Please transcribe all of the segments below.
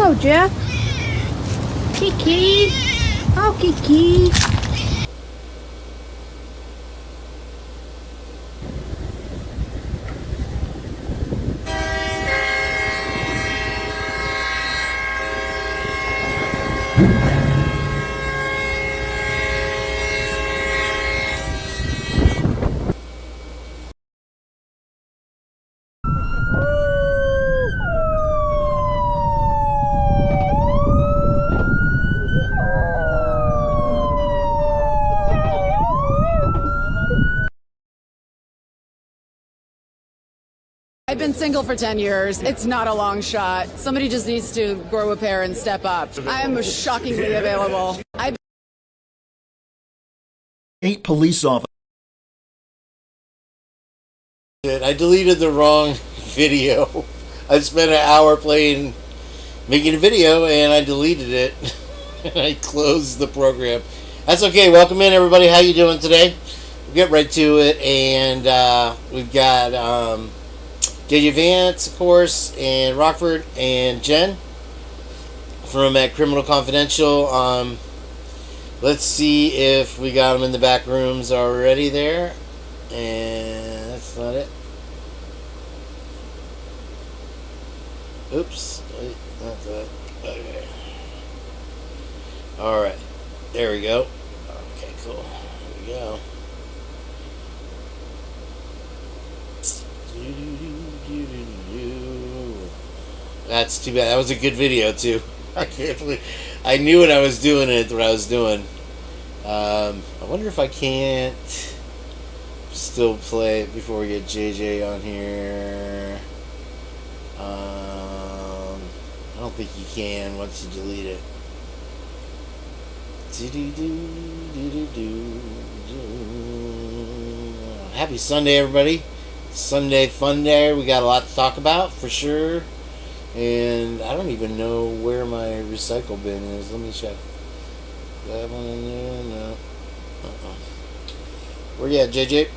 Hello, Jeff. Kiki. Oh, Kiki. I've been single for 10 years. It's not a long shot. Somebody just needs to grow a pair and step up. I'm shockingly available. 8 police officers. I deleted the wrong video. I spent an hour making a video, and I deleted it. And I closed the program. That's okay. Welcome in, everybody. How you doing today? We'll get right to it, and we've got JJ Vance, of course, and Rockford, and Jenn from Criminal Confidential. Let's see if we got them in the back rooms already there. And that's not it. Oops. Wait, not that. Okay. Alright. There we go. Okay, cool. Here we go. That's too bad. That was a good video, too. I can't believe... I knew what I was doing. I wonder if I can't still play it before we get JJ on here. I don't think you can once you delete it. Happy Sunday, everybody. Sunday fun day. We got a lot to talk about, for sure. And I don't even know where my recycle bin is. Let me check. That one in there? No. Where you at, JJ?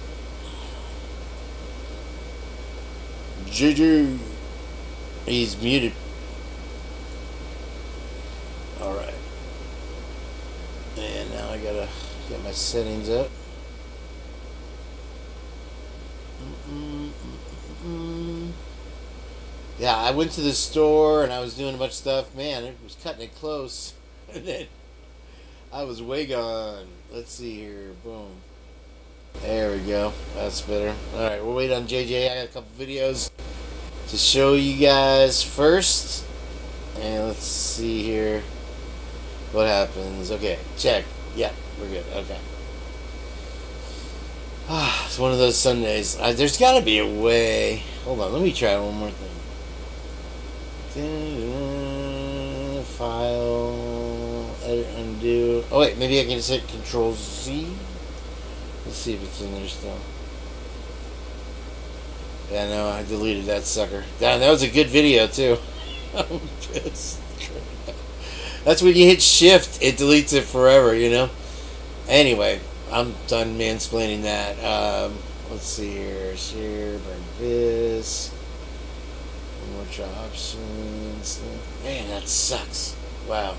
JJ. He's muted. Alright. And now I gotta get my settings up. Yeah, I went to the store and I was doing a bunch of stuff. Man, it was cutting it close. And then I was way gone. Let's see here. Boom. There we go. That's better. Alright, we'll wait on JJ. I got a couple videos to show you guys first. And let's see here what happens. Okay, check. Yeah, we're good. Okay. It's one of those Sundays. There's got to be a way. Hold on, let me try one more thing. File, edit, undo. Oh wait, maybe I can just hit Control Z. Let's see if it's in there still. Yeah, no, I deleted that sucker. Damn, that was a good video too. I'm pissed. That's when you hit Shift, it deletes it forever, you know? Anyway, I'm done mansplaining that. Let's see here. Share, burn this. More options. Man, that sucks. Wow.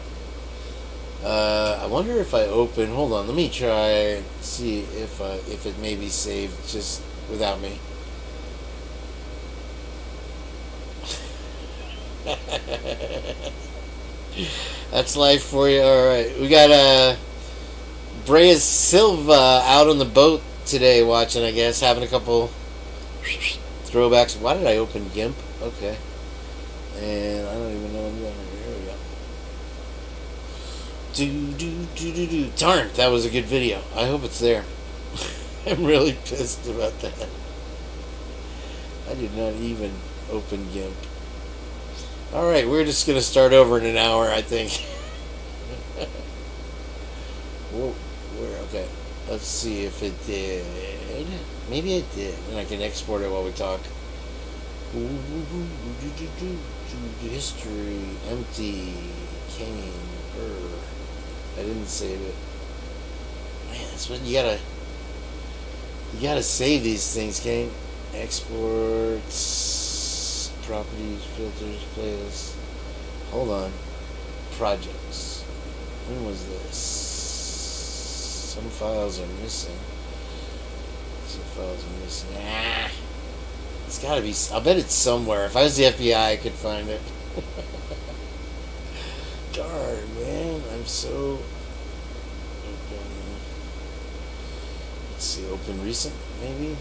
I wonder if I open. Hold on, let me try and see if it may be saved just without me. That's life for you. All right, we got Brea Silva out on the boat today, watching. I guess having a couple throwbacks. Why did I open GIMP? Okay. And I don't even know what I'm doing here. Here we go. Darn, that was a good video. I hope it's there. I'm really pissed about that. I did not even open GIMP. Alright, we're just going to start over in an hour, I think. Whoa, okay. Let's see if it did. Maybe it did. And I can export it while we talk. History, empty, Kane, I didn't save it. Man, that's what you gotta save these things, Kane. Exports, properties, filters, playlists, Hold on. Projects. When was this? Some files are missing. Some files are missing. Ah! It's gotta be... I'll bet it's somewhere. If I was the FBI, I could find it. Darn, man. I'm so... Open... Let's see. Open recent, maybe?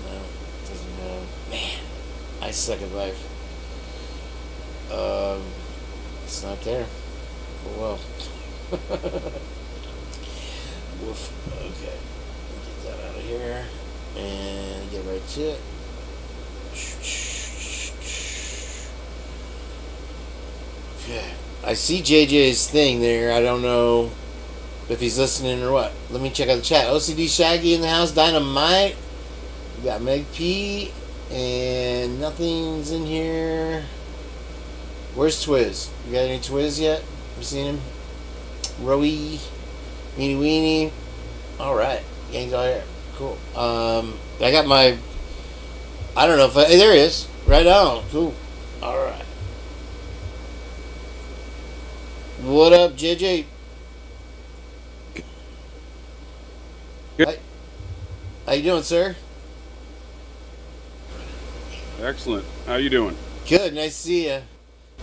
No. Doesn't have... Man. I suck at life. It's not there. Oh well. Woof. Okay. Get that out of here. And get right to it. Okay. I see JJ's thing there. I don't know if he's listening or what. Let me check out the chat. OCD Shaggy in the house. Dynamite. We got Meg P. And nothing's in here. Where's Twiz? You got any Twiz yet? Have you seen him? Rowie. Meanie Weenie. Alright. Gang's all here. Cool. I got my... I don't know if hey, there he is. Right on. Cool. Alright. What up, JJ? Good. Hi. How you doing, sir? Excellent. How you doing? Good. Nice to see you.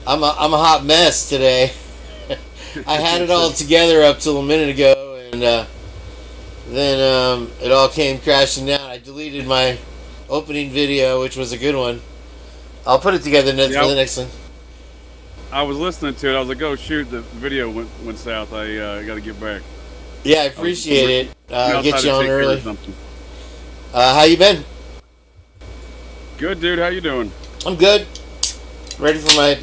I'm a hot mess today. I had it all together up till a minute ago, and then it all came crashing down. I deleted my opening video, which was a good one. I'll put it together for the next one. I was listening to it. I was like, "Oh shoot, the video went south. I got to get back." Yeah, I appreciate it. Get you on early. How you been? Good, dude. How you doing? I'm good. Ready for my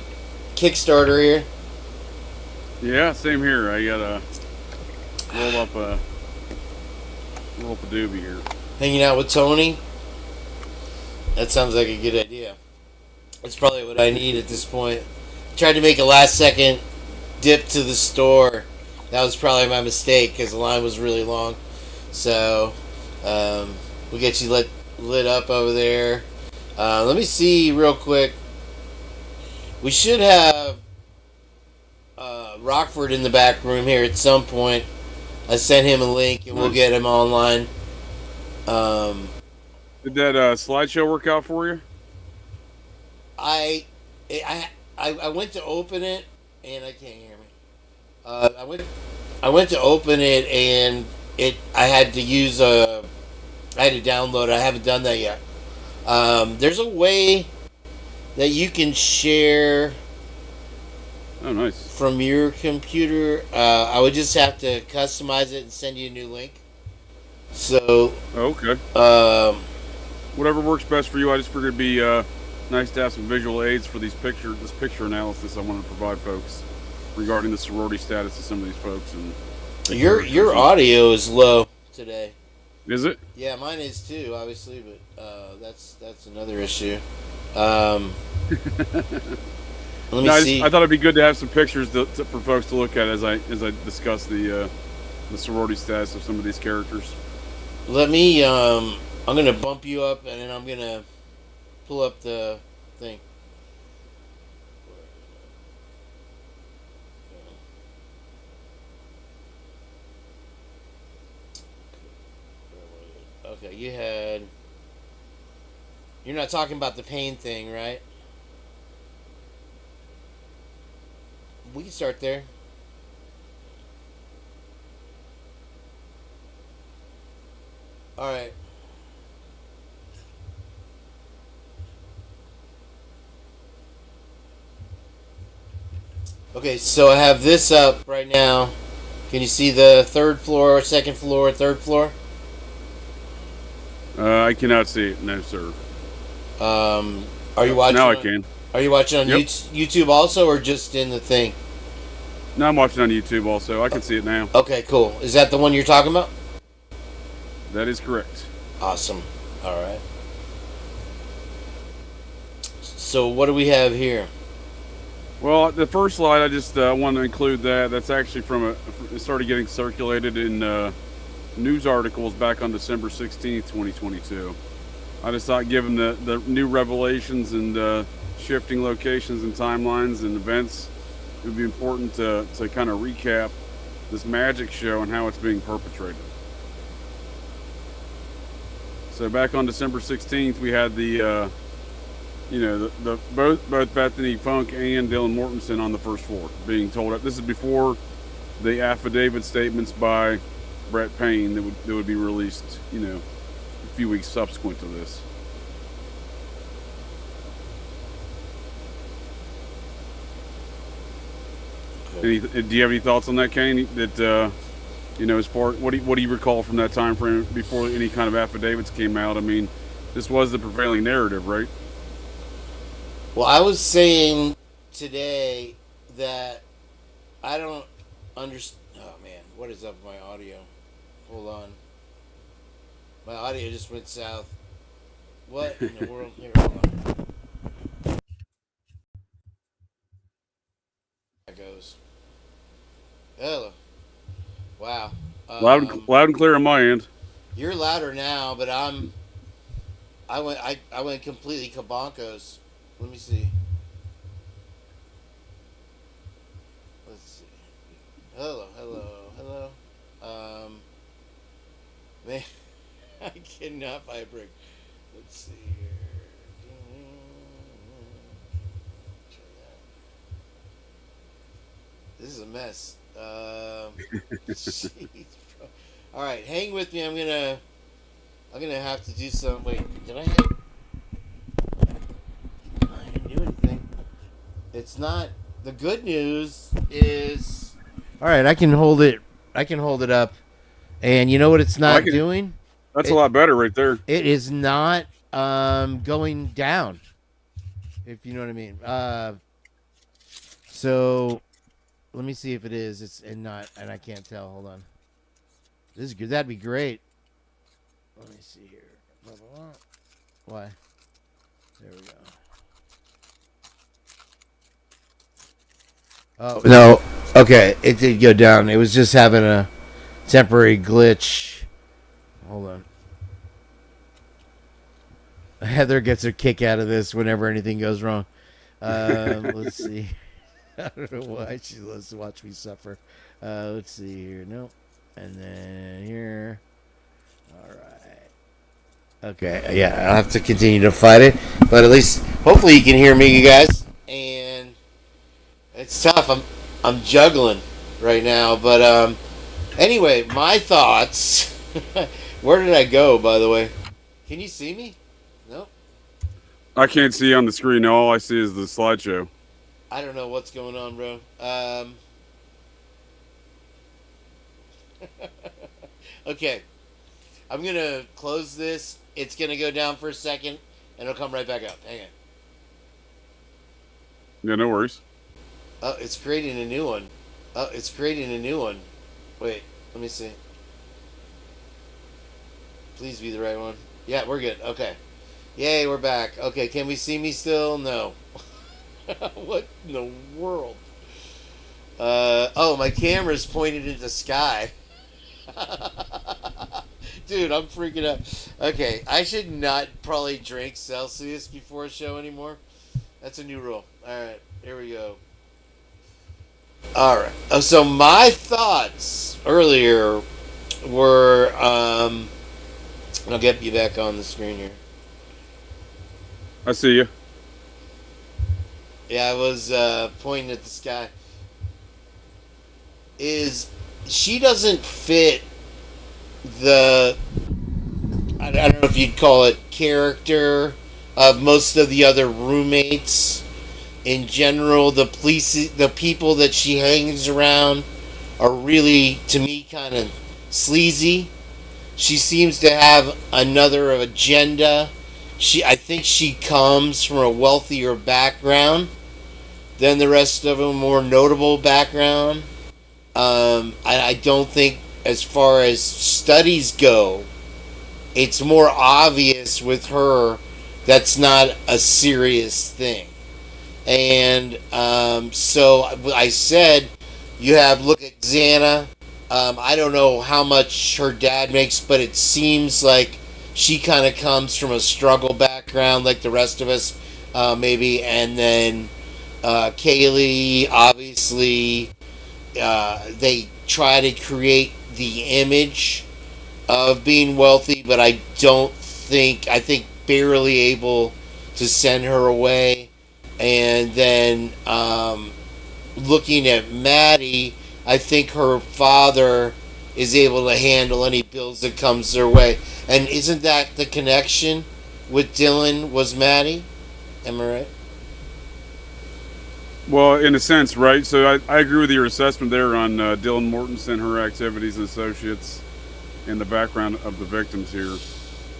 Kickstarter here. Yeah, same here. I gotta roll up a doobie here. Hanging out with Tony. That sounds like a good idea. That's probably what I need at this point. Tried to make a last second dip to the store. That was probably my mistake because the line was really long. So we'll get you lit up over there. Let me see real quick. We should have Rockford in the back room here at some point. I sent him a link and we'll get him online. Did that slideshow work out for you? I went to open it and I can't hear me. I went to open it and I had to use I had to download it. I haven't done that yet. There's a way that you can share. Oh, nice. From your computer. I would just have to customize it and send you a new link. So. Okay. Whatever works best for you. I just figured it'd be nice to have some visual aids for this picture analysis I want to provide folks regarding the sorority status of some of these folks. And your audio is low today. Is it? Yeah, mine is too, obviously, but that's another issue. Let me see. I thought it'd be good to have some pictures for folks to look at as I discuss the sorority status of some of these characters. Let me. I'm gonna bump you up, and then I'm gonna pull up the thing. Okay, you're not talking about the pain thing, right? We can start there. All right. Okay, so I have this up right now. Can you see the third floor, second floor, third floor? I cannot see it. No, sir. Are you watching? Now I can. Are you watching on YouTube also, or just in the thing? No, I'm watching on YouTube also. I can see it now. Okay, cool. Is that the one you're talking about? That is correct. Awesome. All right. So what do we have here? Well, the first slide, I just wanted to include that. That's actually it started getting circulated in news articles back on December 16th, 2022. I just thought, given the new revelations and shifting locations and timelines and events, it would be important to kind of recap this magic show and how it's being perpetrated. So back on December 16th, we had the both Bethany Funke and Dylan Mortensen on the first floor being told up. This is before the affidavit statements by Brett Payne that would be released, a few weeks subsequent to this. Do you have any thoughts on that, Kane? That as far what do you recall from that time frame before any kind of affidavits came out? I mean, this was the prevailing narrative, right? Well, I was saying today that I don't understand. Oh man, what is up with my audio? Hold on, my audio just went south. What in the world? Here, hold on. There goes. Hello. Wow. Loud and clear on my end. You're louder now, but I went completely kabonkos. Let me see. Let's see. Hello. Man, I cannot vibrate. Let's see here. This is a mess. Jeez, bro. All right, hang with me. I'm gonna have to do some. Wait, did I hit? I didn't do anything. It's not. The good news is. All right, I can hold it. I can hold it up. And you know what it's not doing? That's a lot better right there. It is not going down. If you know what I mean. So. Let me see if it is. It's and I can't tell. Hold on. This is good. That'd be great. Let me see here. Blah, blah, blah. Why? There we go. Oh no. Okay, it did go down. It was just having a temporary glitch. Hold on. Heather gets a kick out of this whenever anything goes wrong. Let's see. I don't know why she loves to watch me suffer. Let's see here. Nope. And then here. All right. Okay. Yeah, I'll have to continue to fight it. But at least, hopefully you can hear me, you guys. And it's tough. I'm juggling right now. But anyway, my thoughts. Where did I go, by the way? Can you see me? Nope. I can't see on the screen. All I see is the slideshow. I don't know what's going on, bro. Okay. I'm going to close this. It's going to go down for a second, and it'll come right back up. Hang on. Yeah, no worries. Oh, it's creating a new one. Wait, let me see. Please be the right one. Yeah, we're good. Okay. Yay, we're back. Okay, can we see me still? No. What in the world? Oh, my camera's pointed into the sky. Dude, I'm freaking out. Okay, I should not probably drink Celsius before a show anymore. That's a new rule. Alright, here we go. Alright. So my thoughts earlier were, I'll get you back on the screen here. I see you. Yeah, I was pointing at the sky. She doesn't fit the, I don't know if you'd call it character of most of the other roommates. In general, the people that she hangs around are really, to me, kind of sleazy. She seems to have another agenda. I think she comes from a wealthier background than the rest of them, more notable background. I don't think, as far as studies go, it's more obvious with her that's not a serious thing. And so I said, look at Xana. I don't know how much her dad makes, but it seems like she kind of comes from a struggle background like the rest of us. maybe, and then Kaylee, obviously, they try to create the image of being wealthy, but I think barely able to send her away. And then looking at Maddie, I think her father is able to handle any bills that comes their way. And isn't that the connection with Dylan was Maddie? Am I right? Well, in a sense, right? So I agree with your assessment there on Dylan Mortensen, her activities and associates, and the background of the victims here.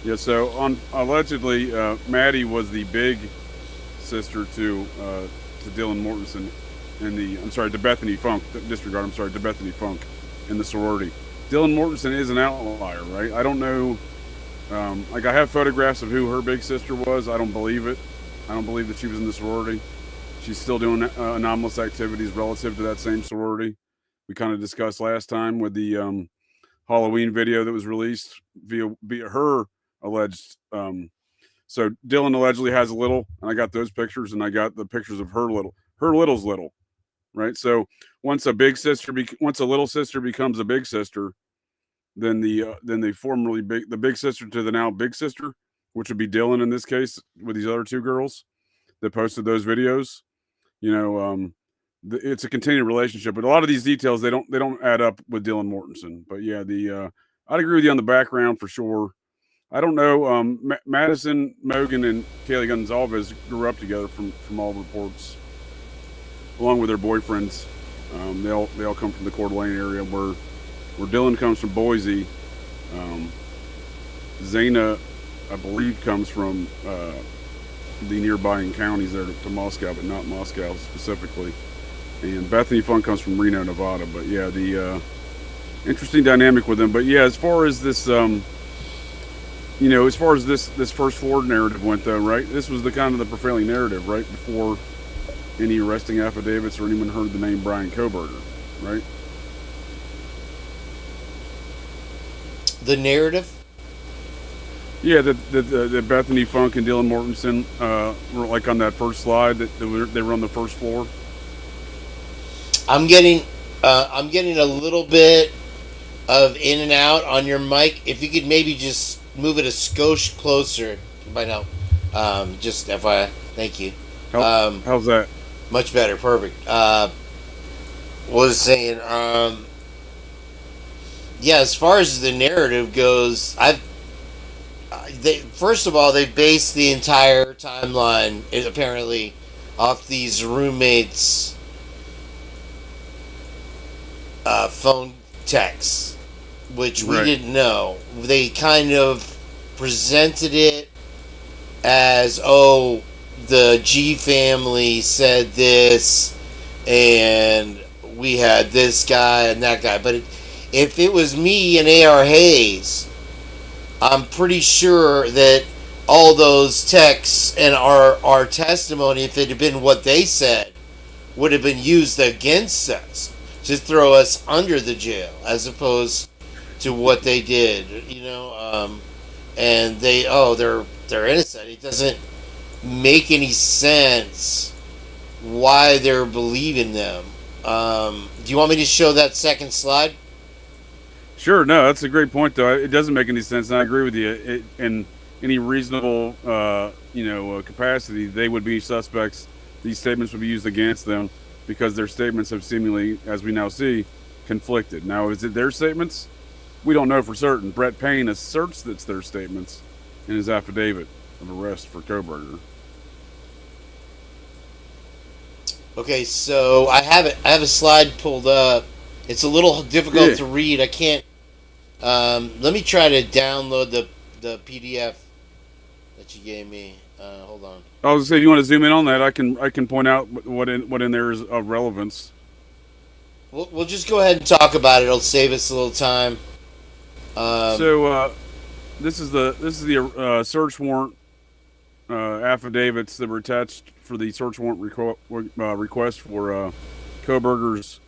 Yeah, so allegedly, Maddie was the big sister to Dylan Mortensen to Bethany Funke, to Bethany Funke in the sorority. Dylan Mortensen is an outlier, right? I don't know, I have photographs of who her big sister was. I don't believe it. I don't believe that she was in the sorority. She's still doing anomalous activities relative to that same sorority. We kind of discussed last time with the Halloween video that was released via her alleged. So Dylan allegedly has a little, and I got those pictures, and I got the pictures of her little. Her little's little, right? So once a little sister becomes a big sister, then the big sister to the now big sister, which would be Dylan in this case, with these other two girls that posted those videos. It's a continued relationship, but a lot of these details they don't add up with Dylan Mortensen. But yeah, I'd agree with you on the background for sure. I don't know. Madison Mogan and Kaylee Gonzalez grew up together from all reports, along with their boyfriends. They all come from the Coeur d'Alene area, where Dylan comes from Boise. Zayna, I believe, comes from the nearby counties there to Moscow, but not Moscow specifically. And Bethany Funke comes from Reno, Nevada. But yeah, the interesting dynamic with them. But yeah, as far as this, this first floor narrative went, though, right? This was the kind of the prevailing narrative, right, before any arresting affidavits or anyone heard the name Brian Kohberger, right? The narrative? Yeah, the Bethany Funke and Dylan Mortensen were like on that first slide that they were on the first floor. I'm getting a little bit of in and out on your mic. If you could maybe just move it a skosh closer by now. Just FYI. Thank you. How's that? Much better. Perfect. Was saying, yeah, as far as the narrative goes, first of all, they based the entire timeline apparently off these roommates' phone texts, which we didn't know. They kind of presented it as, oh, the G family said this, and we had this guy and that guy. But if it was me and A.R. Hayes, I'm pretty sure that all those texts and our testimony, if it had been what they said, would have been used against us to throw us under the jail, as opposed to what they did, and they're innocent. It doesn't make any sense why they're believing them. Do you want me to show that second slide? Sure. No, that's a great point, though. It doesn't make any sense, and I agree with you. In any reasonable, capacity, they would be suspects. These statements would be used against them because their statements have seemingly, as we now see, conflicted. Now, is it their statements? We don't know for certain. Brett Payne asserts that it's their statements in his affidavit of arrest for Kohberger. Okay, so I have a slide pulled up. It's a little difficult to read. I can't. Let me try to download the PDF that you gave me. Hold on. I was gonna say, if you want to zoom in on that, I can point out what in there is of relevance. We'll just go ahead and talk about it. It'll save us a little time. This is the search warrant affidavits that were attached for the search warrant request for Kohberger's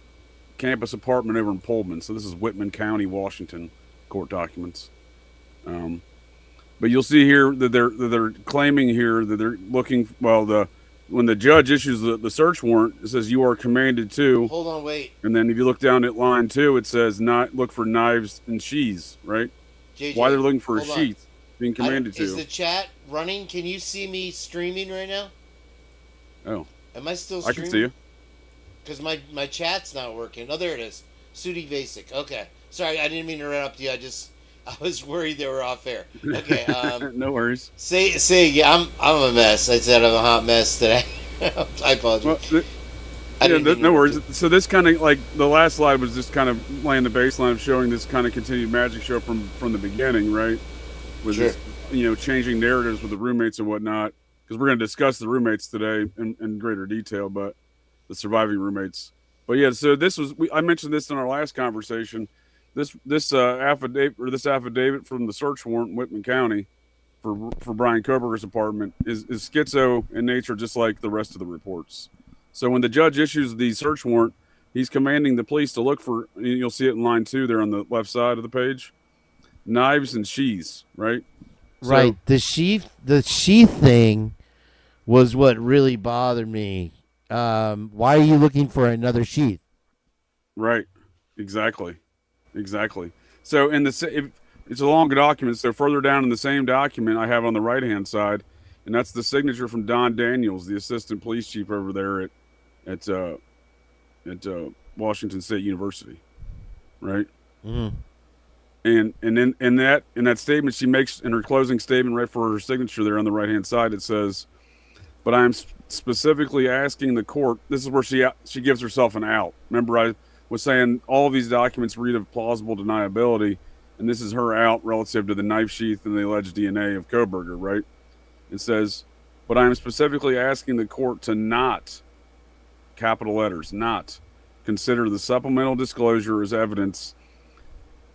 campus apartment over in Pullman. So this is Whitman County, Washington, court documents. But you'll see here that they're claiming here that they're looking. Well, when the judge issues the search warrant, it says you are commanded to. Hold on, wait. And then if you look down at line 2, it says not look for knives and sheaths, right? JJ, Why they're looking for a hold on. sheath, being commanded to. Is the chat running? Can you see me streaming right now? Oh, Am I still I streaming? can see you. Because my chat's not working. Oh, there it is. Sudi Basic. Okay. Sorry, I didn't mean to interrupt you. I was worried they were off air. Okay. No worries. Say again. I'm a mess. I said I'm a hot mess today. I apologize. Well, no worries. So this kind of, like, the last slide was just kind of laying the baseline of showing this kind of continued magic show from the beginning, right? With Sure. this, changing narratives with the roommates and whatnot. Because we're going to discuss the roommates today in greater detail, but the surviving roommates. But yeah, so this was, I mentioned this in our last conversation. This affidavit from the search warrant in Whitman County for Brian Koberger's apartment is schizo in nature, just like the rest of the reports. So when the judge issues the search warrant, he's commanding the police to look for, you'll see it in line 2 there on the left side of the page, knives and sheaths, right? Right. The sheath thing was what really bothered me. Why are you looking for another sheath? Right. Exactly. So it's a long document. So further down in the same document I have on the right-hand side, and that's the signature from Don Daniels, the assistant police chief over there at Washington State University. Right. Mm-hmm. And then in that statement she makes in her closing statement, right for her signature there on the right-hand side, it says, "But I'm specifically asking the court." This is where she gives herself an out. Remember, I was saying all of these documents read of plausible deniability, and this is her out relative to the knife sheath and the alleged DNA of Koberger, right? It says, "But I am specifically asking the court to not," capital letters, not, "consider the supplemental disclosure as evidence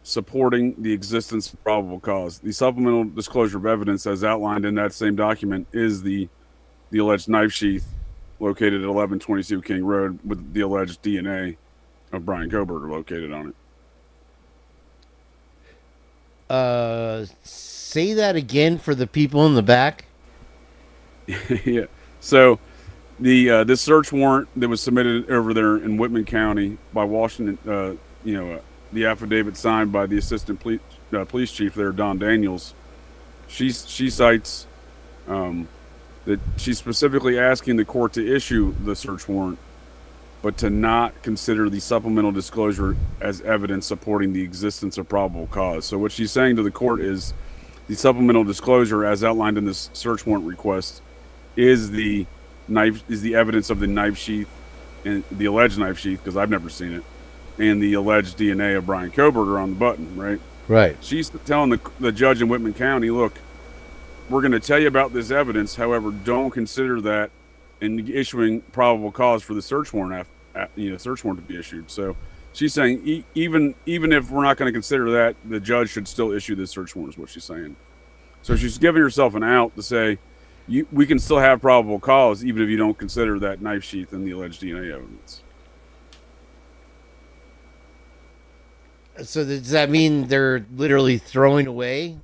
supporting the existence of probable cause." The supplemental disclosure of evidence, as outlined in that same document, is the alleged knife sheath located at 1122 King Road with the alleged DNA of Brian Koberger located on it. Say that again for the people in the back. Yeah. So this search warrant that was submitted over there in Whitman County by Washington, the affidavit signed by the assistant police chief there, Don Daniels, she cites that she's specifically asking the court to issue the search warrant, but to not consider the supplemental disclosure as evidence supporting the existence of probable cause. So what she's saying to the court is the supplemental disclosure, as outlined in this search warrant request, is the evidence of the knife sheath and the alleged knife sheath, because I've never seen it, and the alleged DNA of Brian Koberger on the button, right? Right. She's telling the judge in Whitman County, look, we're going to tell you about this evidence. However, don't consider that in issuing probable cause for the search warrant, search warrant to be issued. So she's saying even if we're not going to consider that, the judge should still issue this search warrant, is what she's saying. So she's giving herself an out to say we can still have probable cause even if you don't consider that knife sheath and the alleged DNA evidence. So does that mean they're literally throwing away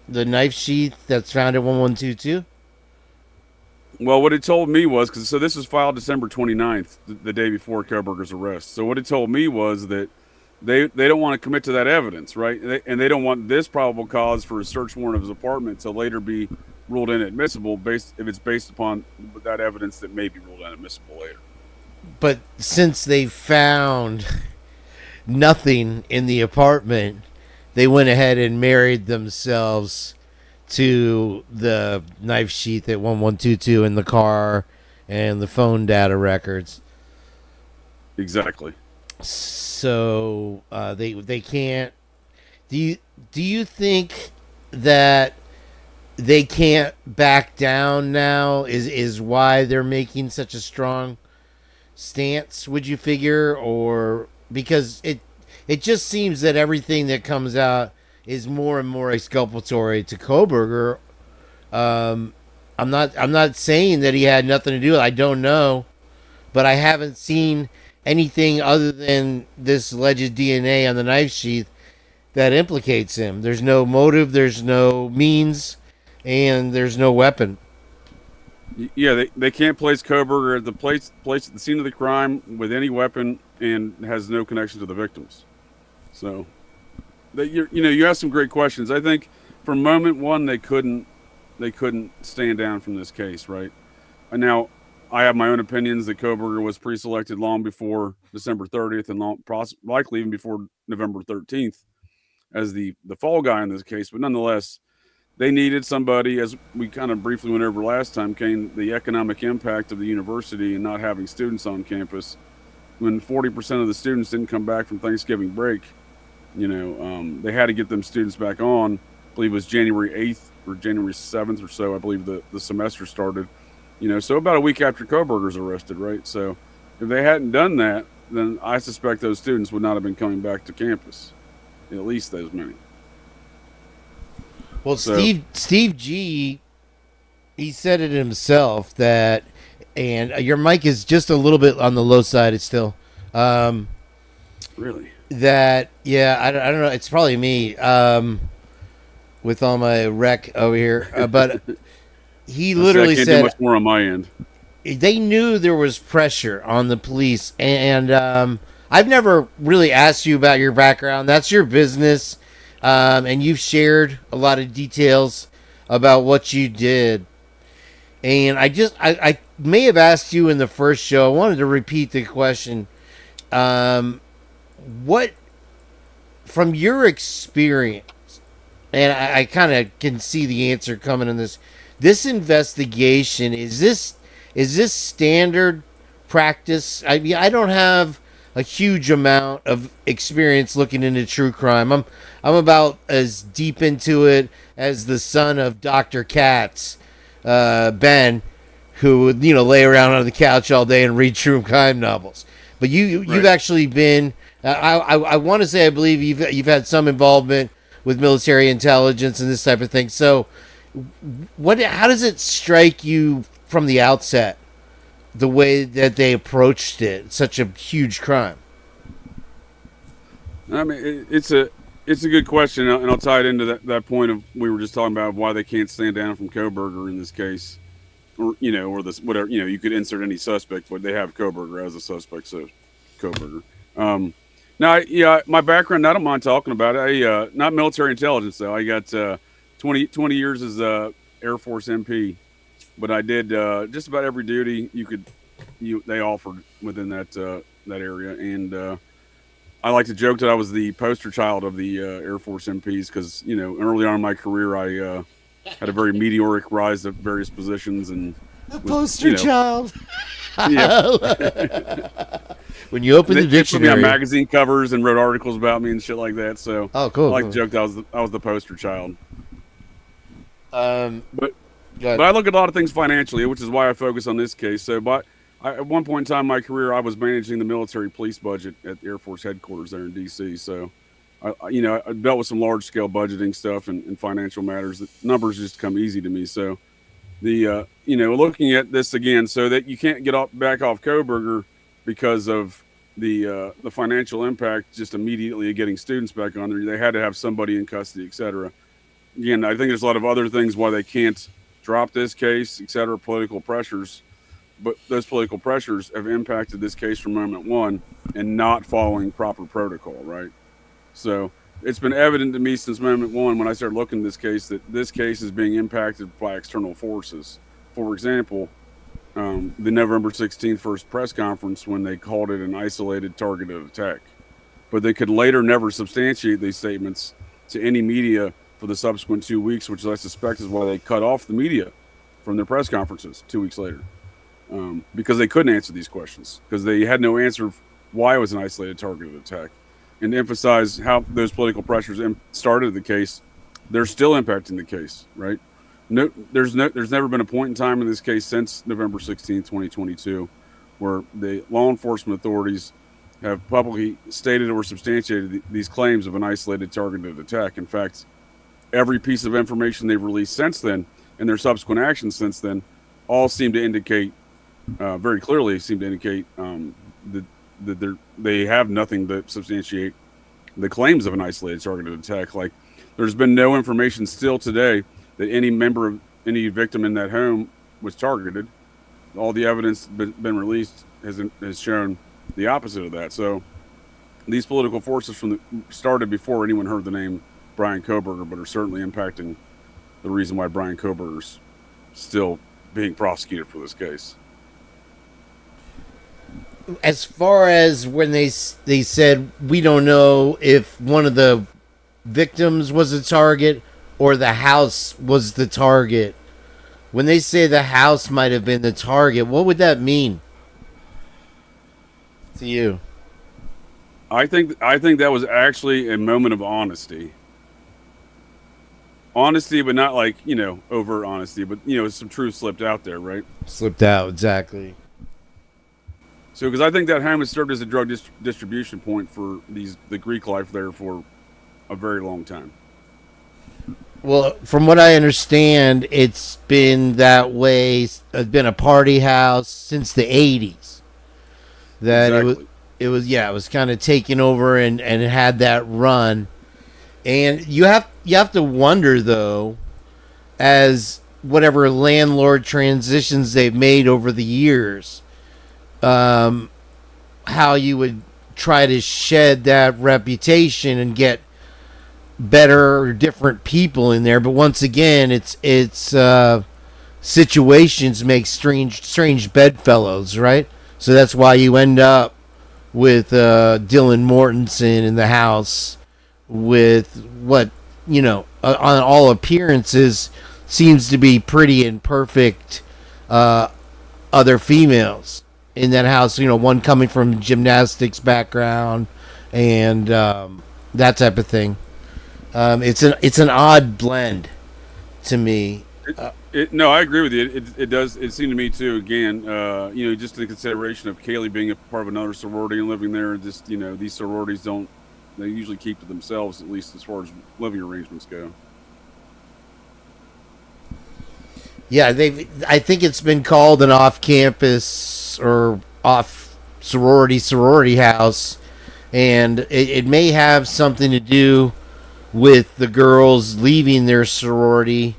the knife sheath that's found at 1122? Well, what it told me was, so this was filed December 29th, the day before Koberger's arrest. So what it told me was that they don't want to commit to that evidence, right? And they don't want this probable cause for a search warrant of his apartment to later be ruled inadmissible if it's based upon that evidence that may be ruled inadmissible later. But since they found nothing in the apartment, they went ahead and married themselves to the knife sheath at 1122 in the car and the phone data records. Exactly. So they can't. Do you think that they can't back down now? Is why they're making such a strong stance? Would you figure, or because it just seems that everything that comes out is more and more exculpatory to Koberger. I'm not saying that he had nothing to do with it. I don't know, but I haven't seen anything other than this alleged DNA on the knife sheath that implicates him. There's no motive. There's no means. and there's no weapon. Yeah, they can't place Koberger at the place at the scene of the crime with any weapon and has no connection to the victims. So, you asked some great questions. I think from moment one they couldn't stand down from this case, right? And now I have my own opinions that Koberger was pre-selected long before December 30th and likely even before November 13th as the fall guy in this case, but nonetheless. They needed somebody, as we kind of briefly went over last time, Kane, the economic impact of the university and not having students on campus. When 40% of the students didn't come back from Thanksgiving break, they had to get them students back on. I believe it was January 8th or January 7th or so, I believe the semester started. So about a week after Koberger's arrested, right? So if they hadn't done that, then I suspect those students would not have been coming back to campus, at least those many. Well, Steve G, he said it himself and your mic is just a little bit on the low side. It's still, really that. Yeah, I don't know. It's probably me, with all my wreck over here. But he literally said, do much more on my end. They knew there was pressure on the police, and I've never really asked you about your background. That's your business. And you've shared a lot of details about what you did. And I may have asked you in the first show. I wanted to repeat the question. What, from your experience, and I kind of can see the answer coming in this investigation, is this standard practice? I mean, I don't have a huge amount of experience looking into true crime. I'm about as deep into it as the son of Dr. Katz, Ben, who would lay around on the couch all day and read true crime novels. But you've actually been. I want to say I believe you've had some involvement with military intelligence and this type of thing. So, how does it strike you from the outset? The way that they approached it, such a huge crime. I mean, it's a good question, and I'll tie it into that point of we were just talking about why they can't stand down from Koberger in this case, or this whatever. You could insert any suspect, but they have Koberger as a suspect, so Koberger. Now, my background, I don't mind talking about it. Not military intelligence though. I got 20 years as Air Force MP. But I did just about every duty they offered within that area, and I like to joke that I was the poster child of the Air Force MPs because early on in my career I had a very meteoric rise to various positions and the poster child. Yeah. When you open the dictionary, they put me on magazine covers and wrote articles about me and shit like that. So cool. I like to joke that I was the poster child. But But I look at a lot of things financially, which is why I focus on this case. So, at one point in time in my career, I was managing the military police budget at the Air Force headquarters there in D.C. So, I dealt with some large-scale budgeting stuff and financial matters. The numbers just come easy to me. So, looking at this again, so that you can't get back off Koberger because of the financial impact just immediately of getting students back on there. They had to have somebody in custody, et cetera. Again, I think there's a lot of other things why they can't drop this case, et cetera, political pressures. But those political pressures have impacted this case from moment one and not following proper protocol, right? So it's been evident to me since moment one when I started looking at this case that this case is being impacted by external forces. For example, the November 16th first press conference when they called it an isolated targeted attack. But they could later never substantiate these statements to any media for the subsequent 2 weeks, which I suspect is why they cut off the media from their press conferences 2 weeks later, because they couldn't answer these questions because they had no answer why it was an isolated targeted attack. And to emphasize how those political pressures started the case, they're still impacting the case, right? There's never been a point in time in this case since November 16th, 2022, where the law enforcement authorities have publicly stated or substantiated these claims of an isolated targeted attack. In fact, every piece of information they've released since then and their subsequent actions since then all seem to indicate, very clearly seem to indicate that they have nothing to substantiate the claims of an isolated targeted attack. Like, there's been no information still today that any victim in that home was targeted. All the evidence been released has shown the opposite of that. So these political forces started before anyone heard the name Brian Kohberger, but are certainly impacting the reason why Brian Kohberger's still being prosecuted for this case. As far as when they said we don't know if one of the victims was a target or the house was the target, when they say the house might have been the target, what would that mean to you? I think that was actually a moment of honesty. Honesty, but not like, overt honesty, but, some truth slipped out there, right? Slipped out, exactly. So, because I think that home has served as a drug distribution point for the Greek life there for a very long time. Well, from what I understand, it's been that way. It's been a party house since the 80s. That exactly. it was kind of taken over and it had that run. And you have to wonder, though, as whatever landlord transitions they've made over the years, how you would try to shed that reputation and get better or different people in there. But once again, it's situations make strange bedfellows, right? So that's why you end up with Dylan Mortensen in the house with what, on all appearances seems to be pretty and perfect other females in that house, one coming from gymnastics background and that type of thing. It's an odd blend to me. No, I agree with you. It does. It seemed to me too. Again, just the consideration of Kaylee being a part of another sorority and living there. Just these sororities they usually keep to themselves, at least as far as living arrangements go. Yeah, I think it's been called an off-campus or off sorority house, and it may have something to do with the girls leaving their sorority.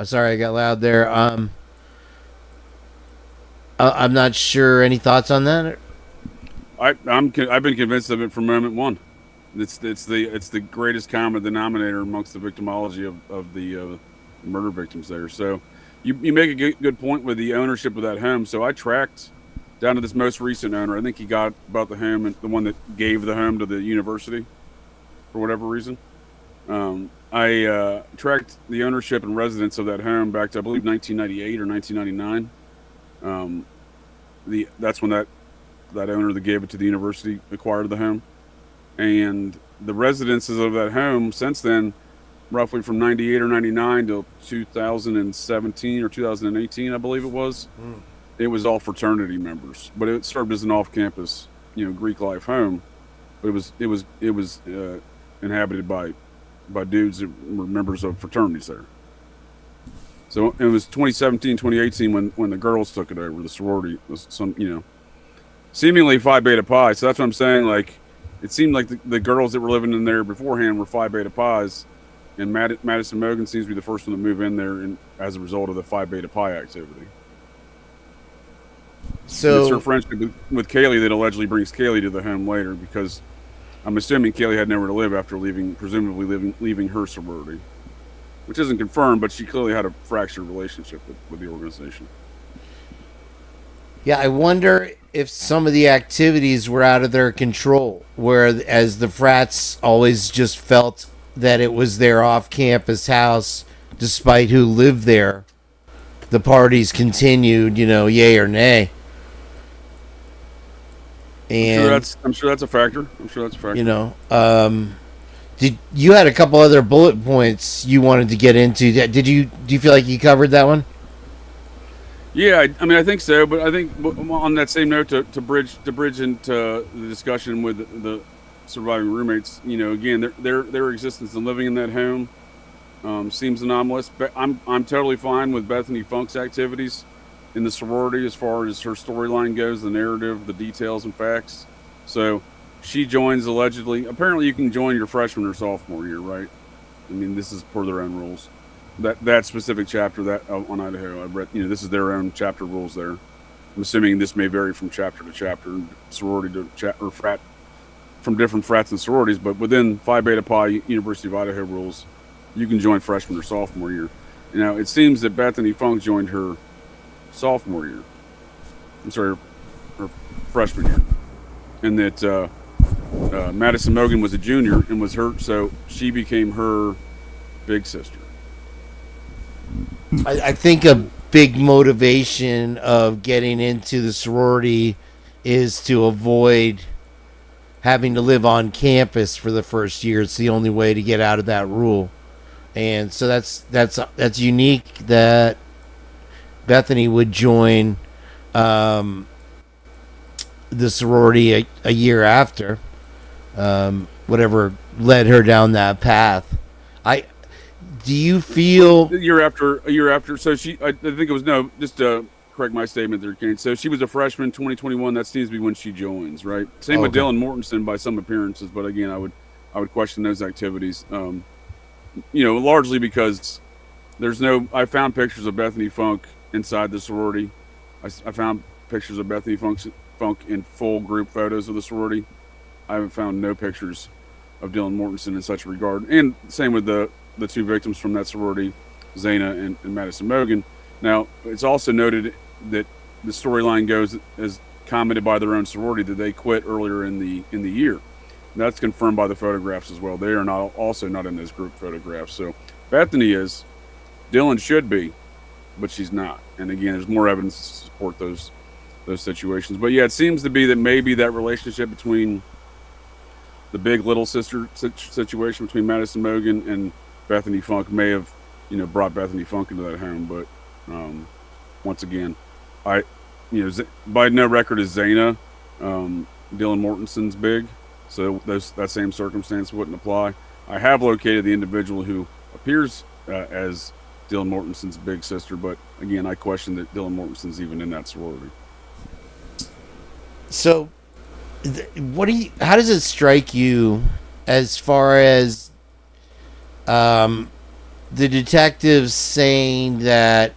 Sorry, I got loud there. I'm not sure. Any thoughts on that? I've been convinced of it from moment one. It's the greatest common denominator amongst the victimology of the murder victims there. So you make a good point with the ownership of that home. So I tracked down to this most recent owner. I think he got about the home, and the one that gave the home to the university for whatever reason. I tracked the ownership and residence of that home back to, I believe, 1998 or 1999. That's when that owner that gave it to the university acquired the home. And the residences of that home since then, roughly from 98 or 99 to 2017 or 2018, I believe it was, it was all fraternity members. But it served as an off-campus, Greek life home. But it was inhabited by dudes that were members of fraternities there. So it was 2017, 2018 when the girls took it over. The sorority was seemingly Phi Beta Pi. So that's what I'm saying. Like, it seemed like the girls that were living in there beforehand were Phi Beta Pi's, and Madison Mogan seems to be the first one to move in there as a result of the Phi Beta Pi activity. So it's her friendship with Kaylee that allegedly brings Kaylee to the home later, because I'm assuming Kaylee had nowhere to live after presumably leaving her sorority, which isn't confirmed, but she clearly had a fractured relationship with the organization. Yeah, I wonder if some of the activities were out of their control, whereas the frats always just felt that it was their off-campus house, despite who lived there. The parties continued, yay or nay. And I'm sure that's a factor. Did you had a couple other bullet points you wanted to get into? Do you feel like you covered that one? Yeah, I mean, I think so. But I think on that same note, to bridge into the discussion with the surviving roommates, again, their existence and living in that home seems anomalous. But I'm totally fine with Bethany Funke's activities in the sorority as far as her storyline goes, the narrative, the details and facts. So she joins allegedly. Apparently, you can join your freshman or sophomore year, right? I mean, this is per their own rules. that specific chapter that on Idaho. I read, this is their own chapter rules there. I'm assuming this may vary from chapter to chapter, sorority to or frat, from different frats and sororities. But within Phi Beta Pi University of Idaho rules, you can join freshman or sophomore year. Now it seems that Bethany Funke joined her sophomore year. I'm sorry, her freshman year, and that Madison Mogan was a junior and was hurt, so she became her big sister. I think a big motivation of getting into the sorority is to avoid having to live on campus for the first year. It's the only way to get out of that rule. And so that's unique that Bethany would join the sorority a year after, whatever led her down that path. Do you feel a year after? So I think it was just to correct my statement there, Kane. So she was a freshman, 2021. That seems to be when she joins, right? Same with Dylan Mortensen by some appearances, but again, I would question those activities. Largely because I found pictures of Bethany Funke inside the sorority. I found pictures of Bethany Funke in full group photos of the sorority. I haven't found no pictures of Dylan Mortensen in such regard. And same with the two victims from that sorority, Zana and Madison Mogan. Now, it's also noted that the storyline goes as commented by their own sorority that they quit earlier in the year. That's confirmed by the photographs as well. They are also not in those group photographs. So Bethany is, Dylan should be, but she's not. And again, there's more evidence to support those situations. But yeah, it seems to be that maybe that relationship between the big little sister situation between Madison Mogan and Bethany Funke may have, brought Bethany Funke into that home. But once again, by no record is Zana Dylan Mortensen's big. So that same circumstance wouldn't apply. I have located the individual who appears as Dylan Mortensen's big sister, but again, I question that Dylan Mortensen's even in that sorority. So, how does it strike you as far as the detectives saying that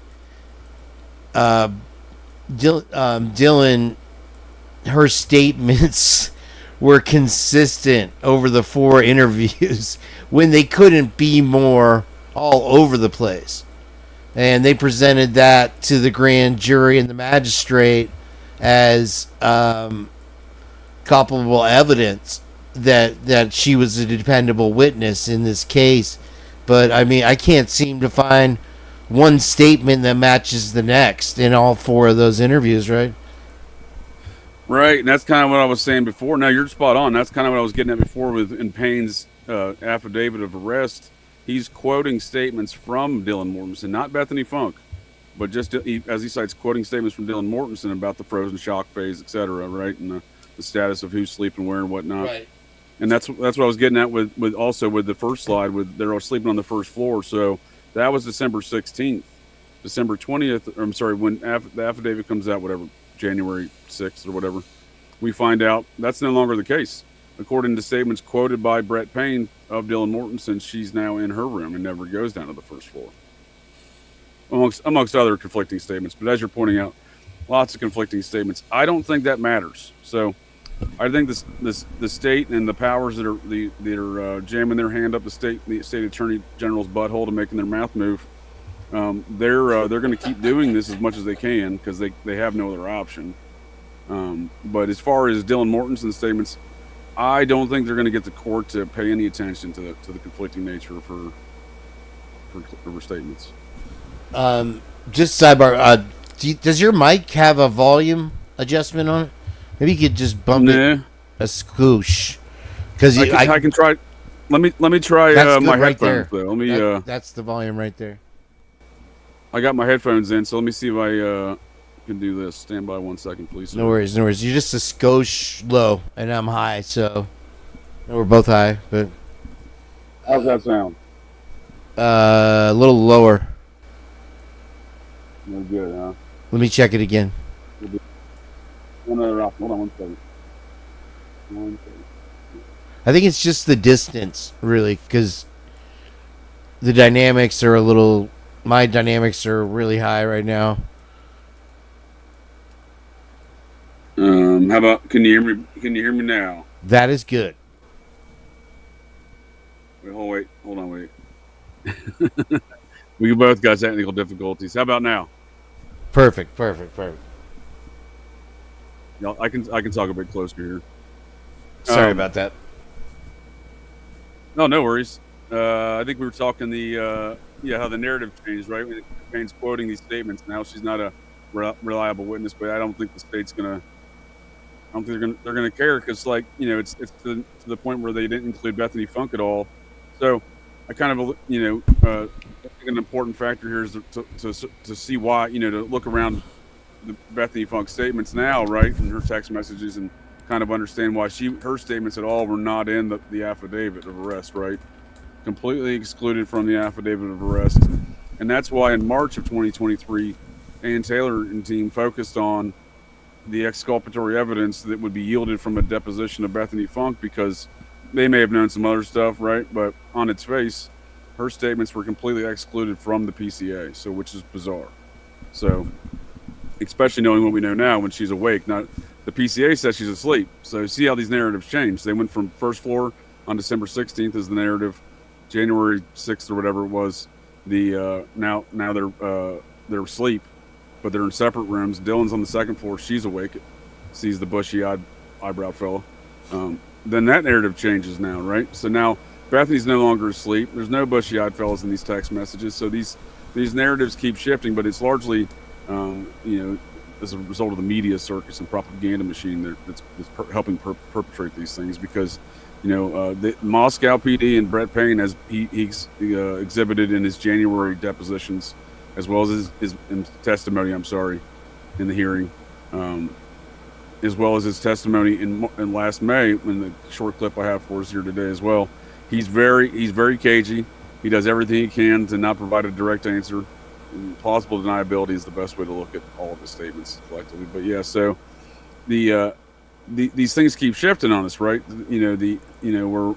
Dylan, her statements were consistent over the 4 interviews when they couldn't be more all over the place? And they presented that to the grand jury and the magistrate as culpable evidence that she was a dependable witness in this case. But I mean, I can't seem to find one statement that matches the next in all 4 of those interviews, right? Right, and that's kind of what I was saying before. Now, you're spot on. That's kind of what I was getting at before in Payne's affidavit of arrest. He's quoting statements from Dylan Mortensen, not Bethany Funke, but just as he cites, quoting statements from Dylan Mortensen about the frozen shock phase, etc., right, and the status of who's sleeping where and whatnot. Right. And that's what I was getting at with the first slide, with they're all sleeping on the first floor. So that was December 16th. December 20th, I'm sorry, when the affidavit comes out, whatever, January 6th or whatever, we find out that's no longer the case. According to statements quoted by Brett Payne of Dylan Mortensen, she's now in her room and never goes down to the first floor. Amongst other conflicting statements. But as you're pointing out, lots of conflicting statements. I don't think that matters. So I think the state and the powers that are jamming their hand up the state attorney general's butthole to making their mouth move, they're going to keep doing this as much as they can because they have no other option. But as far as Dylan Mortensen's statements, I don't think they're going to get the court to pay any attention to the conflicting nature of her statements. Just sidebar. Does your mic have a volume adjustment on it? Maybe you could just bump it a scoosh. Because I can try. Let me try my right headphones. There. Though. Let me. That's the volume right there. I got my headphones in, so let me see if I can do this. Stand by 1 second, please. No worries. You're just a skosh low, and I'm high, so we're both high. But how's that sound? A little lower. No good, huh? Let me check it again. One other option. Hold on 1 second. 1 second. I think it's just the distance, really, because the dynamics are a little. My dynamics are really high right now. How about? Can you hear me? Can you hear me now? That is good. Wait, hold on, wait. We both got technical difficulties. How about now? Perfect. Yeah, I can talk a bit closer here. Sorry about that. No worries. I think we were talking how the narrative changed, right? Kane's quoting these statements. Now she's not a reliable witness, but I don't think the state's gonna. I don't think they're gonna care because, like, it's to the point where they didn't include Bethany Funke at all. So I kind of I think an important factor here is to see why, to look around the Bethany Funke statements now, right, and her text messages, and kind of understand why her statements at all were not in the affidavit of arrest, right? Completely excluded from the affidavit of arrest. And that's why in March of 2023, Ann Taylor and team focused on the exculpatory evidence that would be yielded from a deposition of Bethany Funke, because they may have known some other stuff, right? But on its face, her statements were completely excluded from the PCA, so which is bizarre. So, especially knowing what we know now when she's awake. Now, the PCA says she's asleep. So see how these narratives change. They went from first floor on December 16th as the narrative, January 6th or whatever it was. Now they're asleep, but they're in separate rooms. Dylan's on the second floor. She's awake. Sees the bushy-eyed eyebrow fella. Then that narrative changes now, right? So now Bethany's no longer asleep. There's no bushy-eyed fellas in these text messages. So these narratives keep shifting, but it's largely, as a result of the media circus and propaganda machine that's helping perpetrate these things. Because, the Moscow PD and Brett Payne, as he exhibited in his January depositions, as well as his testimony, in the hearing, as well as his testimony in last May, in the short clip I have for us here today as well. He's very cagey. He does everything he can to not provide a direct answer. Plausible deniability is the best way to look at all of his statements collectively. But yeah, so these things keep shifting on us, right? Where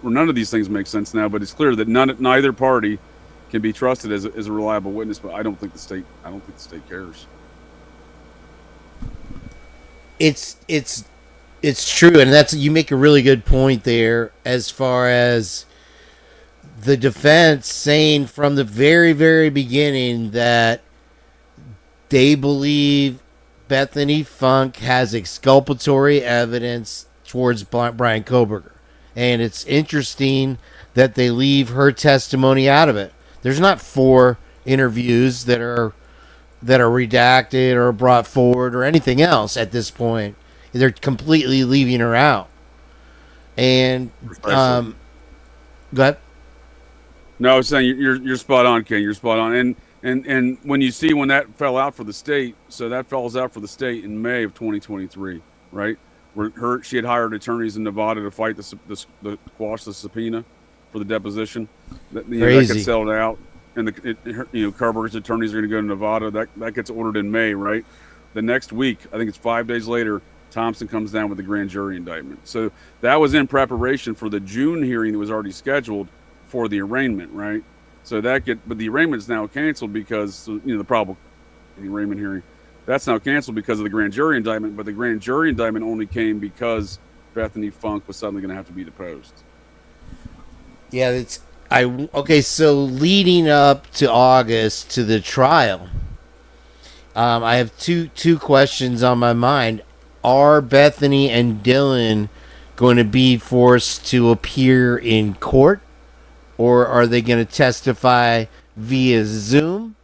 none of these things make sense now. But it's clear that neither party can be trusted as a reliable witness. But I don't think the state cares. It's true, and you make a really good point there as far as the defense saying from the very, very beginning that they believe Bethany Funke has exculpatory evidence towards Brian Kohberger. And it's interesting that they leave her testimony out of it. There's not 4 interviews that are redacted or brought forward or anything else at this point. They're completely leaving her out. And go ahead. No, I was saying you're spot on, Ken. You're spot on. And when you see when that fell out for the state, so that falls out for the state in May of 2023, right? Where she had hired attorneys in Nevada to fight the quash the subpoena for the deposition. That gets settled out, and Kohberger's attorneys are going to go to Nevada. That gets ordered in May, right? The next week, I think it's 5 days later, Thompson comes down with the grand jury indictment. So that was in preparation for the June hearing that was already scheduled for the arraignment, right? So but the arraignment is now canceled because the probable arraignment hearing, that's now canceled because of the grand jury indictment. But the grand jury indictment only came because Bethany Funke was suddenly going to have to be deposed. Yeah, so leading up to August to the trial, I have two questions on my mind. Are Bethany and Dylan going to be forced to appear in court, or are they going to testify via Zoom?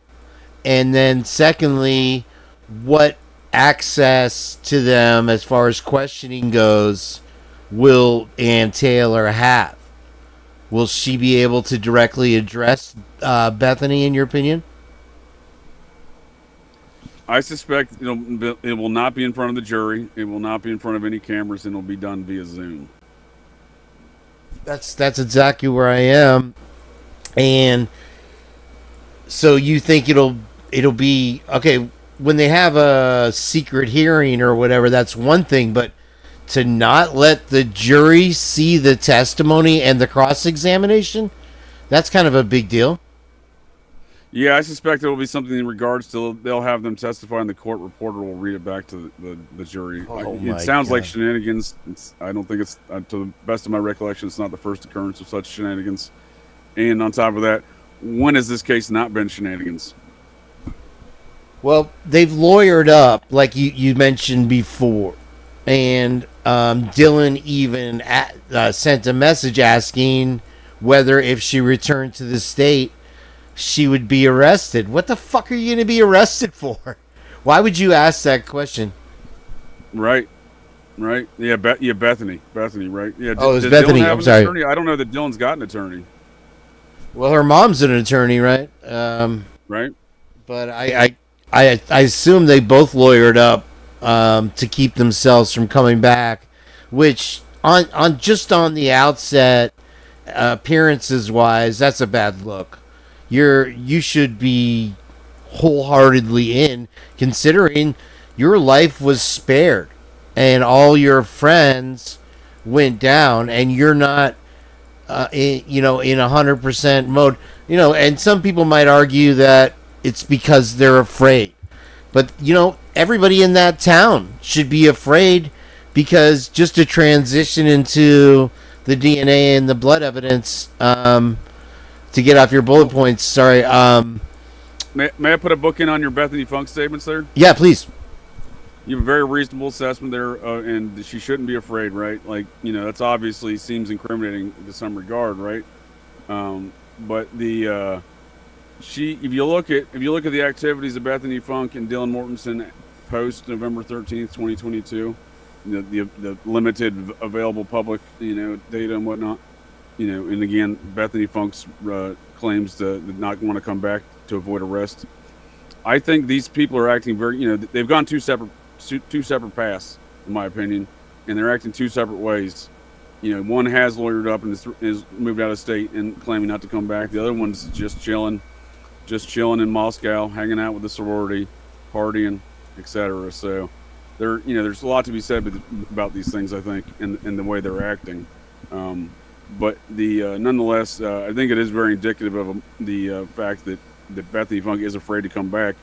And then secondly, what access to them as far as questioning goes will Ann Taylor have? Will she be able to directly address Bethany, in your opinion? I suspect it will not be in front of the jury. It will not be in front of any cameras, and it will be done via Zoom. That's exactly where I am. And so you think it'll be okay when they have a secret hearing or whatever, that's one thing, but to not let the jury see the testimony and the cross-examination, That's kind of a big deal. Yeah, I suspect it will be something in regards to they'll have them testify and the court reporter will read it back to the jury. It sounds like shenanigans. I don't think it's, to the best of my recollection, it's not the first occurrence of such shenanigans. And on top of that, when has this case not been shenanigans? Well, they've lawyered up, like you mentioned before. And Dylan even sent a message asking whether if she returned to the state, she would be arrested. What the fuck are you going to be arrested for? Why would you ask that question? Right. Yeah, Bethany, right? Yeah. Oh, it's Bethany. I'm sorry. Attorney? I don't know that Dylan's got an attorney. Well, her mom's an attorney, right? Right. But I assume they both lawyered up to keep themselves from coming back, which on the outset, appearances wise, that's a bad look. You should be wholeheartedly in, considering your life was spared and all your friends went down, and you're not in 100% mode. And some people might argue that it's because they're afraid, but everybody in that town should be afraid, because just to transition into the DNA and the blood evidence, to get off your bullet points, sorry. May I put a book in on your Bethany Funke statements there? Yeah, please. You have a very reasonable assessment there, and she shouldn't be afraid, right? Like, that's obviously seems incriminating to some regard, right? But if you look at the activities of Bethany Funke and Dylan Mortensen post November 13th, 2022, the limited available public, data and whatnot, and again, Bethany Funke's claims to not want to come back to avoid arrest. I think these people are acting very, they've gone two separate paths, in my opinion, and they're acting two separate ways. One has lawyered up and is moved out of state and claiming not to come back. The other one's just chilling in Moscow, hanging out with the sorority, partying, etc. So there's a lot to be said about these things, I think, and the way they're acting. But nonetheless, I think it is very indicative of the fact that Bethany Funke is afraid to come back,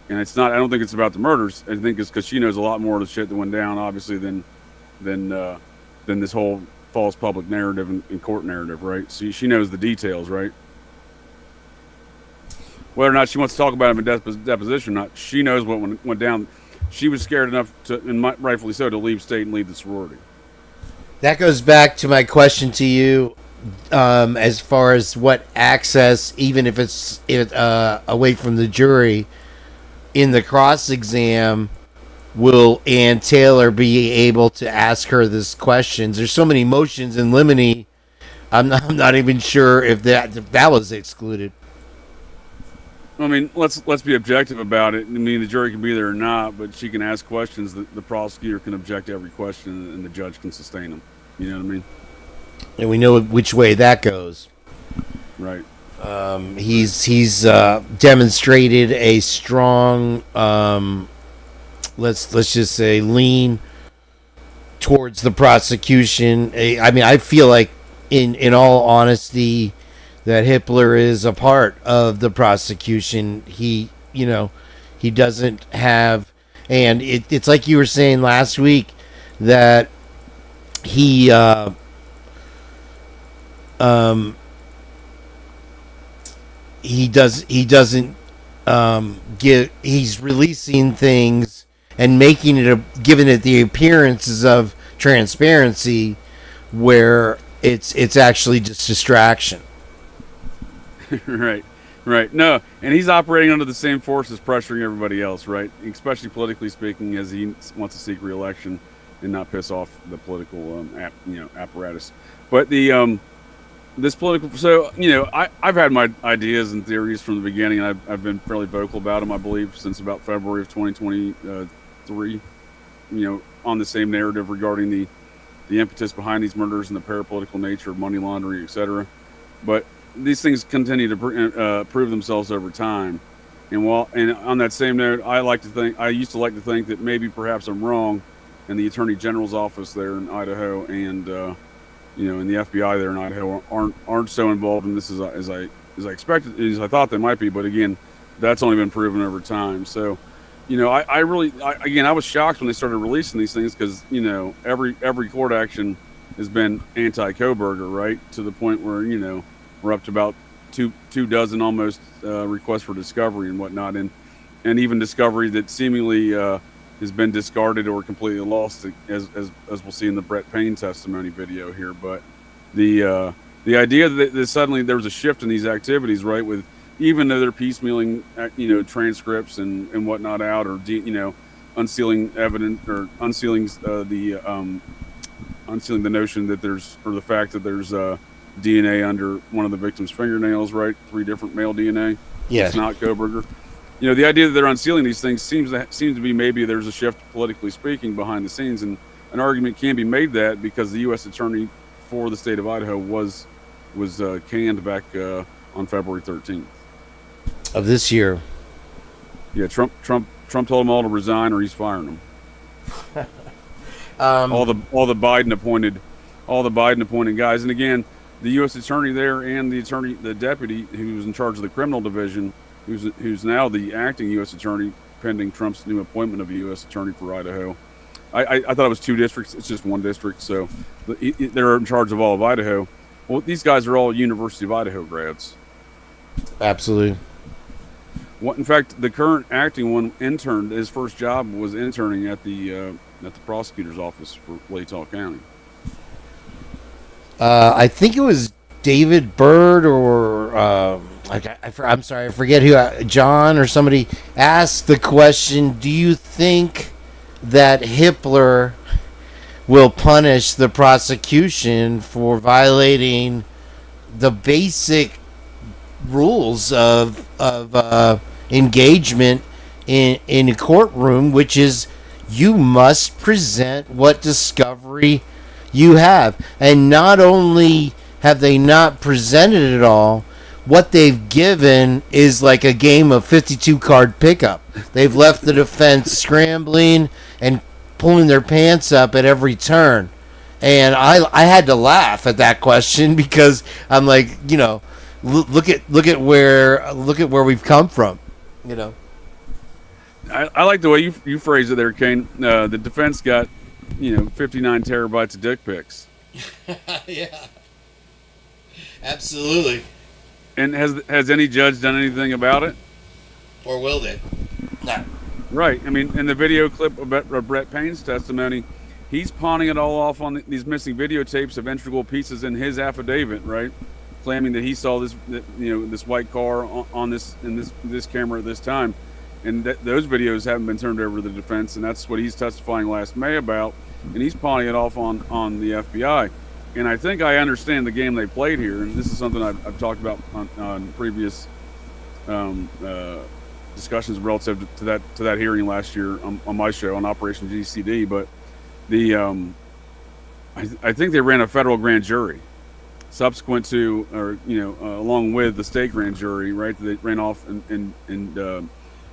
and it's not. I don't think it's about the murders. I think it's because she knows a lot more of the shit that went down, obviously, than this whole false public narrative and court narrative, right? So she knows the details, right? Whether or not she wants to talk about him in deposition or not, she knows what went down. She was scared enough to, and rightfully so, to leave state and leave the sorority. That goes back to my question to you, as far as what access, even if it's away from the jury, in the cross-exam, will Ann Taylor be able to ask her this questions? There's so many motions in limine, I'm not even sure if that was excluded. I mean, let's be objective about it. I mean, the jury can be there or not, but she can ask questions. The prosecutor can object to every question, and the judge can sustain them. You know what I mean? And we know which way that goes. Right. He's demonstrated a strong, let's just say, lean towards the prosecution. I feel like, in all honesty, that Hitler is a part of the prosecution. He doesn't have, and it's like you were saying last week, that he doesn't he's releasing things and making it giving it the appearances of transparency, where it's actually just distraction. Right. No, and he's operating under the same forces pressuring everybody else, right? Especially politically speaking, as he wants to seek re-election and not piss off the political apparatus. But this political, so I've had my ideas and theories from the beginning, and I've been fairly vocal about them, I believe, since about February of 2023. On the same narrative regarding the impetus behind these murders and the parapolitical nature of money laundering, etc. But these things continue to prove themselves over time. And on that same note, I used to like to think that maybe perhaps I'm wrong, and the Attorney General's office there in Idaho and and the FBI there in Idaho aren't so involved in this as I expected, as I thought they might be. But again, that's only been proven over time. So, I was shocked when they started releasing these things because every court action has been anti-Koberger, right, to the point where we're up to about two dozen almost requests for discovery and whatnot, and even discovery that seemingly has been discarded or completely lost, as we'll see in the Brett Payne testimony video here. But the idea that suddenly there was a shift in these activities, right, with even though they're piecemealing, transcripts and whatnot out, or unsealing evidence, or unsealing the notion that the fact that there's DNA under one of the victim's fingernails, right? 3 different male DNA. Yeah. It's not Koberger. The idea that they're unsealing these things seems to be maybe there's a shift, politically speaking, behind the scenes, and an argument can be made that because the U.S. Attorney for the state of Idaho was canned back on February 13th of this year. Yeah, Trump told them all to resign or he's firing them. All the Biden appointed guys, and again, the U.S. Attorney there and the deputy who was in charge of the criminal division, who's now the acting U.S. Attorney pending Trump's new appointment of a U.S. Attorney for Idaho. I thought it was 2 districts. It's just 1 district, so they're in charge of all of Idaho. Well, these guys are all University of Idaho grads. Absolutely. In fact, the current acting one interned. His first job was interning at the prosecutor's office for Latah County. I think it was David Byrd or I'm sorry, I forget who, John or somebody asked the question, do you think that Hitler will punish the prosecution for violating the basic rules of engagement in a courtroom, which is you must present what discovery you have. And not only have they not presented it all, what they've given is like a game of 52 card pickup. They've left the defense scrambling and pulling their pants up at every turn. And I had to laugh at that question because I'm like, look at where we've come from, I like the way you phrase it there, Kane. The defense got 59 terabytes of dick pics. Yeah, absolutely. And has any judge done anything about it? Or will they? No. Right. I mean, in the video clip of Brett Payne's testimony, he's pawning it all off on these missing videotapes of integral pieces in his affidavit, right? Claiming that he saw this white car on this camera at this time, and those videos haven't been turned over to the defense, and that's what he's testifying last May about, and he's pawning it off on the FBI. And I think I understand the game they played here, and this is something I've talked about on previous discussions relative to that hearing last year on my show on Operation GCD. But I think they ran a federal grand jury subsequent to, or along with the state grand jury, right? They ran off in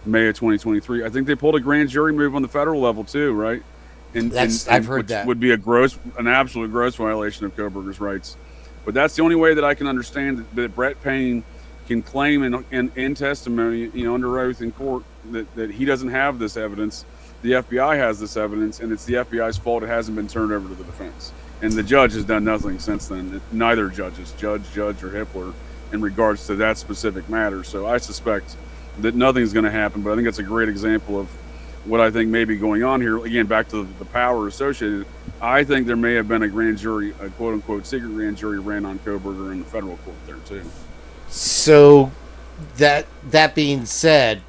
May of 2023. I think they pulled a grand jury move on the federal level too, right? And I've heard that would be an absolute gross violation of Koberger's rights. But that's the only way that I can understand that Brett Payne can claim in testimony, under oath in court, that he doesn't have this evidence. The FBI has this evidence, and it's the FBI's fault it hasn't been turned over to the defense. And the judge has done nothing since then. Neither judges, judge, or Hitler, in regards to that specific matter. So I suspect that nothing's going to happen. But I think that's a great example of what I think may be going on here. Again, back to the power associated. I think there may have been a grand jury, a quote-unquote secret grand jury ran on Koberger in the federal court there too. So that being said,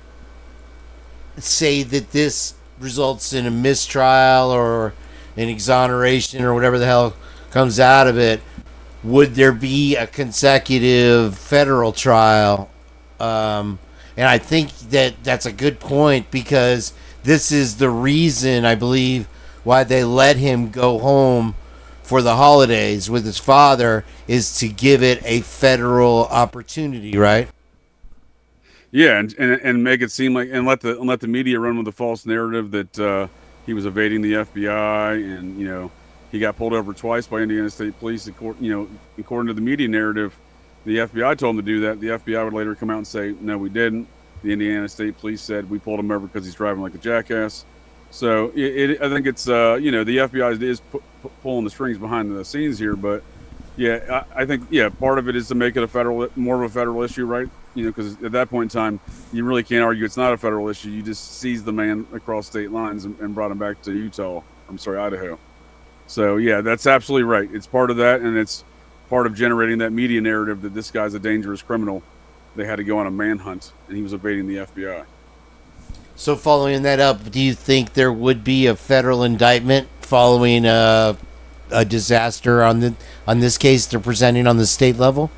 say that this results in a mistrial or an exoneration or whatever the hell comes out of it, would there be a consecutive federal trial? And I think that's a good point, because this is the reason, I believe, why they let him go home for the holidays with his father, is to give it a federal opportunity, right? Yeah, and make it seem like, and let the media run with the false narrative that he was evading the FBI, and He got pulled over twice by Indiana State Police. According to the media narrative, the FBI told him to do that. The FBI would later come out and say, no, we didn't. The Indiana State Police said we pulled him over because he's driving like a jackass. So I think it's the FBI is pulling the strings behind the scenes here, but yeah, I think part of it is to make it more of a federal issue, right? Because at that point in time, you really can't argue it's not a federal issue. You just seized the man across state lines and brought him back to Idaho. So yeah, that's absolutely right. It's part of that, and it's part of generating that media narrative that this guy's a dangerous criminal. They had to go on a manhunt, and he was evading the FBI. So following that up, do you think there would be a federal indictment following a disaster on this case they're presenting on the state level?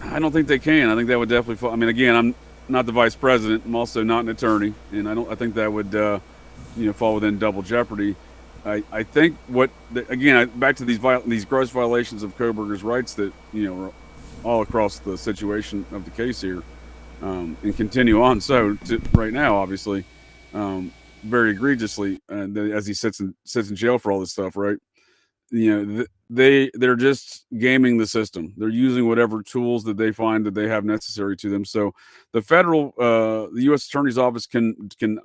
I don't think they can. I think that would definitely fall. I mean, again, I'm not the vice president. I'm also not an attorney, and I think that would fall within double jeopardy. I think back to these gross violations of Kohberger's rights that are all across the situation of the case here, and continue on. So right now, obviously, very egregiously, as he sits in jail for all this stuff, right? They're just gaming the system. They're using whatever tools that they find that they have necessary to them. So the U.S. Attorney's Office can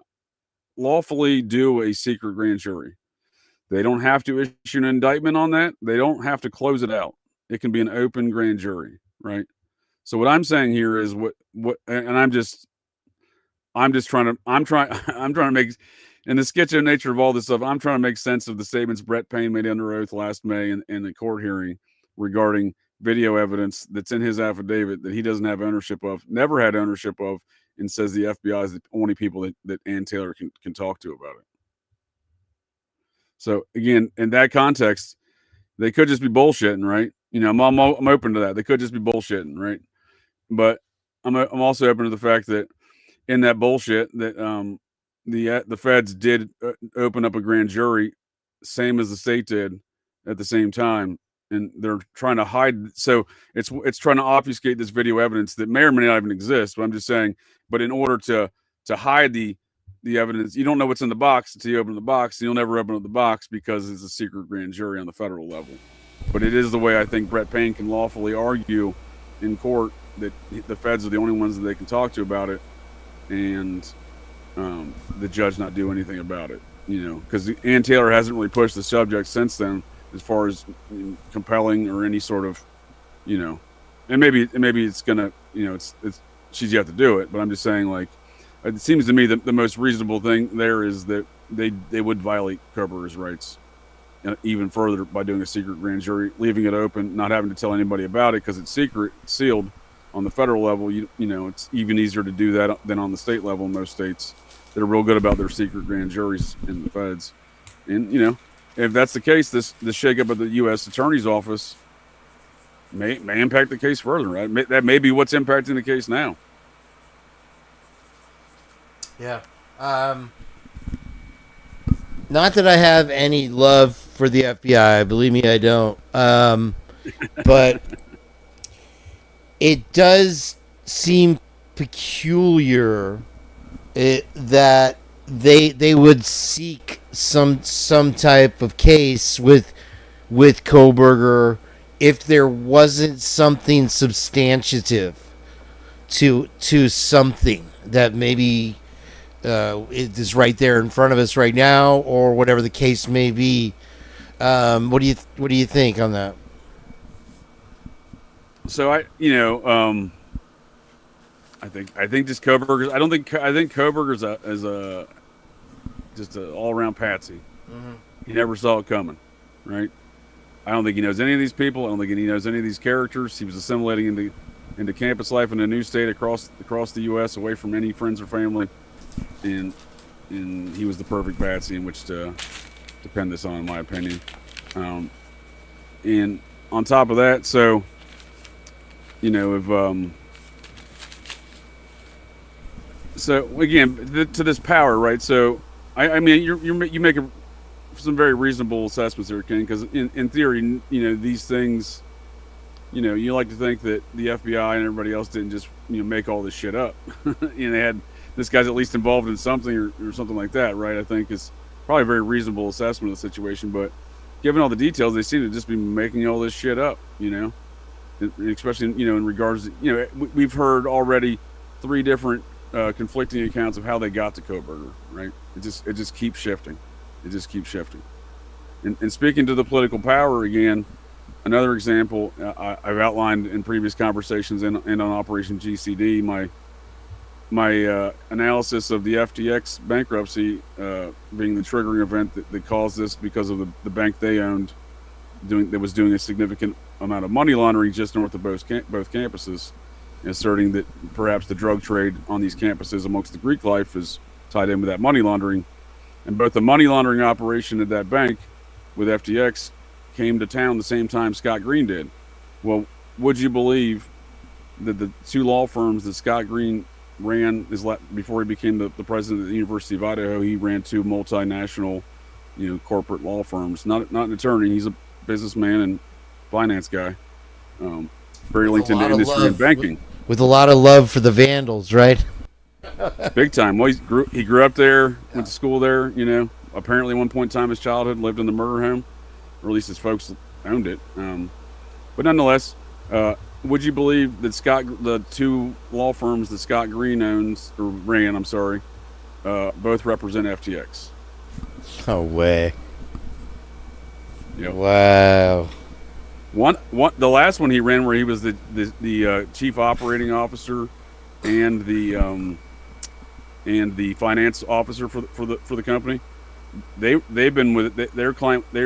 lawfully do a secret grand jury. They don't have to issue an indictment on that. They don't have to close it out. It can be an open grand jury, right? So what I'm saying here is and I'm trying to make, in the schizo nature of all this stuff, I'm trying to make sense of the statements Brett Payne made under oath last May in the court hearing regarding video evidence that's in his affidavit that he doesn't have ownership of, never had ownership of, and says the FBI is the only people that Ann Taylor can talk to about it. So again, in that context, they could just be bullshitting, right? I'm open to that. They could just be bullshitting, right? But I'm also open to the fact that in that bullshit that the feds did open up a grand jury, same as the state did at the same time, and they're trying to hide. So it's trying to obfuscate this video evidence that may or may not even exist. But I'm just saying, but in order to hide the evidence, you don't know what's in the box until you open the box. And you'll never open up the box because it's a secret grand jury on the federal level. But it is the way I think Brett Payne can lawfully argue in court that the feds are the only ones that they can talk to about it, and the judge not do anything about it. Because Ann Taylor hasn't really pushed the subject since then, as far as compelling or any sort of, and maybe it's gonna, it's she's yet to do it. But I'm just saying, like, it seems to me that the most reasonable thing there is that they would violate Kohberger's rights even further by doing a secret grand jury, leaving it open, not having to tell anybody about it because it's secret, it's sealed. On the federal level, it's even easier to do that than on the state level in most states. They're real good about their secret grand juries in the feds. And, if that's the case, this shakeup at the U.S. Attorney's Office may impact the case further, right? That may be what's impacting the case now. Yeah. Not that I have any love for the FBI. Believe me, I don't. But it does seem peculiar that they would seek some type of case with Kohberger if there wasn't something substantive to something that maybe it is right there in front of us right now, or whatever the case may be. What do you think on that? So I think just Kohberger's. I think Kohberger's is just an all around patsy. Mm-hmm. He never saw it coming, right? I don't think he knows any of these people. I don't think he knows any of these characters. He was assimilating into campus life in a new state across the U.S. away from any friends or family, and he was the perfect patsy in which to depend this on, in my opinion. And on top of that, so if so again to this power, right? So I mean you make some very reasonable assessments here, Kane, because in theory, these things, you like to think that the FBI and everybody else didn't just make all this shit up. They had this guy's at least involved in something or something like that, right? I think is probably a very reasonable assessment of the situation. But given all the details, they seem to just be making all this shit up, you know, especially, you know, in regards to, you know, we've heard already 3 different conflicting accounts of how they got to Kohberger, right? It just keeps shifting. It just keeps shifting. And speaking to the political power again, another example I've outlined in previous conversations and on Operation GCD, my analysis of the FTX bankruptcy being the triggering event that caused this because of the bank they owned that was doing a significant amount of money laundering just north of both campuses, asserting that perhaps the drug trade on these campuses amongst the Greek life is tied in with that money laundering. And both the money laundering operation at that bank with FTX came to town the same time Scott Green did. Well, would you believe that the 2 law firms that Scott Green ran before he became the president of the University of Idaho, he ran 2 multinational, you know, corporate law firms. Not an attorney, he's a businessman and finance guy. Very linked into industry and banking. With a lot of love for the Vandals, right? Big time. Well, he grew up there, went to school there, you know. Apparently at one point in time his childhood lived in the murder home, or at least his folks owned it. But nonetheless, would you believe that the 2 law firms that Scott Green ran, both represent FTX? No way. Yep. Wow. The last one he ran, where he was the chief operating officer and the finance officer for the company. They've been with their client. They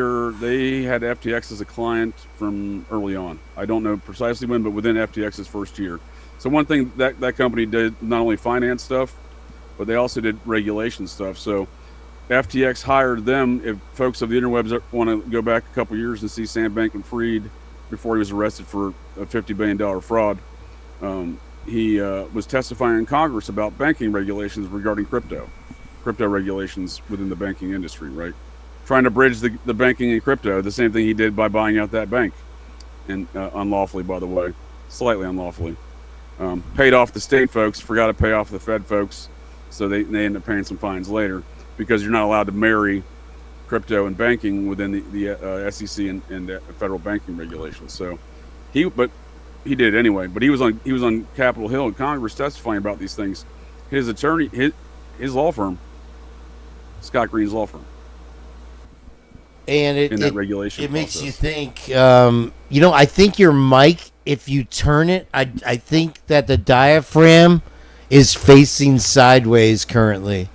had FTX as a client from early on. I don't know precisely when, but within FTX's first year. So one thing that company did, not only finance stuff, but they also did regulation stuff. So FTX hired them. If folks of the interwebs want to go back a couple years and see Sam Bankman-Fried before he was arrested for a $50 billion fraud, he was testifying in Congress about banking regulations regarding crypto regulations within the banking industry, right? Trying to bridge the banking and crypto, the same thing he did by buying out that bank, and unlawfully, by the way, slightly unlawfully. Paid off the state folks, forgot to pay off the Fed folks, so they end up paying some fines later, because you're not allowed to marry crypto and banking within the SEC and federal banking regulations. So he did it anyway. But he was on Capitol Hill in Congress testifying about these things. His attorney, his law firm, Scott Green's law firm, and that regulation it makes you think. I think your mic, if you turn it, I think that the diaphragm is facing sideways currently.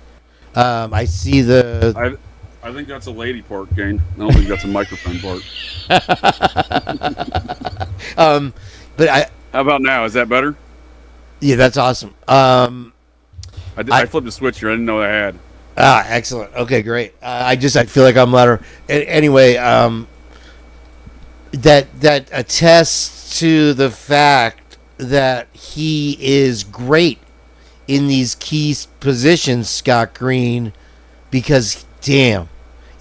I see the. I think that's a lady part, Kane. I don't think that's a microphone part. But how about now? Is that better? Yeah, that's awesome. I flipped the switch here. I didn't know I had. Excellent. Okay, great. I feel like I'm louder. Anyway, that attests to the fact that he is great in these key positions, Scott Green, because damn,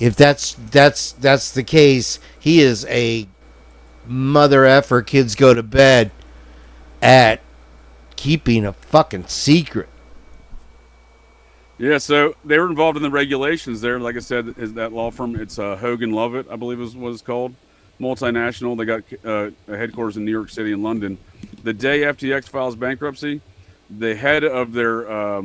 if that's the case, he is a mother effer. Kids go to bed at keeping a fucking secret. Yeah, so they were involved in the regulations there. Like I said, is that law firm? It's Hogan Lovett, I believe is what it's called. Multinational. They got a headquarters in New York City and London. The day FTX files bankruptcy, the head of their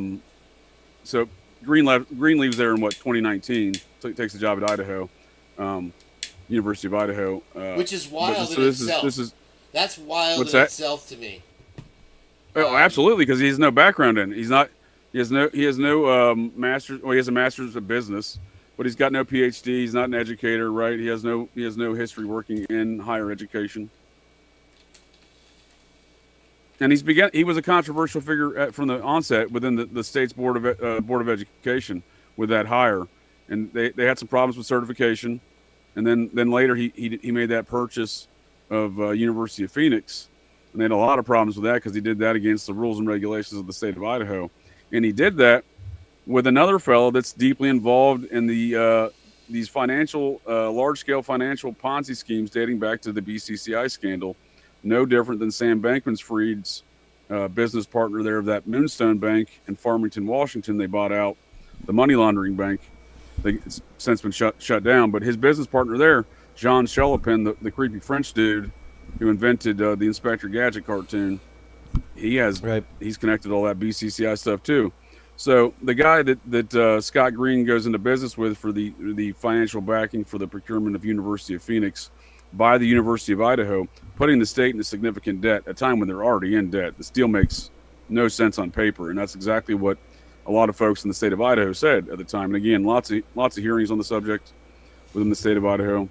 so Green leaves there in 2019. So he takes a job at Idaho, University of Idaho, which is wild in itself. That's wild in itself to me. Oh, absolutely, because he has no background in it. He has no master's. Well, he has a master's of business, but he's got no PhD. He's not an educator, right? He has no history working in higher education. And he was a controversial figure from the onset within the state's board of education with that hire, and they had some problems with certification, and then later he made that purchase of University of Phoenix, and they had a lot of problems with that because he did that against the rules and regulations of the state of Idaho. And he did that with another fellow that's deeply involved in these large-scale financial Ponzi schemes dating back to the BCCI scandal, no different than Sam Bankman-Fried's business partner there of that Moonstone Bank in Farmington, Washington. They bought out the money laundering bank. It's since been shut down, but his business partner there John Shelopin, the creepy French dude who invented the Inspector Gadget cartoon, he's connected to all that BCCI stuff too. So the guy that Scott Green goes into business with for the financial backing for the procurement of University of Phoenix by the University of Idaho, putting the state into significant debt at a time when they're already in debt. This deal makes no sense on paper, and that's exactly what a lot of folks in the state of Idaho said at the time. And again, lots of hearings on the subject within the state of Idaho,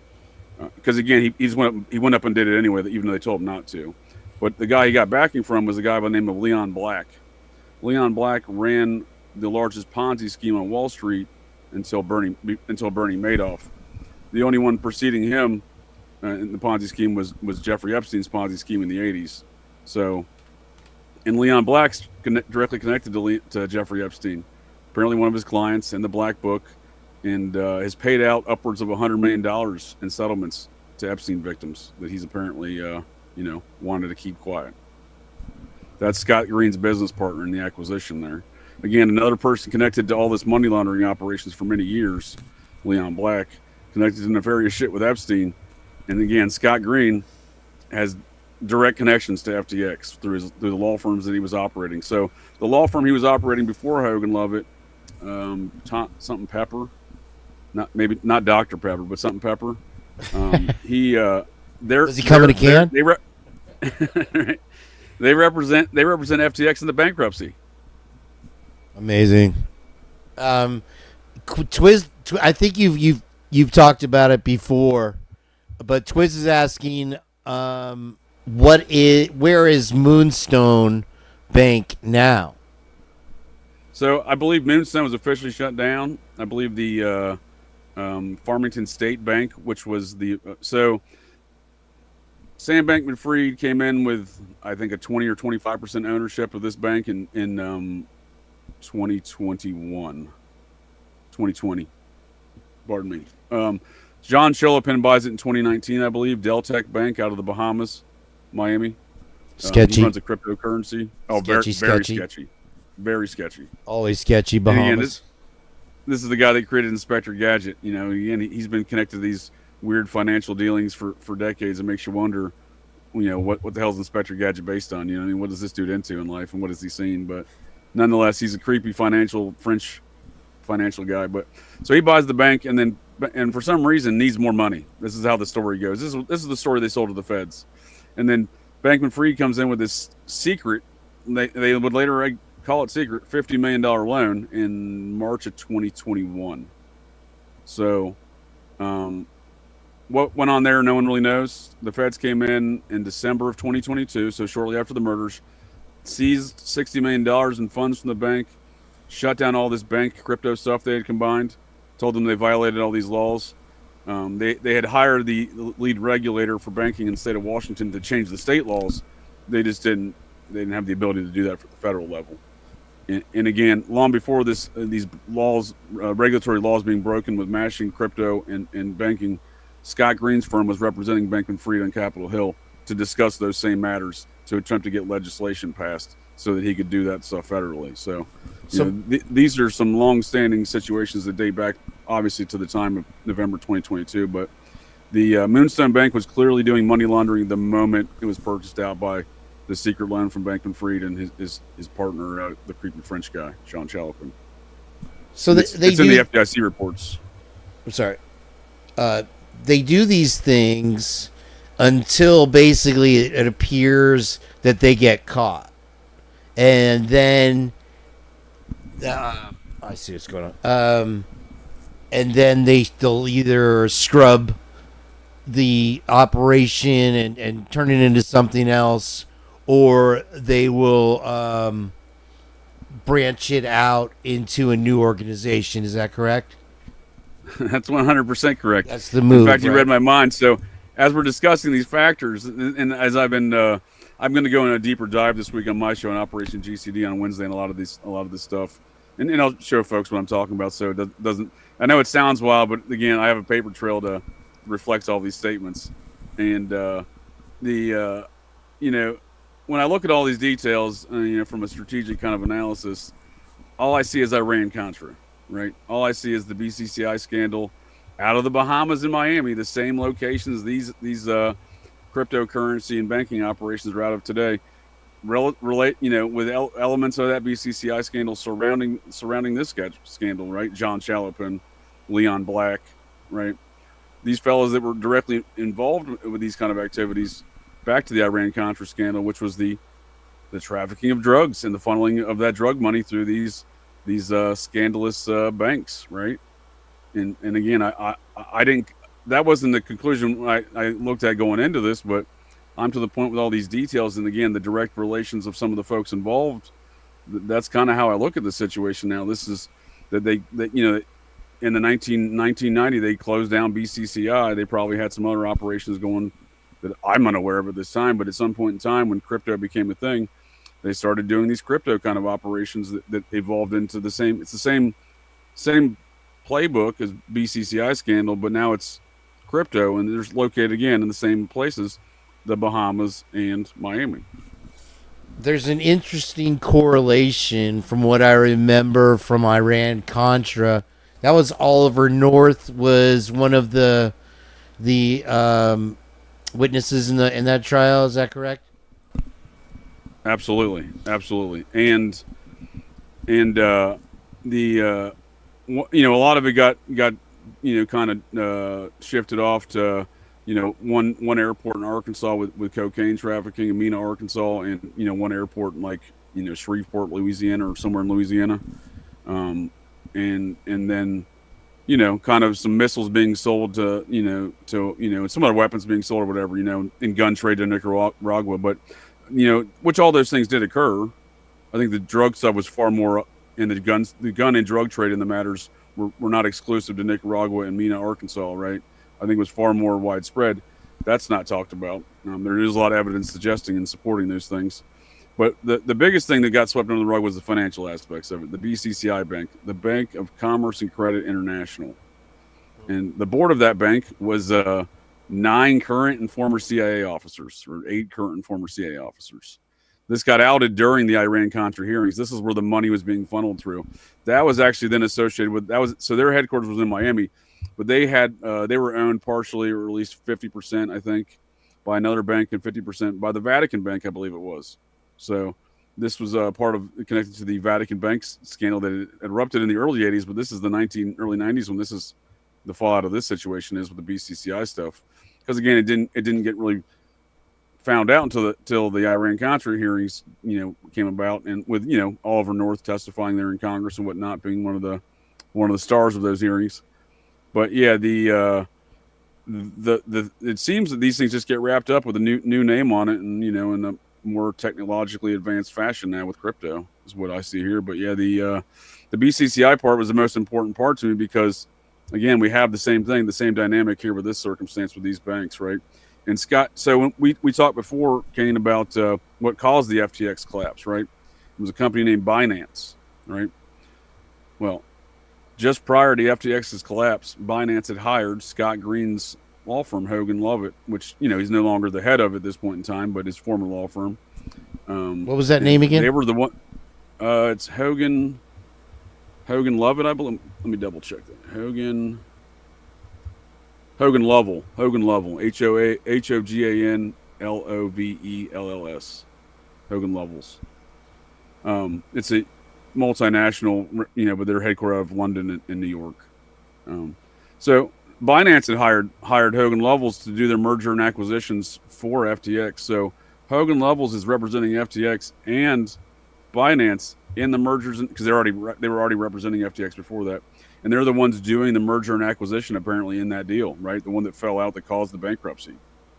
because again, he went up and did it anyway, even though they told him not to. But the guy he got backing from was a guy by the name of Leon Black. Leon Black ran the largest Ponzi scheme on Wall Street until Bernie Madoff. The only one preceding him in the Ponzi scheme was Jeffrey Epstein's Ponzi scheme in the 80s. So, and Leon Black's directly connected to Jeffrey Epstein, apparently one of his clients in the Black Book, and has paid out upwards of $100 million in settlements to Epstein victims that he's apparently wanted to keep quiet. That's Scott Green's business partner in the acquisition there. Again, another person connected to all this money laundering operations for many years, Leon Black, connected to nefarious shit with Epstein. And again, Scott Green has direct connections to FTX through the law firms that he was operating. So the law firm he was operating before Hogan Lovett, something Pepper, not Dr. Pepper, but something Pepper. Does he come in a can? They represent FTX in the bankruptcy. Amazing. Twiz, I think you've talked about it before, but Twiz is asking, where is Moonstone Bank now? So I believe Moonstone was officially shut down. I believe the Farmington State Bank, which was so Sam Bankman-Fried came in with, I think, a 20 or 25% ownership of this bank in 2020. Pardon me. John Shelopin buys it in 2019, I believe. Deltec Bank out of the Bahamas, Miami. Sketchy. He runs a cryptocurrency. Oh, very sketchy. Very sketchy. Always sketchy, Bahamas. This is the guy that created Inspector Gadget. Again, he's been connected to these weird financial dealings for decades. It makes you wonder, what the hell is Inspector Gadget based on? What is this dude into in life, and what has he seen? But nonetheless, he's a creepy French financial guy. But so he buys the bank, and for some reason needs more money. This is how the story goes. This is the story they sold to the feds, and then Bankman-Fried comes in with this secret. They would later call it secret $50 million loan in March of 2021. So, what went on there, no one really knows. The feds came in December of 2022, so shortly after the murders, seized $60 million in funds from the bank, shut down all this bank crypto stuff they had combined, told them they violated all these laws. They had hired the lead regulator for banking in the state of Washington to change the state laws. They just didn't have the ability to do that for the federal level. And again, long before these laws, regulatory laws being broken with mashing crypto and banking, Scott Green's firm was representing Bankman-Fried on Capitol Hill to discuss those same matters to attempt to get legislation passed so that he could do that stuff federally. So these are some long-standing situations that date back, obviously, to the time of November 2022. But the Moonstone Bank was clearly doing money laundering the moment it was purchased out by the secret loan from Bankman-Fried and his partner, the creepy French guy, John Shelopin. So it's in the FDIC reports. I'm sorry. They do these things until basically it appears that they get caught. And then I see what's going on. And then they'll either scrub the operation and turn it into something else, or they will branch it out into a new organization. Is that correct? That's 100% correct. That's the move. In fact, you right? read my mind. So as we're discussing these factors, and as I've been, I'm going to go in a deeper dive this week on my show on Operation GCD on Wednesday, and a lot of this stuff, and I'll show folks what I'm talking about. So it doesn't. I know it sounds wild, but again, I have a paper trail to reflect all these statements, and when I look at all these details, from a strategic kind of analysis, all I see is Iran-Contra, right? All I see is the BCCI scandal, out of the Bahamas and Miami, the same locations these cryptocurrency and banking operations are out of today. Relate, with elements of that BCCI scandal surrounding this scandal, right? John Chalopin, Leon Black, right? These fellows that were directly involved with these kind of activities, back to the Iran-Contra scandal, which was the trafficking of drugs and the funneling of that drug money through these scandalous banks, right? And again, I didn't. That wasn't the conclusion I looked at going into this, but I'm to the point with all these details, and again, the direct relations of some of the folks involved. That's kind of how I look at the situation now. This is that in the 1990 they closed down BCCI. They probably had some other operations going that I'm unaware of at this time, but at some point in time when crypto became a thing, they started doing these crypto kind of operations that evolved into the same. It's the same playbook as BCCI scandal, but now it's crypto, and they're located again in the same places, the Bahamas and Miami. There's an interesting correlation from what I remember from Iran-Contra. That was Oliver North was one of the witnesses in that trial. Is that correct? Absolutely. And a lot of it got kind of shifted off to one airport in Arkansas with cocaine trafficking in Mena, Arkansas, and one airport in Shreveport, Louisiana, or somewhere in Louisiana, and then kind of some missiles being sold to some other weapons being sold or whatever, in gun trade to Nicaragua, but which all those things did occur. I think the drug stuff was far more, and the gun and drug trade in the matters were not exclusive to Nicaragua and Mena, Arkansas, right? I think it was far more widespread. That's not talked about. There is a lot of evidence suggesting and supporting those things. But the biggest thing that got swept under the rug was the financial aspects of it. The BCCI Bank, the Bank of Commerce and Credit International. And the board of that bank was 9 current and former CIA officers, or 8 current and former CIA officers. This got outed during the Iran-Contra hearings. This is where the money was being funneled through. That was actually then associated with so their headquarters was in Miami, but they were owned partially, or at least 50%, I think, by another bank, and 50% by the Vatican Bank, I believe it was. So this was part of connected to the Vatican Bank scandal that erupted in the early 80s, but this is the early 90s when this is the fallout of this situation is with the BCCI stuff. Because again, it didn't get really found out until the Iran-Contra hearings, came about, and with Oliver North testifying there in Congress and whatnot, being one of the stars of those hearings. But yeah, it seems that these things just get wrapped up with a new name on it, and in a more technologically advanced fashion now with crypto is what I see here. But yeah, the BCCI part was the most important part to me because, again, we have the same thing, the same dynamic here with this circumstance with these banks, right? And Scott, so when we talked before, Kane, about what caused the FTX collapse, right? It was a company named Binance, right? Well, just prior to FTX's collapse, Binance had hired Scott Green's law firm, Hogan Lovitt, which, he's no longer the head of at this point in time, but his former law firm. What was that name again? They were the one. It's Hogan Lovitt, I believe. Let me double check that. Hogan Lovell, HOGAN LOVELLS, Hogan Lovells. It's a multinational, but they're headquartered out of London and New York. So Binance had hired Hogan Lovells to do their merger and acquisitions for FTX. So Hogan Lovells is representing FTX and Binance in the mergers, because they were already representing FTX before that. And they're the ones doing the merger and acquisition, apparently, in that deal, right? The one that fell out that caused the bankruptcy,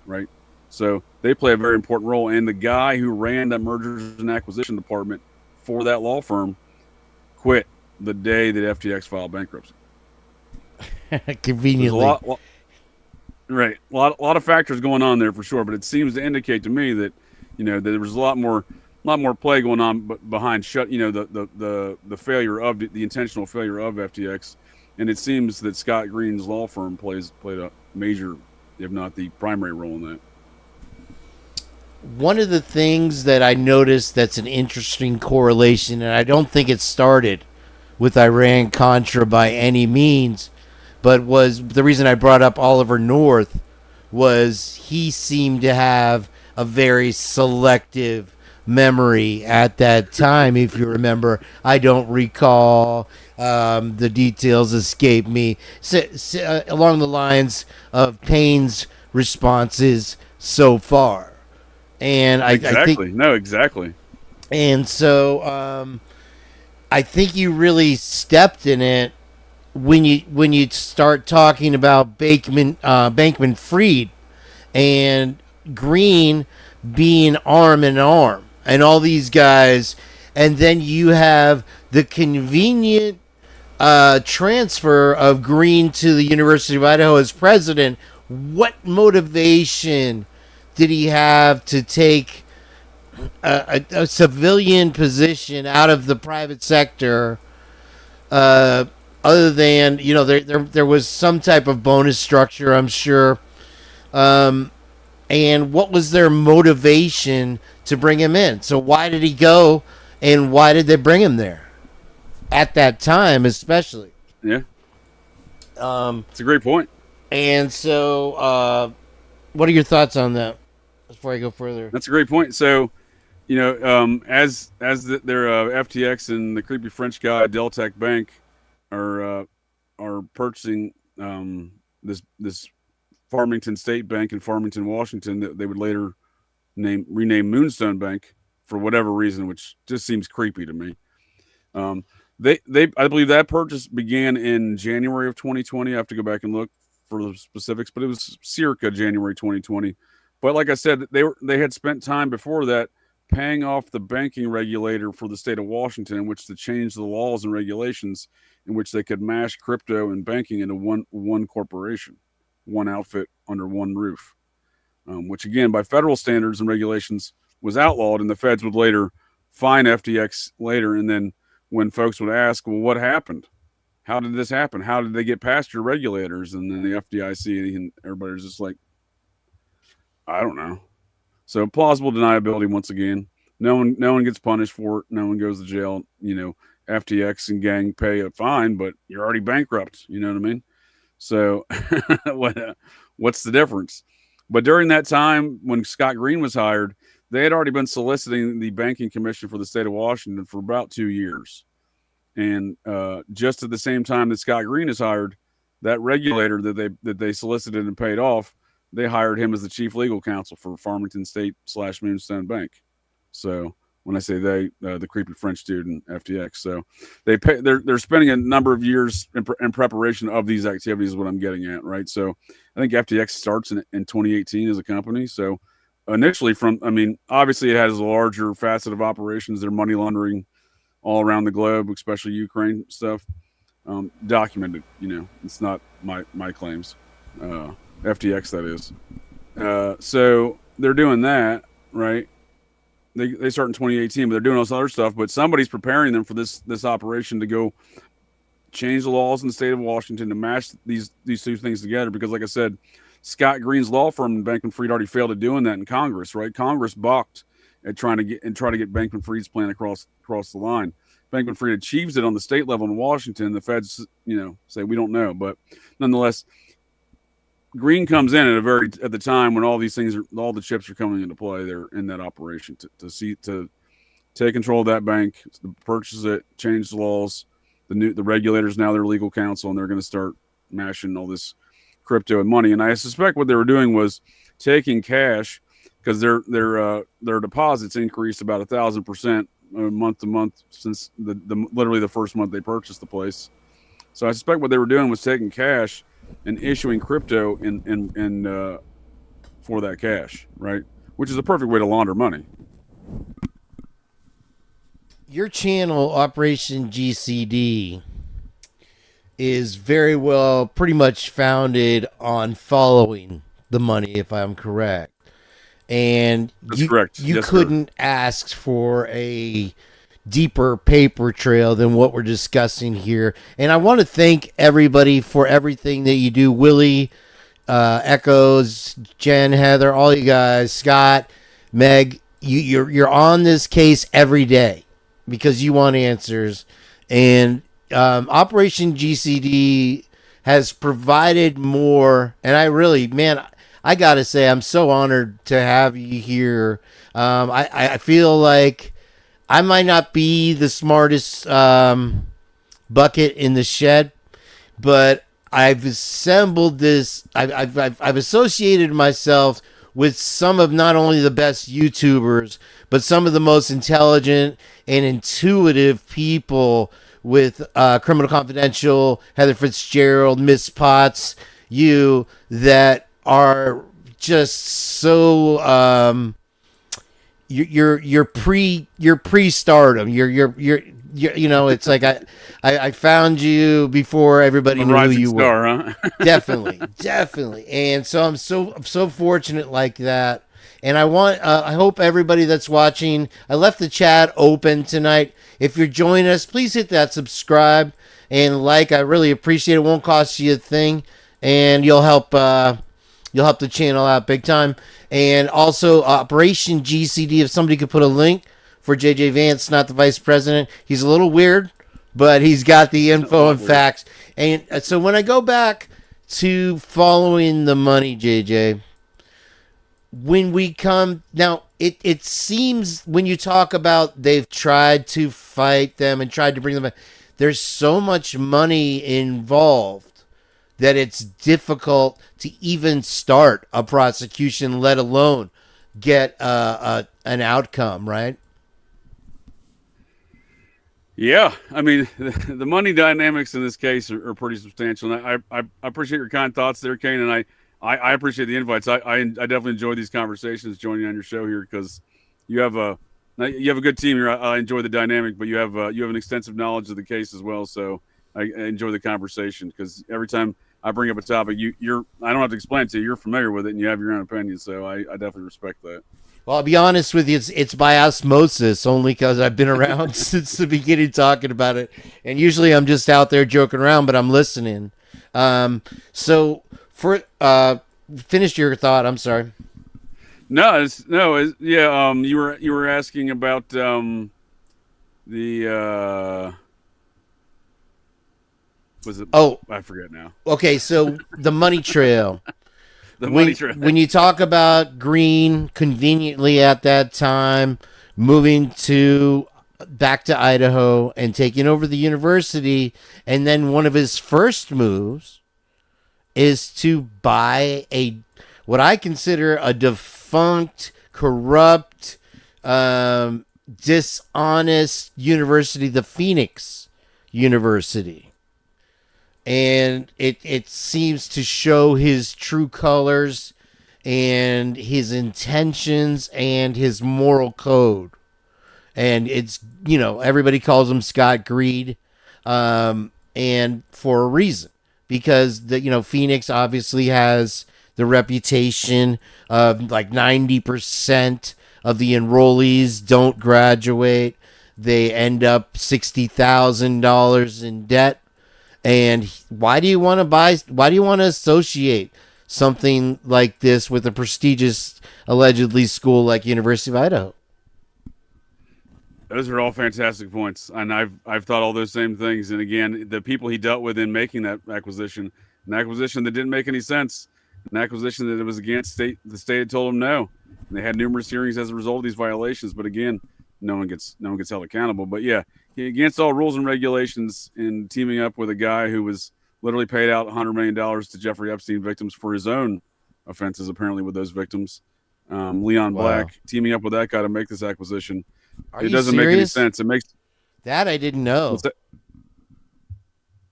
right? So they play a very important role. And the guy who ran that mergers and acquisition department for that law firm quit the day that FTX filed bankruptcy. Conveniently. Right. A lot of factors going on there for sure, but it seems to indicate to me that, that there was a lot more play going on behind the failure of the intentional failure of FTX, and it seems that Scott Green's law firm played a major, if not the primary role in that. One of the things that I noticed that's an interesting correlation, and I don't think it started with Iran-Contra by any means, but was the reason I brought up Oliver North was he seemed to have a very selective memory at that time. If you remember, I don't recall. The details escape me. Along the lines of Payne's responses so far, and I think no, exactly. And so I think you really stepped in it when you start talking about Bankman-Fried and Green being arm in arm and all these guys, and then you have the convenient transfer of Green to the University of Idaho as president. What motivation did he have to take a civilian position out of the private sector? Other than, there was some type of bonus structure, I'm sure. And what was their motivation to bring him in? So why did he go, and why did they bring him there at that time, especially? Yeah. It's a great point. And so, what are your thoughts on that before I go further? That's a great point. So, as their FTX and the creepy French guy Deltec Bank are purchasing this Farmington State Bank in Farmington, Washington, that they would later rename Moonstone Bank for whatever reason, which just seems creepy to me. I believe that purchase began in January of 2020. I have to go back and look for the specifics, but it was circa January 2020. But like I said, they had spent time before that paying off the banking regulator for the state of Washington, in which to change the laws and regulations in which they could mash crypto and banking into one corporation, one outfit under one roof, which again, by federal standards and regulations, was outlawed, and the feds would later fine FTX later. And then when folks would ask, well, what happened? How did this happen? How did they get past your regulators? And then the FDIC and everybody's just like, I don't know. So plausible deniability once again. No one gets punished for it. No one goes to jail. FTX and gang pay a fine, but you're already bankrupt. You know what I mean? So what's the difference? But during that time when Scott Green was hired, they had already been soliciting the banking commission for the state of Washington for about 2 years. And just at the same time that Scott Green is hired, that regulator that they solicited and paid off, they hired him as the chief legal counsel for Farmington State / Moonstone Bank. So when I say they, the creepy French dude in FTX. So they're spending a number of years in preparation of these activities is what I'm getting at, right? So I think FTX starts in 2018 as a company. So initially obviously it has a larger facet of operations. They're money laundering all around the globe, especially Ukraine stuff. Documented, it's not my claims. FTX, that is. So they're doing that, right? They start in 2018, but they're doing all this other stuff. But somebody's preparing them for this operation to go change the laws in the state of Washington to mash these two things together. Because, like I said, Scott Green's law firm and Bankman-Fried already failed at doing that in Congress, right? Congress balked at trying to get Bankman-Fried's plan across the line. Bankman-Fried achieves it on the state level in Washington. The feds, say we don't know, but nonetheless, Green comes in at the time when all the chips are coming into play. They're in that operation to take control of that bank, to purchase it, change the laws. The regulators now their legal counsel, and they're going to start mashing all this crypto and money. And I suspect what they were doing was taking cash, because their deposits increased about 1,000% month to month since literally the first month they purchased the place. So I suspect what they were doing was taking cash and issuing crypto in for that cash, right? Which is a perfect way to launder money. Your channel, Operation GCD, is very well pretty much founded on following the money, if I'm correct. And That's correct. You Yes, couldn't ask for a deeper paper trail than what we're discussing here. And I want to thank everybody for everything that you do. Willie, Echoes, Jenn, Heather, all you guys, Scott, Meg, you're on this case every day because you want answers. And Operation GCD has provided more. And I really, man, I gotta say, I'm so honored to have you here. I feel like I might not be the smartest bucket in the shed, but I've assembled this. I've associated myself with some of not only the best YouTubers, but some of the most intelligent and intuitive people with Criminal Confidential, Heather Fitzgerald, Miss Potts, you, that are just so you're pre-stardom. You're you know, it's like I found you before everybody knew who you star, were. Huh? Definitely. And so I'm so fortunate like that. And I hope everybody that's watching, I left the chat open tonight. If you're joining us, please hit that subscribe and like. I really appreciate it. It won't cost you a thing, and you'll help the channel out big time. And also Operation GCD, if somebody could put a link for JJ Vance, not the vice president. He's a little weird, but he's got the info and facts. And so when I go back to following the money, JJ, when we come now, it seems when you talk about they've tried to fight them and tried to bring them back, there's so much money involved that it's difficult to even start a prosecution, let alone get an outcome, right? Yeah, I mean, the money dynamics in this case are pretty substantial. And I appreciate your kind thoughts there, Kane, and I appreciate the invites. I definitely enjoy these conversations, joining on your show here, because you have a good team here. I enjoy the dynamic, but you have an extensive knowledge of the case as well. So I enjoy the conversation, because every time I bring up a topic, I don't have to explain it to you. You're familiar with it, and you have your own opinion. So I definitely respect that. Well, I'll be honest with you, it's by osmosis, only because I've been around since the beginning talking about it. And usually I'm just out there joking around, but I'm listening. So for finish your thought. I'm sorry. You were asking about the was it? Oh, I forget now. Okay, so the money trail. Money trail. When you talk about Green conveniently at that time moving back to Idaho and taking over the university, and then one of his first moves is to buy what I consider a defunct, corrupt, dishonest university, the Phoenix University. And it seems to show his true colors and his intentions and his moral code. And it's, everybody calls him Scott Greed, and for a reason. Because, Phoenix obviously has the reputation of like 90% of the enrollees don't graduate. They end up $60,000 in debt. And why do you want to associate something like this with a prestigious, allegedly, school like University of Idaho? Those are all fantastic points, and I've thought all those same things. And again, the people he dealt with in making that acquisition, an acquisition that didn't make any sense, an acquisition that it was against the state had told them no. And they had numerous hearings as a result of these violations. But again, no one gets held accountable. But yeah, against all rules and regulations, and teaming up with a guy who was literally paid out $100 million to Jeffrey Epstein victims for his own offenses, apparently with those victims. Leon Black, teaming up with that guy to make this acquisition. It doesn't make any sense. It makes that I didn't know.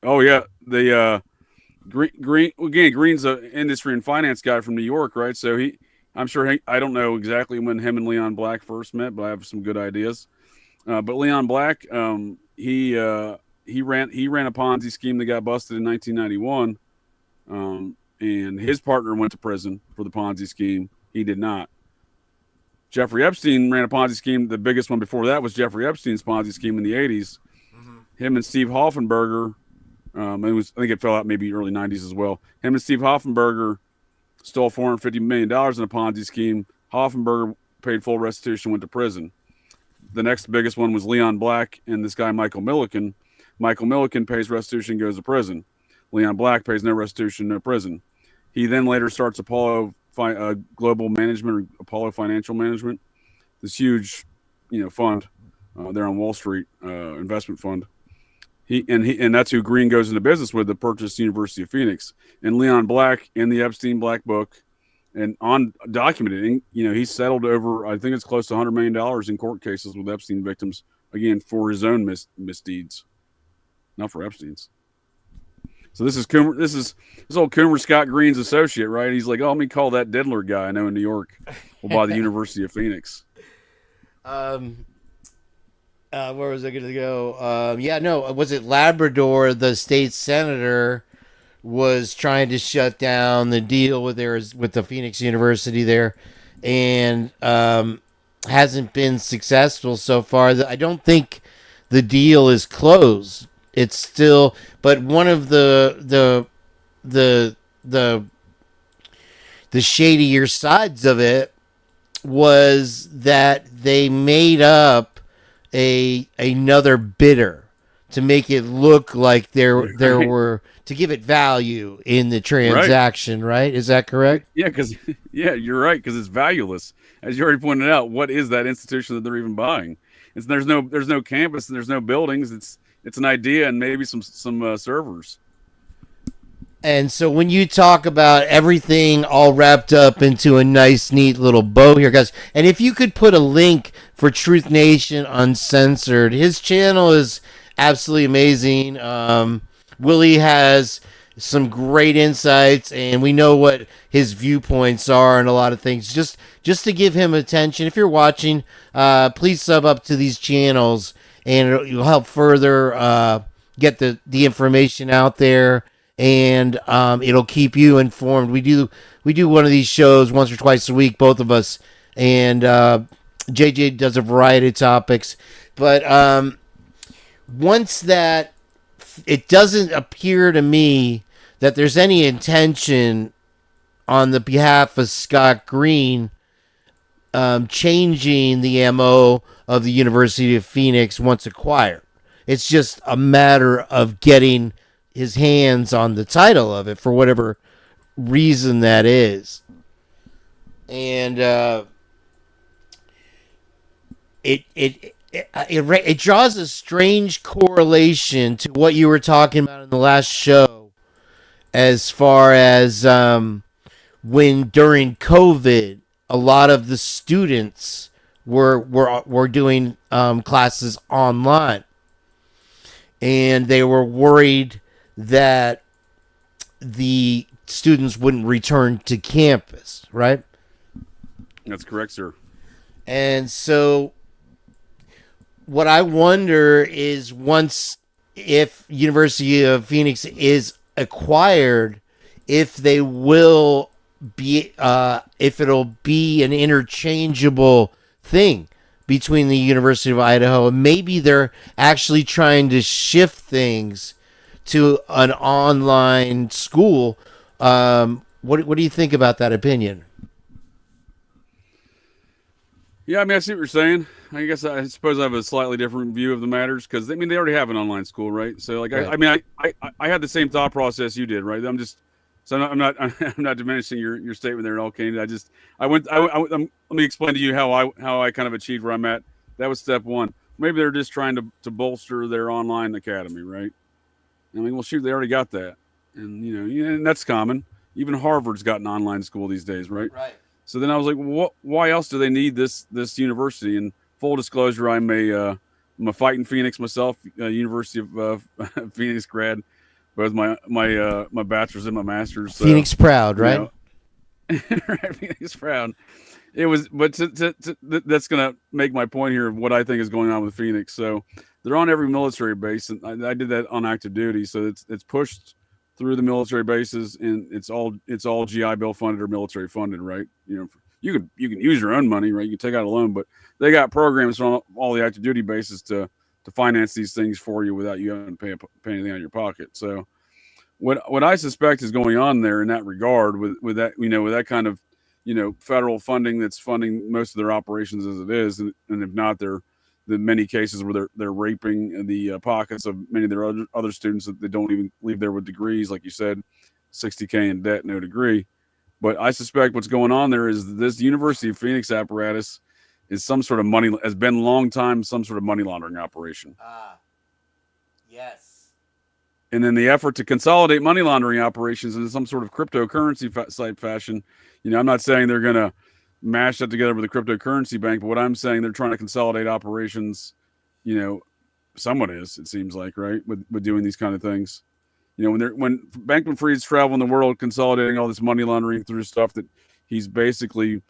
Oh yeah, the Green's an industry and finance guy from New York, right? So I don't know exactly when him and Leon Black first met, but I have some good ideas. But Leon Black, he ran a Ponzi scheme that got busted in 1991, and his partner went to prison for the Ponzi scheme. He did not. Jeffrey Epstein ran a Ponzi scheme. The biggest one before that was Jeffrey Epstein's Ponzi scheme in the 80s. Mm-hmm. Him and Steve Hoffenberger, I think it fell out maybe early 90s as well. Him and Steve Hoffenberger stole $450 million in a Ponzi scheme. Hoffenberger paid full restitution, went to prison. The next biggest one was Leon Black and this guy Michael Milliken. Michael Milliken pays restitution, goes to prison. Leon Black pays no restitution, no prison. He then later starts Apollo Global Management, or Apollo Financial Management, this huge, fund there on Wall Street, investment fund. And that's who Green goes into business with to purchase University of Phoenix. And Leon Black in the Epstein Black Book, and on documented, he's settled over, I think it's close to $100 million in court cases with Epstein victims, again, for his own misdeeds, not for Epstein's. So this is old Coomer Scott Green's associate, right? He's like, oh, let me call that Diddler guy I know in New York. We'll buy the University of Phoenix. Where was I going to go? Was it Labrador? The state senator was trying to shut down the deal with the Phoenix University there, and hasn't been successful so far. I don't think the deal is closed. It's still, but one of the shadier sides of it was that they made up another bidder to make it look like there were, to give it value in the transaction, right? Is that correct? Yeah, you're right, because it's valueless. As you already pointed out, what is that institution that they're even buying? There's no campus and there's no buildings. It's an idea and maybe some servers. And so when you talk about everything all wrapped up into a nice, neat little bow here, guys, and if you could put a link for Truth Nation Uncensored, his channel is absolutely amazing. Willie has some great insights, and we know what his viewpoints are and a lot of things. Just to give him attention, if you're watching, please sub up to these channels, and it'll help further get the information out there, and it'll keep you informed. We do one of these shows once or twice a week, both of us, and JJ does a variety of topics. But once that, it doesn't appear to me that there's any intention on the behalf of Scott Green changing the MO of the University of Phoenix once acquired. It's just a matter of getting his hands on the title of it for whatever reason that is. And it draws a strange correlation to what you were talking about in the last show, as far as when during COVID, a lot of the students were doing classes online, and they were worried that the students wouldn't return to campus, right? That's correct, sir. And so what I wonder is, if University of Phoenix is acquired, if they will be, if it'll be an interchangeable thing between the University of Idaho, and maybe they're actually trying to shift things to an online school. What do you think about that opinion? Yeah, I mean, I see what you're saying. I suppose I have a slightly different view of the matters, because they already have an online school, right? So like, right. I had the same thought process you did, right? I'm not diminishing your statement there at all, Kane. Let me explain to you how I kind of achieved where I'm at. That was step one. Maybe they're just trying to bolster their online academy, right? I mean, well, shoot, they already got that, and and that's common. Even Harvard's got an online school these days, right? Right. So then I was like, why else do they need this university? And full disclosure, I'm a fighting Phoenix myself, University of Phoenix grad, both my bachelor's and my master's. So, Phoenix proud, right? Right, Phoenix proud. It was, but that's gonna make my point here of what I think is going on with Phoenix. So they're on every military base, and I did that on active duty. So it's pushed through the military bases, and it's all GI Bill funded or military funded, right? You can use your own money, right? You can take out a loan, but they got programs on all the active duty bases to finance these things for you without you having to pay anything out of your pocket. So what I suspect is going on there in that regard with that, with that kind of, federal funding that's funding most of their operations as it is. And if not, they're the many cases where they're raping the pockets of many of their other students that they don't even leave there with degrees, like you said, $60K in debt, no degree. But I suspect what's going on there is this University of Phoenix apparatus is some sort of has been long time some sort of money laundering operation. Yes. And then the effort to consolidate money laundering operations into some sort of cryptocurrency site fashion. I'm not saying they're going to mash that together with a cryptocurrency bank, but what I'm saying, they're trying to consolidate operations. Someone is, it seems like, right, with doing these kind of things. When Bankman-Fried's traveling the world, consolidating all this money laundering through stuff that he's basically,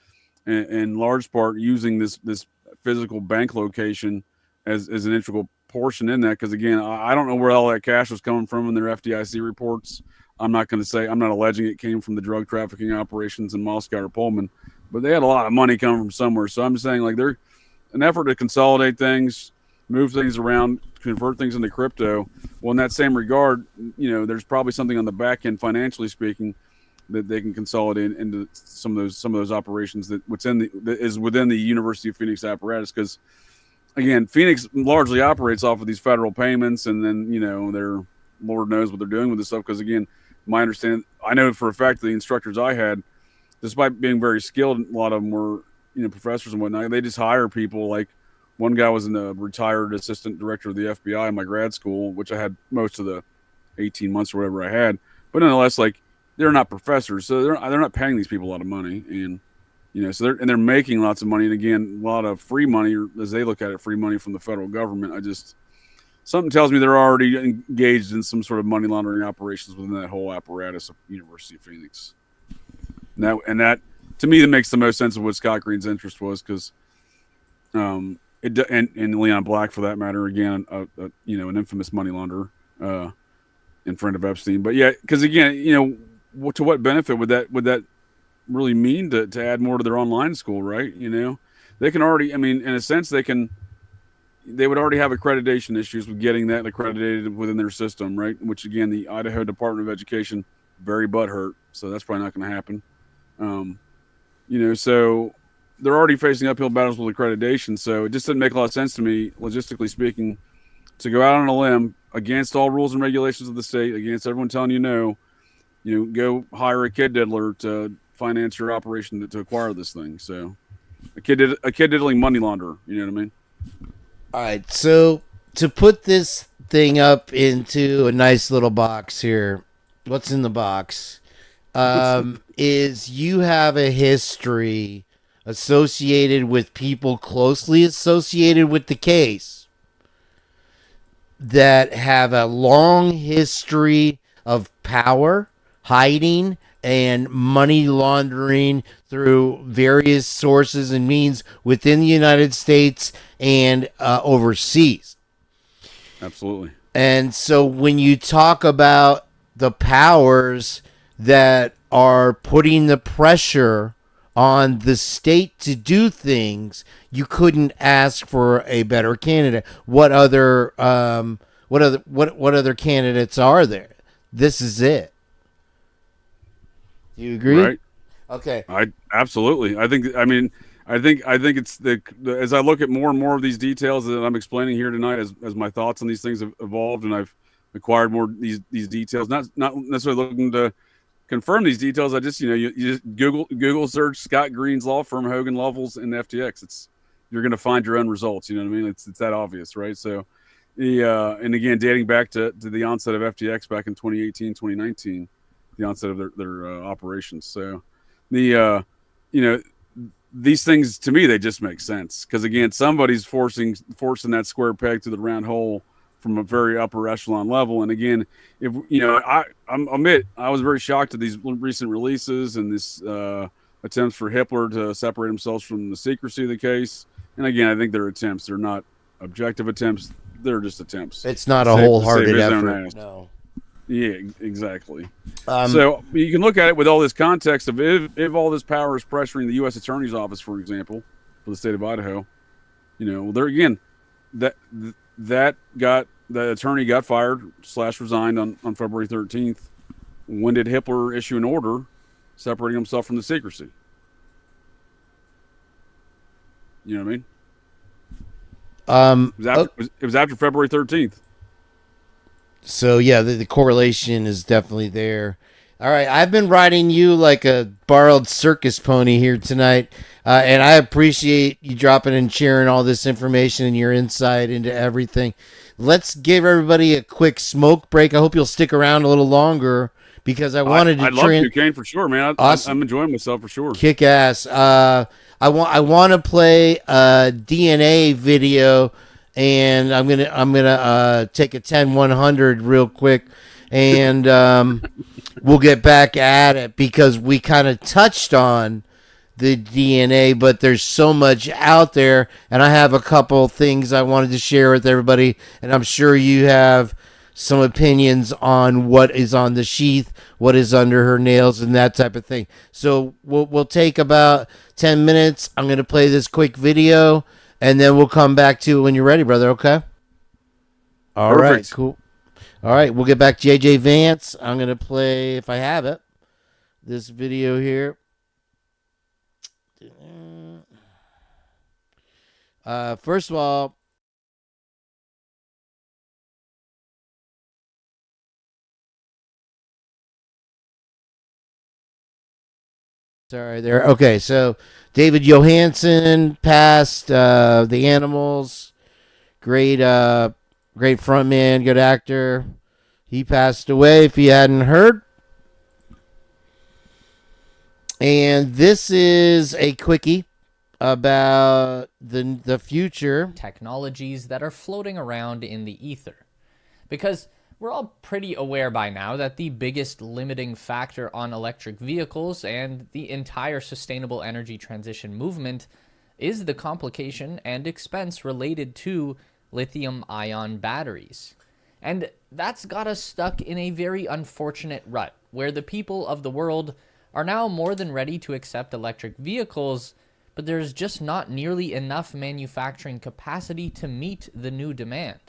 in large part, using this physical bank location as an integral portion in that. Because again, I don't know where all that cash was coming from in their FDIC reports. I'm not alleging it came from the drug trafficking operations in Moscow or Pullman, but they had a lot of money coming from somewhere. So I'm just saying, like, they're an effort to consolidate things, move things around, convert things into crypto. Well, in that same regard, there's probably something on the back end, financially speaking, that they can consolidate into some of those operations that is within the University of Phoenix apparatus. Because again, Phoenix largely operates off of these federal payments, and then their Lord knows what they're doing with this stuff. Because again, my understanding, I know for a fact the instructors I had, despite being very skilled, a lot of them were professors and whatnot. They just hire people. Like, one guy was a retired assistant director of the FBI in my grad school, which I had most of the 18 months or whatever I had. But nonetheless, like, they're not professors, so they're not paying these people a lot of money, and so they're making lots of money. And again, a lot of free money, or as they look at it, free money from the federal government. Something tells me they're already engaged in some sort of money laundering operations within that whole apparatus of University of Phoenix. And that to me, that makes the most sense of what Scott Green's interest was, because and Leon Black, for that matter, again, an infamous money launderer and friend of Epstein. But yeah, because again, to what benefit would that really mean to add more to their online school, right? They can already, in a sense, they would already have accreditation issues with getting that accredited within their system, right? Which again, the Idaho Department of Education, very butthurt, so that's probably not going to happen. So they're already facing uphill battles with accreditation, so it just didn't make a lot of sense to me, logistically speaking, to go out on a limb against all rules and regulations of the state, against everyone telling you no, go hire a kid diddler to finance your operation to acquire this thing. So a kid diddling money launderer, you know what I mean? All right, so to put this thing up into a nice little box here, what's in the box is you have a history associated with people closely associated with the case that have a long history of power, hiding, and money laundering through various sources and means within the United States and overseas. Absolutely. And so when you talk about the powers that are putting the pressure on the state to do things, you couldn't ask for a better candidate. What other candidates are there? This is it. Do you agree? Right. Okay. I absolutely. I think it's as I look at more and more of these details that I'm explaining here tonight, as my thoughts on these things have evolved, and I've acquired more these details. Not necessarily looking to confirm these details. I just you just Google search Scott Green's law firm, Hogan Lovells, and FTX. You're going to find your own results. You know what I mean? It's that obvious, right? So and again, dating back to the onset of FTX back in 2018, 2019, the onset of their operations. So these things, to me, they just make sense, because again, somebody's forcing that square peg to the round hole from a very upper echelon level. And again, if I admit I was very shocked at these recent releases and this attempts for Hitler to separate themselves from the secrecy of the case. And again, I think they're attempts. They're not objective attempts. They're just attempts. It's not a wholehearted effort. No. Yeah, exactly. So you can look at it with all this context of if all this power is pressuring the U.S. Attorney's Office, for example, for the state of Idaho, there again, the attorney got fired / resigned on February 13th. When did Hitler issue an order separating himself from the secrecy? You know what I mean? It was after February 13th. So yeah, the correlation is definitely there. All right, I've been riding you like a borrowed circus pony here tonight, and I appreciate you dropping and sharing all this information and your insight into everything. Let's give everybody a quick smoke break. I hope you'll stick around a little longer because I wanted to. I'd love to, Kane, for sure, man. Awesome. I'm enjoying myself for sure. Kick ass. I want to play a DNA video, and I'm gonna take a 10-100 real quick, and we'll get back at it because we kind of touched on the DNA, but there's so much out there, and I have a couple things I wanted to share with everybody, and I'm sure you have some opinions on what is on the sheath, what is under her nails, and that type of thing. So we'll take about 10 minutes. I'm going to play this quick video, and then we'll come back to it when you're ready, brother, okay? All Perfect. right, cool. All right, we'll get back to JJ Vance. I'm going to play, if I have it, this video here. First of all, sorry there. Okay, so David Johansen passed The Animals. Great frontman, good actor. He passed away if you hadn't heard. And this is a quickie about the future technologies that are floating around in the ether. Because we're all pretty aware by now that the biggest limiting factor on electric vehicles and the entire sustainable energy transition movement is the complication and expense related to lithium-ion batteries. And that's got us stuck in a very unfortunate rut, where the people of the world are now more than ready to accept electric vehicles, but there's just not nearly enough manufacturing capacity to meet the new demand.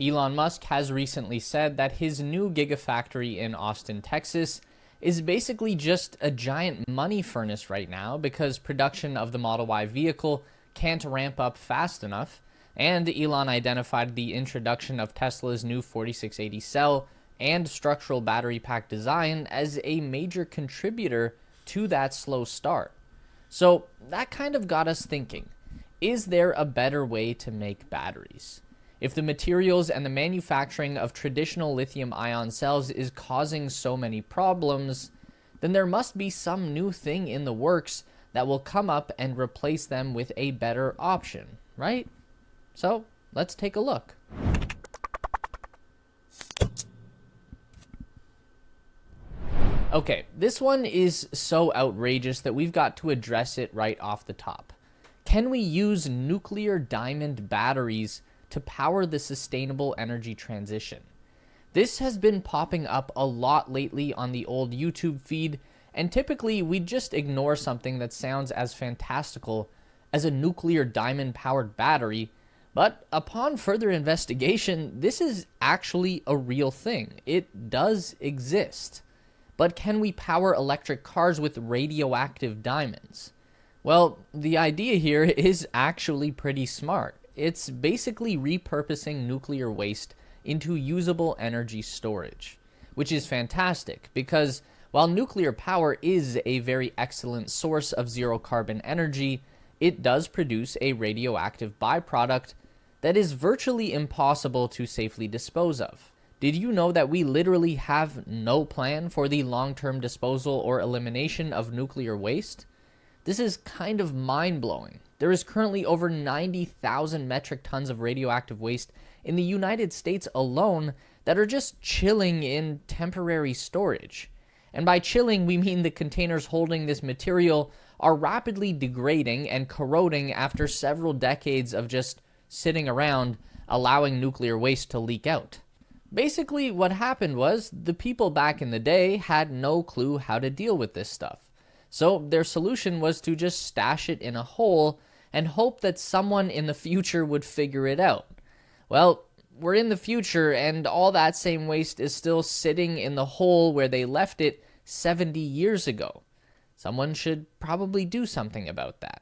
Elon Musk has recently said that his new gigafactory in Austin, Texas, is basically just a giant money furnace right now because production of the Model Y vehicle can't ramp up fast enough, and Elon identified the introduction of Tesla's new 4680 cell and structural battery pack design as a major contributor to that slow start. So that kind of got us thinking, is there a better way to make batteries? If the materials and the manufacturing of traditional lithium-ion cells is causing so many problems, then there must be some new thing in the works that will come up and replace them with a better option, right? So let's take a look. Okay, this one is so outrageous that we've got to address it right off the top. Can we use nuclear diamond batteries to power the sustainable energy transition? This has been popping up a lot lately on the old YouTube feed, and typically we just ignore something that sounds as fantastical as a nuclear diamond powered battery, but upon further investigation, this is actually a real thing. It does exist. But can we power electric cars with radioactive diamonds? Well, the idea here is actually pretty smart. It's basically repurposing nuclear waste into usable energy storage, which is fantastic because while nuclear power is a very excellent source of zero carbon energy, it does produce a radioactive byproduct that is virtually impossible to safely dispose of. Did you know that we literally have no plan for the long-term disposal or elimination of nuclear waste? This is kind of mind-blowing. There is currently over 90,000 metric tons of radioactive waste in the United States alone that are just chilling in temporary storage. And by chilling, we mean the containers holding this material are rapidly degrading and corroding after several decades of just sitting around, allowing nuclear waste to leak out. Basically, what happened was the people back in the day had no clue how to deal with this stuff. So their solution was to just stash it in a hole and hope that someone in the future would figure it out. Well, we're in the future and all that same waste is still sitting in the hole where they left it 70 years ago. Someone should probably do something about that.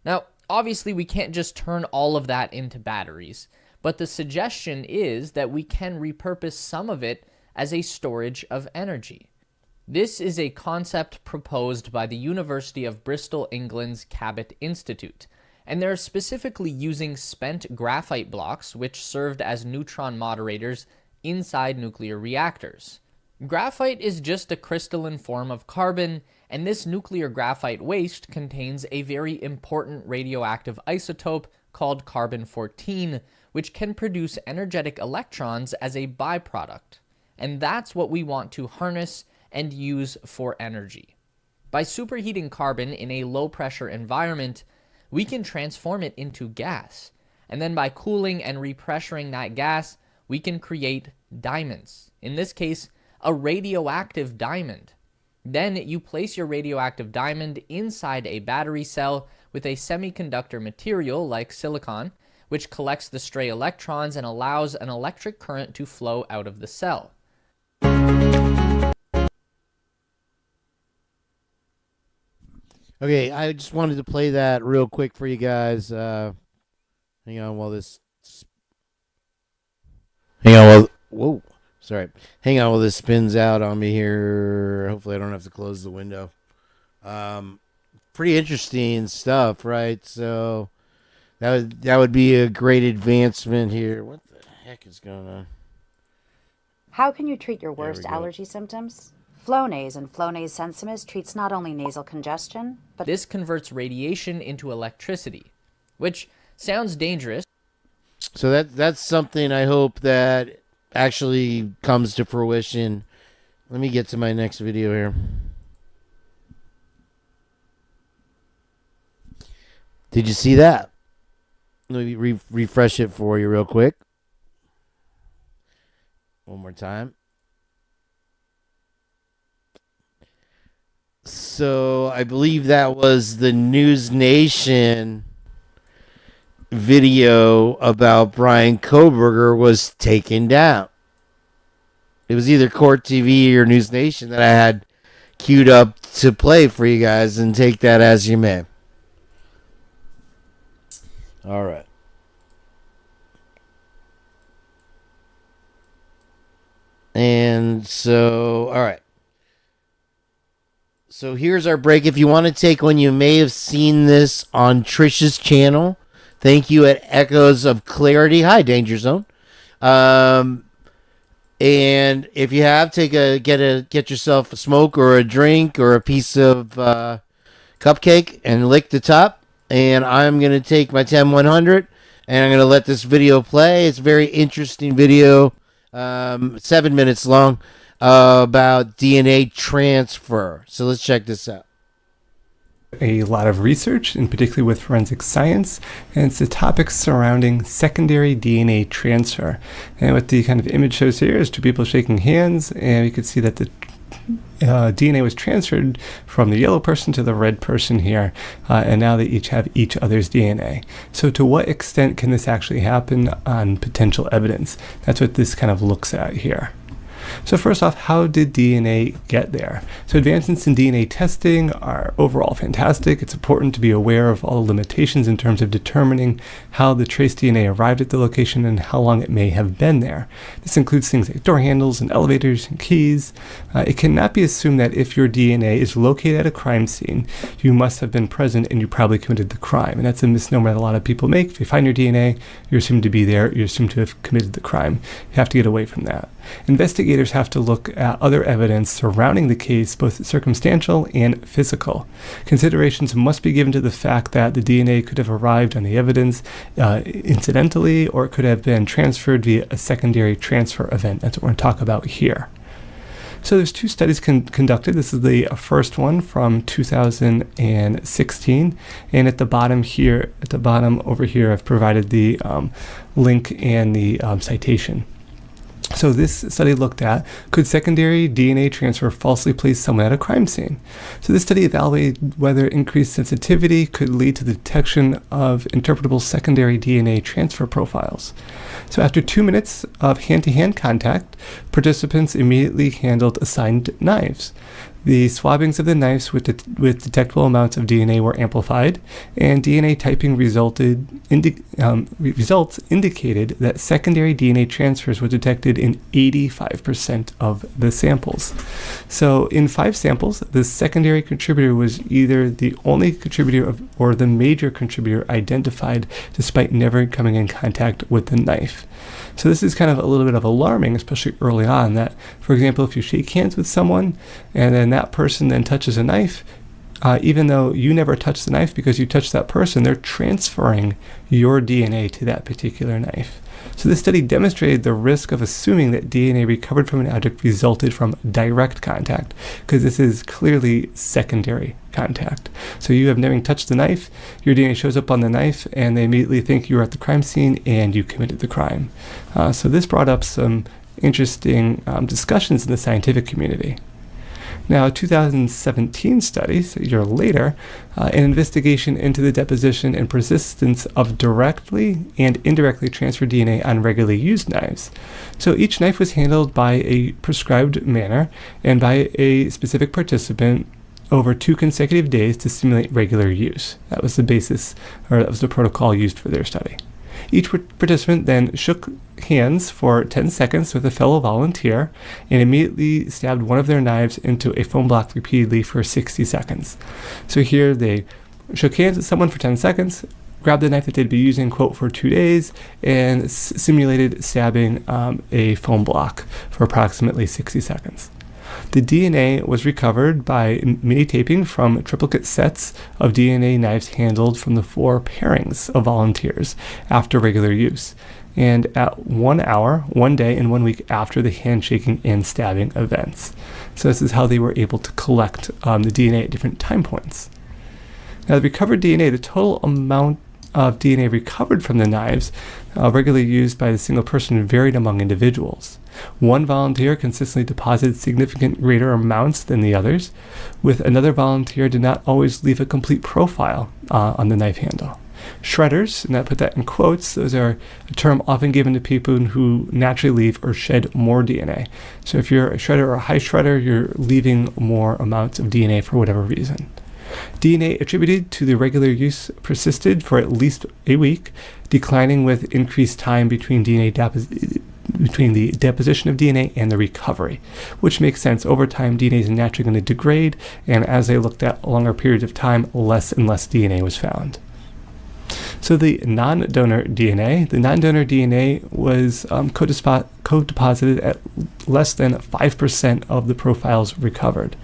Now, Obviously, we can't just turn all of that into batteries, but the suggestion is that we can repurpose some of it as a storage of energy. This is a concept proposed by the University of Bristol, England's Cabot Institute, and they're specifically using spent graphite blocks which served as neutron moderators inside nuclear reactors. Graphite is just a crystalline form of carbon, and this nuclear graphite waste contains a very important radioactive isotope called carbon-14, which can produce energetic electrons as a byproduct. And that's what we want to harness and use for energy. By superheating carbon in a low-pressure environment, we can transform it into gas. And then by cooling and repressuring that gas, we can create diamonds. In this case, a radioactive diamond. Then you place your radioactive diamond inside a battery cell with a semiconductor material like silicon, which collects the stray electrons and allows an electric current to flow out of the cell. Okay, I just wanted to play that real quick for you guys. Hang on while this... Whoa. Sorry. Hang on while this spins out on me here. Hopefully I don't have to close the window. Pretty interesting stuff, right? So that would be a great advancement here. What the heck is going on? How can you treat your worst allergy symptoms? Flonase and Flonase Sensimus treats not only nasal congestion, but this converts radiation into electricity, which sounds dangerous. So that's something I hope that actually comes to fruition. Let me get to my next video here. Did you see that? Let me refresh it for you real quick. One more time. So I believe that was the News Nation video about Brian Koberger was taken down. It was either Court TV or News Nation that I had queued up to play for you guys, and take that as you may. All right. And so, all right. So here's our break. If you want to take one, you may have seen this on Trisha's channel. Thank you at Echoes of Clarity. Hi, Danger Zone. And if you have, get yourself a smoke or a drink or a piece of cupcake and lick the top. And I'm going to take my 10-100 and I'm going to let this video play. It's a very interesting video, 7 minutes long, about DNA transfer. So let's check this out. A lot of research, and particularly with forensic science, and it's the topic surrounding secondary DNA transfer. And what the kind of image shows here is two people shaking hands, and you can see that the DNA was transferred from the yellow person to the red person here, and now they each have each other's DNA. So to what extent can this actually happen on potential evidence? That's what this kind of looks at here. So first off, how did DNA get there? So advancements in DNA testing are overall fantastic. It's important to be aware of all the limitations in terms of determining how the trace DNA arrived at the location and how long it may have been there. This includes things like door handles and elevators and keys. It cannot be assumed that if your DNA is located at a crime scene, you must have been present and you probably committed the crime. And that's a misnomer that a lot of people make. If you find your DNA, you're assumed to be there, you're assumed to have committed the crime. You have to get away from that. Investigators have to look at other evidence surrounding the case, both circumstantial and physical. Considerations must be given to the fact that the DNA could have arrived on the evidence incidentally, or it could have been transferred via a secondary transfer event. That's what we're going to talk about here. So there's two studies conducted. This is the first one from 2016, and at the bottom over here, I've provided the link and the citation. So this study looked at, could secondary DNA transfer falsely place someone at a crime scene? So this study evaluated whether increased sensitivity could lead to the detection of interpretable secondary DNA transfer profiles. So after 2 minutes of hand-to-hand contact, participants immediately handled assigned knives. The swabbings of the knives with detectable amounts of DNA were amplified, and DNA typing results indicated that secondary DNA transfers were detected in 85% of the samples. So in 5 samples, the secondary contributor was either the only contributor or the major contributor identified despite never coming in contact with the knife. So this is kind of a little bit of alarming, especially early on, that, for example, if you shake hands with someone and then that person then touches a knife, even though you never touched the knife because you touched that person, they're transferring your DNA to that particular knife. So this study demonstrated the risk of assuming that DNA recovered from an object resulted from direct contact, because this is clearly secondary contact. So you have never touched the knife, your DNA shows up on the knife, and they immediately think you were at the crime scene and you committed the crime. So this brought up some interesting discussions in the scientific community. Now, a 2017 study, so a year later, an investigation into the deposition and persistence of directly and indirectly transferred DNA on regularly used knives. So each knife was handled by a prescribed manner and by a specific participant over 2 consecutive days to simulate regular use. That was the basis, or that was the protocol used for their study. Each participant then shook hands for 10 seconds with a fellow volunteer and immediately stabbed one of their knives into a foam block repeatedly for 60 seconds. So here they shook hands with someone for 10 seconds, grabbed the knife that they'd be using, quote, for 2 days, and simulated stabbing a foam block for approximately 60 seconds. The DNA was recovered by mini-taping from triplicate sets of DNA knives handled from the 4 pairings of volunteers after regular use, and at 1 hour, 1 day, and 1 week after the handshaking and stabbing events. So this is how they were able to collect the DNA at different time points. Now, the recovered DNA, the total amount of DNA recovered from the knives regularly used by the single person varied among individuals. One volunteer consistently deposited significant greater amounts than the others, with another volunteer did not always leave a complete profile on the knife handle. Shredders, and I put that in quotes, those are a term often given to people who naturally leave or shed more DNA. So if you're a shredder or a high shredder, you're leaving more amounts of DNA for whatever reason. DNA attributed to the regular use persisted for at least a week, declining with increased time between the deposition of DNA and the recovery, which makes sense. Over time, DNA is naturally going to degrade, and as they looked at longer periods of time, less and less DNA was found. So the non-donor DNA was co-deposited at less than 5% of the profiles recovered.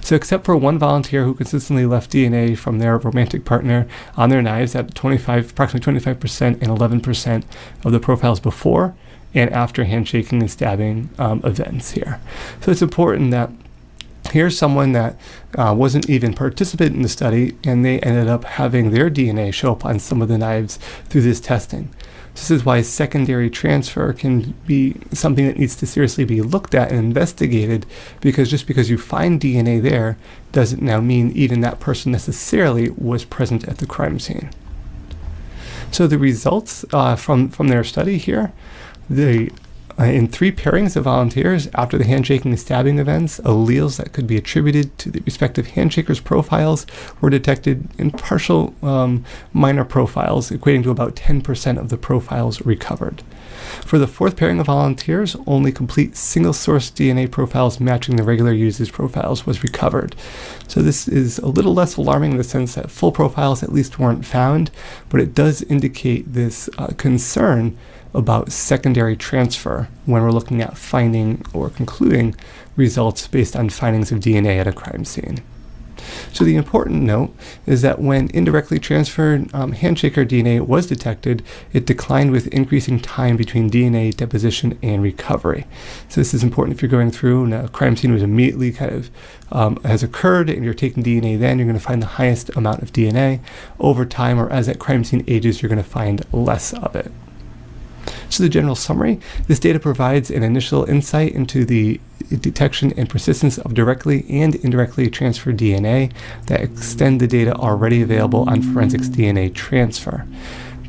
So except for one volunteer who consistently left DNA from their romantic partner on their knives at approximately 25% and 11% of the profiles before and after handshaking and stabbing events here. So it's important that here's someone that wasn't even participant in the study, and they ended up having their DNA show up on some of the knives through this testing. This is why secondary transfer can be something that needs to seriously be looked at and investigated, because just because you find DNA there doesn't now mean even that person necessarily was present at the crime scene. So the results from their study here, in 3 pairings of volunteers after the handshaking and stabbing events, alleles that could be attributed to the respective handshakers' profiles were detected in partial minor profiles, equating to about 10% of the profiles recovered. For the 4th pairing of volunteers, only complete single-source DNA profiles matching the regular users' profiles was recovered. So this is a little less alarming in the sense that full profiles at least weren't found, but it does indicate this concern about secondary transfer when we're looking at finding or concluding results based on findings of DNA at a crime scene. So the important note is that when indirectly transferred handshaker DNA was detected, it declined with increasing time between DNA deposition and recovery. So this is important if you're going through and a crime scene was immediately has occurred and you're taking DNA, then you're going to find the highest amount of DNA. Over time, or as that crime scene ages, you're going to find less of it. So the general summary, this data provides an initial insight into the detection and persistence of directly and indirectly transferred DNA that extend the data already available on forensics DNA transfer.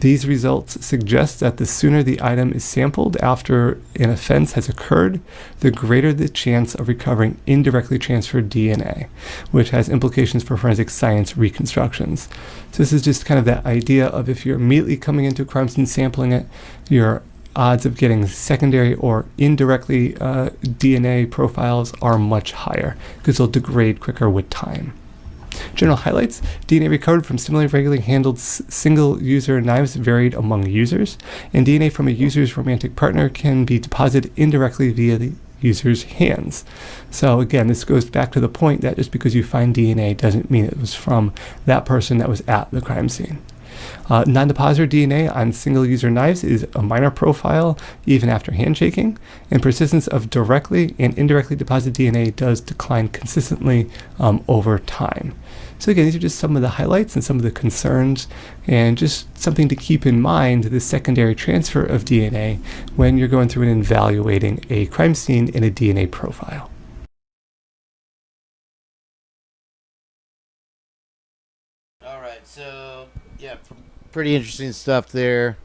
These results suggest that the sooner the item is sampled after an offense has occurred, the greater the chance of recovering indirectly transferred DNA, which has implications for forensic science reconstructions. So this is just kind of that idea of if you're immediately coming into a crime scene sampling it, your odds of getting secondary or indirectly DNA profiles are much higher because they'll degrade quicker with time. General highlights: DNA recovered from similarly regularly handled single-user knives varied among users, and DNA from a user's romantic partner can be deposited indirectly via the user's hands. So again, this goes back to the point that just because you find DNA doesn't mean it was from that person that was at the crime scene. Non-depositor DNA on single-user knives is a minor profile even after handshaking, and persistence of directly and indirectly deposited DNA does decline consistently over time. So again, these are just some of the highlights and some of the concerns, and just something to keep in mind, the secondary transfer of DNA when you're going through and evaluating a crime scene in a DNA profile. All right, so yeah, pretty interesting stuff there.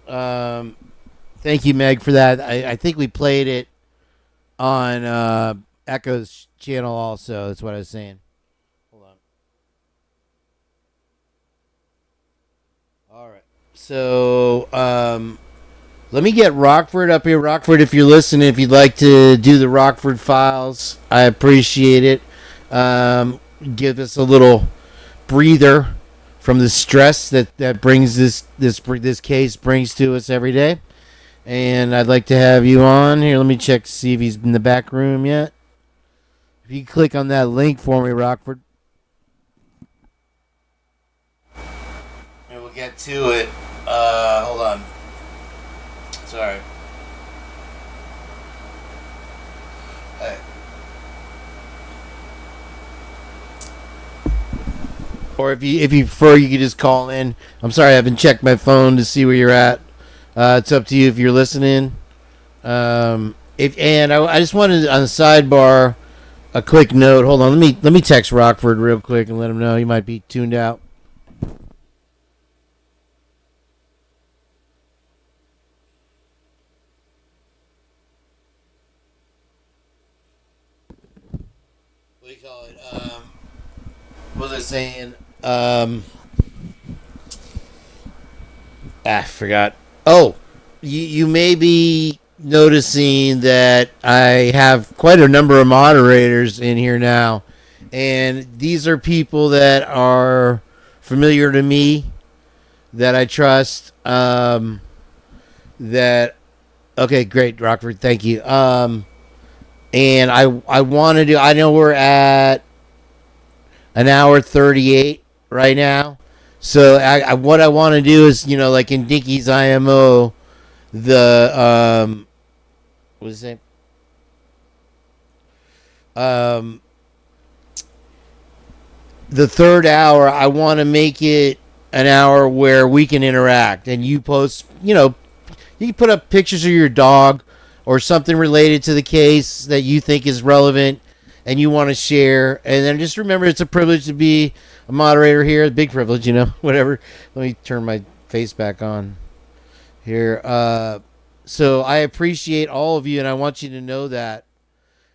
Thank you, Meg, for that. I think we played it on Echo's channel also. That's what I was saying. Hold on. All right. So let me get Rockford up here. Rockford, if you're listening, if you'd like to do the Rockford files, I appreciate it. Give us a little breather from the stress that brings this case brings to us every day. And I'd like to have you on here. Let me check to see if he's in the back room yet. If you click on that link for me, Rockford. And we'll get to it. Hold on. Sorry. Hey. Or if you prefer, you could just call in. I'm sorry, I haven't checked my phone to see where you're at. It's up to you if you're listening. I just wanted on the sidebar a quick note. Hold on, let me text Rockford real quick and let him know he might be tuned out. What do you call it? What was I saying? I forgot. Oh, you may be noticing that I have quite a number of moderators in here now, and these are people that are familiar to me, that I trust. Okay, great, Rockford, thank you. And I want to do. I know we're at an hour 38 right now. So what I want to do is, like in Dickie's IMO, the what is it? The third hour, I want to make it an hour where we can interact, and you post, you can put up pictures of your dog or something related to the case that you think is relevant and you want to share. And then just remember, it's a privilege to be a moderator here. A big privilege, whatever. Let me turn my face back on here. So I appreciate all of you, and I want you to know that.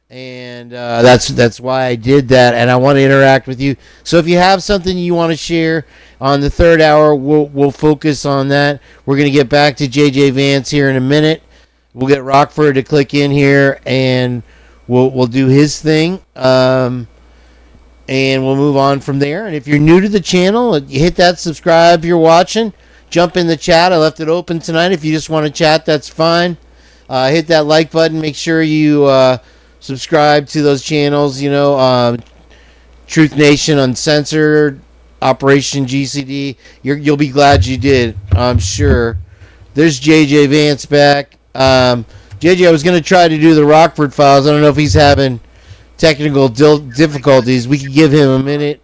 And that's why I did that, and I want to interact with you. So if you have something you want to share on the third hour, we'll focus on that. We're going to get back to JJ Vance here in a minute. We'll get Rockford to click in here, and we'll do his thing, and we'll move on from there. And if you're new to the channel, hit that subscribe if you're watching. Jump in the chat. I left it open tonight. If you just want to chat, that's fine. Hit that like button. Make sure you subscribe to those channels. Truth Nation Uncensored, Operation GCD. You'll be glad you did, I'm sure. There's JJ Vance back. JJ, I was going to try to do the Rockford files. I don't know if he's having technical difficulties. We could give him a minute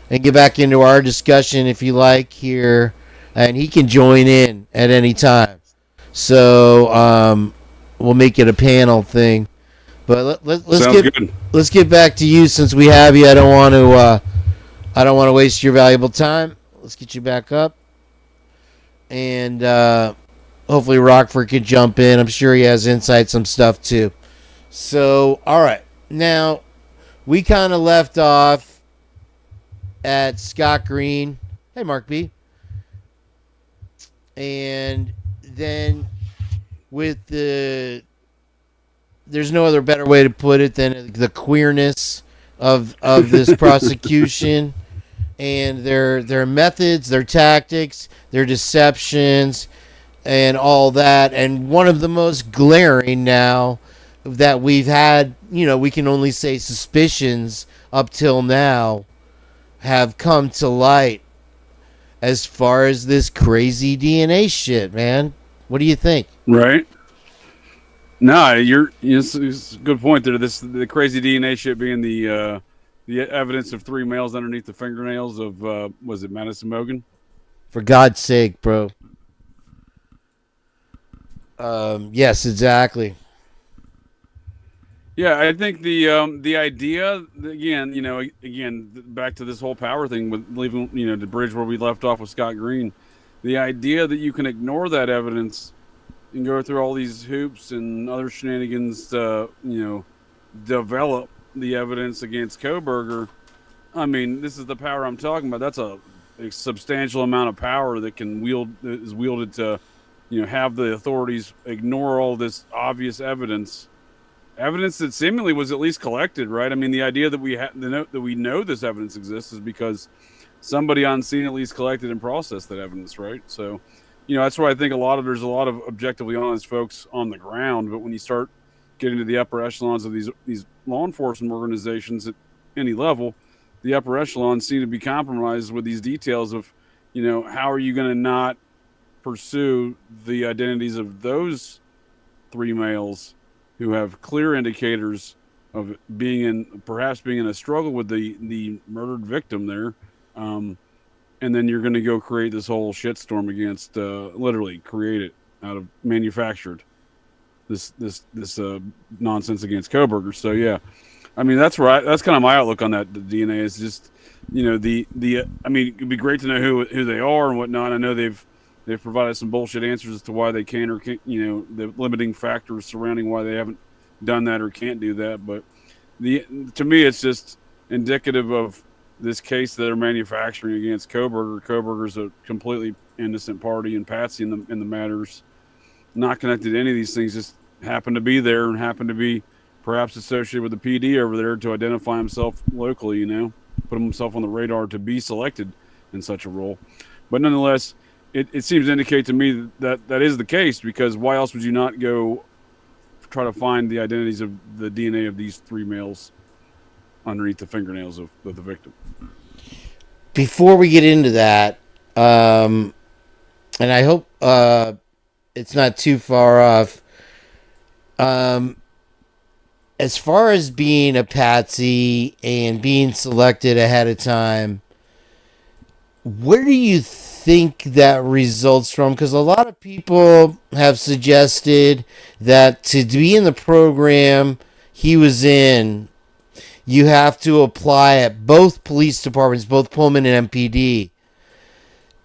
and get back into our discussion if you like here. And he can join in at any time. So we'll make it a panel thing. But let's get back to you since we have you. I don't want to waste your valuable time. Let's get you back up. and hopefully Rockford could jump in. I'm sure he has insight, some stuff too. So, all right, now we kind of left off at Scott Green. Hey, Mark B. And then with there's no other better way to put it than the queerness of this prosecution and their methods, their tactics, their deceptions, and all that. And one of the most glaring now that we've had, we can only say suspicions up till now, have come to light as far as this crazy DNA shit, man. What do you think? Right. No, it's a good point there. The crazy DNA shit being the evidence of 3 males underneath the fingernails of was it Madison Mogan? For God's sake, bro. Yes, exactly. Yeah, I think the idea again back to this whole power thing with leaving the bridge where we left off with Scott Green, the idea that you can ignore that evidence and go through all these hoops and other shenanigans to develop the evidence against Kohberger. I mean, this is the power I'm talking about. That's a substantial amount of power that is wielded to have the authorities ignore all this obvious evidence that seemingly was at least collected, right? I mean, the idea that we know this evidence exists is because somebody on scene at least collected and processed that evidence, right? So, that's why I think there's a lot of objectively honest folks on the ground, but when you start getting to the upper echelons of these law enforcement organizations at any level, the upper echelons seem to be compromised with these details of, how are you going to not pursue the identities of those 3 males who have clear indicators of perhaps being in a struggle with the murdered victim there, and then you're going to go create this whole shitstorm against, literally create it out of manufactured this nonsense against Kohberger. So yeah, I mean that's kind of my outlook on that. The DNA is just I mean it'd be great to know who they are and whatnot. I know they've provided some bullshit answers as to why they can or can't, the limiting factors surrounding why they haven't done that or can't do that. But to me, it's just indicative of this case that they're manufacturing against Kohberger. Kohberger's a completely innocent party, and Patsy in the matters, not connected to any of these things, just happened to be there and happened to be perhaps associated with the PD over there to identify himself locally, put himself on the radar to be selected in such a role. But nonetheless, it seems to indicate to me that is the case, because why else would you not go try to find the identities of the DNA of these 3 males underneath the fingernails of the victim? Before we get into that, and I hope it's not too far off, as far as being a patsy and being selected ahead of time, where do you think that results from? Because a lot of people have suggested that to be in the program he was in, you have to apply at both police departments, both Pullman and MPD.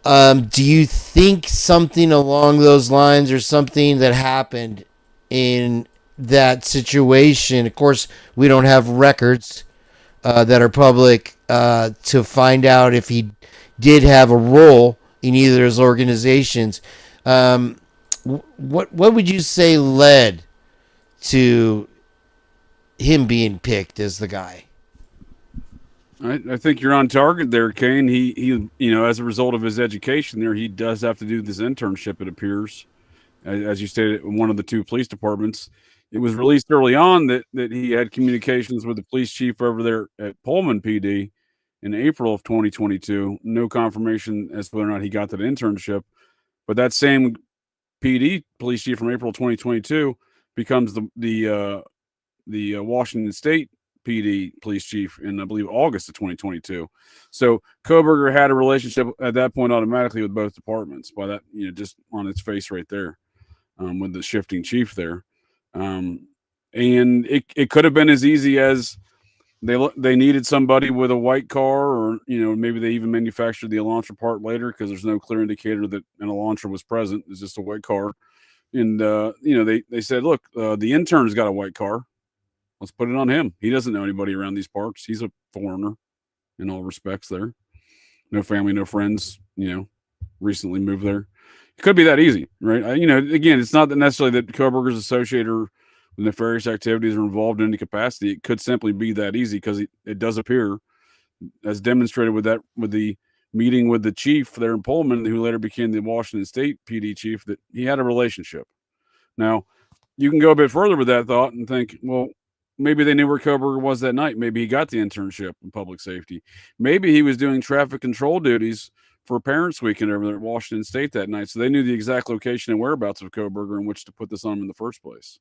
Do you think something along those lines or something that happened in that situation? Of course, we don't have records that are public to find out if he did have a role in either of his organizations. What would you say led to him being picked as the guy? I think you're on target there, Kane. He as a result of his education there, he does have to do this internship, it appears. As you stated, in one of the 2 police departments. It was released early on that he had communications with the police chief over there at Pullman PD in April of 2022. No confirmation as to whether or not he got that internship. But that same PD police chief from April 2022 becomes the Washington State PD police chief in, I believe, August of 2022. So Kohberger had a relationship at that point automatically with both departments by that, just on its face right there, with the shifting chief there. And it could have been as easy as they needed somebody with a white car, or maybe they even manufactured the Elantra part later because there's no clear indicator that an Elantra was present. It's just a white car, and they said, look, the intern's got a white car. Let's put it on him. He doesn't know anybody around these parts. He's a foreigner in all respects there. No family, no friends, recently moved there. It could be that easy, right? Again, it's not that necessarily that Koberger's associated with nefarious activities or involved in any capacity. It could simply be that easy because it does appear, as demonstrated with the meeting with the chief there in Pullman, who later became the Washington State PD chief, that he had a relationship. Now, you can go a bit further with that thought and think, well, maybe they knew where Koberger was that night. Maybe he got the internship in public safety. Maybe he was doing traffic control duties for Parents Weekend over there at Washington State that night. So they knew the exact location and whereabouts of Koberger in which to put this on him in the first place.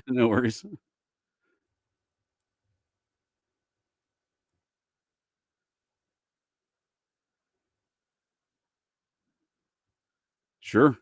No worries. Sure.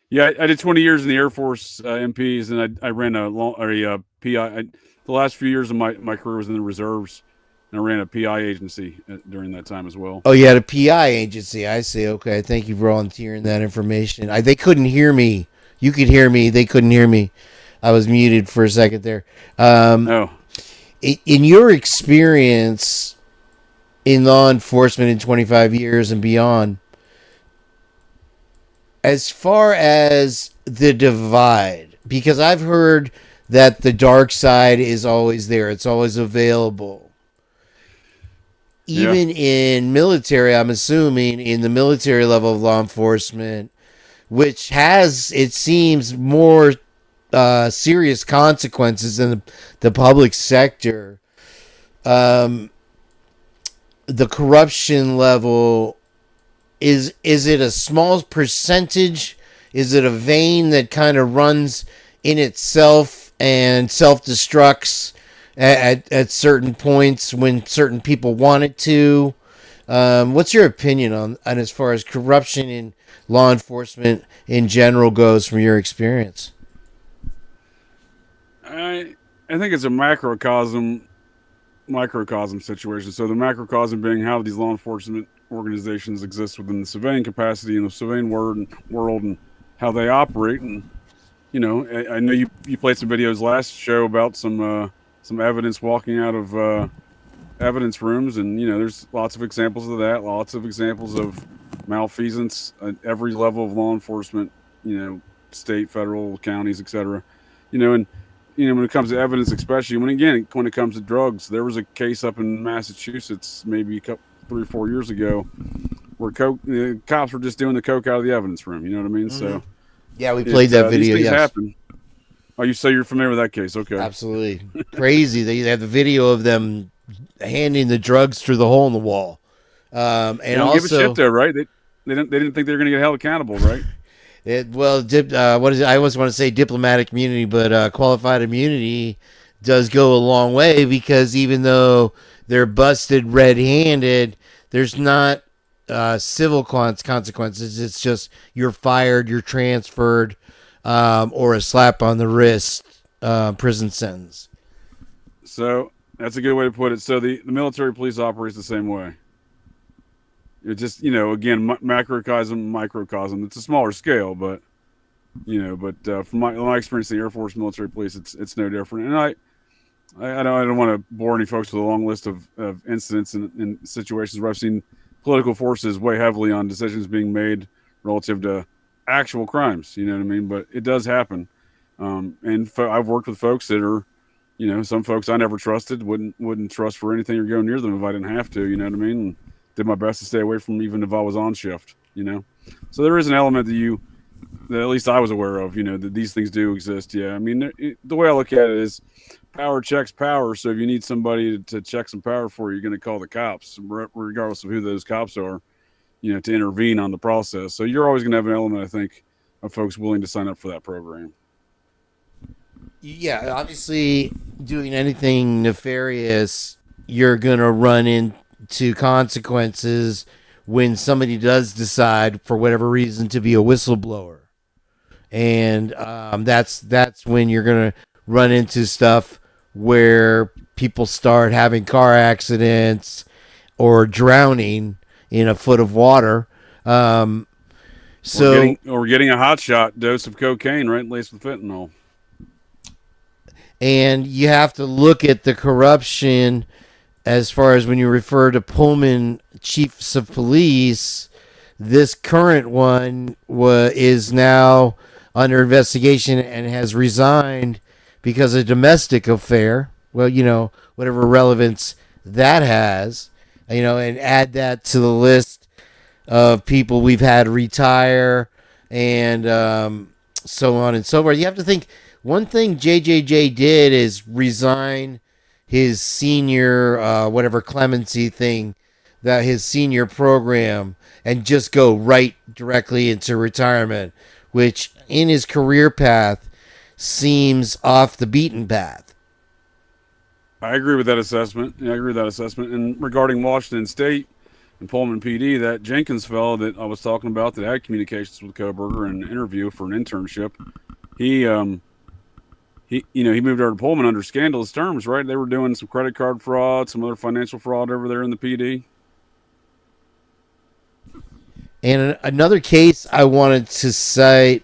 Yeah, I did 20 years in the Air Force MPs, and I ran a PI. The last few years of my career was in the reserves, and I ran a PI agency during that time as well. Oh, you had a PI agency. I see. Okay, thank you for volunteering that information. They couldn't hear me. You could hear me. They couldn't hear me. I was muted for a second there. In your experience in law enforcement in 25 years and beyond, as far as the divide, because I've heard that the dark side is always there. It's always available. Even in military, I'm assuming, in the military level of law enforcement, which has, it seems, more serious consequences than the public sector, the corruption level, is it a small percentage? Is it a vein that kind of runs in itself and self-destructs at certain points when certain people want it to? What's your opinion on as far as corruption in law enforcement in general goes from your experience? I think it's a microcosm situation. So the macrocosm being how these law enforcement organizations exist within the civilian capacity and the civilian world and how they operate. And I know you played some videos last show about some evidence walking out of evidence rooms, and there's lots of examples of that, lots of examples of malfeasance at every level of law enforcement, state, federal, counties, etc. And when it comes to evidence, especially when it comes to drugs, there was a case up in Massachusetts maybe 3 or 4 years ago where the cops were just doing the coke out of the evidence room. You know what I mean? Mm-hmm. So yeah, we played that video. These things yes. happen. Oh, you say you're familiar with that case? Okay, absolutely. Crazy. They have the video of them handing the drugs through the hole in the wall. And they don't give a shit though, right? They didn't think they were going to get held accountable, right? What is it? I always want to say diplomatic immunity, but qualified immunity does go a long way, because even though they're busted red-handed, there's not civil consequences. It's just you're fired, you're transferred, or a slap on the wrist, prison sentence. So that's a good way to put it. So the military police operates the same way. It's just, again, macrocosm, microcosm. It's a smaller scale, but from my experience in the Air Force military police, it's no different. And I don't want to bore any folks with a long list of incidents and situations where I've seen political forces weigh heavily on decisions being made relative to actual crimes. You know what I mean? But it does happen. And I've worked with folks that are, You know, some folks I never trusted, wouldn't trust for anything or go near them if I didn't have to. You know what I mean? And did my best to stay away from them even if I was on shift. You know, so there is an element that at least I was aware of. You know, that these things do exist. Yeah, I mean, the way I look at it is power checks power. So if you need somebody to check some power for you, you're going to call the cops, regardless of who those cops are. You know, to intervene on the process. So you're always going to have an element, I think, of folks willing to sign up for that program. Yeah, obviously, doing anything nefarious, you're going to run into consequences when somebody does decide, for whatever reason, to be a whistleblower. And that's when you're going to run into stuff where people start having car accidents or drowning in a foot of water. We're getting a hot shot dose of cocaine, right, laced with fentanyl. And you have to look at the corruption as far as when you refer to Pullman chiefs of police. This current one is now under investigation and has resigned because of domestic affair. Well, you know, whatever relevance that has, you know, and add that to the list of people we've had retire and so on and so forth. You have to think, one thing JJJ did is resign his senior, whatever clemency thing, that his senior program, and just go right directly into retirement, which in his career path seems off the beaten path. I agree with that assessment. Yeah, I agree with that assessment. And regarding Washington State and Pullman PD, that Jenkins fellow that I was talking about that had communications with Koberger and an interview for an internship, he moved over to Pullman under scandalous terms, right? They were doing some credit card fraud, some other financial fraud over there in the PD. And another case I wanted to cite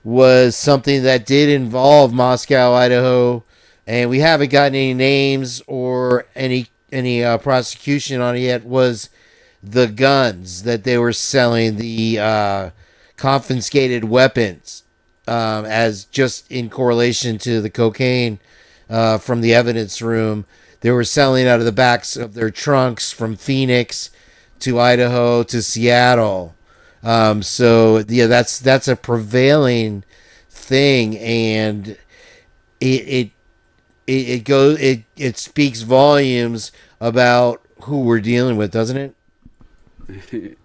was something that did involve Moscow, Idaho, and we haven't gotten any names or any prosecution on it yet, was the guns that they were selling, the confiscated weapons, as just in correlation to the cocaine from the evidence room. They were selling out of the backs of their trunks from Phoenix to Idaho to Seattle. So yeah, that's a prevailing thing, and it speaks volumes about who we're dealing with, doesn't it?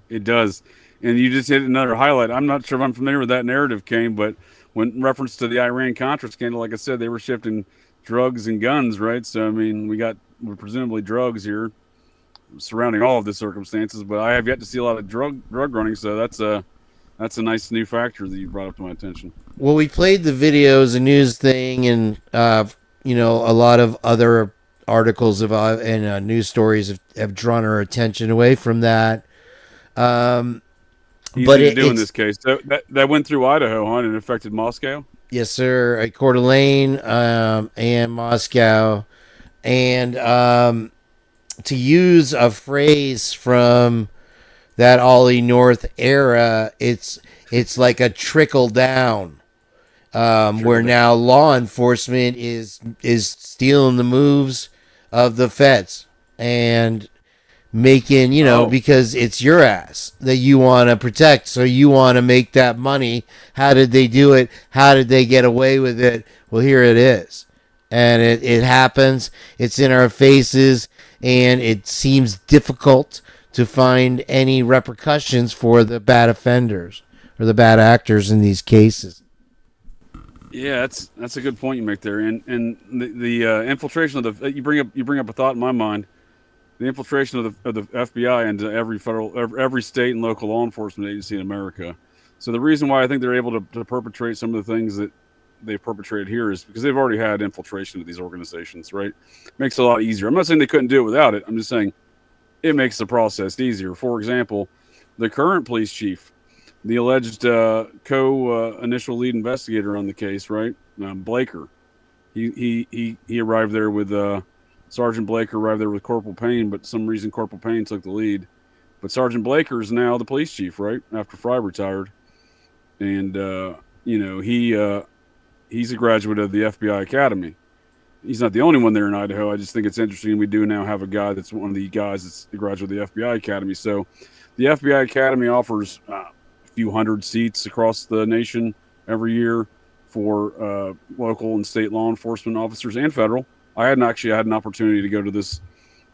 It does. And you just hit another highlight. I'm not sure if I'm familiar with that narrative, Kane, but when in reference to the Iran-Contra scandal, like I said, they were shifting drugs and guns, right? So, I mean, we're presumably drugs here surrounding all of the circumstances, but I have yet to see a lot of drug running, so that's a nice new factor that you brought up to my attention. Well, we played the videos, a news thing, and a lot of other articles and news stories have drawn our attention away from that. But to do in this case, that went through Idaho, huh, and it affected Moscow? Yes, sir. At Coeur d'Alene and Moscow. And to use a phrase from that Ollie North era, it's like a trickle down, where now law enforcement is stealing the moves of the feds and making, because it's your ass that you want to protect. So you want to make that money. How did they do it? How did they get away with it? Well, here it is. And it happens. It's in our faces. And it seems difficult to find any repercussions for the bad offenders or the bad actors in these cases. Yeah, that's a good point you make there. And the infiltration of the you bring up a thought in my mind. The infiltration of the FBI into every state and local law enforcement agency in America. So the reason why I think they're able to perpetrate some of the things that they've perpetrated here is because they've already had infiltration of these organizations, right? Makes it a lot easier. I'm not saying they couldn't do it without it. I'm just saying it makes the process easier. For example, the current police chief, the alleged initial lead investigator on the case, right? Blaker. He arrived there with Sergeant Blaker arrived there with Corporal Payne, but for some reason Corporal Payne took the lead. But Sergeant Blaker is now the police chief, right? After Fry retired. And, he's a graduate of the FBI Academy. he's not the only one there in Idaho. I just think it's interesting. We do now have a guy that's one of the guys that's a graduate of the FBI Academy. So the FBI Academy offers a few hundred seats across the nation every year for local and state law enforcement officers and federal. I had an opportunity to go to this,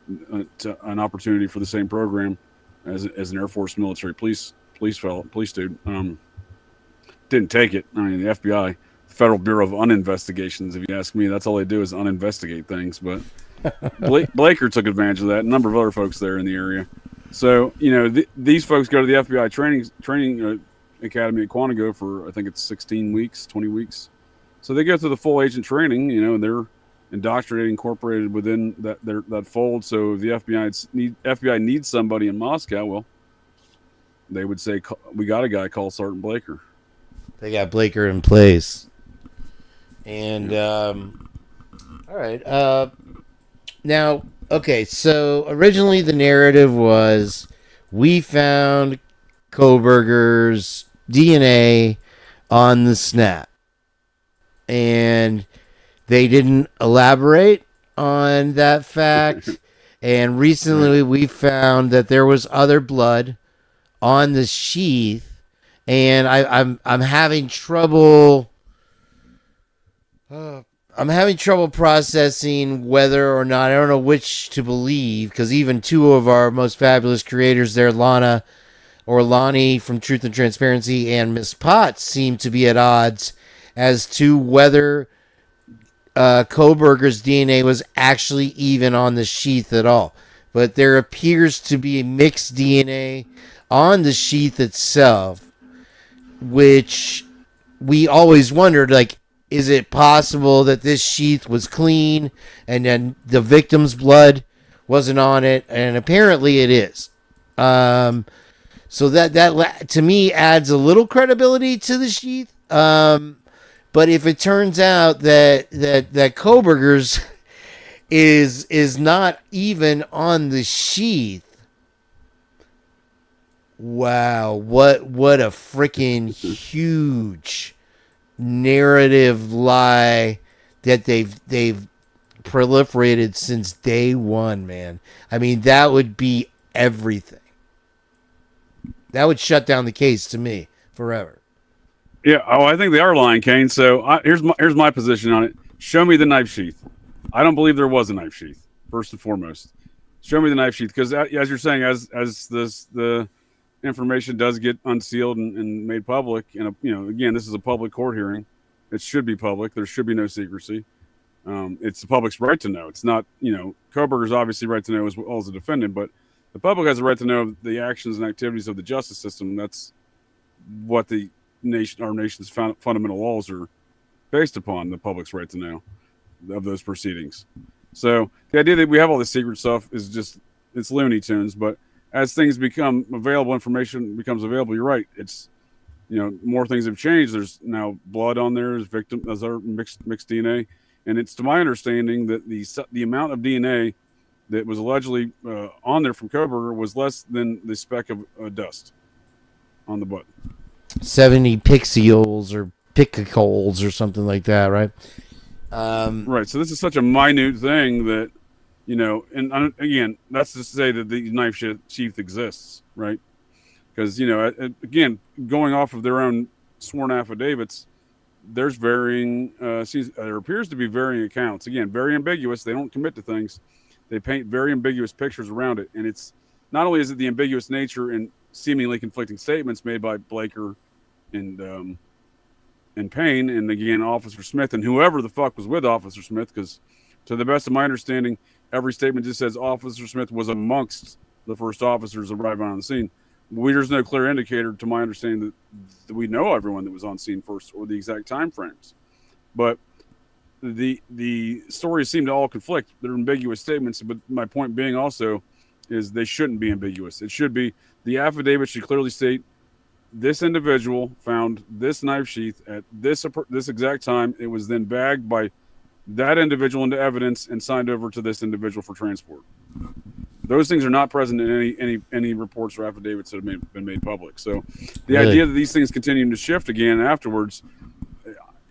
an opportunity for the same program as an Air Force military police dude. Didn't take it. I mean, the FBI, the Federal Bureau of Uninvestigations, if you ask me, that's all they do is uninvestigate things. But Blaker took advantage of that. A number of other folks there in the area. So, these folks go to the FBI training academy at Quantico for, I think it's 16 weeks, 20 weeks. So they go through the full agent training, and they're indoctrinated, incorporated within that fold. So if the FBI needs somebody in Moscow, well, they would say, we got a guy called Sergeant Blaker. They got Blaker in place. And, all right. Now, okay, so originally the narrative was we found Kohberger's DNA on the snap. And they didn't elaborate on that fact. And recently we found that there was other blood on the sheath. And I'm having trouble. I'm having trouble processing whether or not, I don't know which to believe, because even two of our most fabulous creators there, Lana or Lonnie from Truth and Transparency and Miss Potts, seem to be at odds as to whether Kohberger's DNA was actually even on the sheath at all. But there appears to be mixed DNA on the sheath itself, which we always wondered, like, is it possible that this sheath was clean and then the victim's blood wasn't on it? And apparently it is. So that to me adds a little credibility to the sheath. But if it turns out that Kohberger's is not even on the sheath, wow, what a freaking huge narrative lie that they've proliferated since day one, man. I mean, that would be everything. That would shut down the case to me forever. Yeah, I think they are lying, Kane. So here's my position on it. Show me the knife sheath. I don't believe there was a knife sheath, first and foremost. Show me the knife sheath, because as you're saying, as the information does get unsealed and made public, and again, this is a public court hearing. It should be public. There should be no secrecy. It's the public's right to know. It's not, Kohberger's obviously right to know as well as the defendant, but the public has a right to know the actions and activities of the justice system. That's what our nation's fundamental laws are based upon, the public's right to know of those proceedings. So the idea that we have all this secret stuff is just, it's Looney Tunes. But as things become available, information becomes available, you're right. It's, more things have changed. There's now blood on there, there's other mixed DNA. And it's to my understanding that the amount of DNA that was allegedly on there from Kohberger was less than the speck of dust on the butt. 70 pixels or picoles or something like that, right? Right. So this is such a minute thing that, and again, that's to say that the knife sheath exists, right? Because, again, going off of their own sworn affidavits, there's there appears to be varying accounts. Again, very ambiguous. They don't commit to things. They paint very ambiguous pictures around it. And it's not only is it the ambiguous nature and seemingly conflicting statements made by Blaker and Payne, and again, Officer Smith, and whoever the fuck was with Officer Smith, because to the best of my understanding, every statement just says Officer Smith was amongst the first officers arriving on the scene. There's no clear indicator, to my understanding, that we know everyone that was on scene first or the exact time frames. But the stories seem to all conflict. They're ambiguous statements, but my point being also is they shouldn't be ambiguous. It should be, the affidavit should clearly state this individual found this knife sheath at this exact time. It was then bagged by that individual into evidence and signed over to this individual for transport. Those things are not present in any reports or affidavits that have been made public. So the idea that these things continue to shift again afterwards,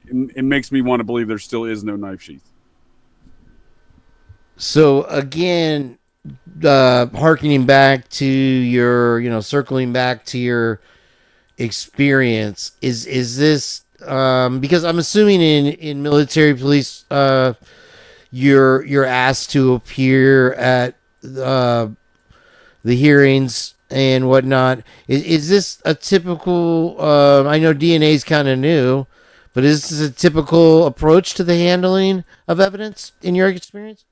it makes me want to believe there still is no knife sheath. So again, harkening back to your, circling back to your experience, is this because I'm assuming in military police, you're asked to appear at the hearings and whatnot. Is this a typical? I know DNA is kind of new, but is this a typical approach to the handling of evidence in your experience?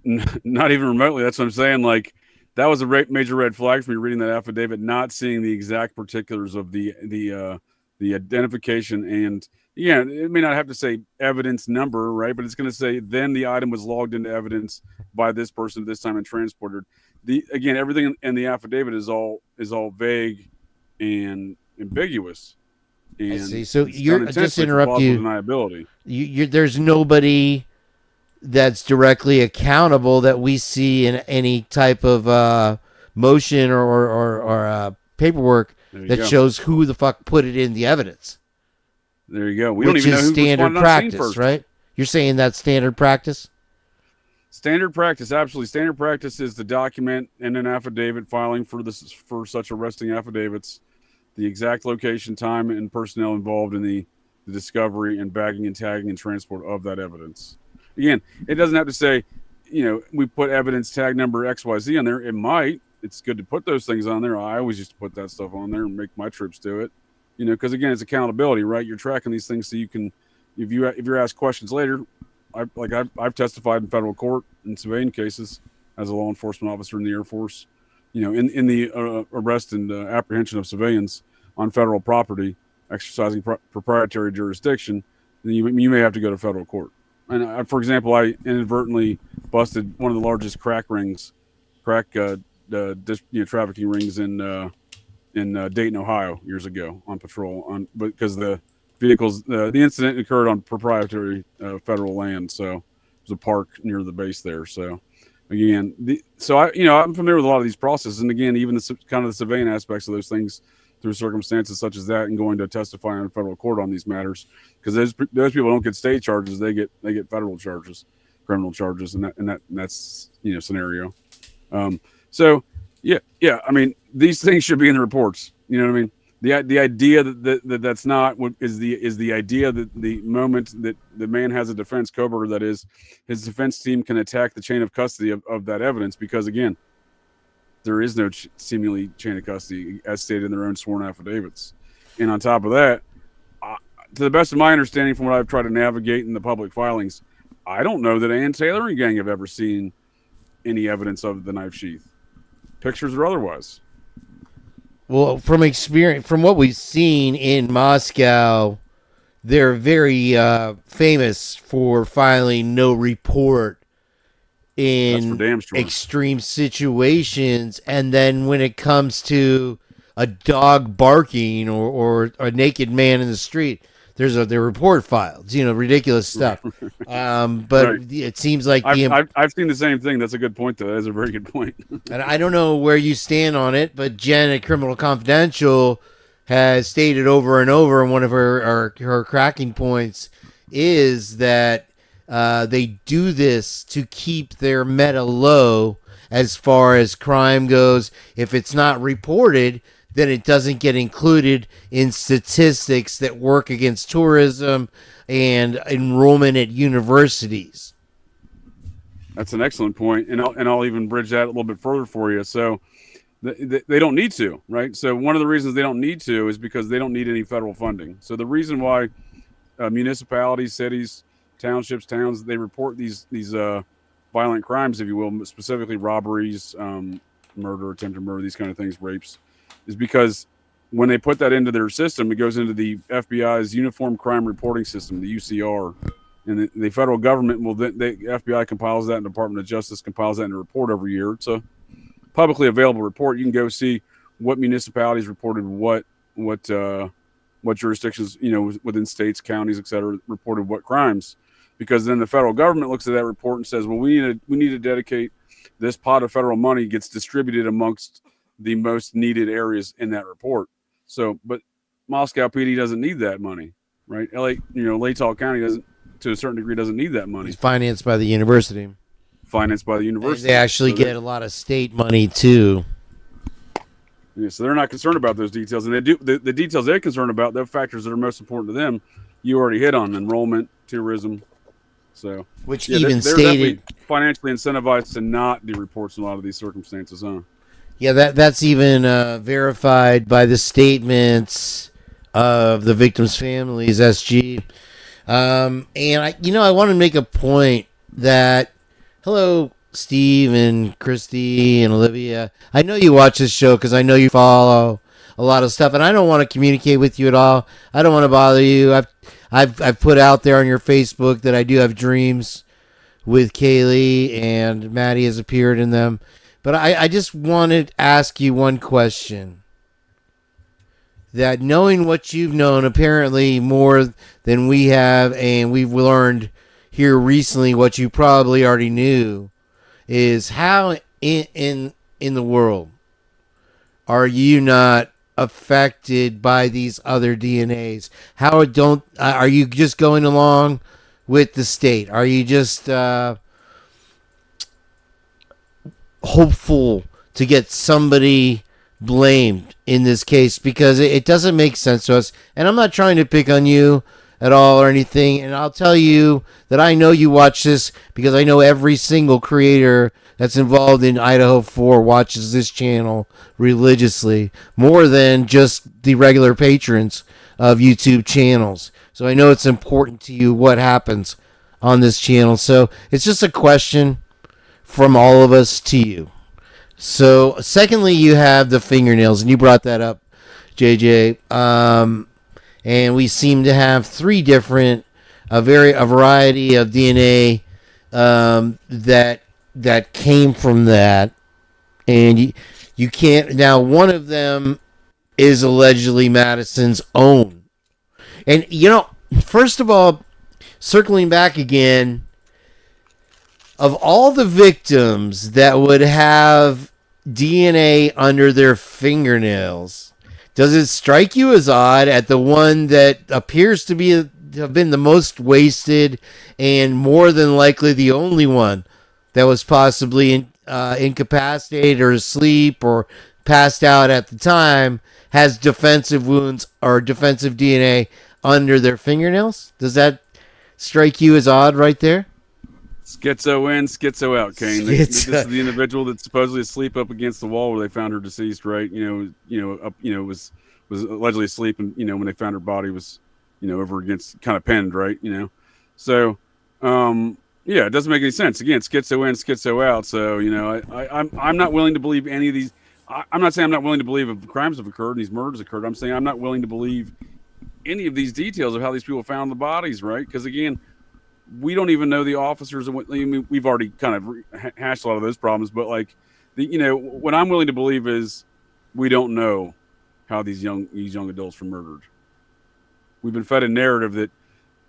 Not even remotely. That's what I'm saying. Like, that was a major red flag for me reading that affidavit, not seeing the exact particulars of the identification. And yeah, it may not have to say evidence number, right? But it's going to say then the item was logged into evidence by this person this time and transported. Again, everything in the affidavit is all vague and ambiguous. And I see. So you're just to interrupt you. Deniability. There's nobody that's directly accountable that we see in any type of motion or paperwork that shows who the fuck put it in the evidence. There you go. We Which don't even is know who standard practice, right? You're saying that's standard practice? Standard practice, absolutely. Standard practice is to document in an affidavit filing for such arresting affidavits the exact location, time, and personnel involved in the discovery and bagging and tagging and transport of that evidence. Again, it doesn't have to say, we put evidence tag number XYZ on there. It might. It's good to put those things on there. I always used to put that stuff on there and make my troops do it. Because again, it's accountability, right? You're tracking these things so you can, if you're asked questions later, I've testified in federal court in civilian cases as a law enforcement officer in the Air Force, in the arrest and apprehension of civilians on federal property, exercising proprietary jurisdiction. Then you may have to go to federal court. And for example, I inadvertently busted one of the largest crack trafficking rings in Dayton, Ohio, years ago on patrol. Because the vehicles, the incident occurred on proprietary federal land, so it was a park near the base there. So again, I'm familiar with a lot of these processes, and again, even the kind of the civilian aspects of those things through circumstances such as that, and going to testify in federal court on these matters, because those people don't get state charges; they get federal charges, criminal charges, and that's scenario. So yeah. I mean, these things should be in the reports. You know what I mean? The idea that's not what is the idea that the moment that the man has a defense cobra, that is, his defense team can attack the chain of custody of that evidence, because again, there is no seemingly chain of custody as stated in their own sworn affidavits. And on top of that, to the best of my understanding from what I've tried to navigate in the public filings, I don't know that Ann Taylor and gang have ever seen any evidence of the knife sheath, pictures or otherwise. Well, from experience, from what we've seen in Moscow, they're very famous for filing no report in extreme situations. And then when it comes to a dog barking or a naked man in the street, their report filed, ridiculous stuff. But right. It seems like I've seen the same thing. That's a good point, though. That's a very good point. And I don't know where you stand on it, but Jenn at Criminal Confidential has stated over and over, and one of her cracking points is that they do this to keep their meta low as far as crime goes. If it's not reported, then it doesn't get included in statistics that work against tourism and enrollment at universities. That's an excellent point, and I'll even bridge that a little bit further for you. So they don't need to, right? So one of the reasons they don't need to is because they don't need any federal funding. So the reason why municipalities, cities, townships, towns, they report these violent crimes, if you will, specifically robberies, murder, attempted murder, these kind of things, rapes, is because when they put that into their system, it goes into the FBI's Uniform Crime Reporting System, the UCR, and the federal government will then, the FBI compiles that, and the Department of Justice compiles that in a report every year. It's a publicly available report. You can go see what municipalities reported what jurisdictions, within states, counties, et cetera, reported what crimes, because then the federal government looks at that report and says, well, we need to dedicate this pot of federal money, gets distributed amongst the most needed areas in that report. So, but Moscow PD doesn't need that money, right? Latah County to a certain degree doesn't need that money. It's financed by the university. Financed by the university. They actually get a lot of state money too. Yeah, so they're not concerned about those details, and they do the details they're concerned about. The factors that are most important to them, you already hit on: enrollment, tourism. So, which yeah, even they're stated financially incentivized to not do reports in a lot of these circumstances, huh? Yeah, that's even verified by the statements of the victims' families, SG. And I want to make a point that, hello, Steve and Christy and Olivia. I know you watch this show because I know you follow a lot of stuff, and I don't want to communicate with you at all. I don't want to bother you. I've put out there on your Facebook that I do have dreams with Kaylee, and Maddie has appeared in them. But I just wanted to ask you one question. That knowing what you've known, apparently more than we have, and we've learned here recently what you probably already knew, is how in the world are you not affected by these other DNAs? Are you just going along with the state? Are you just hopeful to get somebody blamed in this case? Because it doesn't make sense to us. And I'm not trying to pick on you at all or anything. And I'll tell you that I know you watch this because I know every single creator that's involved in Idaho 4 watches this channel religiously, more than just the regular patrons of YouTube channels. So I know it's important to you what happens on this channel. So it's just a question from all of us to you. So secondly, you have the fingernails, and you brought that up, JJ. And we seem to have three different, a variety of DNA that came from that. And you can't, now one of them is allegedly Madison's own. And, first of all, circling back again, of all the victims that would have DNA under their fingernails, does it strike you as odd at the one that appears to have been the most wasted and more than likely the only one that was possibly incapacitated or asleep or passed out at the time has defensive wounds or defensive DNA under their fingernails? Does that strike you as odd right there? Schizo in, schizo out, Kane. This is the individual that's supposedly asleep up against the wall where they found her deceased, right? Was allegedly asleep, and when they found her body was, over against, kind of pinned, right? So, yeah, it doesn't make any sense. Again, schizo in, schizo out. So, I'm not willing to believe any of these. I'm not saying I'm not willing to believe if crimes have occurred and these murders occurred. I'm saying I'm not willing to believe any of these details of how these people found the bodies, right? Because again, we don't even know the officers, and we've already kind of hashed a lot of those problems. But what I'm willing to believe is we don't know how these young adults were murdered. We've been fed a narrative that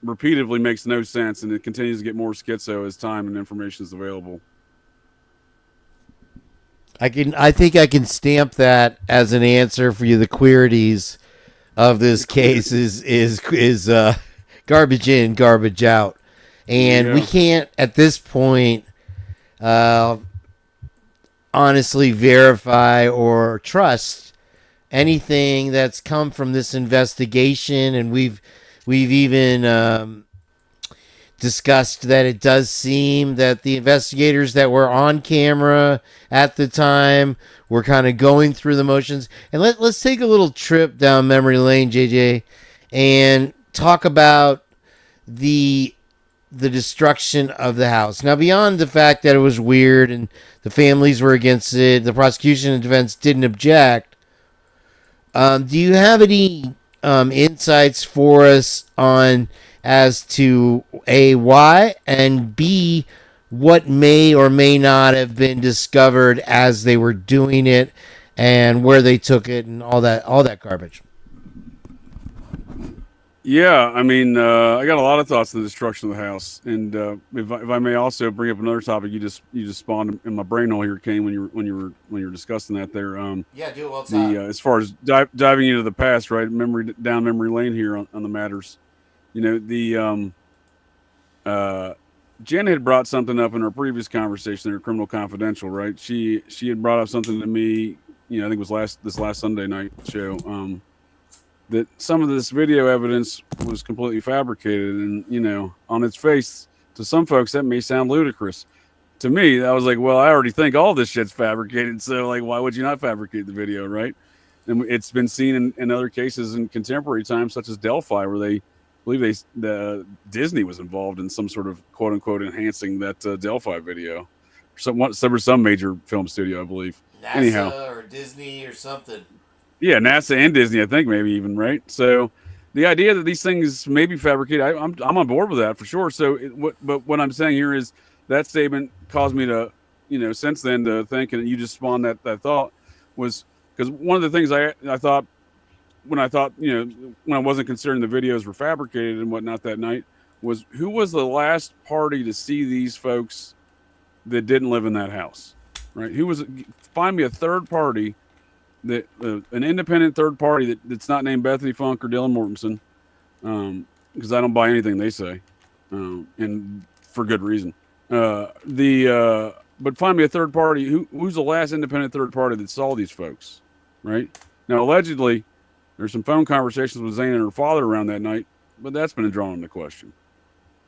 repeatedly makes no sense, and it continues to get more schizo as time and information is available. I think I can stamp that as an answer for you. The queerities of this case is garbage in, garbage out. And we can't, at this point, honestly verify or trust anything that's come from this investigation. And we've even discussed that it does seem that the investigators that were on camera at the time were kind of going through the motions. And let's take a little trip down memory lane, JJ, and talk about the destruction of the house. Now, beyond the fact that it was weird and the families were against it, the prosecution and defense didn't object, do you have any insights for us on as to A, why, and B, what may or may not have been discovered as they were doing it and where they took it and all that garbage? Yeah, I mean, I got a lot of thoughts on the destruction of the house, and if I may also bring up another topic, you just spawned in my brain hole here, Kane, when you were discussing that there. Yeah, do it well. As far as diving into the past, right? Memory lane here on the matters. Jenn had brought something up in our previous conversation in her Criminal Confidential, right? She had brought up something to me, I think it was this last Sunday night show, that some of this video evidence was completely fabricated, and on its face, to some folks that may sound ludicrous. To me, I was like, well, I already think all this shit's fabricated, so like, why would you not fabricate the video, right? And it's been seen in other cases in contemporary times, such as Delphi, where they believe Disney was involved in some sort of quote unquote enhancing that Delphi video. Some major film studio, I believe. NASA Anyhow, or Disney or something. Yeah, NASA and Disney, I think, maybe even, right? So the idea that these things may be fabricated, I'm on board with that for sure. So, but what I'm saying here is that statement caused me to, since then to think, and you just spawned that thought, was because one of the things I thought when I wasn't considering the videos were fabricated and whatnot that night was, who was the last party to see these folks that didn't live in that house, right? Find me a third party that an independent third party that's not named Bethany Funke or Dylan Mortensen, because I don't buy anything they say, and for good reason. But find me a third party who's the last independent third party that saw these folks, right? Now, allegedly, there's some phone conversations with Zane and her father around that night, but that's been drawn into question.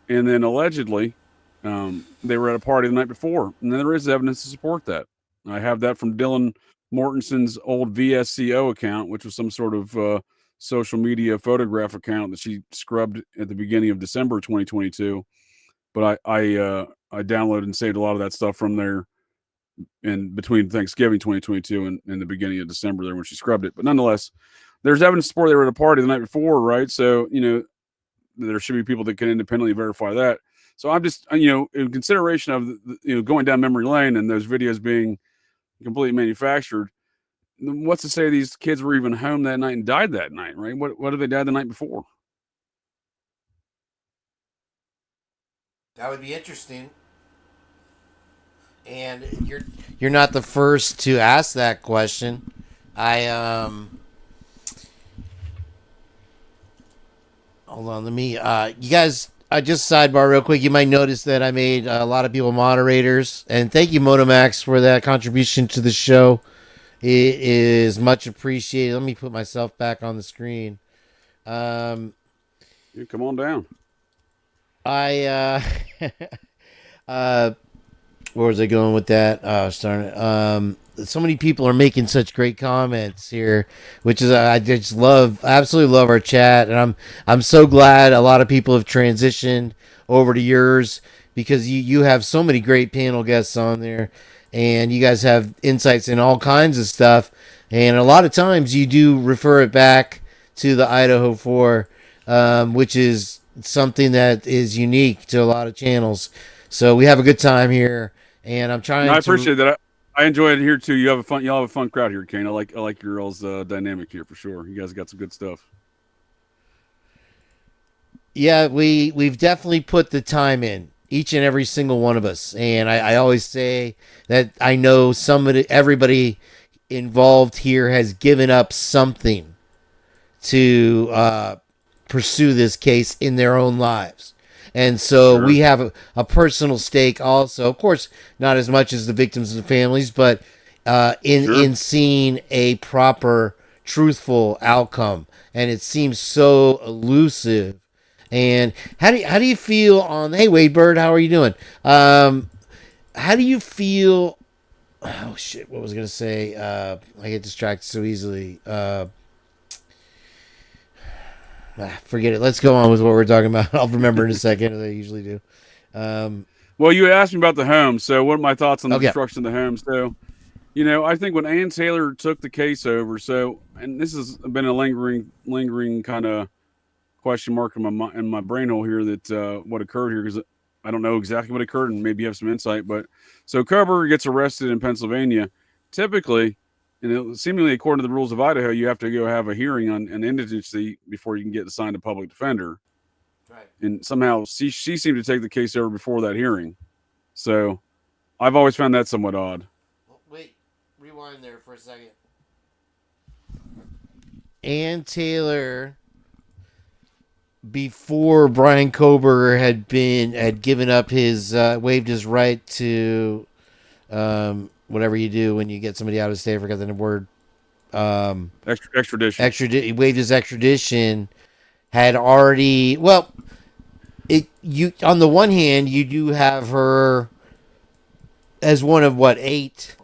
And then allegedly, they were at a party the night before, and then there is evidence to support that. I have that from Dylan Mortensen's old VSCO account, which was some sort of social media photograph account that she scrubbed at the beginning of December 2022. But I downloaded and saved a lot of that stuff from there in between Thanksgiving 2022 and the beginning of December there when she scrubbed it. But nonetheless, there's evidence to support they were at a party the night before, right? So, there should be people that can independently verify that. So I'm just, in consideration of, going down memory lane and those videos being completely manufactured, what's to say these kids were even home that night and died that night, right? What if they died the night before? That would be interesting. And You're not the first to ask that question. Hold on, let me you guys, I just sidebar real quick. You might notice that I made a lot of people moderators, and thank you, Motomax, for that contribution to the show. It is much appreciated. Let me put myself back on the screen. Yeah, come on down. Where was I going with that? Oh, starting. So many people are making such great comments here, which is I absolutely love our chat, and I'm so glad a lot of people have transitioned over to yours, because you have so many great panel guests on there, and you guys have insights in all kinds of stuff, and a lot of times you do refer it back to the Idaho 4, which is something that is unique to a lot of channels. So we have a good time here, and I'm trying. I appreciate that. I enjoy it here too. Y'all have a fun crowd here, Kane. I like your all's dynamic here for sure. You guys got some good stuff. Yeah, we've definitely put the time in, each and every single one of us, and I always say that I know everybody involved here has given up something to pursue this case in their own lives. And so we have a personal stake also, of course, not as much as the victims and families, but in seeing a proper, truthful outcome. And it seems so elusive. And how do you feel on? Hey, Wade Bird, how are you doing? How do you feel? Oh shit! What was I gonna say? I get distracted so easily. Forget it. Let's go on with what we're talking about. I'll remember in a second, as I usually do. Well, you asked me about the home. So what are my thoughts on the destruction of the home? So, I think when Ann Taylor took the case over, and this has been a lingering kind of question mark in my brain hole here, that what occurred here, because I don't know exactly what occurred, and maybe you have some insight. But so Kober gets arrested in Pennsylvania. Typically, and seemingly according to the rules of Idaho, you have to go have a hearing on an indigency before you can get assigned a public defender. Right. And somehow she seemed to take the case over before that hearing. So I've always found that somewhat odd. Wait, rewind there for a second. Ann Taylor before Brian Koberger had given up his waived his right to whatever you do when you get somebody out of state. I forgot the word. Extradition. He waived his extradition. Had already you on the one hand you do have her as one of 8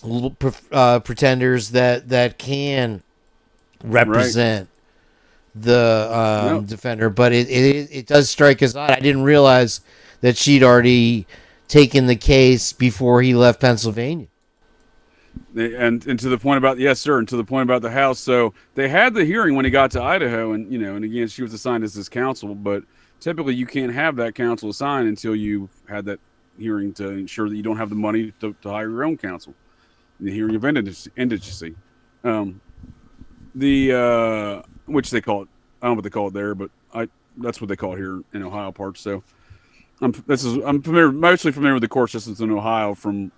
little pretenders that can represent the defender, but it does strike us odd. I didn't realize that she'd already taken the case before he left Pennsylvania. And to the point about yes, sir, and to the point about the house. So they had the hearing when he got to Idaho, and and again she was assigned as his counsel, but typically you can't have that counsel assigned until you had that hearing to ensure that you don't have the money to hire your own counsel. The hearing of indigency, which they call it. I don't know what they call it there, but that's what they call it here in Ohio parts. So I'm mostly familiar with the court systems in Ohio from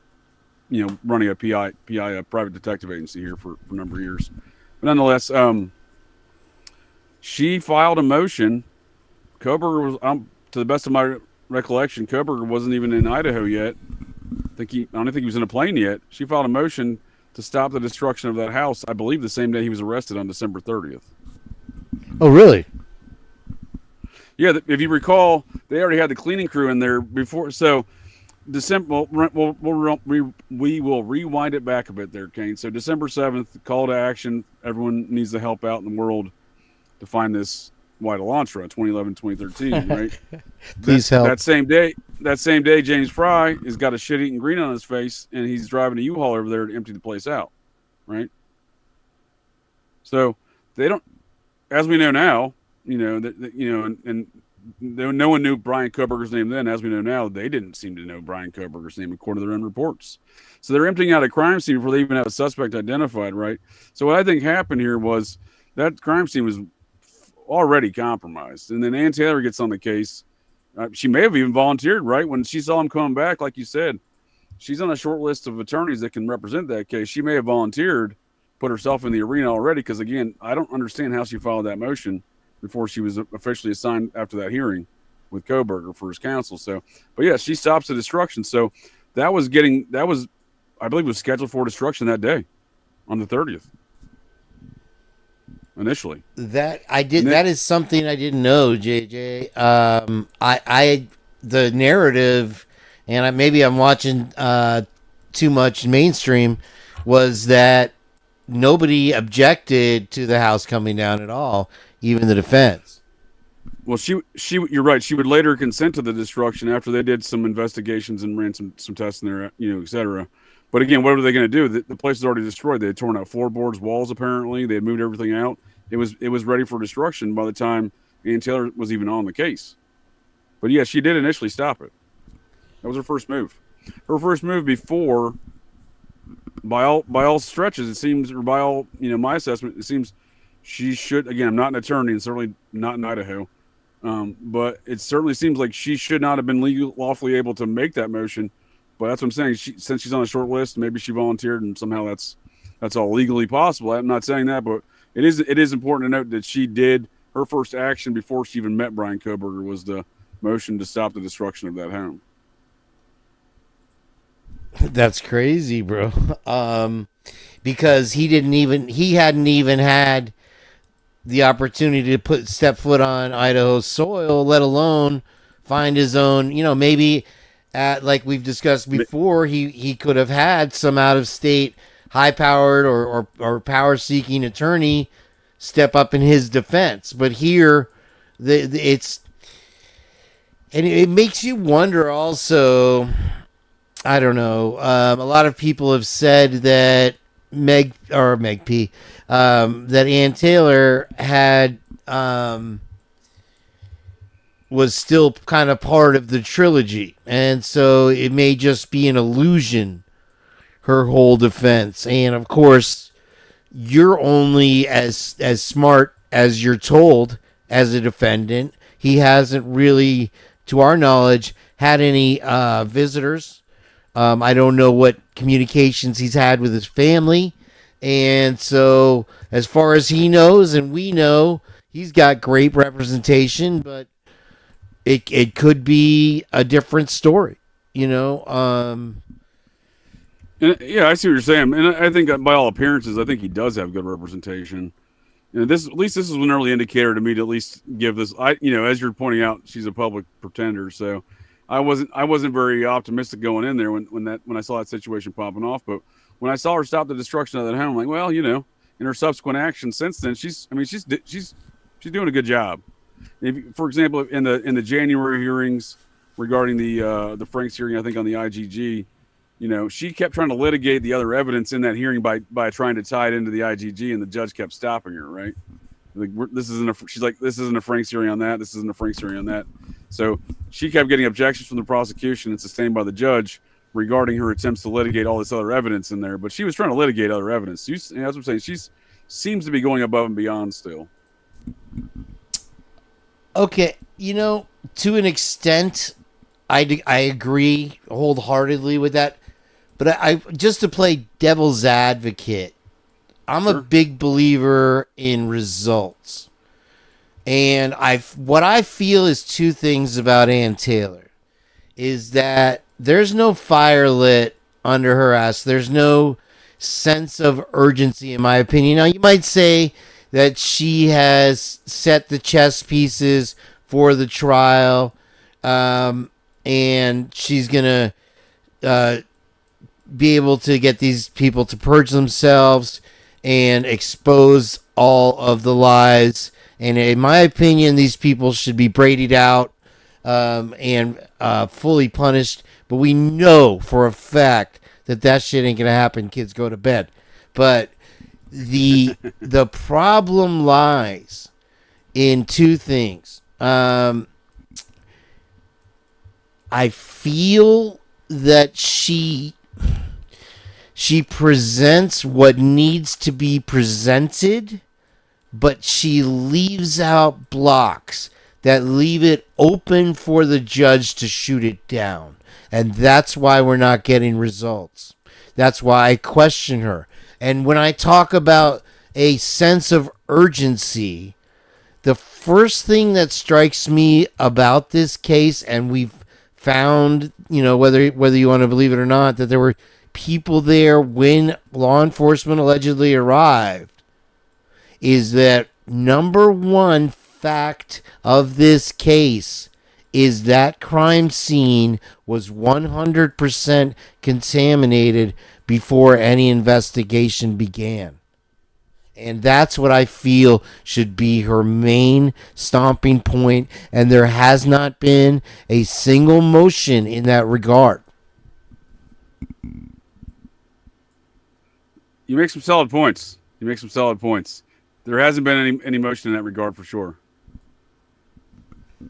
running a PI, a private detective agency here for a number of years. But nonetheless, she filed a motion. Koberger was, to the best of my recollection, Koberger wasn't even in Idaho yet. I don't think he was in a plane yet. She filed a motion to stop the destruction of that house, I believe the same day he was arrested on December 30th. Oh, really? Yeah, if you recall, they already had the cleaning crew in there before. So December, we will rewind it back a bit there, Kane. So December 7th, call to action. Everyone needs to help out in the world to find this white Elantra, 2011, 2013, right? Please help. That same day, James Fry has got a shit-eating grin on his face, and he's driving a U-Haul over there to empty the place out, right? So they don't, as we know now, and no one knew Brian Koberger's name then. As we know now, they didn't seem to know Brian Koberger's name according to their own reports. So they're emptying out a crime scene before they even have a suspect identified, right? So what I think happened here was that crime scene was already compromised. And then Ann Taylor gets on the case. She may have even volunteered, right? When she saw him coming back, like you said, she's on a short list of attorneys that can represent that case. She may have volunteered, put herself in the arena already, because, again, I don't understand how she filed that motion before she was officially assigned after that hearing with Koberger for his counsel. So, but yeah, she stops the destruction. So that was, I believe, was scheduled for destruction that day on the 30th. Initially, that is something I didn't know, JJ. The narrative, and maybe I'm watching too much mainstream, was that nobody objected to the house coming down at all, even the defense. Well, you're right. She would later consent to the destruction after they did some investigations and ran some tests in there, et cetera. But again, what were they going to do? The place was already destroyed. They had torn out floorboards, walls. Apparently, they had moved everything out. It was ready for destruction by the time Ann Taylor was even on the case. But yeah, she did initially stop it. That was her first move. Her first move before, by all stretches, it seems, or by all my assessment, it seems she should. Again, I'm not an attorney, and certainly not in Idaho. But it certainly seems like she should not have been lawfully able to make that motion. But that's what I'm saying. Since she's on a short list, maybe she volunteered, and somehow that's all legally possible. I'm not saying that, but it is important to note that she did her first action before she even met Brian Koberger was the motion to stop the destruction of that home. That's crazy, bro. Because he hadn't even had the opportunity to step foot on Idaho's soil, let alone find his own, maybe like we've discussed before, he could have had some out-of-state high-powered or power-seeking attorney step up in his defense. But here, it makes you wonder also, I don't know, a lot of people have said that Meg P, that Ann Taylor had was still kind of part of the trilogy, and so it may just be an illusion, her whole defense. And of course, you're only as smart as you're told as a defendant. He hasn't really, to our knowledge, had any visitors. I don't know what communications he's had with his family. And so as far as he knows and we know, he's got great representation, but it could be a different story, you know. Yeah, I see what you're saying, and I think by all appearances, I think he does have good representation. This at least this is an early indicator to me to at least give this. As you're pointing out, she's a public pretender, so I wasn't very optimistic going in there when I saw that situation popping off. But when I saw her stop the destruction of that home, I'm like, well, in her subsequent actions since then, she's doing a good job. For example, in the January hearings regarding the Franks hearing, I think on the IGG, she kept trying to litigate the other evidence in that hearing by trying to tie it into the IGG, and the judge kept stopping her. Right? She's like, this isn't a Franks hearing on that. This isn't a Franks hearing on that. So she kept getting objections from the prosecution and sustained by the judge regarding her attempts to litigate all this other evidence in there. But she was trying to litigate other evidence. That's what I'm saying. She seems to be going above and beyond still. Okay, to an extent, I agree wholeheartedly with that. But I just to play devil's advocate, I'm a big believer in results. And what I feel is two things about Ann Taylor. Is that there's no fire lit under her ass. There's no sense of urgency, in my opinion. Now, you might say that she has set the chess pieces for the trial, and she's going to be able to get these people to purge themselves and expose all of the lies. And in my opinion, these people should be braided out and fully punished. But we know for a fact that shit ain't going to happen. Kids, go to bed. But the problem lies in two things. I feel that she presents what needs to be presented, but she leaves out blocks that leave it open for the judge to shoot it down. And that's why we're not getting results. That's why I question her. And when I talk about a sense of urgency, the first thing that strikes me about this case, and we've found, whether you want to believe it or not, that there were people there when law enforcement allegedly arrived, is that number one fact of this case is that crime scene was 100% contaminated before any investigation began. And that's what I feel should be her main stomping point, and there has not been a single motion in that regard. You make some solid points. There hasn't been any motion in that regard for sure.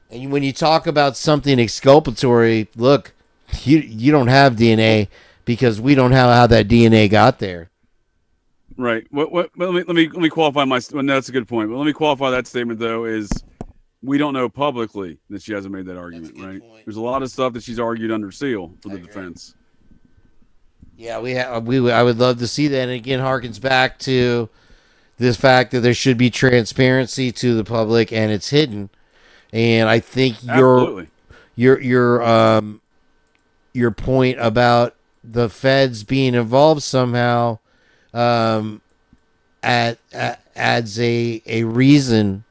And when you talk about something exculpatory, look, you don't have DNA because we don't know how that DNA got there. Right. Let me qualify my. Well, no, that's a good point. But let me qualify that statement though. Is we don't know publicly that she hasn't made that argument. Right. Point. There's a lot of stuff that she's argued under seal for the defense. Yeah, I would love to see that. And again, harkens back to this fact that there should be transparency to the public, and it's hidden. And I think your point about the feds being involved somehow adds a reason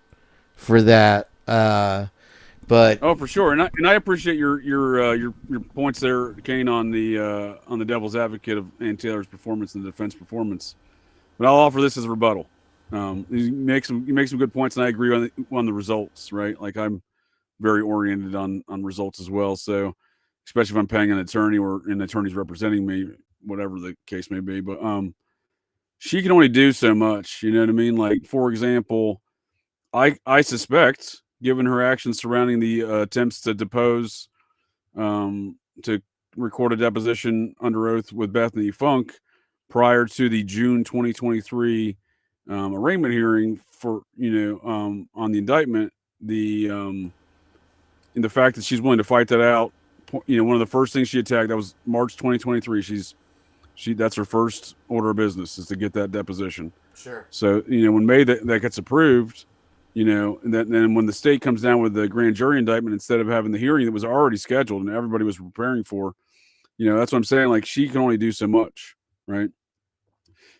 for that. But for sure, and I appreciate your points there, Kane, on the devil's advocate of Ann Taylor's performance and the defense performance. But I'll offer this as a rebuttal. You make some good points, and I agree on the results. Right, like I'm very oriented on results as well. So, especially if I'm paying an attorney or an attorney's representing me, whatever the case may be. But she can only do so much. You know what I mean? Like, for example, I suspect, given her actions surrounding the attempts to depose, to record a deposition under oath with Bethany Funke prior to the June 2023 arraignment hearing for, on the indictment, in the fact that she's willing to fight that out. One of the first things she attacked, that was March 2023. That's her first order of business, is to get that deposition. Sure. So, when May that gets approved, And then when the state comes down with the grand jury indictment, instead of having the hearing that was already scheduled and everybody was preparing for, that's what I'm saying. Like, she can only do so much, right?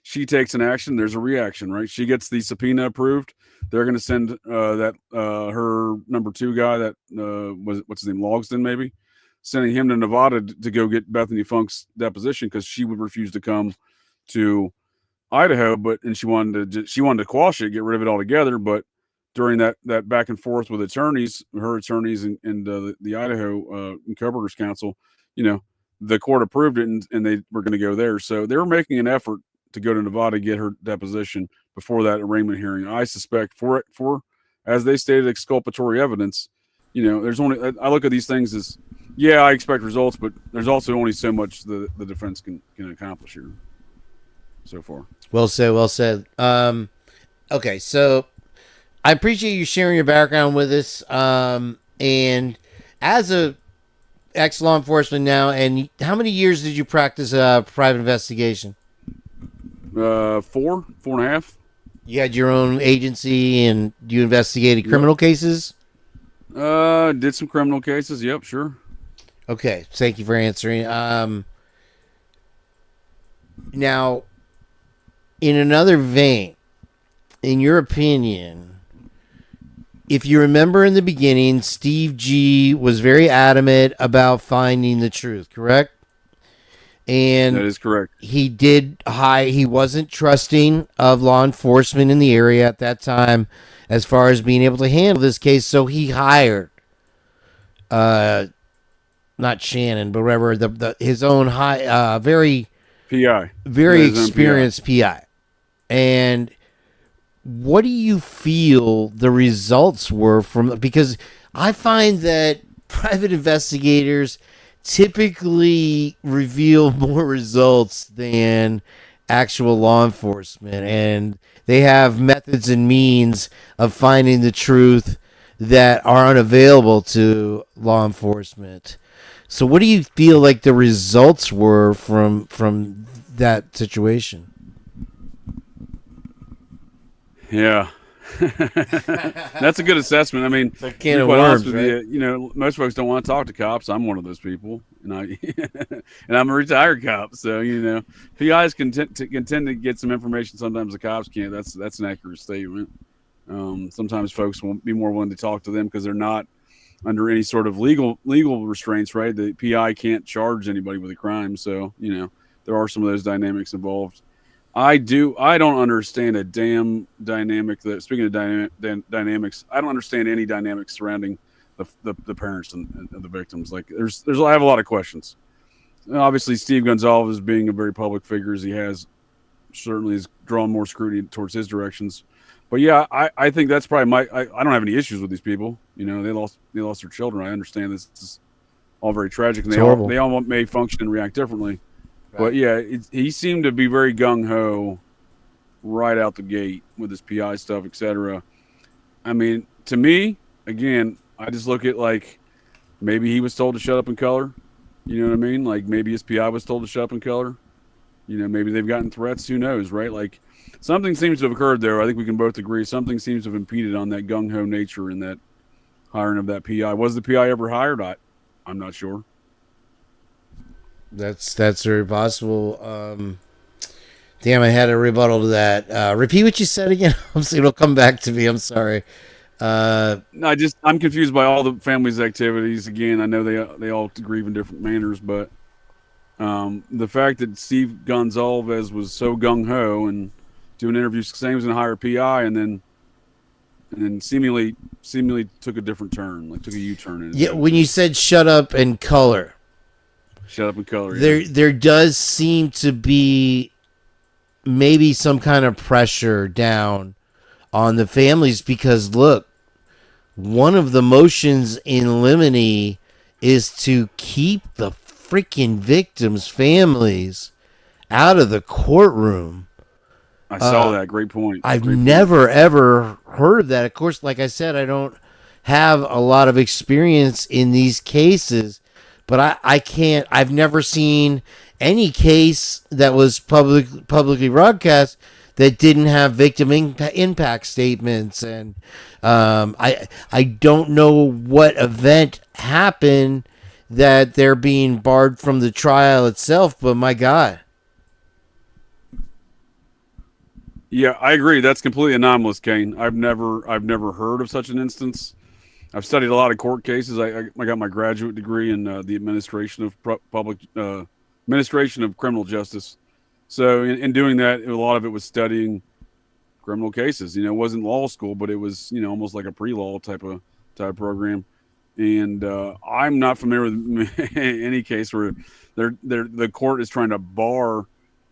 She takes an action, there's a reaction, right? She gets the subpoena approved. They're going to send her number 2 guy that what's his name, Logsdon, maybe, sending him to Nevada to go get Bethany Funke's deposition because she would refuse to come to Idaho, and she wanted to quash it, get rid of it altogether. But during that back and forth with her attorneys and the Idaho co-workers council, the court approved it and they were going to go there. So they were making an effort to go to Nevada to get her deposition before that arraignment hearing. I suspect for as they stated, exculpatory evidence. There's only, I look at these things as, yeah, I expect results, but there's also only so much the defense can accomplish here so far. Well said. Okay, so I appreciate you sharing your background with us. And as a ex-law enforcement now, and how many years did you practice private investigation? 4.5. You had your own agency and you investigated criminal cases? Did some criminal cases. Yep, sure. Okay, thank you for answering. Now, in another vein, in your opinion, if you remember in the beginning, Steve G was very adamant about finding the truth, correct? And that is correct. He wasn't trusting of law enforcement in the area at that time as far as being able to handle this case, so he hired not Shannon, but whatever, his own very experienced PI. And what do you feel the results were because I find that private investigators typically reveal more results than actual law enforcement, and they have methods and means of finding the truth that are unavailable to law enforcement. So what do you feel like the results were from that situation? Yeah. That's a good assessment. I mean, it's a can of worms, right? Most folks don't want to talk to cops. I'm one of those people, and I'm a retired cop. So PIs can tend to get some information sometimes the cops can't. That's an accurate statement. Sometimes folks won't be more willing to talk to them because they're not under any sort of legal restraints, right? The PI can't charge anybody with a crime, so there are some of those dynamics involved. I don't understand a damn dynamic speaking of dynamics, I don't understand any dynamics surrounding the parents and the victims. Like I have a lot of questions. Obviously, Steve Gonzalez, being a very public figure as he has, certainly has drawn more scrutiny towards his directions. But yeah, I think that's probably I don't have any issues with these people. They lost their children. I understand this is all very tragic, and they all may function and react differently. Right. But yeah, he seemed to be very gung-ho right out the gate with his PI stuff, etc. I mean, to me, again, I just look at like maybe he was told to shut up in color. You know what I mean? Like maybe his PI was told to shut up in color. Maybe they've gotten threats. Who knows, right? Like something seems to have occurred there. I think we can both agree. Something seems to have impeded on that gung-ho nature in that hiring of that PI. Was the PI ever hired? I'm not sure. That's very possible. Damn, I had a rebuttal to that. Repeat what you said again. It'll come back to me. I'm sorry. No, I'm confused by all the family's activities. Again, I know they all grieve in different manners, but the fact that Steve Gonzalez was so gung-ho and doing interviews, saying he was going to hire a PI, and then seemingly took a different turn, like took a U-turn. Yeah, when you said shut up and color. Shut up and color. There does seem to be maybe some kind of pressure down on the families because, look, one of the motions in limine is to keep the freaking victims' families out of the courtroom. I saw that. Great point. I've never, ever heard of that. Of course, like I said, I don't have a lot of experience in these cases, but I've never seen any case that was publicly broadcast that didn't have victim impact statements, and I don't know what event happened that they're being barred from the trial itself, but my God. Yeah, I agree. That's completely anomalous, Kane. I've never heard of such an instance. I've studied a lot of court cases. I got my graduate degree in the administration of administration of criminal justice. So in doing that, a lot of it was studying criminal cases. It wasn't law school, but it was almost like a pre-law type program. And I'm not familiar with any case where the court is trying to bar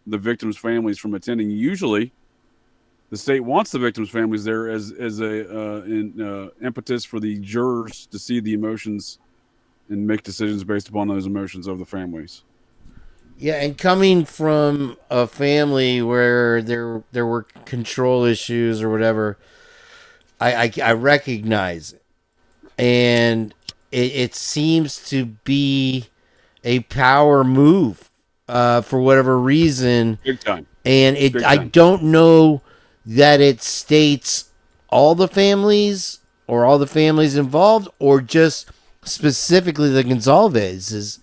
the victims' families from attending. Usually, the state wants the victims' families there as a impetus for the jurors to see the emotions and make decisions based upon those emotions of the families. Yeah, and coming from a family where there were control issues or whatever, I recognize it. And it seems to be a power move for whatever reason. Big time. And Big time. I don't know that it states all the families or all the families involved or just specifically the Gonzalez's.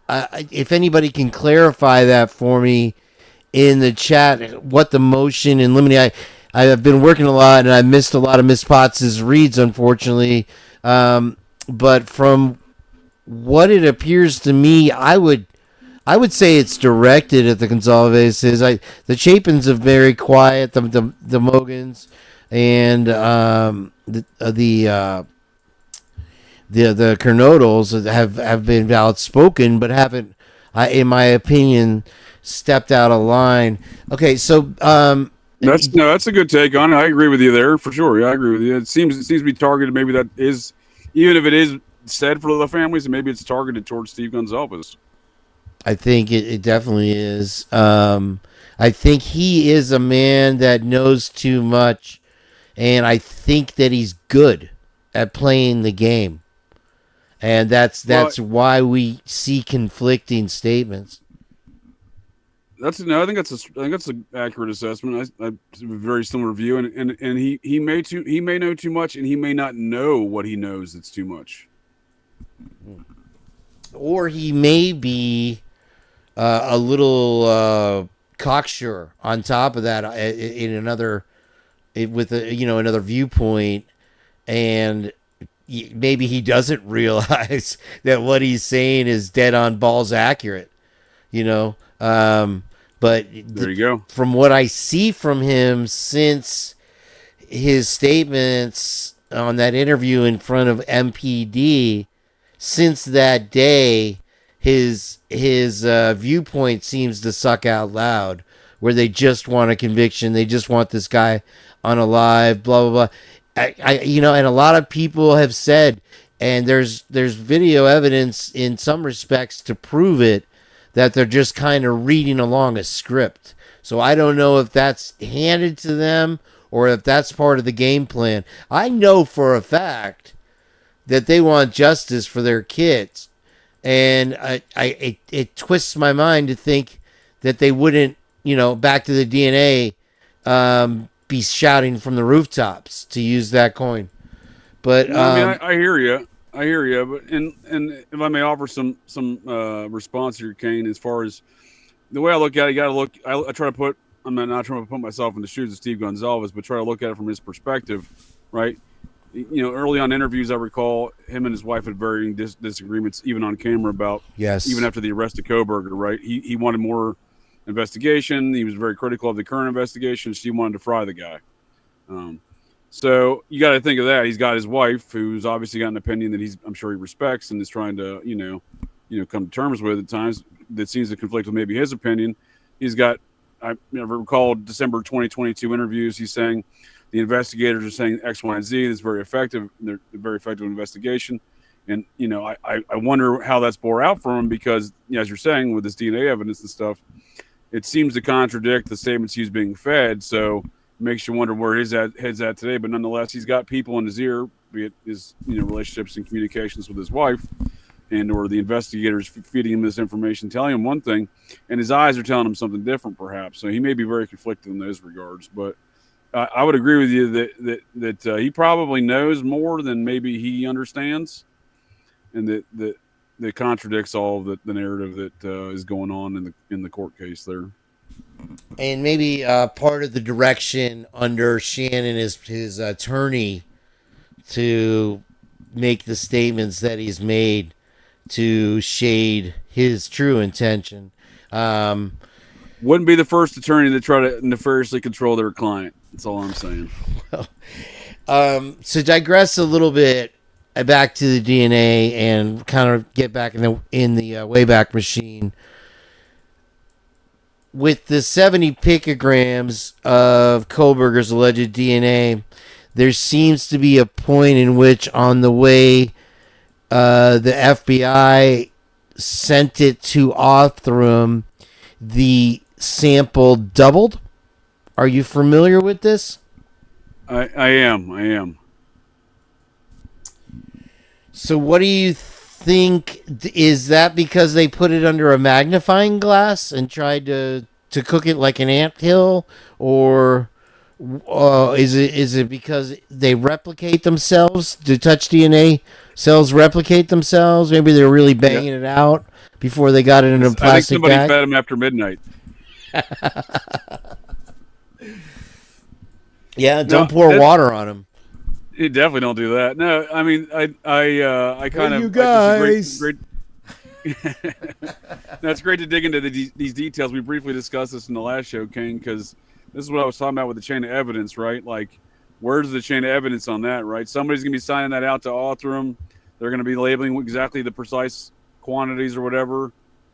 If anybody can clarify that for me in the chat, what the motion in limine. I've been working a lot and I missed a lot of Miss Potts' reads, unfortunately. But from what it appears to me, I would say it's directed at the Gonzalez's. The Chapins are very quiet, the Mogans, and the Kernodles have been outspoken, but haven't, in my opinion, stepped out of line. Okay, so that's a good take on it. I agree with you there for sure. Yeah, I agree with you. It seems to be targeted. Maybe that is, even if it is said for the families, and maybe it's targeted towards Steve Gonzalez. I think it definitely is. I think he is a man that knows too much, and I think that he's good at playing the game. And that's why we see conflicting statements. I think that's an accurate assessment. I have a very similar view, and he may know too much, and he may not know what he knows that's too much. Or he may be a little cocksure on top of that with another viewpoint, and maybe he doesn't realize that what he's saying is dead on balls accurate, but there you go. From what I see from him since his statements on that interview in front of MPD, since that day, his viewpoint seems to suck out loud, where they just want a conviction, they just want this guy unalive, blah blah blah. And a lot of people have said, and there's video evidence in some respects to prove it, that they're just kind of reading along a script. So I don't know if that's handed to them or if that's part of the game plan. I know for a fact that they want justice for their kids, and it twists my mind to think that they wouldn't, back to the DNA, be shouting from the rooftops, to use that coin. But I hear you. But and if I may offer some response here, Kane, as far as the way I look at it, I try to put. I'm not trying to put myself in the shoes of Steve Gonzalez, but try to look at it from his perspective, right? Early on interviews, I recall him and his wife had varying disagreements, even on camera, about even after the arrest of Koberger, right? He wanted more investigation. He was very critical of the current investigation. She wanted to fry the guy. So you got to think of that. He's got his wife, who's obviously got an opinion that I'm sure he respects and is trying to, come to terms with at times that seems to conflict with maybe his opinion. He's got, I recall December 2022 interviews. He's saying the investigators are saying X, Y, and Z. That's very effective. They're very effective investigation. And, I wonder how that's bore out for him because, as you're saying, with this DNA evidence and stuff, it seems to contradict the statements he's being fed. So it makes you wonder where his head's at today. But nonetheless, he's got people in his ear, be it his relationships and communications with his wife, and or the investigators feeding him this information, telling him one thing, and his eyes are telling him something different, perhaps. So he may be very conflicted in those regards. But I would agree with you that he probably knows more than maybe he understands, and that contradicts all of the narrative that is going on in the court case there. And maybe part of the direction under Shannon is his attorney to make the statements that he's made to shade his true intention. Wouldn't be the first attorney to try to nefariously control their client. That's all I'm saying. Well, to digress a little bit back to the DNA and kind of get back in the Wayback Machine. With the 70 picograms of Kohlberger's alleged DNA, there seems to be a point in which on the way the FBI sent it to Othram, the sample doubled. Are you familiar with this? I am. So what do you think? Is that because they put it under a magnifying glass and tried to cook it like an anthill, or is it because they replicate themselves? Do touch DNA cells replicate themselves? Maybe they're really banging it out before they got it in a plastic I think somebody bag. fed them after midnight. Yeah, don't pour water on them. You definitely don't do that. No, I mean, I kind of. You guys. No, it's great to dig into these details. We briefly discussed this in the last show, Kane, because this is what I was talking about with the chain of evidence, right? Like, where's the chain of evidence on that, right? Somebody's going to be signing that out to Othram. They're going to be labeling exactly the precise quantities or whatever.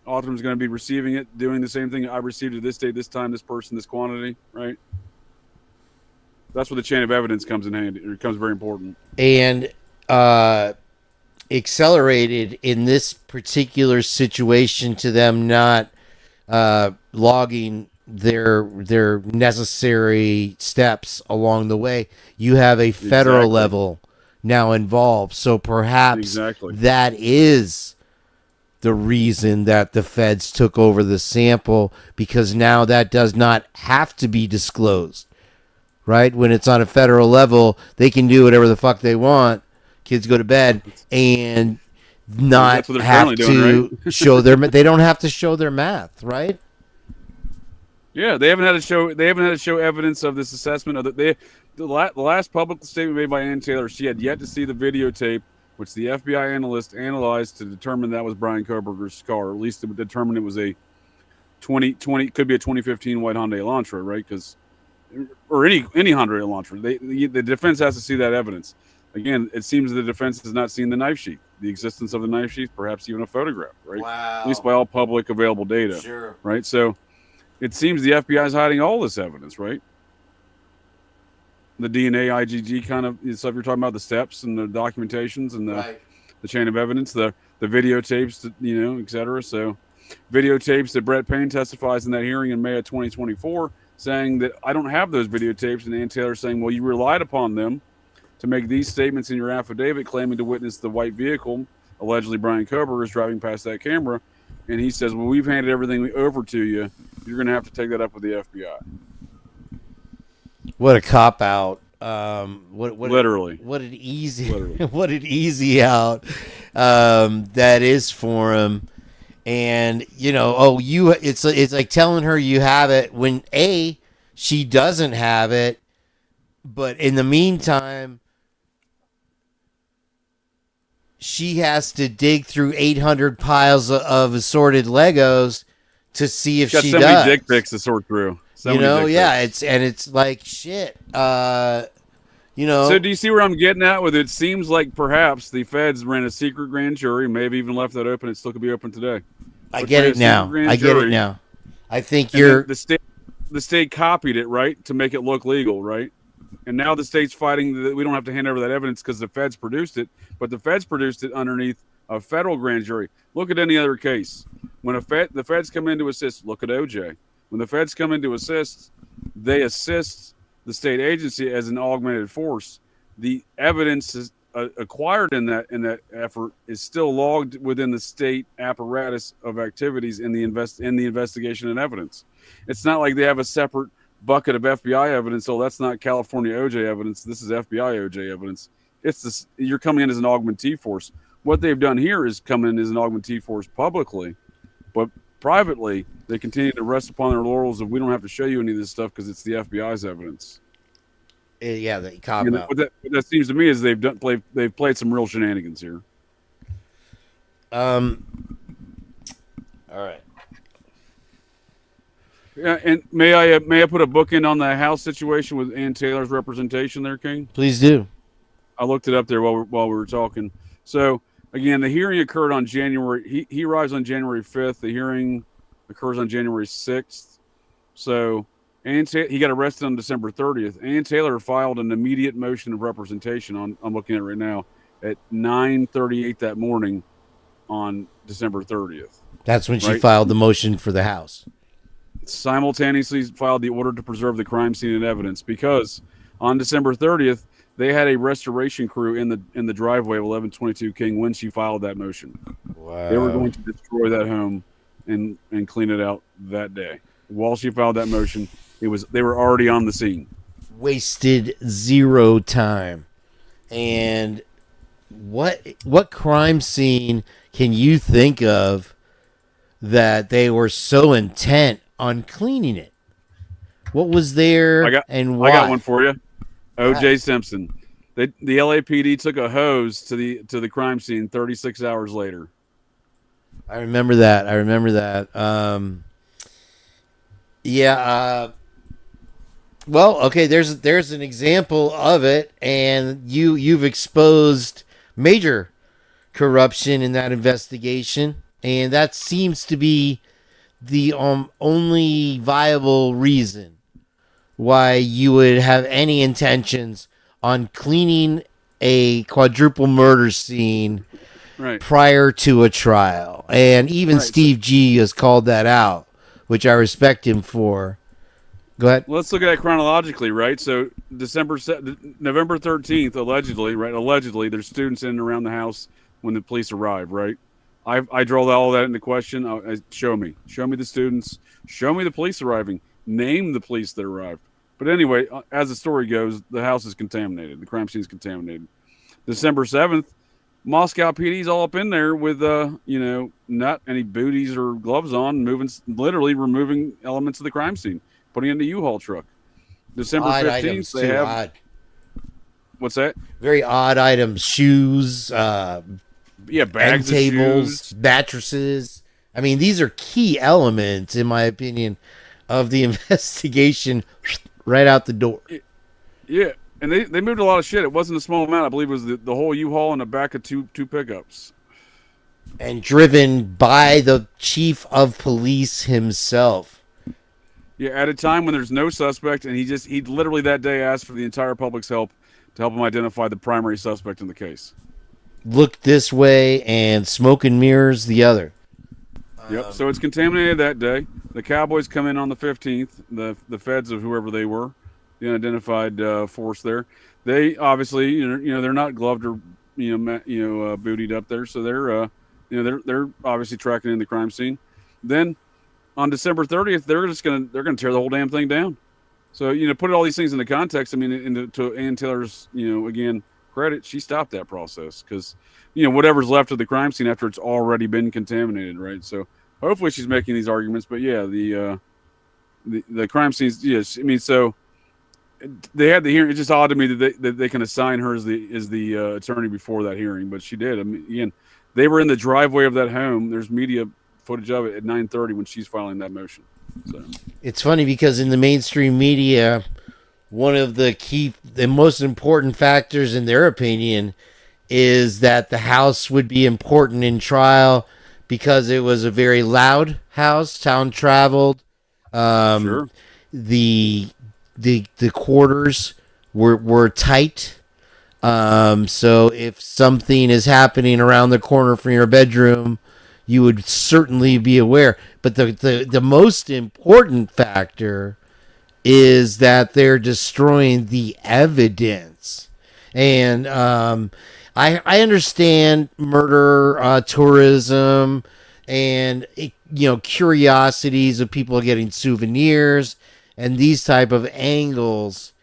Othram's going to be receiving it, doing the same thing. I received it this date, this time, this person, this quantity, right? That's where the chain of evidence comes in handy. It becomes very important. And accelerated in this particular situation to them not logging their necessary steps along the way. You have a federal level now involved. So perhaps that is the reason that the feds took over the sample, because now that does not have to be disclosed. Right? When it's on a federal level, they can do whatever the fuck they want. Kids go to bed and not have to show their. They don't have to show their math, right? Yeah, they haven't had to show. They haven't had to show evidence of this assessment of the last public statement made by Ann Taylor. She had yet to see the videotape, which the FBI analyst analyzed to determine that was Brian Kohlberger's car. Or at least it would determine it was a 2020, could be a 2015 white Hyundai Elantra, right? Because or any Hyundai Elantra, the defense has to see that evidence. Again, it seems the defense has not seen the knife sheath, the existence of the knife sheath, perhaps even a photograph, right? Wow. At least by all public available data, Sure. Right? So it seems the FBI is hiding all this evidence, right? The DNA, IgG kind of stuff you're talking about, the steps and the documentations and the chain of evidence, the videotapes, et cetera. So videotapes that Brett Payne testifies in that hearing in May of 2024, saying that I don't have those videotapes, and Ann Taylor saying, well, you relied upon them to make these statements in your affidavit claiming to witness the white vehicle, allegedly Brian Kohlberger is driving past that camera. And he says, well, we've handed everything over to you. You're going to have to take that up with the FBI. What a cop-out. Literally. What an easy out that is for him. And, it's like telling her you have it when she doesn't have it. But in the meantime, she has to dig through 800 piles of assorted Legos to see if she does. Got so many dick pics to sort through. It's like shit. So do you see where I'm getting at with it? It seems like perhaps the feds ran a secret grand jury, maybe even left that open. It still could be open today. I get it now. I think the state copied it, right, to make it look legal, right? And now the state's fighting that we don't have to hand over that evidence because the feds produced it, but the feds produced it underneath a federal grand jury. Look at any other case. When the feds come in to assist, look at OJ. When the feds come in to assist, they assist the state agency as an augmented force. The evidence acquired in that effort is still logged within the state apparatus of activities in the investigation and evidence. It's not like they have a separate bucket of FBI evidence. Oh, that's not California OJ evidence. This is FBI OJ evidence. It's this. You're coming in as an augmentee force. What they've done here is come in as an augmentee force publicly, but privately they continue to rest upon their laurels of we don't have to show you any of this stuff because it's the FBI's evidence. Yeah, the cop out. What that seems to me is they've played some real shenanigans here. All right. Yeah, and may I put a bookend on the House situation with Ann Taylor's representation there, King? Please do. I looked it up there while we were talking. So again, the hearing occurred on January. He arrives on January 5th. The hearing occurs on January 6th. So he got arrested on December 30th. Ann Taylor filed an immediate motion of representation I'm looking at it right now at 9:38 that morning on December 30th. That's when she filed the motion for the House. Simultaneously filed the order to preserve the crime scene and evidence because on December 30th they had a restoration crew in the driveway of 1122 King when she filed that motion. Wow. They were going to destroy that home and clean it out that day. While she filed that motion, they were already on the scene. Wasted zero time. And what crime scene can you think of that they were so intent on cleaning it? What was there and why? I got one for you. O.J. Simpson. The LAPD took a hose to the crime scene 36 hours later. I remember that. Well, okay, there's an example of it, and you've exposed major corruption in that investigation, and that seems to be the only viable reason why you would have any intentions on cleaning a quadruple murder scene prior to a trial. And even Steve G has called that out, which I respect him for. Go ahead. Let's look at it chronologically, right? So November 13th, allegedly, there's students in and around the house when the police arrive, right? I draw all that into question. Show me the students. Show me the police arriving. Name the police that arrived. But anyway, as the story goes, the house is contaminated. The crime scene is contaminated. December 7th, Moscow PD's all up in there with, not any booties or gloves on, literally removing elements of the crime scene, putting it in the U-Haul truck. December 15th, they have... Odd. What's that? Very odd items. Shoes, bags, tables, shoes, mattresses. I mean, these are key elements, in my opinion, of the investigation right out the door. Yeah, and they moved a lot of shit. It wasn't a small amount. I believe it was the whole U-Haul and the back of two pickups. And driven by the chief of police himself. Yeah, at a time when there's no suspect, and he literally that day asked for the entire public's help to help him identify the primary suspect in the case. Look this way and smoke and mirrors the other. Yep. So it's contaminated that day. The Cowboys come in on the 15th. The feds of whoever they were, the unidentified force there. They obviously, they're not gloved or bootied up there, so they're obviously tracking in the crime scene. Then on December 30th, they're gonna tear the whole damn thing down. So put all these things into context. I mean, to Ann Taylor's again credit, she stopped that process because whatever's left of the crime scene after it's already been contaminated, right? So hopefully she's making these arguments. But yeah, the crime scenes. Yes, I mean, so they had the hearing. It's just odd to me that they can assign her as the attorney before that hearing, but she did. I mean, again, they were in the driveway of that home. There's media footage of it at 9:30 when she's filing that motion. So it's funny because in the mainstream media, one of the most important factors in their opinion is that the house would be important in trial because it was a very loud house, town traveled. Sure. The quarters were tight. So if something is happening around the corner from your bedroom, you would certainly be aware. But the most important factor is that they're destroying the evidence. And I understand murder, tourism, and curiosities of people getting souvenirs and these type of angles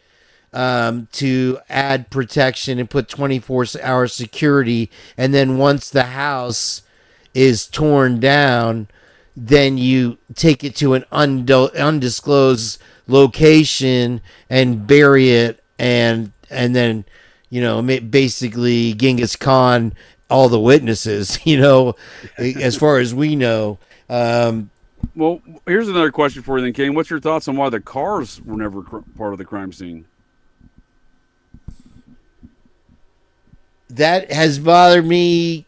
to add protection and put 24-hour security. And then once the house is torn down, then you take it to an undisclosed location and bury it, and then basically Genghis Khan all the witnesses, as far as we know. Well, here's another question for you then, Kane. What's your thoughts on why the cars were never part of the crime scene? That has bothered me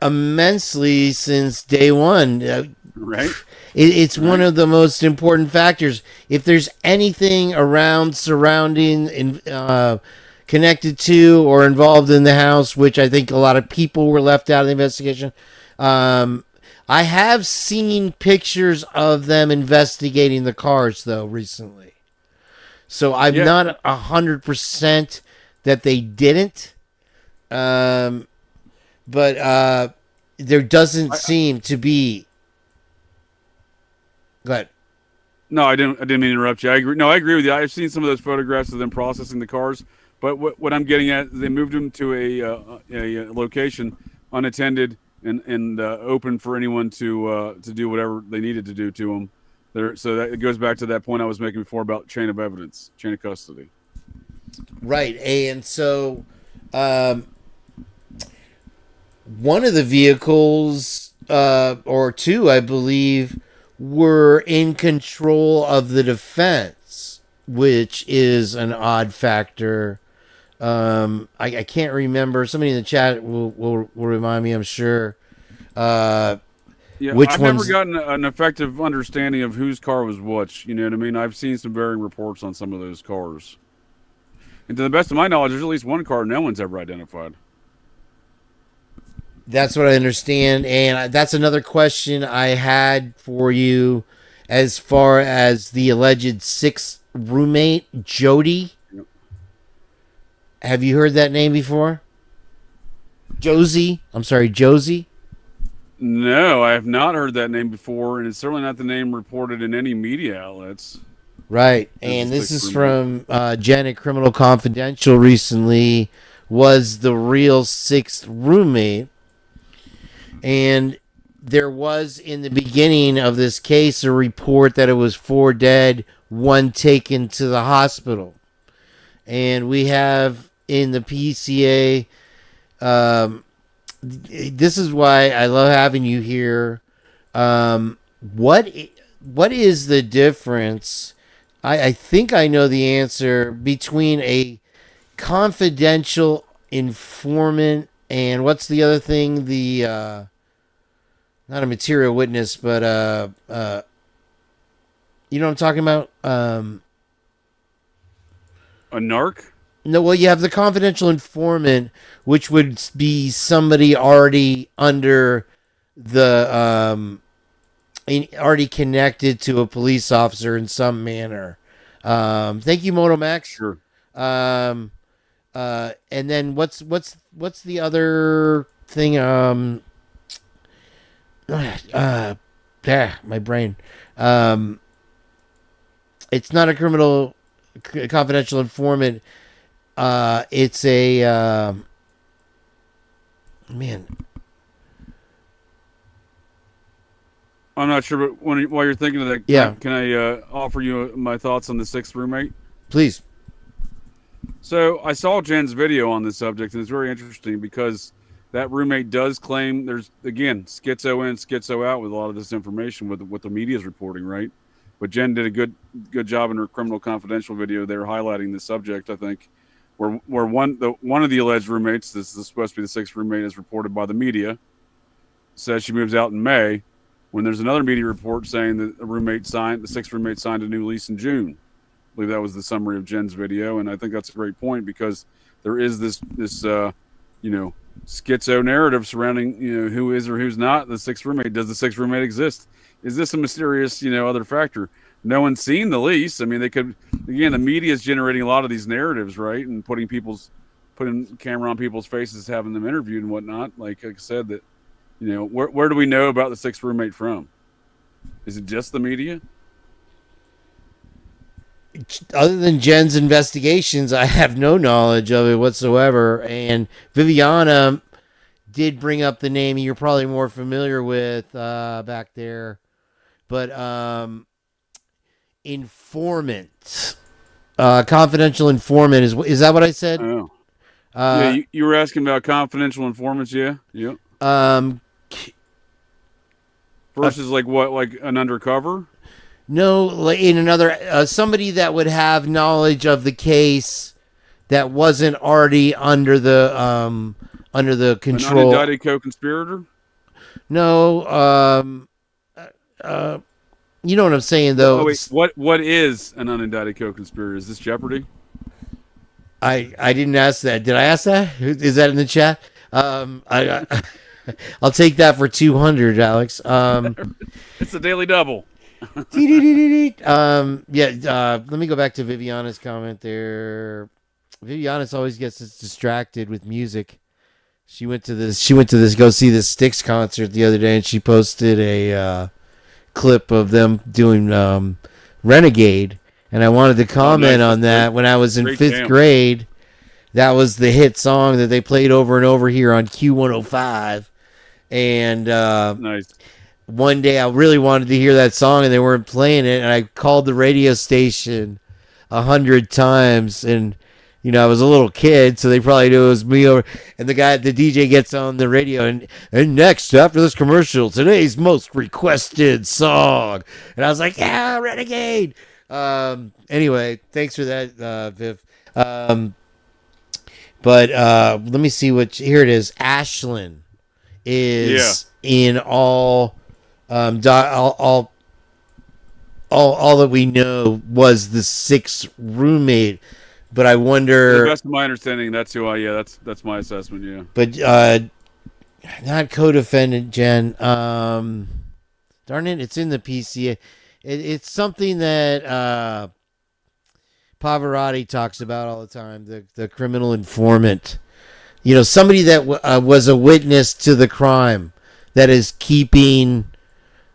immensely since day one. Right. It's one of the most important factors. If there's anything surrounding, connected to or involved in the house, which I think a lot of people were left out of the investigation, I have seen pictures of them investigating the cars, though, recently. So I'm not 100% that they didn't. But there doesn't seem to be. Go ahead. No, I didn't mean to interrupt you. I agree. No, I agree with you. I've seen some of those photographs of them processing the cars. But what I'm getting at, they moved them to a location unattended and open for anyone to do whatever they needed to do to them. So that it goes back to that point I was making before about chain of evidence, chain of custody. Right, and so one of the vehicles, or two, I believe, were in control of the defense, which is an odd factor. I can't remember. Somebody in the chat will remind me, I'm sure. I've never gotten an effective understanding of whose car was which. You know what I mean? I've seen some varying reports on some of those cars. And to the best of my knowledge, there's at least one car no one's ever identified. That's what I understand. And that's another question I had for you as far as the alleged sixth roommate, Jody. Yep. Have you heard that name before? Josie? I'm sorry, Josie? No, I have not heard that name before, and it's certainly not the name reported in any media outlets. Right, and this is from Jenn at Criminal Confidential recently, was the real sixth roommate. And there was, in the beginning of this case, a report that it was 4 dead, 1 taken to the hospital. And we have in the PCA, this is why I love having you here. What is the difference? I think I know the answer between a confidential informant and what's the other thing? The not a material witness, but you know what I'm talking about? A narc? No, well, you have the confidential informant, which would be somebody already under the already connected to a police officer in some manner. Thank you, Motomax. Sure. And then what's the other thing? My brain. It's not a confidential informant. It's a man. I'm not sure, but while you're thinking of that, can I offer you my thoughts on the sixth roommate? Please. So I saw Jenn's video on this subject, and it's very interesting because that roommate does claim there's, again, schizo in, schizo out with a lot of this information with what the media is reporting, right? But Jenn did a good job in her Criminal Confidential video there highlighting the subject, I think, where one of the alleged roommates, this is supposed to be the sixth roommate, is reported by the media, says she moves out in May, when there's another media report saying that the sixth roommate signed a new lease in June. I believe that was the summary of Jenn's video, and I think that's a great point because there is this schizo narrative surrounding who is or who's not the sixth roommate. Does the sixth roommate exist? Is this a mysterious other factor? No one's seen the lease. I mean, they could, again, the media is generating a lot of these narratives, right, and putting people's putting camera on people's faces, having them interviewed and whatnot. Like I said, that where do we know about the sixth roommate from? Is it just the media? Other than Jenn's investigations, I have no knowledge of it whatsoever. And Viviana did bring up the name you're probably more familiar with back there, but informant, confidential informant is that what I said? Oh. Yeah, you were asking about confidential informants, yeah. Versus like what, like an undercover? No, in another somebody that would have knowledge of the case that wasn't already under the control. An unindicted co-conspirator? No, you know what I'm saying though. Oh, wait, what is an unindicted co-conspirator? Is this Jeopardy? I didn't ask that. Did I ask that? Is that in the chat? I'll take that for 200, Alex. It's a daily double. Let me go back to Viviana's comment there. Viviana's always gets distracted with music. She went to this go see this Styx concert the other day, and she posted a clip of them doing Renegade, and I wanted to comment on that. When I was in fifth grade, that was the hit song that they played over and over here on Q105, and nice. One day I really wanted to hear that song and they weren't playing it, and I called the radio station 100 times, and I was a little kid, so they probably knew it was me. And the DJ gets on the radio, and next after this commercial, today's most requested song, and I was like, yeah, Renegade. Anyway, thanks for that, Viv. But let me see here it is. Ashlyn is in all that we know was the sixth roommate, but I wonder. To the best of my understanding, that's who that's my assessment. Yeah, but not co-defendant Jenn. Darn it, it's in the PCA. It's something that Pavarotti talks about all the time. The criminal informant. Somebody that was a witness to the crime that is keeping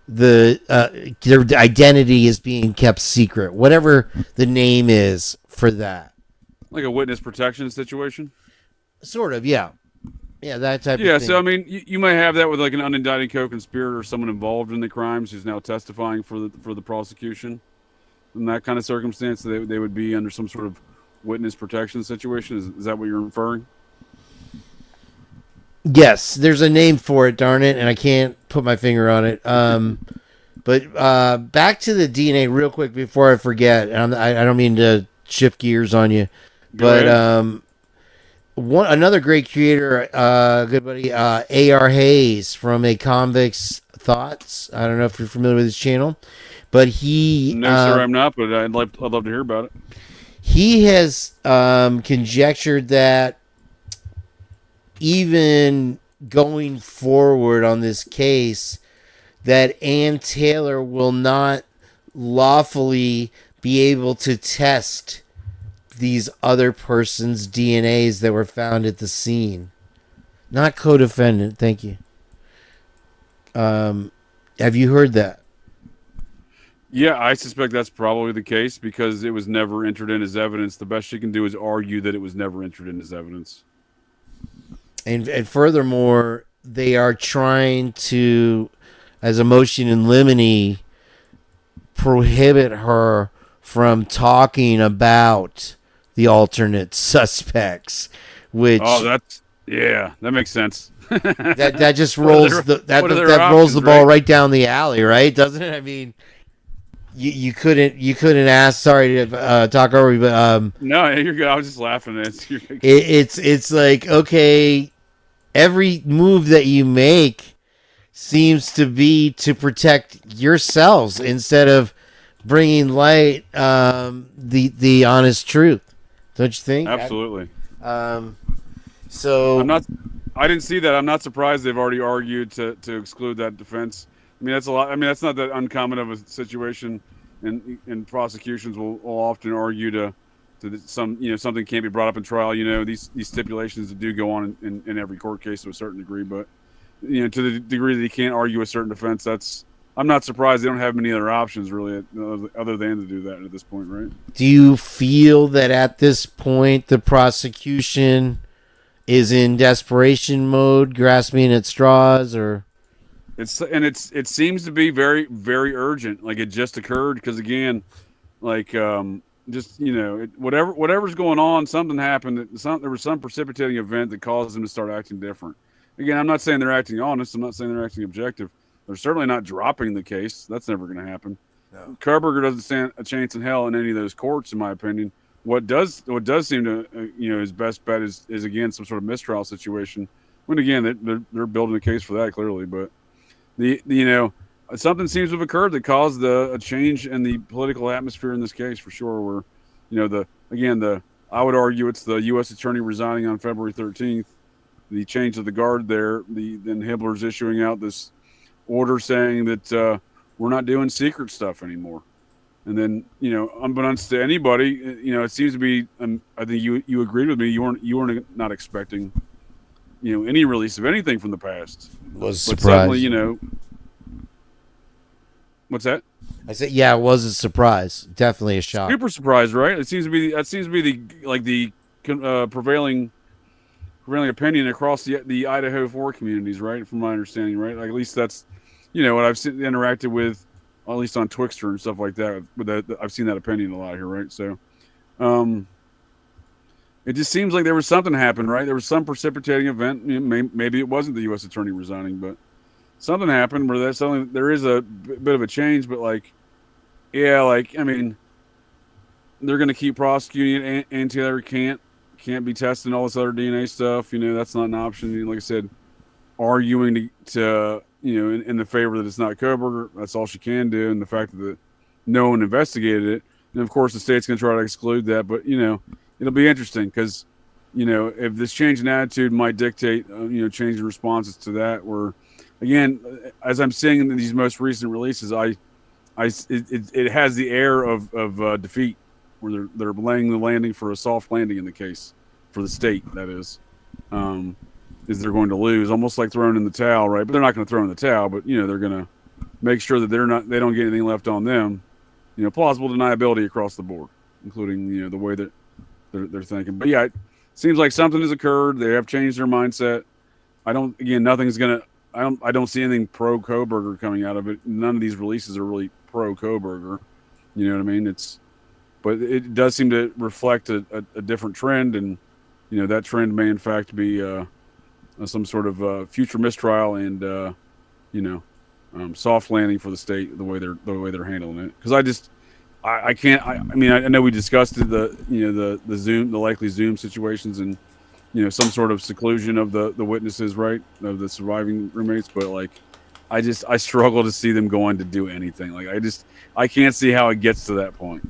their identity is being kept secret, whatever the name is for that. Like a witness protection situation? Sort of, yeah. Yeah, that type of thing. Yeah, so I mean, you might have that with like an unindicted co-conspirator or someone involved in the crimes who's now testifying for the prosecution. In that kind of circumstance, they would be under some sort of witness protection situation. Is that what you're inferring? Yes, there's a name for it, darn it, and I can't put my finger on it. But back to the DNA real quick before I forget. And I don't mean to shift gears on you, but another great creator, good buddy, A.R. Hayes from A Convict's Thoughts. I don't know if you're familiar with his channel, but he. No, sir, I'm not. But I'd love to hear about it. He has conjectured that even going forward on this case, that Ann Taylor will not lawfully be able to test these other person's DNAs that were found at the scene. Not co-defendant, thank you. Have you heard that? Yeah, I suspect that's probably the case because it was never entered in as evidence. The best she can do is argue that it was never entered in as evidence. And furthermore, they are trying to, as a motion in limine, prohibit her from talking about the alternate suspects. Which that makes sense. that just rolls rolls the ball right down the alley, right? Doesn't it? I mean, you couldn't ask. Sorry to talk over you, but no, you're good. I was just laughing at it. It's like, okay, every move that you make seems to be to protect yourselves instead of bringing light the honest truth. Don't you think? Absolutely. So I didn't see that. I'm not surprised they've already argued to exclude that defense. I mean, that's a lot. I mean, that's not that uncommon of a situation, and prosecutions will often argue to something can't be brought up in trial. These stipulations that do go on in every court case to a certain degree, but to the degree that he can't argue a certain defense, I'm not surprised they don't have many other options really other than to do that at this point, right? Do you feel that at this point the prosecution is in desperation mode, grasping at straws, or it seems to be very, very urgent, like it just occurred? Because again, like whatever's going on, something happened. There was some precipitating event that caused them to start acting different. Again, I'm not saying they're acting honest. I'm not saying they're acting objective. They're certainly not dropping the case. That's never going to happen. No. Koberger doesn't stand a chance in hell in any of those courts, in my opinion. What does seem to his best bet is again some sort of mistrial situation. When again they're building a case for that clearly, but something seems to have occurred that caused a change in the political atmosphere in this case for sure. Where I would argue it's the U.S. attorney resigning on February 13th, the change of the guard there, then Hibbler's issuing out this order saying that we're not doing secret stuff anymore. And then, unbeknownst to anybody, it seems to be. I think you agreed with me. You weren't not expecting, any release of anything from the past. Was surprised. Suddenly, what's that? I said, yeah, it was a surprise. Definitely a shock. Super surprise, right? That seems to be the prevailing opinion across the Idaho 4 communities, right? From my understanding, right? Like, at least that's, what I've interacted with, at least on Twixter and stuff like that. I've seen that opinion a lot here, right? So, it just seems like there was something happened, right? There was some precipitating event. Maybe it wasn't the U.S. attorney resigning, but something happened where there is a bit of a change. But they're going to keep prosecuting it, and Taylor can't be testing all this other DNA stuff. That's not an option. Like I said, arguing to in the favor that it's not Koberger, that's all she can do. And the fact that no one investigated it, and of course the state's going to try to exclude that. But it'll be interesting because if this change in attitude might dictate changing responses to that. Where again, as I'm seeing in these most recent releases, it has the air of defeat, where they're laying the landing for a soft landing in the case for the state. That is they're going to lose, almost like throwing in the towel, right? But they're not going to throw in the towel, but they're going to make sure that they don't get anything left on them. Plausible deniability across the board, including the way that they're thinking. But yeah, it seems like something has occurred. They have changed their mindset. I don't see anything pro Koberger coming out of it. None of these releases are really pro Koberger. You know what I mean? But it does seem to reflect a different trend, and that trend may in fact be some sort of future mistrial and soft landing for the state the way they're handling it. Because I can't. I know we discussed the likely Zoom situations and some sort of seclusion of the witnesses, right, of the surviving roommates, but I struggle to see them going to do anything. I can't see how it gets to that point.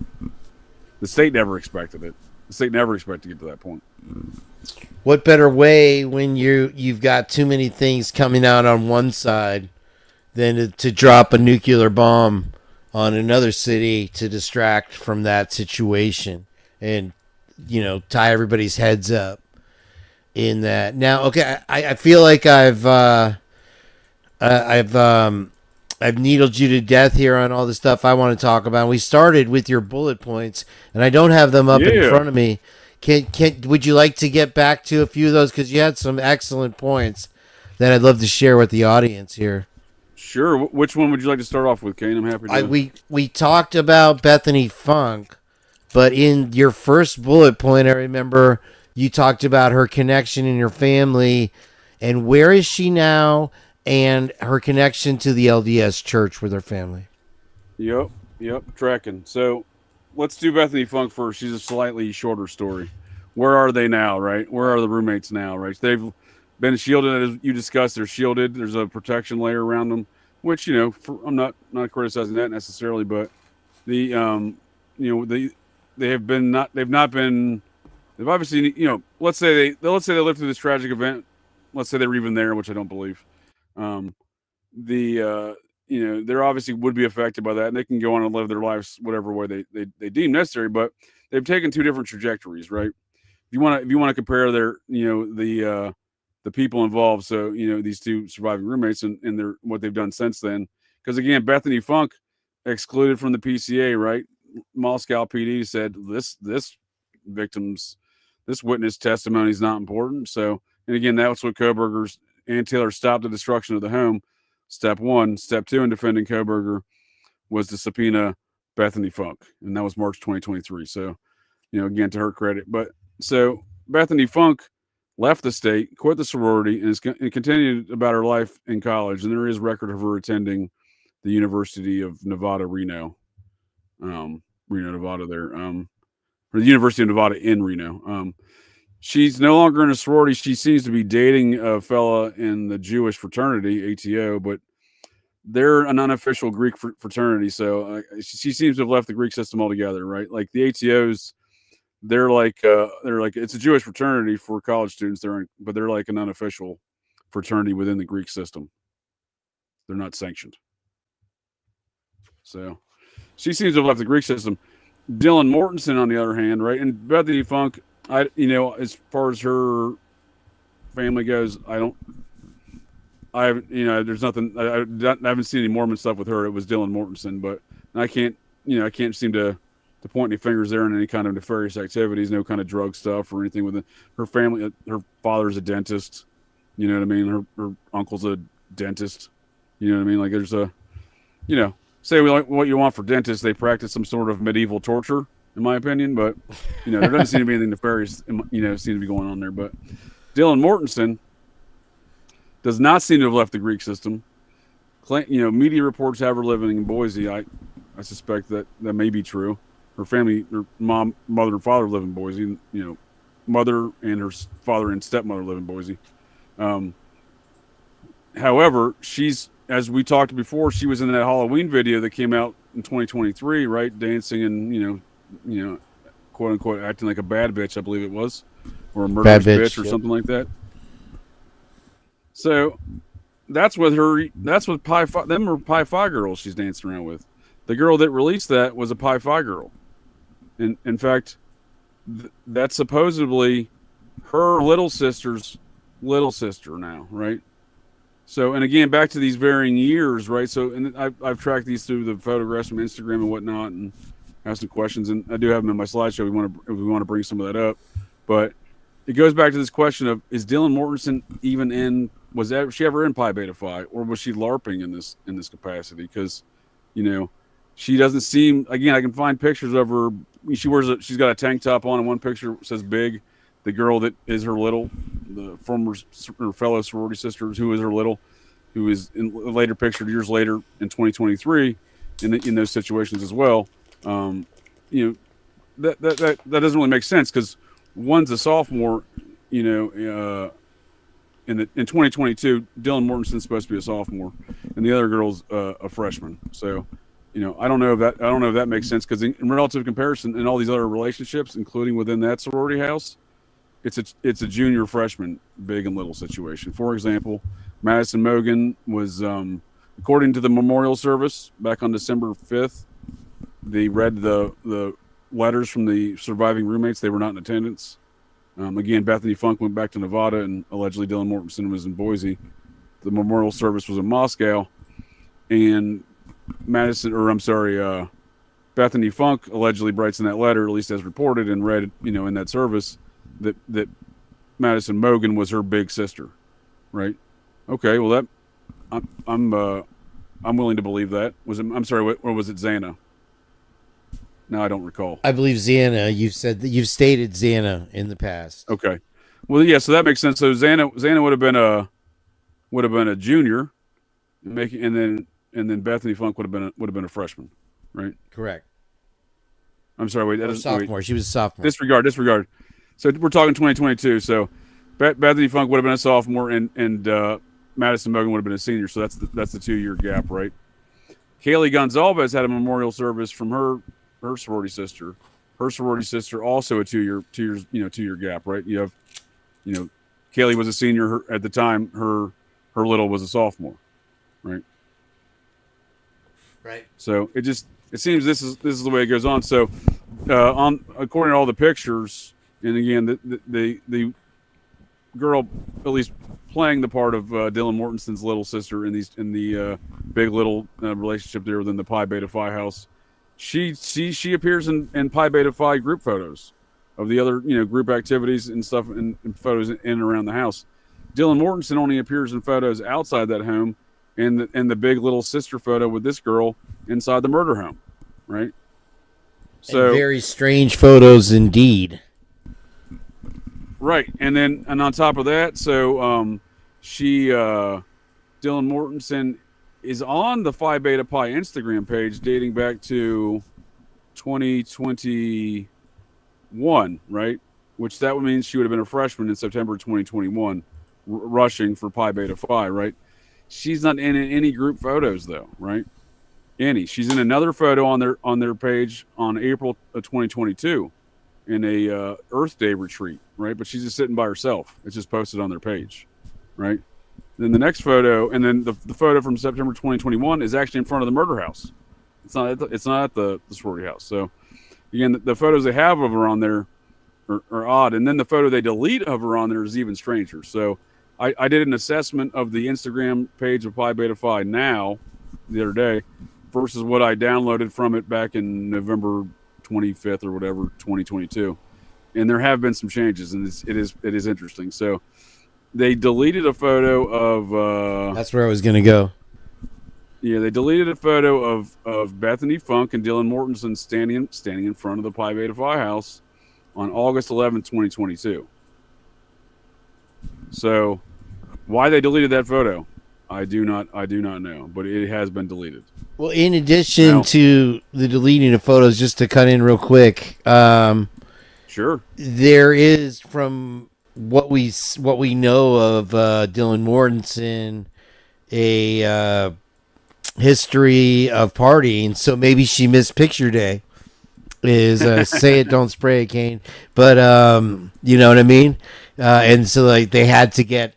The state never expected it. The state never expected to get to that point. What better way when you've got too many things coming out on one side than to drop a nuclear bomb on another city to distract from that situation and tie everybody's heads up in that. Now, okay, I feel like I've needled you to death here on all the stuff I want to talk about. We started with your bullet points, and I don't have them up in front of me. Would you like to get back to a few of those? Because you had some excellent points that I'd love to share with the audience here. Sure. Which one would you like to start off with, Kane? I'm happy to. We talked about Bethany Funke, but in your first bullet point, I remember you talked about her connection in your family, and where is she now, and her connection to the LDS Church with her family. Yep, tracking. So let's do Bethany Funke first. She's a slightly shorter story. Where are they now, right? Where are the roommates now, right? They've been shielded, as you discussed. They're shielded. There's a protection layer around them, which I'm not criticizing that necessarily, but they have been not. They've not been. They've obviously, let's say they lived through this tragic event. Let's say they were even there, which I don't believe. They're obviously would be affected by that, and they can go on and live their lives whatever way they deem necessary. But they've taken two different trajectories, right? If you want to compare their, the people involved, so these two surviving roommates and their what they've done since then. Because again, Bethany Funke excluded from the PCA, right? Moscow PD said this witness testimony is not important. So, and again, that's what Kohberger's and Taylor stopped the destruction of the home. Step one. Step two in defending Kohberger was to subpoena Bethany Funke, and that was March 2023. So, again, to her credit. But so Bethany Funke left the state, quit the sorority, and continued about her life in college. And there is record of her attending the University of Nevada, Reno, Nevada there, or the University of Nevada in Reno. She's no longer in a sorority. She seems to be dating a fella in the Jewish fraternity, ATO, but they're an unofficial Greek fraternity. So she seems to have left the Greek system altogether, right? Like the ATOs, they're like it's a Jewish fraternity for college students. But they're like an unofficial fraternity within the Greek system. They're not sanctioned. So she seems to have left the Greek system. Dylan Mortensen, on the other hand, right, and Bethany Funke, as far as her family goes, there's nothing. I haven't seen any Mormon stuff with her. It was Dylan Mortensen, but I can't seem to point any fingers there in any kind of nefarious activities, no kind of drug stuff or anything with her family. Her father's a dentist. You know what I mean? Her uncle's a dentist. You know what I mean? Like there's say what you want for dentists, they practice some sort of medieval torture, in my opinion. But there doesn't seem to be anything nefarious, seem to be going on there. But Dylan Mortensen does not seem to have left the Greek system. Media reports have her living in Boise. I suspect that may be true. Her family, her mom, mother, and father live in Boise. Mother and her father and stepmother live in Boise. However, as we talked before, she was in that Halloween video that came out in 2023, right? Dancing and, quote unquote, acting like a bad bitch, I believe it was, or a murderous bitch or something like that. So that's what Pi Phi, them are Pi Phi girls she's dancing around with. The girl that released that was a Pi Phi girl. And in fact, that's supposedly her little sister's little sister now, right? So, and again, back to these varying years, right? So, and I've tracked these through the photographs from Instagram and whatnot, and asked some questions, and I do have them in my slideshow. We want to bring some of that up, but it goes back to this question of: is Dylan Mortensen even in? Was she ever in Pi Beta Phi, or was she LARPing in this capacity? Because, she doesn't seem. Again, I can find pictures of her. She's got a tank top on, and one picture says "big." The girl that is her little, the former her fellow sorority sister who is her little, who is in a later picture years later in 2023 in those situations as well. That doesn't really make sense because one's a sophomore, in 2022, Dylan Mortensen's supposed to be a sophomore, and the other girl's a freshman. So, I don't know if that makes sense because in relative comparison, in all these other relationships, including within that sorority house, it's a junior freshman big and little situation. For example, Madison Mogan was, according to the memorial service back on December 5th, they read the letters from the surviving roommates. They were not in attendance. Again, Bethany Funke went back to Nevada, and allegedly Dylan Mortensen was in Boise. The memorial service was in Moscow, and Bethany Funke allegedly writes in that letter, at least as reported and read, in that service, that Madison Mogan was her big sister, right? Okay, well I'm willing to believe that. Or was it Xana? No, I don't recall. I believe Xana. You've stated Xana in the past. Okay, well, yeah, so that makes sense. So Xana would have been a junior, and then Bethany Funke would have been a freshman, right? Correct. I'm sorry, wait, that is sophomore. Wait. She was a sophomore. Disregard. So we're talking 2022. So Bethany Funke would have been a sophomore, and Madison Mogan would have been a senior. So that's the 2-year gap, right? Kaylee Gonzalez had a memorial service from her sorority sister. Her sorority sister also a 2 year gap, right? You have, Kaylee was a senior at the time. Her little was a sophomore, right? Right. So it seems this is the way it goes on. So on according to all the pictures, and again, the girl at least playing the part of Dylan Mortenson's little sister in the Big Little relationship there within the Pi Beta Phi house. She appears in Pi Beta Phi group photos of the other group activities and stuff and photos in and around the house. Dylan Mortenson only appears in photos outside that home, and the Big Little sister photo with this girl inside the murder home, right? So and very strange photos indeed. Right, and on top of that, so Dylan Mortenson is on the Phi Beta Pi Instagram page dating back to 2021, right? Which that would mean she would have been a freshman in September 2021, rushing for Pi Beta Phi, right? She's not in any group photos though, right? She's in another photo on their page on April of 2022 in a Earth Day retreat, right? But she's just sitting by herself. It's just posted on their page, right? Then the next photo, and then the photo from September 2021 is actually in front of the murder house. It's not at the sorority house. So again, the photos they have of her on there are odd, and then the photo they delete of her on there is even stranger. So I did an assessment of the Instagram page of Pi Beta Phi now the other day versus what I downloaded from it back in November 25th or whatever 2022, and there have been some changes, and it is interesting. So they deleted a photo of that's where I was gonna go. Yeah, they deleted a photo of Bethany Funke and Dylan Mortenson standing in front of the Pi Beta Phi house on August 11th, 2022. So why they deleted that photo, I do not know, but it has been deleted. Well, in addition to the deleting of photos, just to cut in real quick, sure, there is, from what we know of Dylan Mortenson, a history of partying. So maybe she missed picture day. Is say it, don't spray it, Kane. But you know what I mean. And so like they had to get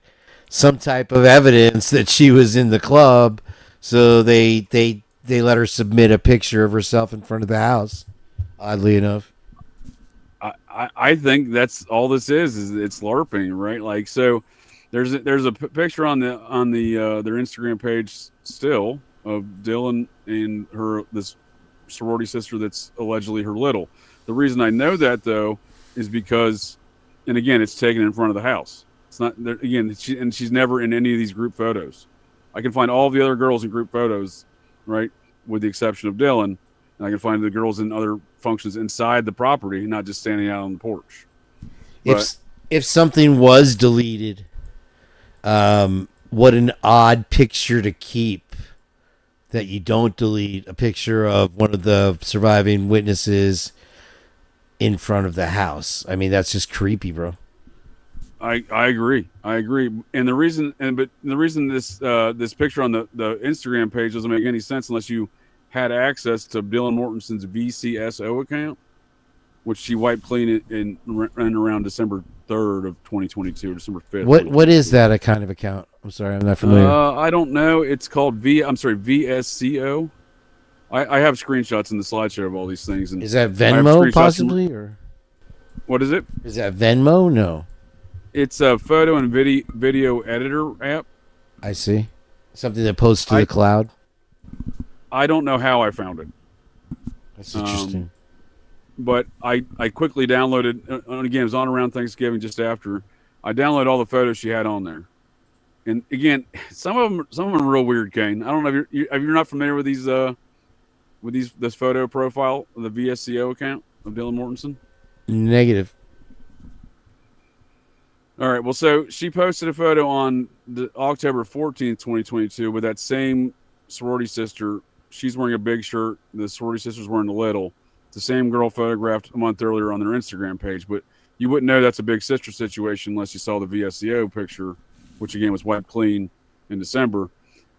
some type of evidence that she was in the club, so they let her submit a picture of herself in front of the house. Oddly enough, I think that's all this is it's LARPing, right? Like, so there's a picture on their Instagram page still of Dylan and this sorority sister that's allegedly her little. The reason I know that though is because, and again, it's taken in front of the house. It's not there again. She's never in any of these group photos. I can find all the other girls in group photos, right, with the exception of Dylan, and I can find the girls in other functions inside the property, not just standing out on the porch. If something was deleted, what an odd picture to keep. That you don't delete a picture of one of the surviving witnesses in front of the house. I mean, that's just creepy, bro. I agree. And the reason this picture on the Instagram page doesn't make any sense unless you had access to Dylan Mortenson's VCSO account, which she wiped clean in around December 3rd of 2022, or December 5th. What is that a kind of account? I'm sorry, I'm not familiar. I don't know. It's called VSCO. I have screenshots in the slideshow of all these things. And is that Venmo possibly, or what is it? Is that Venmo? No. It's a photo and video editor app. I see. Something that posts to the cloud. I don't know how I found it. That's interesting. But I quickly downloaded, and again, it was on around Thanksgiving, just after. I downloaded all the photos she had on there. And again, some of them are real weird, Kane. I don't know if you're not familiar with this photo profile of the VSCO account of Dylan Mortenson. Negative. All right. Well, so she posted a photo on October 14th, 2022, with that same sorority sister. She's wearing a big shirt. The sorority sister's wearing a little. It's the same girl photographed a month earlier on their Instagram page, but you wouldn't know that's a big sister situation unless you saw the VSCO picture, which again was wiped clean in December.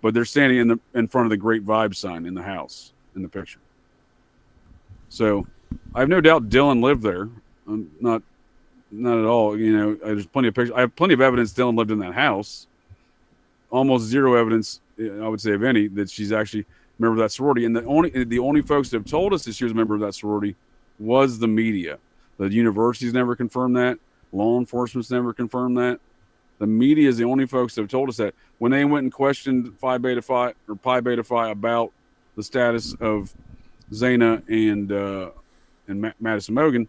But they're standing in front of the Great Vibe sign in the house in the picture. So I have no doubt Dylan lived there. Not at all. You know, there's plenty of pictures. I have plenty of evidence Dylan lived in that house. Almost zero evidence, I would say, of any, that she's actually a member of that sorority. And the only folks that have told us that she was a member of that sorority was the media. The universities never confirmed that. Law enforcement's never confirmed that. The media is the only folks that have told us that. When they went and questioned Phi Beta Phi about the status of Zaina and Madison Mogen,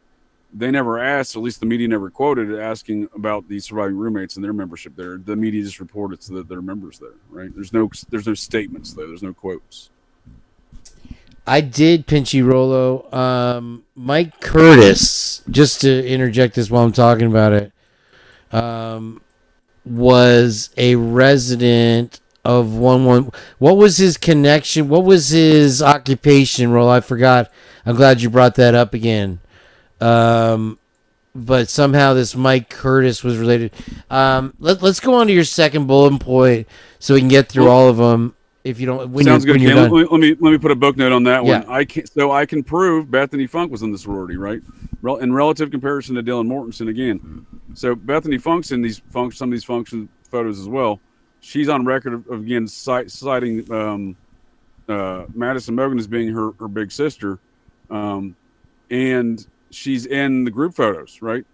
they never asked, at least the media never quoted, asking about the surviving roommates and their membership there. The media just reported that there are members there, right? There's no statements there. There's no quotes. I did, Pinchy Rollo. Mike Curtis, just to interject this while I'm talking about it, was a resident of 11. What was his connection? What was his occupation, Rollo? I forgot. I'm glad you brought that up again. But somehow this Mike Curtis was related. Let's go on to your second bullet point so we can get through all of them. If you don't, sounds good. You're done. Let me put a book note on that Yeah. one. I can prove Bethany Funke was in the sorority, right? In relative comparison to Dylan Mortensen again. So Bethany Funke's in some of these function photos as well. She's on record of again citing Madison Mogen as being her big sister, and she's in the group photos, right?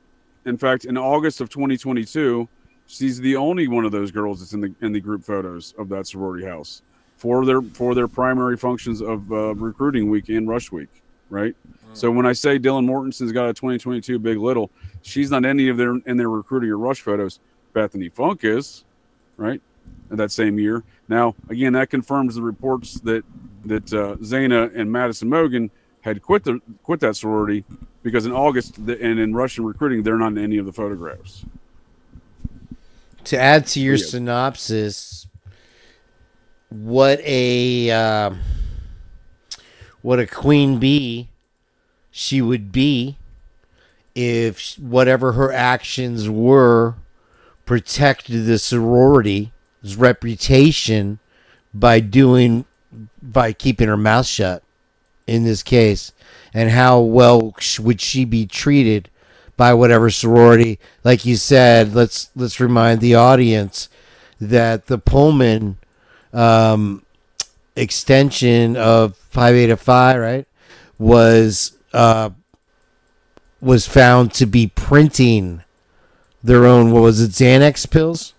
In fact, in August of 2022, she's the only one of those girls that's in the group photos of that sorority house for their primary functions of recruiting week and rush week, right? So when I say Dylan Mortensen's got a 2022 Big Little, she's not any of their recruiting or rush photos. Bethany Funke is, right? That same year. Now, again, that confirms the reports that Zaina and Madison Mogen had quit that sorority because in August and in Russian recruiting, they're not in any of the photographs. To add to your synopsis, what a queen bee she would be if whatever her actions were protected the sorority's reputation by keeping her mouth shut in this case, and how well would she be treated by whatever sorority. Like you said, let's remind the audience that the Pullman extension of Phi Beta Phi, right, was found to be printing their own, what was it, Xanax pills?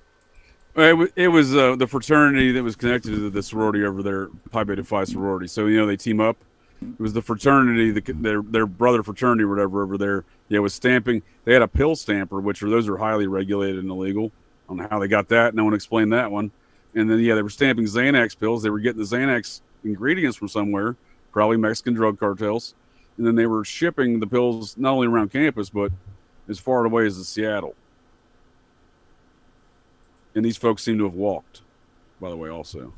It was the fraternity that was connected to the sorority over there, Pi Beta Phi sorority. So, they team up. It was the fraternity, their brother fraternity or whatever over there. Yeah, was stamping. They had a pill stamper, those are highly regulated and illegal. I don't know how they got that. No one explained that one. And then, they were stamping Xanax pills. They were getting the Xanax ingredients from somewhere, probably Mexican drug cartels. And then they were shipping the pills not only around campus, but as far away as Seattle. And these folks seem to have walked, by the way, also.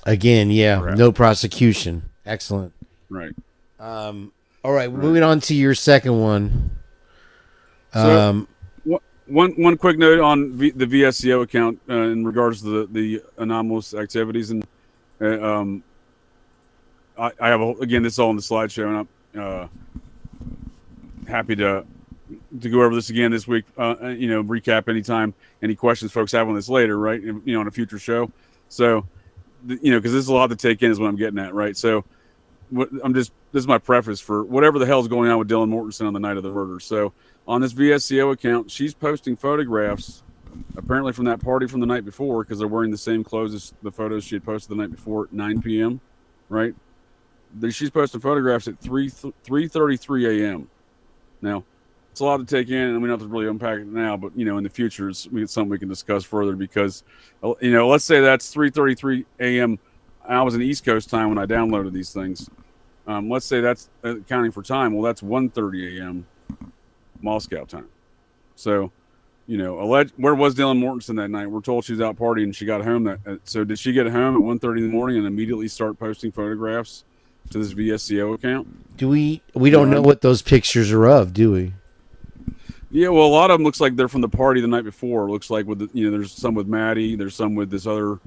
Again, yeah, Correct. No prosecution. Excellent. Right. All right, moving on to your second one. So, one quick note on the VSCO account in regards to the anomalous activities, and I have again, this is all in the slideshow, and I'm happy to go over this again this week. Recap anytime any questions folks have on this later, right? On a future show. So, because this is a lot to take in, is what I'm getting at, right? So, this is my preface for whatever the hell is going on with Dylan Mortensen on the night of the murder. So, on this VSCO account, she's posting photographs, apparently from that party from the night before, because they're wearing the same clothes as the photos she had posted the night before at 9 p.m., right? She's posting photographs at 3:33 a.m. Now, it's a lot to take in, and we don't have to really unpack it now, but, in the future, it's something we can discuss further because, let's say that's 3:33 a.m. I was in East Coast time when I downloaded these things. Let's say that's accounting for time. Well, that's 1:30 a.m. Moscow time. So, where was Dylan Mortensen that night? We're told she was out partying and she got home. So did she get home at 1:30 in the morning and immediately start posting photographs to this VSCO account? We don't know what those pictures are of, do we? Yeah, well, a lot of them looks like they're from the party the night before. It looks like there's some with Maddie, there's some with this other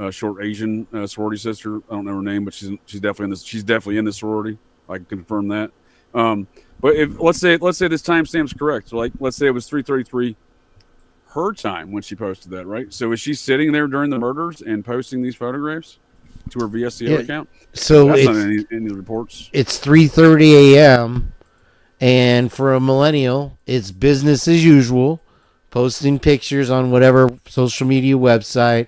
short Asian sorority sister. I don't know her name, but she's definitely in this. She's definitely in the sorority. I can confirm that. But if let's say this timestamp's correct, so let's say it was 3:33 her time when she posted that, right? So is she sitting there during the murders and posting these photographs to her VSCO account? So that's it's not any reports. It's 3:30 a.m. And for a millennial, it's business as usual, posting pictures on whatever social media website,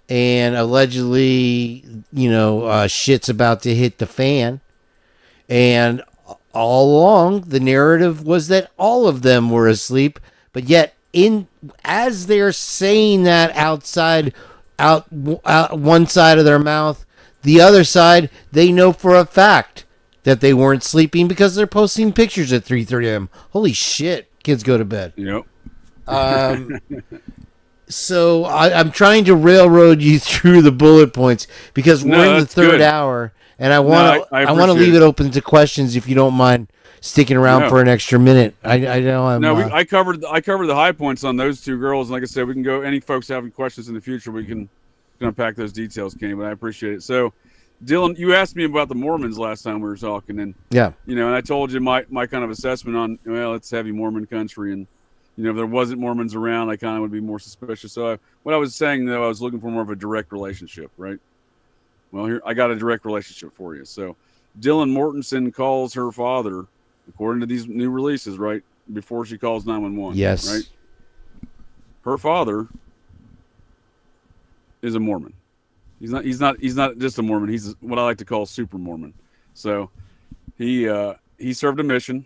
and allegedly, shit's about to hit the fan. And all along, the narrative was that all of them were asleep, but yet, as they're saying that out one side of their mouth, the other side, they know for a fact that they weren't sleeping because they're posting pictures at 3:30 a.m. Holy shit, kids go to bed. Yep. So I'm trying to railroad you through the bullet points because we're in the third hour, and I want to leave it open to questions if you don't mind sticking around for an extra minute. I know I'm. No, I covered the high points on those two girls, and like I said, we can go. Any folks having questions in the future, we can unpack those details, Kane. But I appreciate it. So, Dylan, you asked me about the Mormons last time we were talking, and and I told you my kind of assessment on it's heavy Mormon country, and if there wasn't Mormons around, I kind of would be more suspicious. So what I was saying though, I was looking for more of a direct relationship, right? Well, here I got a direct relationship for you. So, Dylan Mortensen calls her father, according to these new releases, right before she calls 911. Yes, right. Her father is a Mormon. He's not just a Mormon. He's what I like to call super Mormon. So he served a mission.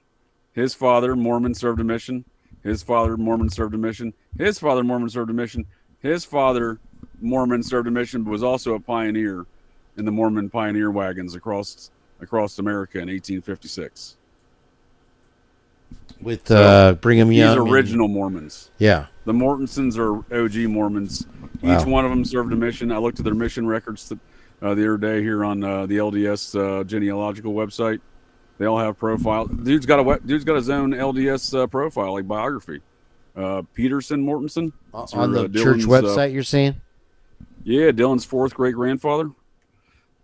His father, Mormon, served a mission. His father, Mormon, served a mission. His father, Mormon, served a mission. His father, Mormon, served a mission, but was also a pioneer in the Mormon pioneer wagons across America in 1856. With Brigham Young. These original Mormons. Yeah. The Mortensens are OG Mormons. Wow. Each one of them served a mission. I looked at their mission records the other day here on the LDS genealogical website. They all have profile. Dude's got his own LDS profile, like biography. Peterson Mortensen on the church website. You're saying? Yeah, Dylan's fourth great grandfather.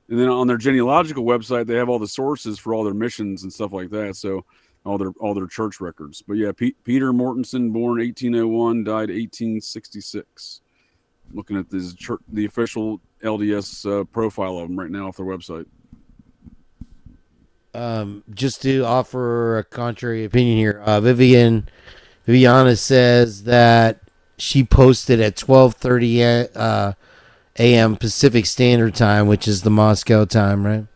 And then on their genealogical website, they have all the sources for all their missions and stuff like that. So all their church records. But yeah, Peter Mortensen, born 1801, died 1866. Looking at the official LDS profile of them right now off their website. Just to offer a contrary opinion here, Viviana says that she posted at 12:30 a.m. Pacific Standard Time, which is the Moscow time, right?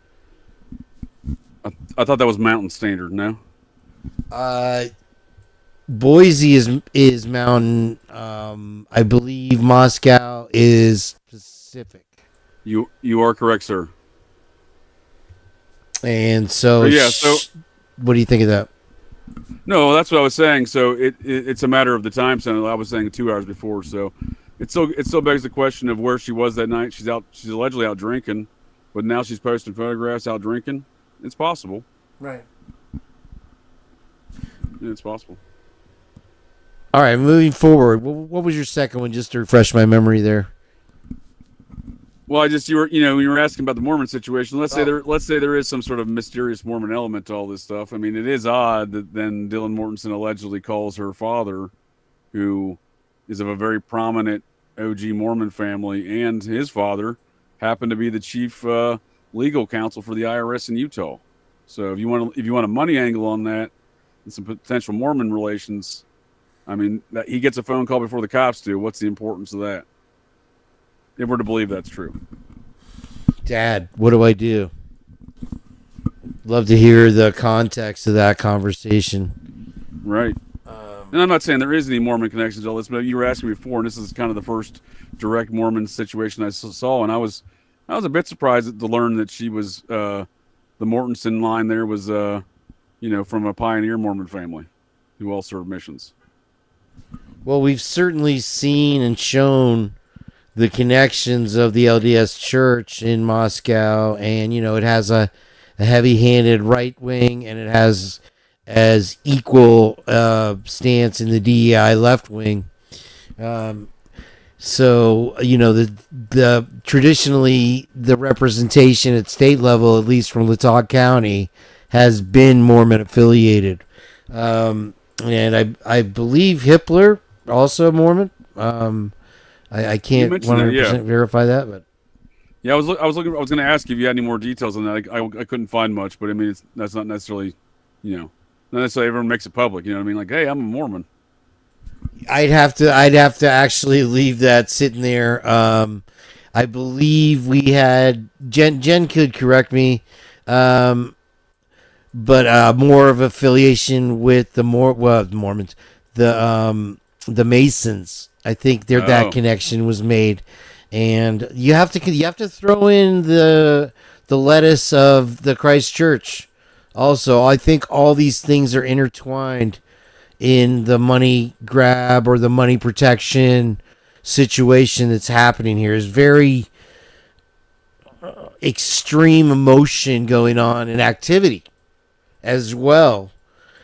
I thought that was Mountain Standard. No. Boise is Mountain. I believe Moscow is Pacific. You are correct, sir. And so, what do you think of that? No, that's what I was saying. So it's a matter of the time zone. I was saying 2 hours before. So it still begs the question of where she was that night. She's allegedly out drinking, but now she's posting photographs out drinking. It's possible. Right. Yeah, it's possible. All right, moving forward. What was your second one, just to refresh my memory there? Well, when you were asking about the Mormon situation, let's say there is some sort of mysterious Mormon element to all this stuff. I mean, it is odd that then Dylan Mortensen allegedly calls her father, who is of a very prominent OG Mormon family, and his father happened to be the chief legal counsel for the IRS in Utah. So if you want a money angle on that and some potential Mormon relations, I mean, that he gets a phone call before the cops do. What's the importance of that? If we're to believe that's true. Dad, what do I do? Love to hear the context of that conversation. Right. And I'm not saying there is any Mormon connections to all this, but you were asking me before, and this is kind of the first direct Mormon situation I saw, and I was a bit surprised to learn that she was the Mortensen line there was from a pioneer Mormon family who all served missions. Well, we've certainly seen and shown the connections of the LDS Church in Moscow, and it has a heavy-handed right wing, and it has as equal stance in the DEI left wing. So the traditionally the representation at state level, at least from Latah County, has been Mormon affiliated, and I believe Hitler also Mormon. I can't 100% verify that, but yeah, I was going to ask you if you had any more details on that. I couldn't find much, but I mean, that's not necessarily, not necessarily everyone makes it public. You know what I mean? Like, hey, I'm a Mormon. I'd have to actually leave that sitting there. I believe we had Jenn could correct me, but more of affiliation with the Mormons, the Masons. I think that connection was made, and you have to throw in the lettuce of the Christ Church. Also, I think all these things are intertwined in the money grab or the money protection situation that's happening here. Is very extreme emotion going on and activity as well,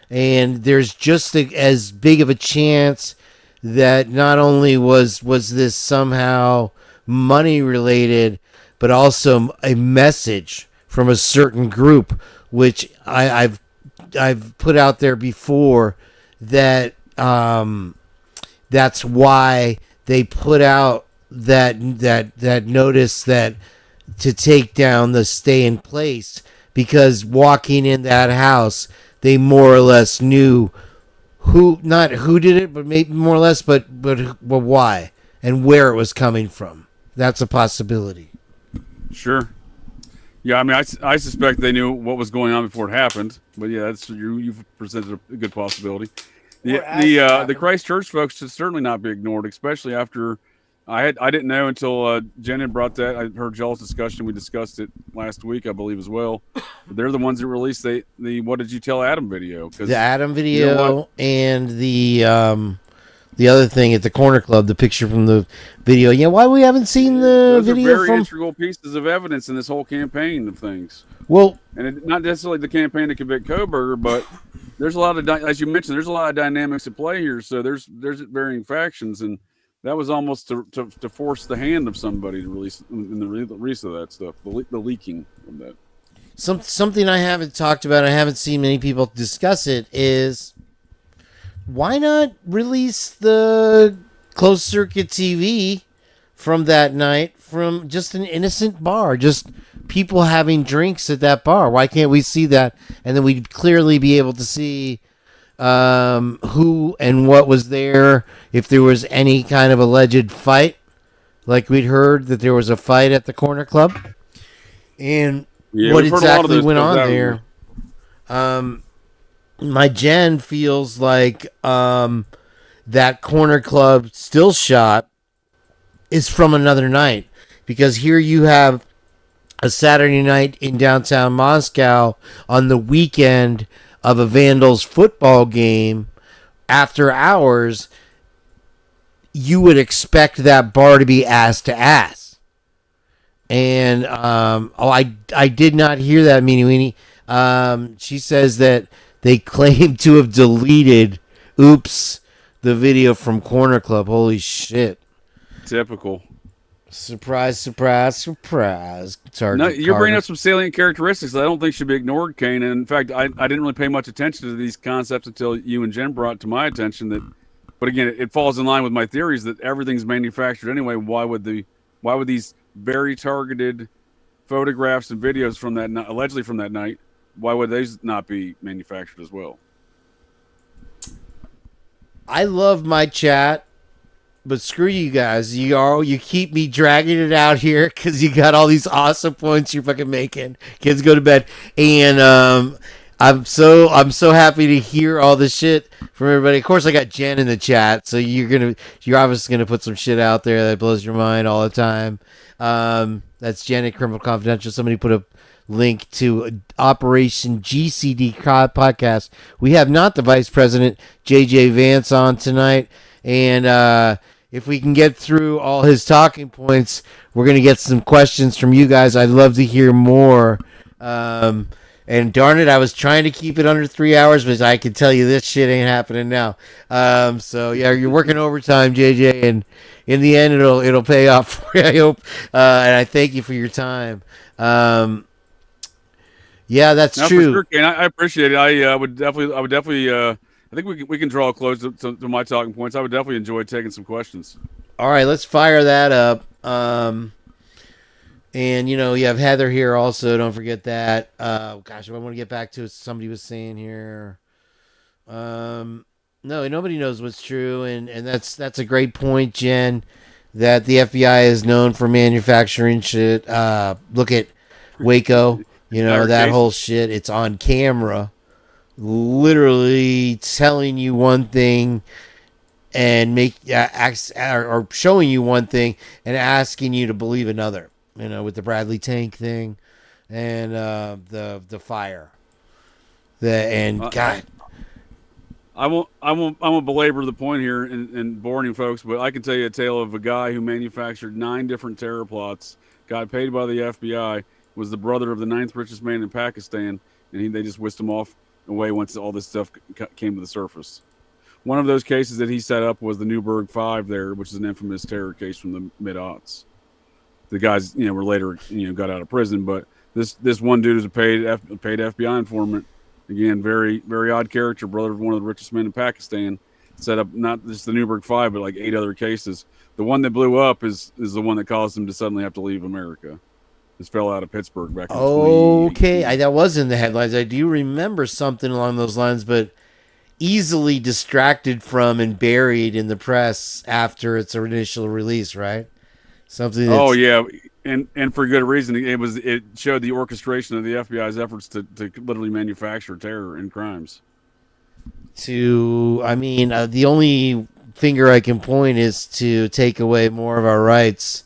and there's just as big of a chance that not only was this somehow money related, but also a message from a certain group, which I've put out there before, that that's why they put out that notice that to take down the stay in place, because walking in that house, they more or less knew not who did it, but maybe more or less, but why and where it was coming from. That's a possibility. Sure. Yeah, I mean, I suspect they knew what was going on before it happened, but yeah, you've presented a good possibility. The Christ Church folks should certainly not be ignored, especially after I didn't know until Jenn had brought that. I heard y'all's discussion. We discussed it last week, I believe, as well. They're the ones that released the "What Did You Tell Adam" video. The Adam video, and the other thing at the Corner Club, the picture from the video. Yeah, why we haven't seen the video? Those are very from integral pieces of evidence in this whole campagn of things. Well, and not necessarily the campaign to convict Kohberger, but there's a lot of, as you mentioned, there's a lot of dynamics at play here. So there's varying factions, and that was almost to force the hand of somebody to release in the release of that stuff, the leaking of that. Something I haven't talked about, I haven't seen many people discuss it, is why not release the closed circuit TV from that night from just an innocent bar, just people having drinks at that bar? Why can't we see that? And then we'd clearly be able to see who and what was there, if there was any kind of alleged fight, like we'd heard that there was a fight at the Corner Club, and what exactly went on there. My Jenn feels like that Corner Club still shot is from another night, because here you have a Saturday night in downtown Moscow on the weekend of a Vandals football game after hours. You would expect that bar to be ass to ass. And I did not hear that, Meanie Weenie. She says that they claim to have deleted the video from Corner Club. Holy shit. Typical. Surprise, surprise, surprise. You're bringing up some salient characteristics that I don't think should be ignored, Kane. And in fact, I didn't really pay much attention to these concepts until you and Jenn brought to my attention that. But again, it falls in line with my theories that everything's manufactured anyway. Why would these very targeted photographs and videos from that allegedly from that night, why would these not be manufactured as well? I love my chat. But screw you guys. You keep me dragging it out here because you got all these awesome points you're fucking making. Kids go to bed. And I'm so happy to hear all this shit from everybody. Of course, I got Jenn in the chat, so you're obviously gonna put some shit out there that blows your mind all the time. That's Jenn at Criminal Confidential. Somebody put a link to Operation GCD podcast. We have not the Vice President JJ Vance on tonight, and if we can get through all his talking points, we're going to get some questions from you guys. I'd love to hear more. And darn it, I was trying to keep it under 3 hours, but I can tell you this shit ain't happening now. So yeah, you're working overtime, JJ, and in the end, it'll pay off for you, I hope. And I thank you for your time. Yeah, that's true. For sure, I appreciate it. I would definitely. I think we can draw close to my talking points. I would definitely enjoy taking some questions. All right, let's fire that up. And, you have Heather here also. Don't forget that. Gosh, I want to get back to what somebody was saying here. No, nobody knows what's true, and that's a great point, Jen. That the FBI is known for manufacturing shit. Look at Waco. You know that whole shit. It's on camera, literally telling you one thing and or showing you one thing and asking you to believe another. You know, with the Bradley tank thing and the fire. God. I won't belabor the point here and boring folks, but I can tell you a tale of a guy who manufactured 9 different terror plots, got paid by the FBI, was the brother of the 9th richest man in Pakistan, and they just whisked him off away once all this stuff came to the surface. One of those cases that he set up was the Newburgh 5 there, which is an infamous terror case from the mid-aughts. The guys, were later, got out of prison, but this one dude is a paid FBI informant. Again, very, very odd character, brother of one of the richest men in Pakistan. Set up not just the Newburgh 5, but like 8 other cases. The one that blew up is the one that caused him to suddenly have to leave America. This fell out of Pittsburgh back in Okay, that was in the headlines. I do remember something along those lines, but easily distracted from and buried in the press after its initial release, right? Something. Oh yeah, and for good reason. It showed the orchestration of the FBI's efforts to literally manufacture terror and crimes. The only finger I can point is to take away more of our rights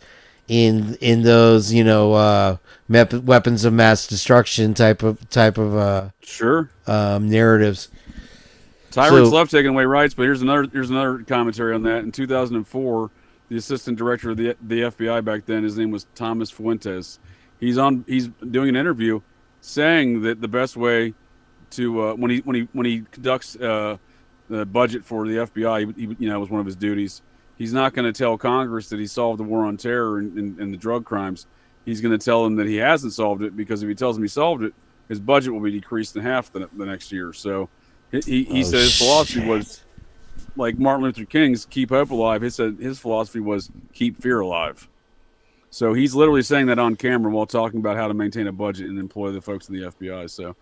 in those weapons of mass destruction type of sure narratives. Tyrants love taking away rights, but here's another commentary on that. In 2004, the assistant director of the FBI back then, his name was Thomas Fuentes. He's doing an interview saying that the best way to when he conducts the budget for the FBI, he was one of his duties. He's not going to tell Congress that he solved the war on terror and the drug crimes. He's going to tell them that he hasn't solved it, because if he tells them he solved it, his budget will be decreased in half the next year. So he said his philosophy was, like Martin Luther King's keep hope alive. His philosophy was keep fear alive. So he's literally saying that on camera while talking about how to maintain a budget and employ the folks in the FBI. So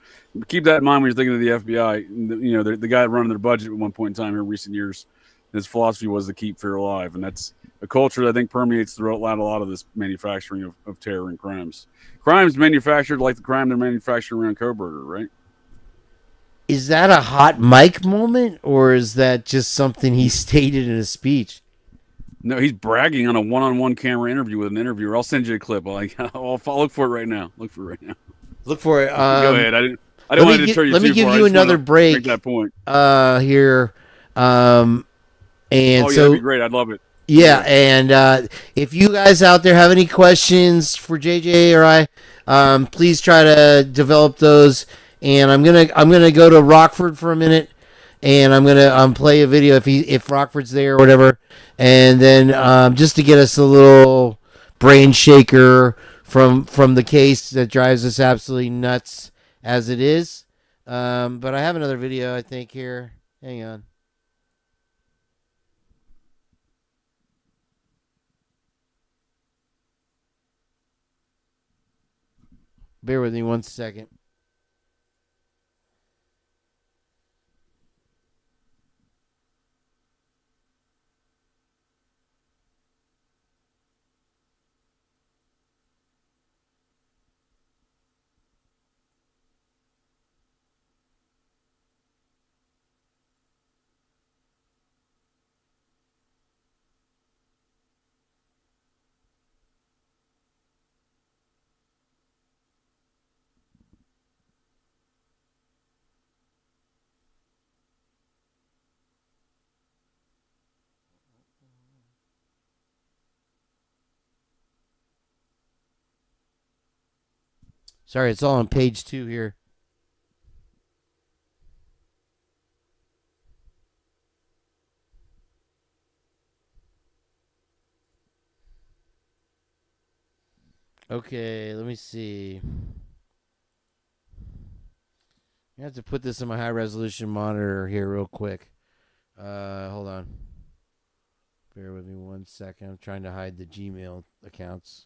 keep that in mind when you're thinking of the FBI. The guy running their budget at one point in time here in recent years, his philosophy was to keep fear alive. And that's a culture that I think permeates throughout a lot of this manufacturing of terror and crimes. Crimes manufactured like the crime they're manufacturing around Coburger, right? Is that a hot mic moment, or is that just something he stated in a speech? No, he's bragging on a one-on-one camera interview with an interviewer. I'll send you a clip. I'll look for it right now. Look for it. Go ahead. I didn't want to deter you. Let me give you another break. Make that point. Here. And that'd be great. I'd love it. Yeah, and if you guys out there have any questions for JJ or I, please try to develop those. And I'm gonna go to Rockford for a minute, and I'm gonna play a video if Rockford's there or whatever, and then just to get us a little brain shaker from the case that drives us absolutely nuts as it is. But I have another video I think here. Hang on. Bear with me 1 second. Sorry, it's all on page 2 here. Okay, let me see. I have to put this in my high resolution monitor here real quick. Hold on. Bear with me 1 second. I'm trying to hide the Gmail accounts.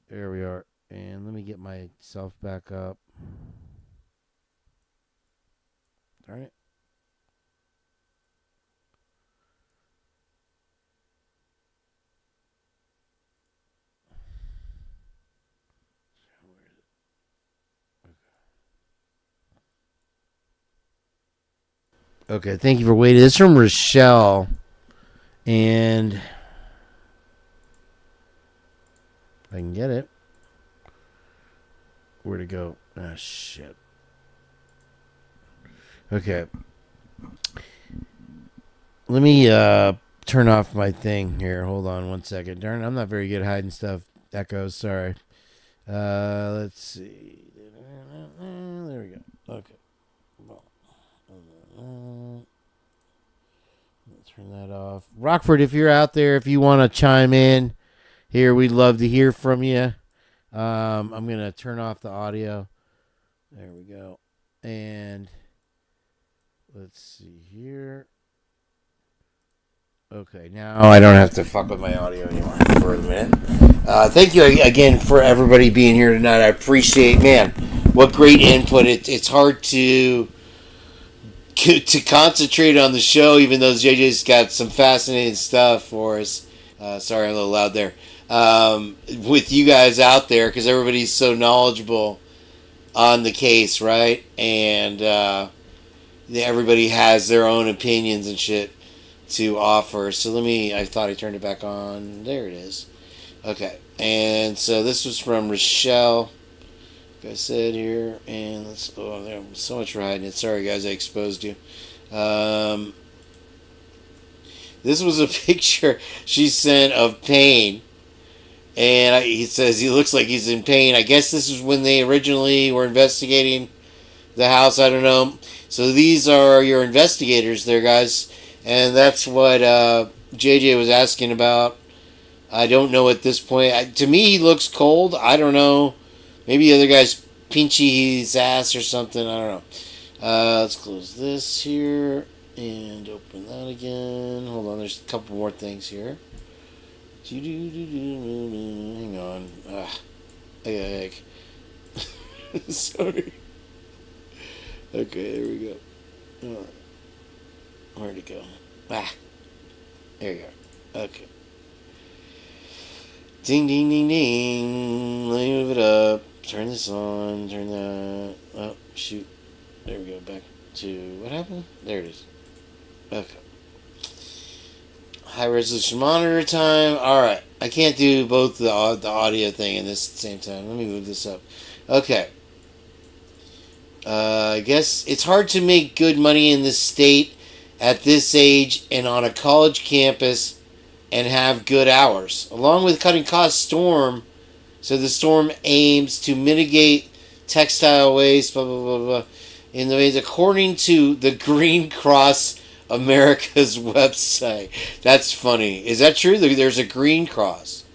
There we are. And let me get myself back up. Darn it. Okay, thank you for waiting. This is from Rochelle. And if I can get it. Where'd it go? Ah, shit. Okay. Let me turn off my thing here. Hold on one second. Darn, I'm not very good at hiding stuff. Echoes, sorry. Let's see. There we go. Okay. Turn that off. Rockford, if you're out there, if you want to chime in here, we'd love to hear from you. I'm going to turn off the audio. There we go. And let's see here. Okay, now I don't have to fuck with my audio anymore for a minute. Thank you again for everybody being here tonight. I appreciate, man, what great input. It's hard to concentrate on the show, even though JJ's got some fascinating stuff for us. Sorry, I'm a little loud there. With you guys out there, because everybody's so knowledgeable on the case, right? And everybody has their own opinions and shit to offer. So I thought I turned it back on. There it is. Okay. And so this was from Rochelle, like I said here. And there's so much for hiding it. Sorry, guys, I exposed you. This was a picture she sent of Payne. And he says he looks like he's in pain. I guess this is when they originally were investigating the house. I don't know. So these are your investigators there, guys. And that's what JJ was asking about. I don't know at this point. To me, he looks cold. I don't know. Maybe the other guy's pinchy his ass or something. I don't know. Let's close this here and open that again. Hold on. There's a couple more things here. Hang on. Sorry. Okay, there we go. Alright. Where'd it go? There you go. Okay. Ding, ding, ding, ding. Let me move it up. Turn this on. Turn that. Oh, shoot. There we go. Back to... What happened? There it is. Okay. High resolution monitor time. Alright. I can't do both the audio thing and this at the same time. Let me move this up. Okay. I guess it's hard to make good money in this state at this age and on a college campus and have good hours. Along with cutting costs, Storm, so the Storm aims to mitigate textile waste, blah, blah, blah, blah, in the ways according to the Green Cross America's website. That's funny. Is that true? There's a Green Cross.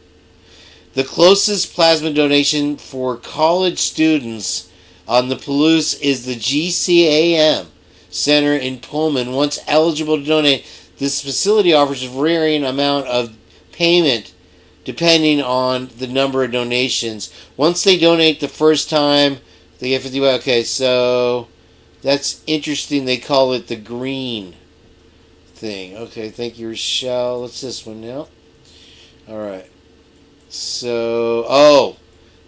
The closest plasma donation for college students on the Palouse is the GCAM Center in Pullman. Once eligible to donate, this facility offers a varying amount of payment depending on the number of donations. Once they donate the first time, they get $50. Okay, so that's interesting. They call it the green thing. Okay, thank you, Rochelle. What's this one now? All right. So,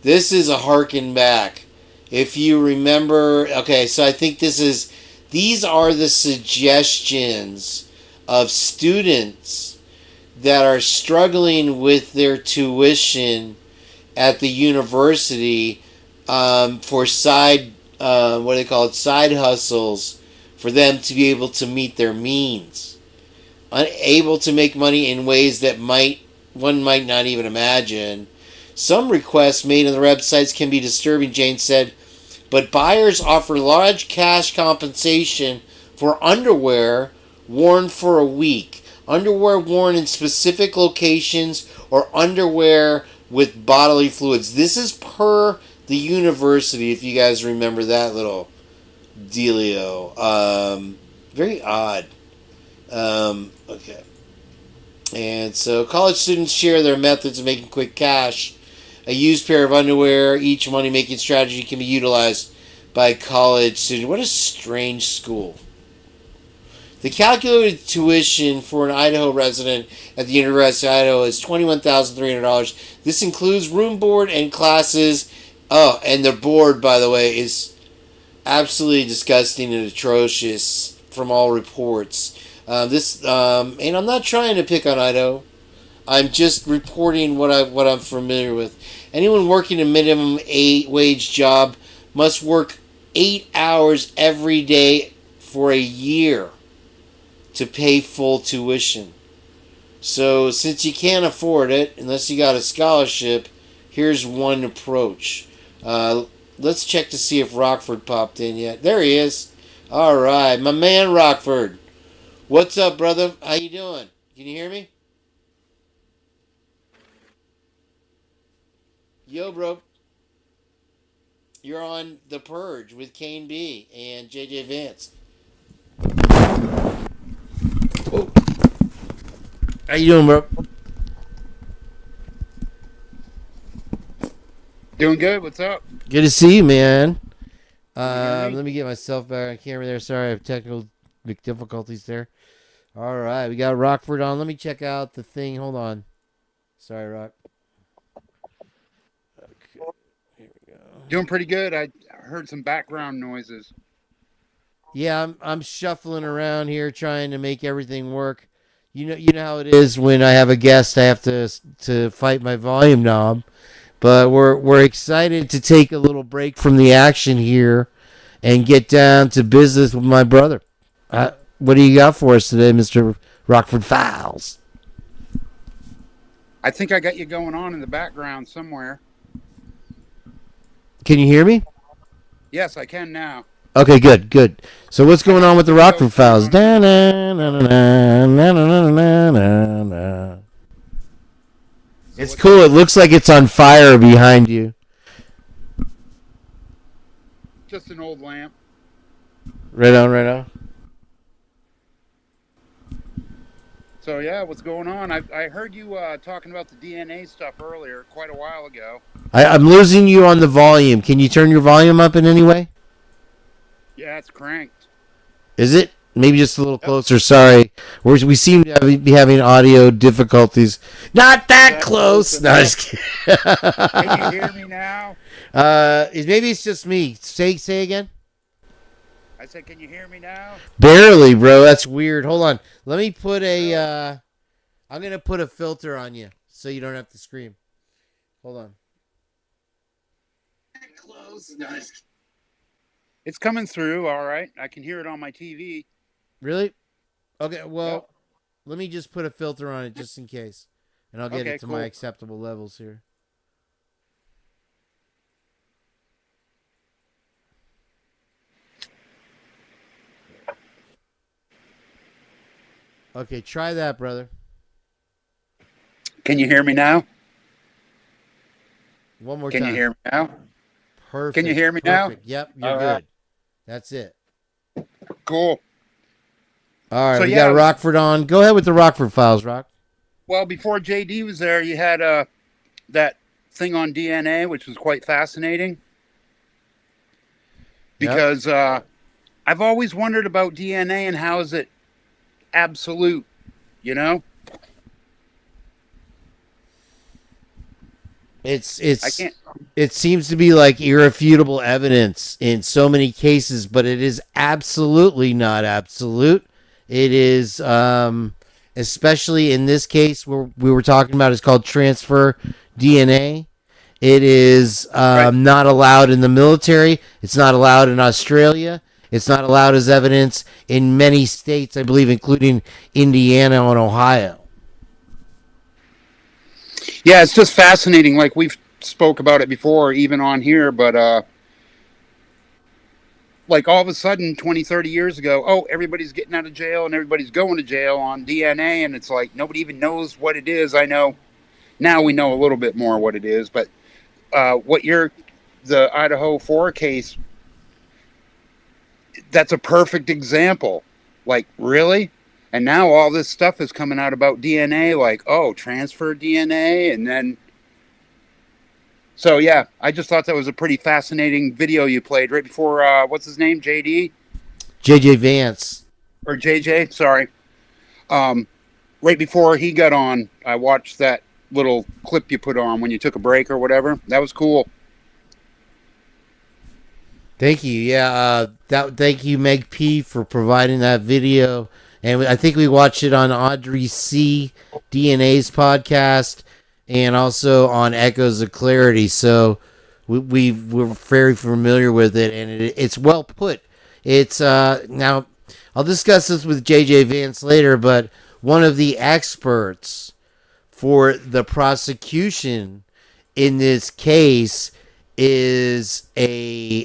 this is a harken back. If you remember, okay, so I think these are the suggestions of students that are struggling with their tuition at the university for side hustles for them to be able to meet their means. Unable to make money in ways that one might not even imagine. Some requests made on the websites can be disturbing, Jane said, but buyers offer large cash compensation for underwear worn for a week. Underwear worn in specific locations or underwear with bodily fluids. This is per the university, if you guys remember that little dealio. Very odd. Okay. And so college students share their methods of making quick cash. A used pair of underwear, each money-making strategy can be utilized by college students. What a strange school. The calculated tuition for an Idaho resident at the University of Idaho is $21,300. This includes room board and classes. Oh, and the board, by the way, is absolutely disgusting and atrocious from all reports. And I'm not trying to pick on Idaho. I'm just reporting what I'm familiar with. Anyone working a minimum wage job must work 8 hours every day for a year to pay full tuition. So since you can't afford it, unless you got a scholarship, here's one approach. Let's check to see if Rockford popped in yet. There he is. All right, my man Rockford. What's up, brother? How you doing? Can you hear me? Yo, bro. You're on The Purge with Kane B and JJ Vance. Oh. How you doing, bro? Doing good. What's up? Good to see you, man. Let me get myself back on camera there. Sorry, I have technical difficulties there. All right, we got Rockford on. Let me check out the thing. Hold on. Sorry, Rock. Okay, here we go. Doing pretty good. I heard some background noises. Yeah, I'm shuffling around here trying to make everything work. You know how it is when I have a guest. I have to fight my volume knob. But we're excited to take a little break from the action here and get down to business with my brother. What do you got for us today, Mr. Rockford Files? I think I got you going on in the background somewhere. Can you hear me? Yes, I can now. Okay, good. So what's going on with the Rockford Files? It's cool. It looks like it's on fire behind you. Just an old lamp. Right on. So yeah, what's going on? I heard you talking about the DNA stuff earlier, quite a while ago. I'm losing you on the volume. Can you turn your volume up in any way? Yeah, it's cranked. Is it? Maybe just a little closer. Sorry. We seem to be having audio difficulties. Not that close. No, just kidding. Can you hear me now? Maybe it's just me. Say again. I said, can you hear me now? Barely, bro. That's weird. Hold on. Let me put I'm going to put a filter on you so you don't have to scream. Hold on. Close. Nice. It's coming through, all right. I can hear it on my TV. Really? Okay, well, Yep. Let me just put a filter on it just in case. And I'll get it to my acceptable levels here. Okay, try that, brother. Can you hear me now? One more time. Can you hear me now? Perfect. Can you hear me now? Yep, you're all good. Right. That's it. Cool. All right, so, we got Rockford on. Go ahead with the Rockford Files, Rock. Well, before JD was there, you had that thing on DNA, which was quite fascinating. Because I've always wondered about DNA and how is it absolute, you know? It seems to be like irrefutable evidence in so many cases, but it is absolutely not absolute. It is, especially in this case where we were talking about, it's called transfer DNA. It is not allowed in the military. It's not allowed in Australia. It's not allowed as evidence in many states, I believe, including Indiana and Ohio. Yeah, it's just fascinating. Like we've spoke about it before, even on here, but like all of a sudden 20, 30 years ago, everybody's getting out of jail and everybody's going to jail on DNA, and it's like nobody even knows what it is. I know now we know a little bit more what it is, but the Idaho 4 case, that's a perfect example. Like, really? And now all this stuff is coming out about DNA, like, transfer DNA, and then... So, yeah, I just thought that was a pretty fascinating video you played right before, what's his name, JD? JJ Vance. or JJ, sorry. Right before he got on, I watched that little clip you put on when you took a break or whatever. That was cool. Thank you. Yeah, thank you, Meg P, for providing that video. And I think we watched it on Audrey C. DNA's podcast and also on Echoes of Clarity. So we're very familiar with it, and it's well put. It's now I'll discuss this with JJ Vance later, but one of the experts for the prosecution in this case is a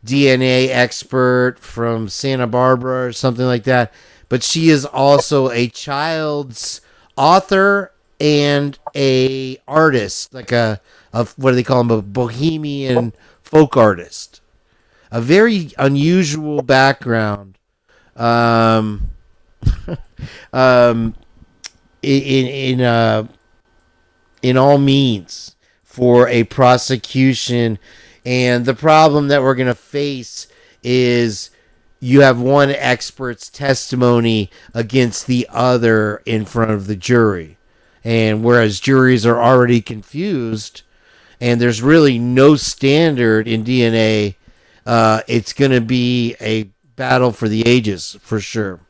DNA expert from Santa Barbara or something like that. But she is also a child's author and a artist, like a what do they call him, a bohemian folk artist. A very unusual background. In all means for a prosecution. And the problem that we're going to face is you have one expert's testimony against the other in front of the jury. And whereas juries are already confused and there's really no standard in DNA, it's going to be a battle for the ages for sure.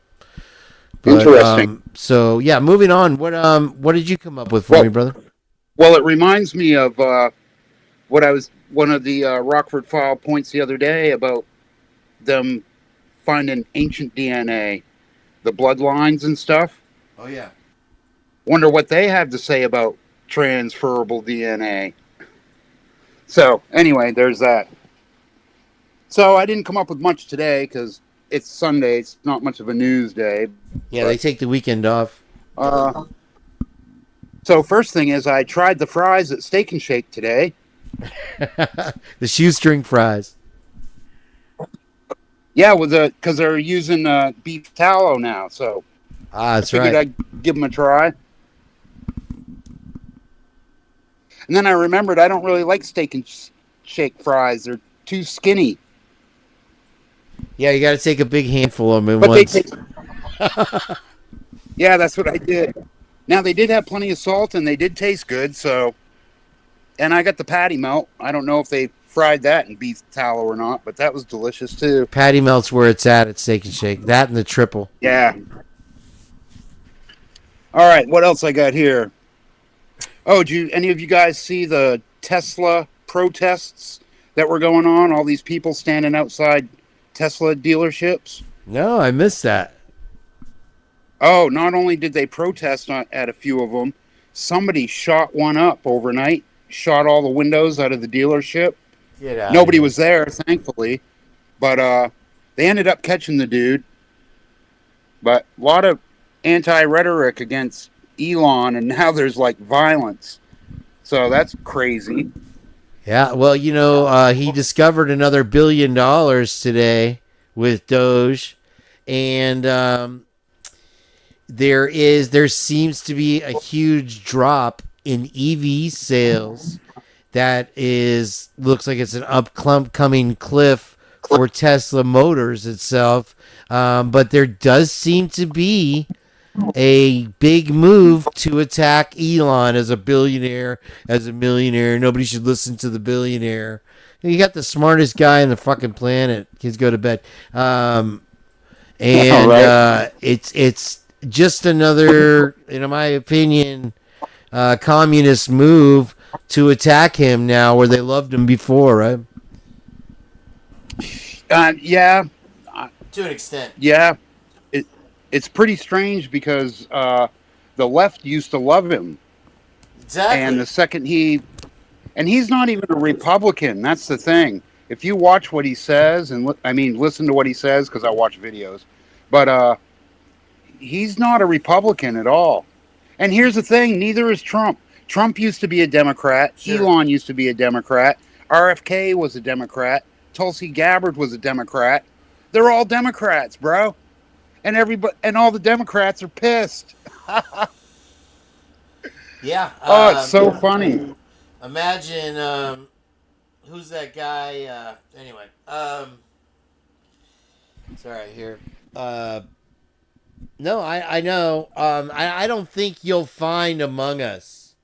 But, Interesting. So yeah, moving on. What did you come up with for me, brother? Well, it reminds me of one of the Rockford File points the other day about them finding ancient DNA, the bloodlines and stuff. Oh yeah. Wonder what they have to say about transferable DNA. So anyway, there's that. So I didn't come up with much today because it's Sunday. It's not much of a news day. Yeah, they take the weekend off. So first thing is I tried the fries at Steak and Shake today. The shoestring fries. Yeah, because they're using beef tallow now. So that's I figured right. I'd give them a try. And then I remembered I don't really like Steak and Shake fries. They're too skinny. Yeah, you got to take a big handful of them But once. Yeah, that's what I did. Now, they did have plenty of salt, and they did taste good, so... And I got the patty melt. I don't know if they fried that in beef tallow or not, but that was delicious, too. Patty melt's where it's at Steak and Shake. That and the triple. Yeah. All right, what else I got here? Oh, did any of you guys see the Tesla protests that were going on? All these people standing outside Tesla dealerships? No, I missed that. Oh, not only did they protest at a few of them, somebody shot one up overnight, shot all the windows out of the dealership. Nobody was there, thankfully, but they ended up catching the dude. But a lot of anti-rhetoric against Elon, and now there's like violence. So that's crazy. Yeah, well, he discovered another $1 billion today with Doge, and there seems to be a huge drop in EV sales. That looks like it's an upcoming cliff for Tesla Motors itself, but there does seem to be a big move to attack Elon as a billionaire, as a millionaire. Nobody should listen to the billionaire. You got the smartest guy on the fucking planet. Kids go to bed. It's just another, in my opinion, communist move to attack him now where they loved him before, right? Yeah. To an extent. Yeah. It's pretty strange because the left used to love him. Exactly. And the second and he's not even a Republican. That's the thing. If you watch what he says, and listen to what he says, because I watch videos, but he's not a Republican at all. And here's the thing, neither is Trump. Trump used to be a Democrat. Sure. Elon used to be a Democrat. RFK was a Democrat. Tulsi Gabbard was a Democrat. They're all Democrats, bro. And all the Democrats are pissed. Yeah. Oh, it's so funny. Imagine, who's that guy? Anyway. Sorry, here. No, I know. I don't think you'll find among us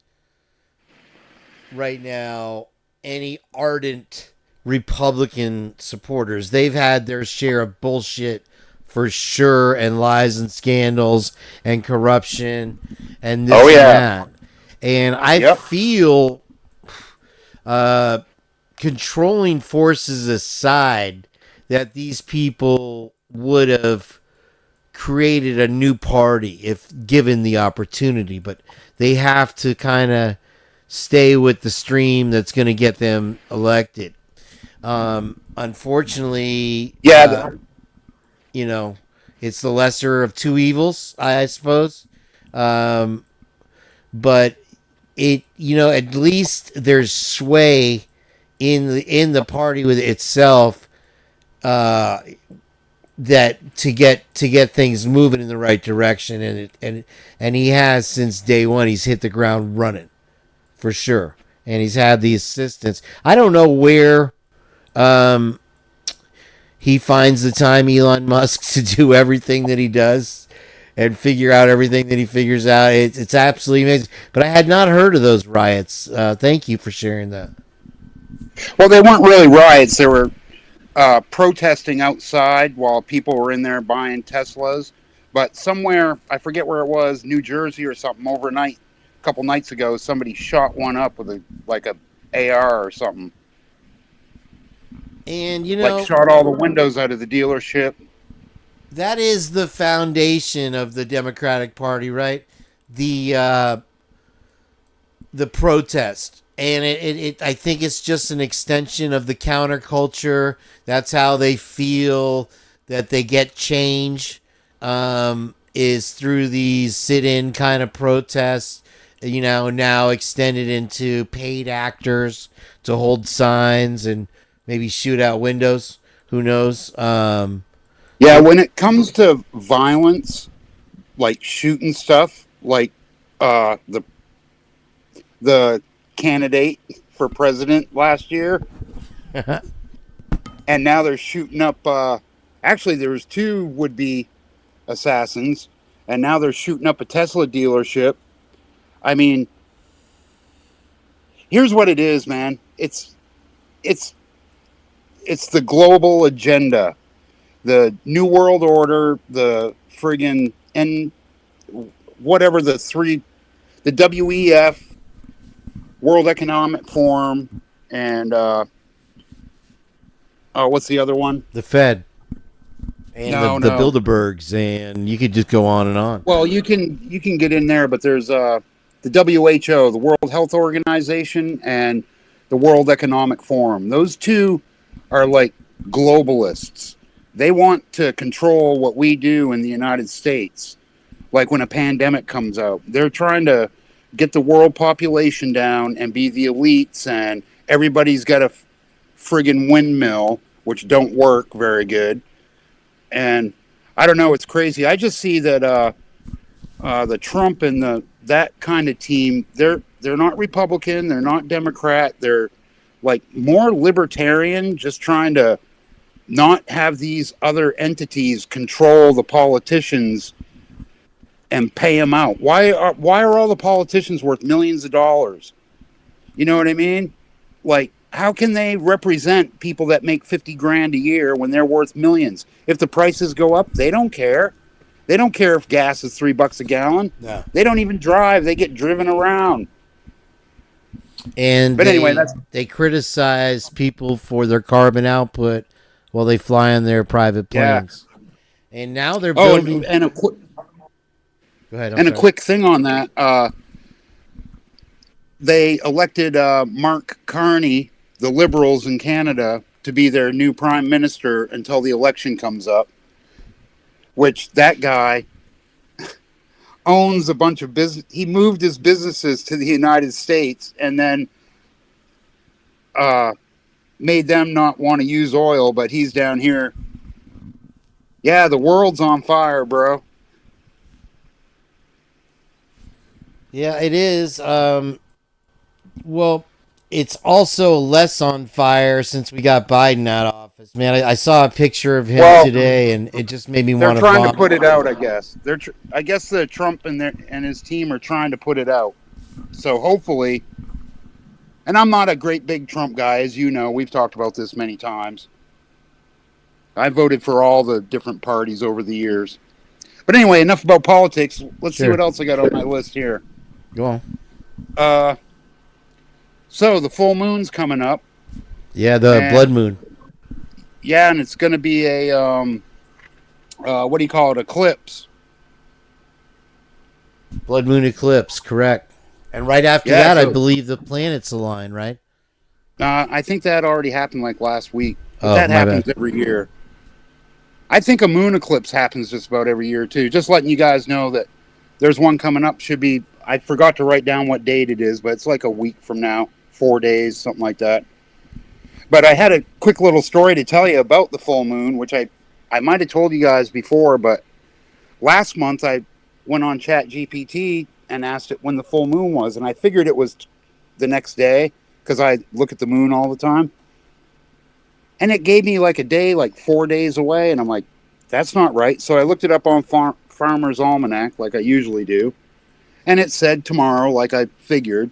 right now any ardent Republican supporters. They've had their share of bullshit for sure, and lies and scandals and corruption and this and that. And I feel, controlling forces aside, that these people would have created a new party if given the opportunity, but they have to kind of stay with the stream that's going to get them elected. Unfortunately, you know, it's the lesser of two evils, I suppose. But it, you know, at least there's sway in the party with itself, that to get things moving in the right direction, and he has since day one. He's hit the ground running for sure, and he's had the assistance. I don't know where he finds the time, Elon Musk, to do everything that he does and figure out everything that he figures out. It's absolutely amazing. But I had not heard of those riots. Thank you for sharing that. Well, they weren't really riots. They were protesting outside while people were in there buying Teslas. But somewhere, I forget where it was, New Jersey or something, overnight, a couple nights ago, somebody shot one up with a AR or something. And, you know, like shot all the windows out of the dealership. That is the foundation of the Democratic Party, right? The protest. And it I think it's just an extension of the counterculture. That's how they feel that they get change, is through these sit-in kind of protests, you know, now extended into paid actors to hold signs and maybe shoot out windows. Who knows? Yeah, when it comes to violence, like shooting stuff, like the candidate for president last year, and now they're shooting up. Actually, there was 2 would-be assassins, and now they're shooting up a Tesla dealership. I mean, here's what it is, man. It's the global agenda, the New World Order, the friggin' and whatever the WEF, World Economic Forum, and what's the other one? The Fed. And the Bilderbergs, and you could just go on and on. Well, you can get in there, but there's the WHO, the World Health Organization, and the World Economic Forum. Those 2 are like globalists. They want to control what we do in the United States. Like when a pandemic comes out, they're trying to get the world population down and be the elites, and everybody's got a friggin' windmill, which don't work very good. And I don't know, it's crazy. I just see that the Trump and that kind of team, they're not Republican, they're not Democrat, they're like more libertarian, just trying to not have these other entities control the politicians and pay them out. Why are all the politicians worth millions of dollars? You know what I mean? Like, how can they represent people that make $50,000 a year when they're worth millions? If the prices go up, they don't care. They don't care if gas is $3 a gallon. No. They don't even drive. They get driven around. And but anyway, they criticize people for their carbon output while they fly on their private planes. Yeah. And now they're building. And a quick. Go ahead. A quick thing on that. They elected Mark Carney, the Liberals in Canada, to be their new prime minister until the election comes up. Which that guy owns a bunch of business. He moved his businesses to the United States and then made them not want to use oil, but he's down here. Yeah, the world's on fire, bro. Yeah, it is. Well, it's also less on fire since we got Biden out of office. office, man. I saw a picture of him today, and it just made me want to. They're trying to put it out, I guess. I guess the Trump and his team are trying to put it out. So hopefully, and I'm not a great big Trump guy, as you know. We've talked about this many times. I voted for all the different parties over the years. But anyway, enough about politics. Let's see what else I got on my list here. Go on. So the full moon's coming up. Yeah, the blood moon. Yeah, and it's going to be a, what do you call it, eclipse. Blood moon eclipse, correct. And right after that, I believe the planets align, right? I think that already happened like last week. Oh, that happens every year. I think a moon eclipse happens just about every year, too. Just letting you guys know that there's one coming up. Should be, I forgot to write down what date it is, but it's like a week from now, 4 days, something like that. But I had a quick little story to tell you about the full moon, which I might have told you guys before, but last month I went on ChatGPT and asked it when the full moon was, and I figured it was the next day because I look at the moon all the time. And it gave me like a day, like 4 days away, and I'm like, that's not right. So I looked it up on Farmer's Almanac, like I usually do, and it said tomorrow, like I figured.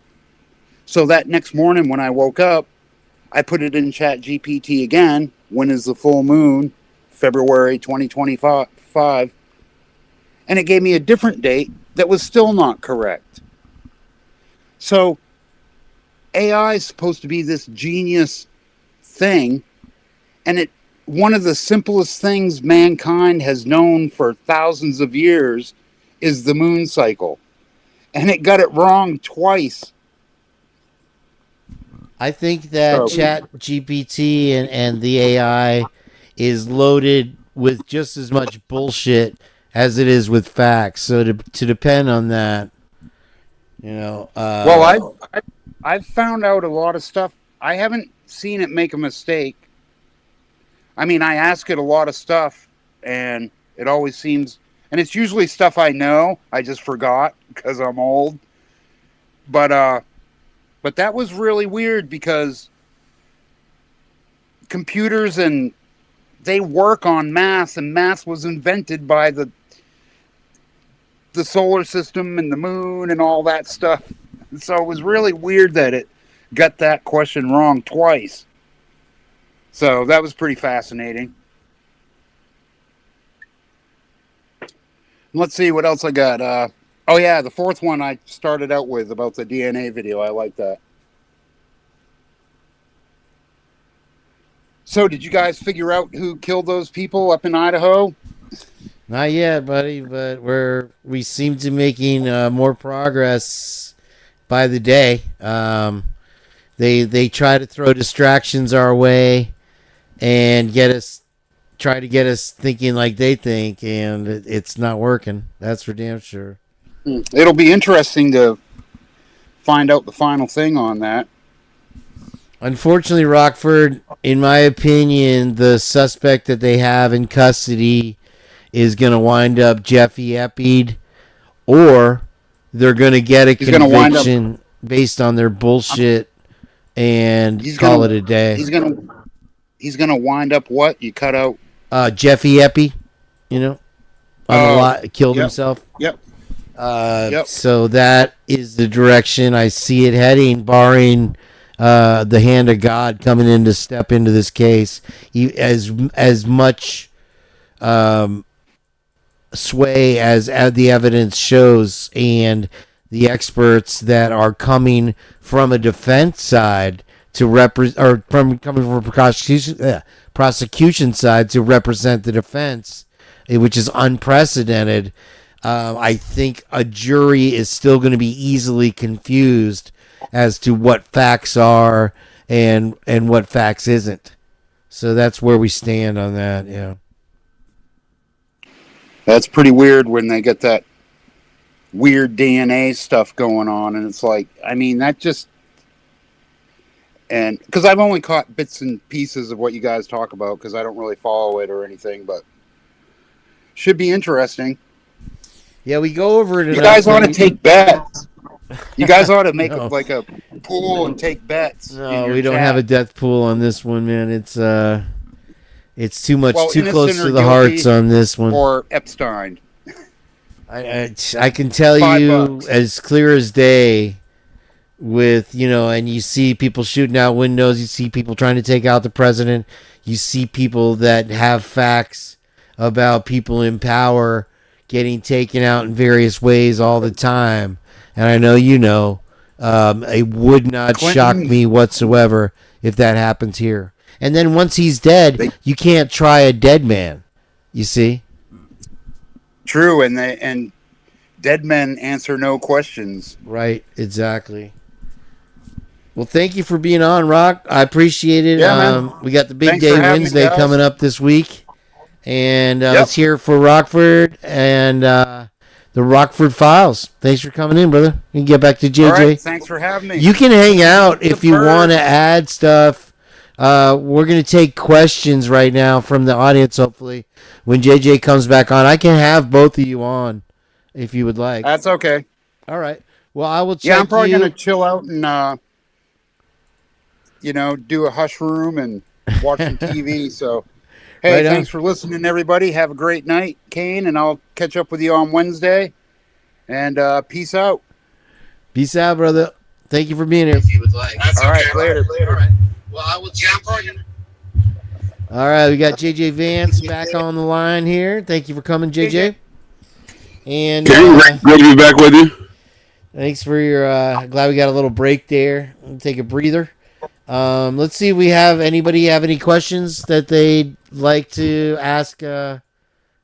So that next morning when I woke up, I put it in ChatGPT again. When is the full moon? February 2025. And it gave me a different date that was still not correct. So AI is supposed to be this genius thing. And one of the simplest things mankind has known for thousands of years is the moon cycle. And it got it wrong twice. I think that ChatGPT and the AI is loaded with just as much bullshit as it is with facts. So to depend on that, you know. Well, I've found out a lot of stuff. I haven't seen it make a mistake. I mean, I ask it a lot of stuff, and it always seems, and it's usually stuff I know. I just forgot because I'm old. But that was really weird because computers they work on math, and math was invented by the solar system and the moon and all that stuff. So it was really weird that it got that question wrong twice. So that was pretty fascinating. Let's see what else I got. Oh, yeah, the fourth one I started out with about the DNA video. I like that. So, did you guys figure out who killed those people up in Idaho? Not yet, buddy, but we seem to be making more progress by the day. They try to throw distractions our way and try to get us thinking like they think, and it's not working. That's for damn sure. It'll be interesting to find out the final thing on that. Unfortunately, Rockford, in my opinion, the suspect that they have in custody is going to wind up Jeffy Epied, or they're going to get a conviction based on their bullshit and call it a day. He's going to wind up what? You cut out? Jeffy Epied, you know, on the lot, killed himself. Yep. So that is the direction I see it heading, barring the hand of God coming in to step into this case. As much sway as the evidence shows, and the experts that are coming from a defense side to coming from a prosecution side to represent the defense, which is unprecedented. I think a jury is still going to be easily confused as to what facts are and what facts isn't. So that's where we stand on that. Yeah. That's pretty weird when they get that weird DNA stuff going on. And it's like, I mean, that just, and because I've only caught bits and pieces of what you guys talk about because I don't really follow it or anything, but should be interesting. Yeah, we go over it. You guys ought to take bets. You guys ought to make like a pool and take bets. No, we don't have a death pool on this one, man. It's It's too much, Well, too innocent close or to the guilty hearts on this one. Or Epstein. I can tell $5. as clear as day with, and you see people shooting out windows, you see people trying to take out the president, you see people that have facts about people in power getting taken out in various ways all the time. And I know it would not shock me whatsoever if that happens here. And then once he's dead, you can't try a dead man, you see? True, and dead men answer no questions. Right, exactly. Well, thank you for being on, Rock. I appreciate it. Yeah, man. We got the big Thanks day for having me, Wednesday guys. coming up this week. And let's hear for Rockford and the Rockford Files. Thanks for coming in, brother. You can get back to JJ. All right, thanks for having me. You can hang out if you want to add stuff. We're going to take questions right now from the audience, hopefully, when JJ comes back on. I can have both of you on if you would like. That's okay. All right. Well, I will check. Yeah, I'm probably going to chill out and, do a hush room and watch some TV. So, hey, Right on. thanks for listening, everybody. Have a great night, Kane, and I'll catch up with you on Wednesday. And peace out. Peace out, brother. Thank you for being here. All right, later. All right. Well, I will jump on you. All right, we got JJ Vance back on the line here. Thank you for coming, JJ. And great to be back with you. thanks for your. Glad we got a little break there. We'll take a breather. Let's see if we have anybody have any questions that they'd like to ask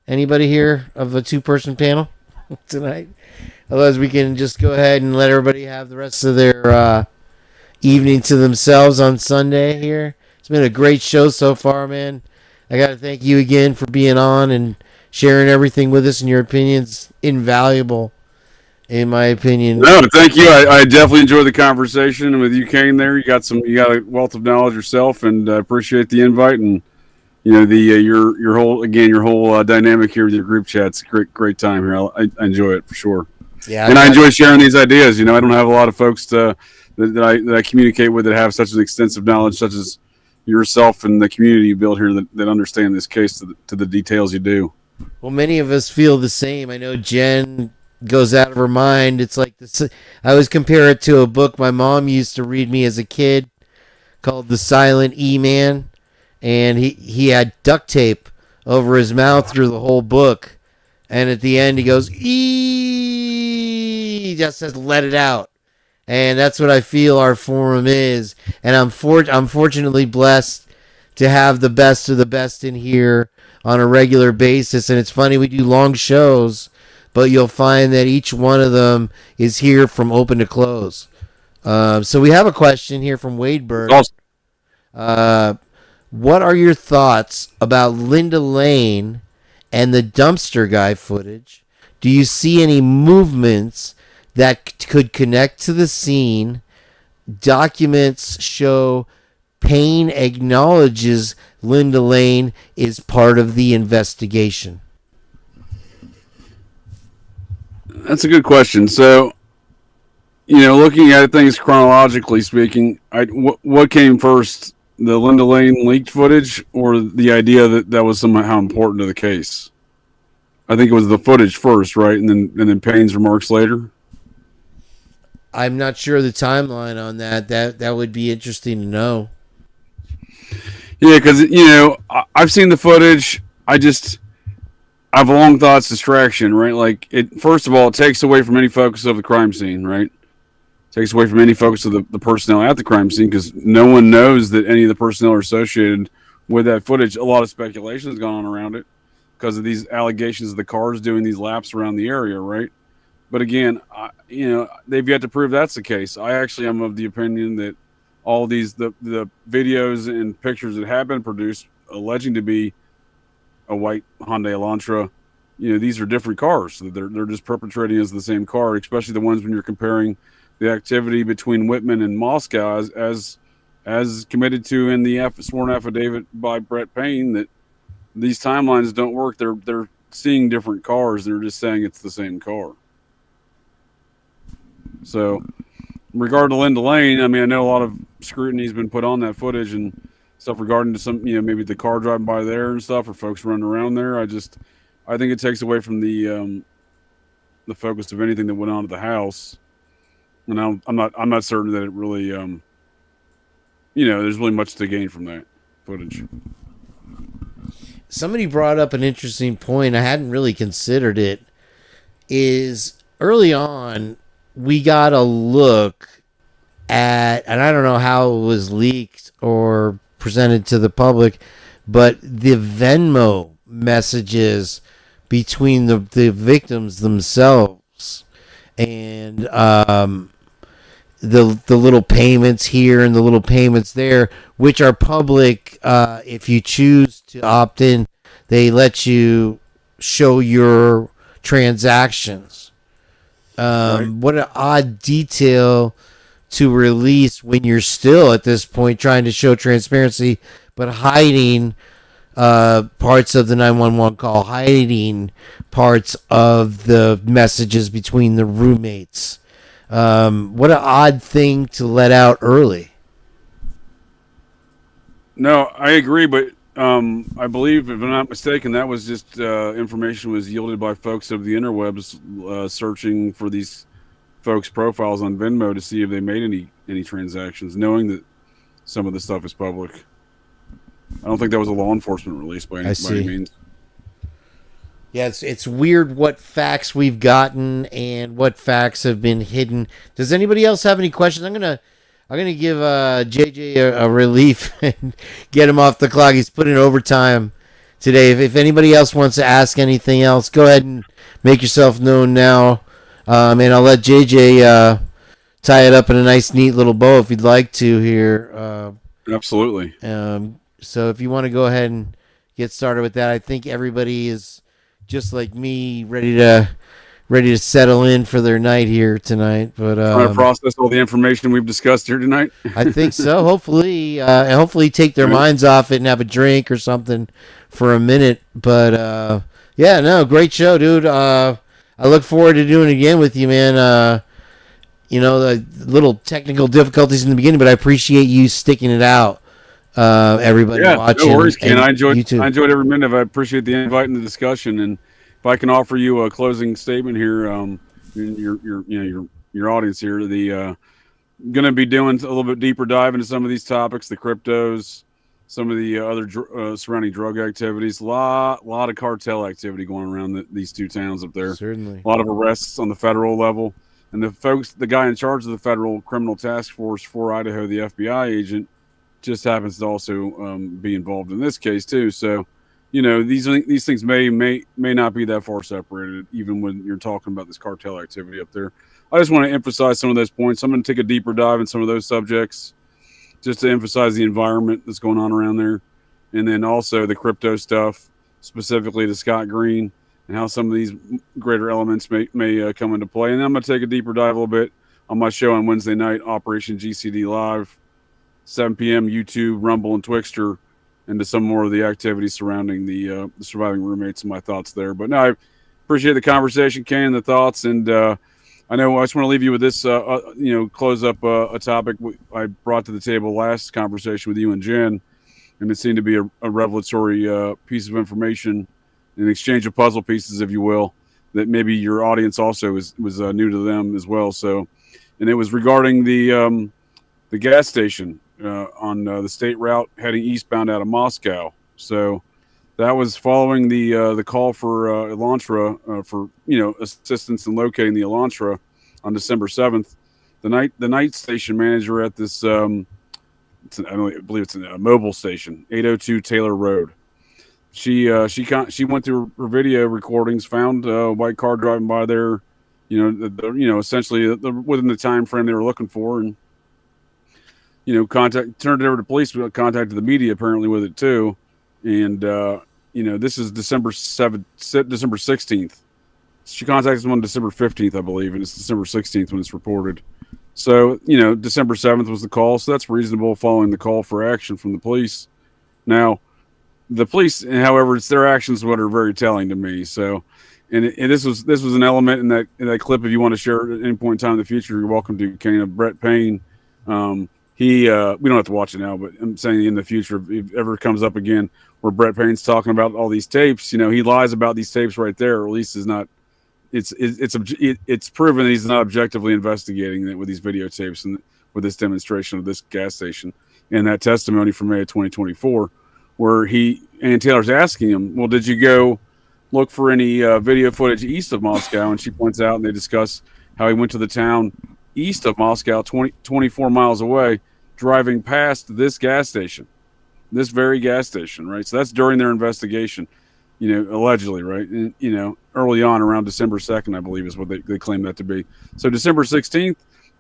anybody here of a two-person panel tonight. Otherwise, we can just go ahead and let everybody have the rest of their evening to themselves on Sunday here. It's been a great show so far, man. I got to thank you again for being on and sharing everything with us, and your opinion's invaluable, in my opinion. No, thank you. I definitely enjoyed the conversation with you, Kane. There, you got a wealth of knowledge yourself, and I appreciate the invite and your whole dynamic here with your group chat's a great time here. I enjoy it for sure. Yeah, and I enjoy sharing these ideas. I don't have a lot of folks that I communicate with that have such an extensive knowledge, such as yourself and the community you build here that understand this case to the details you do. Well, many of us feel the same. I know Jenn goes out of her mind. It's like this. I always compare it to a book my mom used to read me as a kid called The Silent E-Man, and he had duct tape over his mouth through the whole book, and at the end he goes, "He just says let it out." And that's what I feel our forum is. And I'm fortunately blessed to have the best of the best in here on a regular basis. And it's funny, we do long shows, but you'll find that each one of them is here from open to close. So we have a question here from Wadeberg. What are your thoughts about Linda Lane and the dumpster guy footage? Do you see any movements that could connect to the scene? Documents show Payne acknowledges Linda Lane is part of the investigation. That's a good question. So, looking at things chronologically speaking, what came first, the Linda Lane leaked footage or the idea that was somehow important to the case? I think it was the footage first, right? And then Payne's remarks later. I'm not sure the timeline on that. That would be interesting to know. Yeah, because I've seen the footage. I've long thought it's distraction, right? Like first of all, it takes away from any focus of the crime scene, right? It takes away from any focus of the personnel at the crime scene because no one knows that any of the personnel are associated with that footage. A lot of speculation has gone on around it because of these allegations of the cars doing these laps around the area, right? But again, they've yet to prove that's the case. I actually am of the opinion that all these the videos and pictures that have been produced alleging to be a white Hyundai Elantra, these are different cars. They're just perpetrating as the same car, especially the ones when you're comparing the activity between Whitman and Moscow as committed to in the sworn affidavit by Brett Payne that these timelines don't work. They're seeing different cars. They're just saying it's the same car. So, in regard to Linda Lane, I know a lot of scrutiny has been put on that footage, and stuff regarding to some, maybe the car driving by there and stuff, or folks running around there. I think it takes away from the focus of anything that went on at the house. And I'm not certain that it really, there's really much to gain from that footage. Somebody brought up an interesting point. I hadn't really considered it. Is early on, we got a look at, and I don't know how it was leaked or presented to the public, but the Venmo messages between the victims themselves, and the little payments here and the little payments there, which are public. If you choose to opt in, they let you show your transactions. Right. What an odd detail to release when you're still at this point trying to show transparency, but hiding parts of the 911 call, hiding parts of the messages between the roommates. What an odd thing to let out early. No, I agree, but I believe, if I'm not mistaken, that was just information was yielded by folks of the interwebs searching for these folks' profiles on Venmo to see if they made any transactions, knowing that some of the stuff is public. I don't think that was a law enforcement release by any means. Yeah, it's weird what facts we've gotten and what facts have been hidden. Does anybody else have any questions? I'm gonna give JJ a relief and get him off the clock. He's put in overtime today. If anybody else wants to ask anything else, go ahead and make yourself known now. And I'll let JJ tie it up in a nice, neat little bow if you'd like to here. Absolutely. So if you want to go ahead and get started with that, I think everybody is just like me, ready to settle in for their night here tonight. But trying to process all the information we've discussed here tonight. I think so. Hopefully take their minds off it and have a drink or something for a minute. But yeah, no, great show, dude. I look forward to doing it again with you, man. The little technical difficulties in the beginning, but I appreciate you sticking it out. Everybody watching. No worries, Ken. I enjoyed every minute of it. I appreciate the invite and the discussion. And if I can offer you a closing statement here, your audience here, going to be doing a little bit deeper dive into some of these topics, the cryptos, some of the other surrounding drug activities, a lot of cartel activity going around these two towns up there. Certainly, a lot of arrests on the federal level, and the guy in charge of the federal criminal task force for Idaho, the FBI agent, just happens to also be involved in this case too. So, these things may not be that far separated, even when you're talking about this cartel activity up there. I just want to emphasize some of those points. I'm going to take a deeper dive in some of those subjects, just to emphasize the environment that's going on around there, and then also the crypto stuff, specifically to Scott Green, and how some of these greater elements may come into play. And then I'm going to take a deeper dive a little bit on my show on Wednesday night, Operation GCD Live, 7 p.m. YouTube, Rumble, and Twixter, into some more of the activities surrounding the surviving roommates and my thoughts there. But no, I appreciate the conversation, Kane, and the thoughts. And I know I just want to leave you with this, close up a topic I brought to the table last conversation with you and Jenn, and it seemed to be a revelatory piece of information, an exchange of puzzle pieces, if you will, that maybe your audience also was new to them as well. So, and it was regarding the gas station on the state route heading eastbound out of Moscow. So that was following the call for Elantra for assistance in locating the Elantra on December 7th. The night station manager at this I believe it's a mobile station, 802 Taylor Road. She went through her video recordings, found a white car driving by there, essentially within the time frame they were looking for, and turned it over to police, but contacted the media apparently with it too. And, this is December 16th. She contacted them on December 15th, I believe, and it's December 16th when it's reported. So, December 7th was the call, so that's reasonable following the call for action from the police. Now, the police, however, it's their actions what are very telling to me. So, and this was an element in that clip. If you want to share it at any point in time in the future, you're welcome to. Kane, of Brett Payne, we don't have to watch it now, but I'm saying in the future, if it ever comes up again where Brett Payne's talking about all these tapes, he lies about these tapes right there, or at least is not. It's proven that he's not objectively investigating it with these videotapes and with this demonstration of this gas station and that testimony from May of 2024, where Ann Taylor's asking him, well, did you go look for any video footage east of Moscow? And she points out, and they discuss how he went to the town east of Moscow, 24 miles away, driving past this gas station, this very gas station, right? So that's during their investigation, allegedly, right? And, early on, around December 2nd, I believe, is what they claim that to be. So December 16th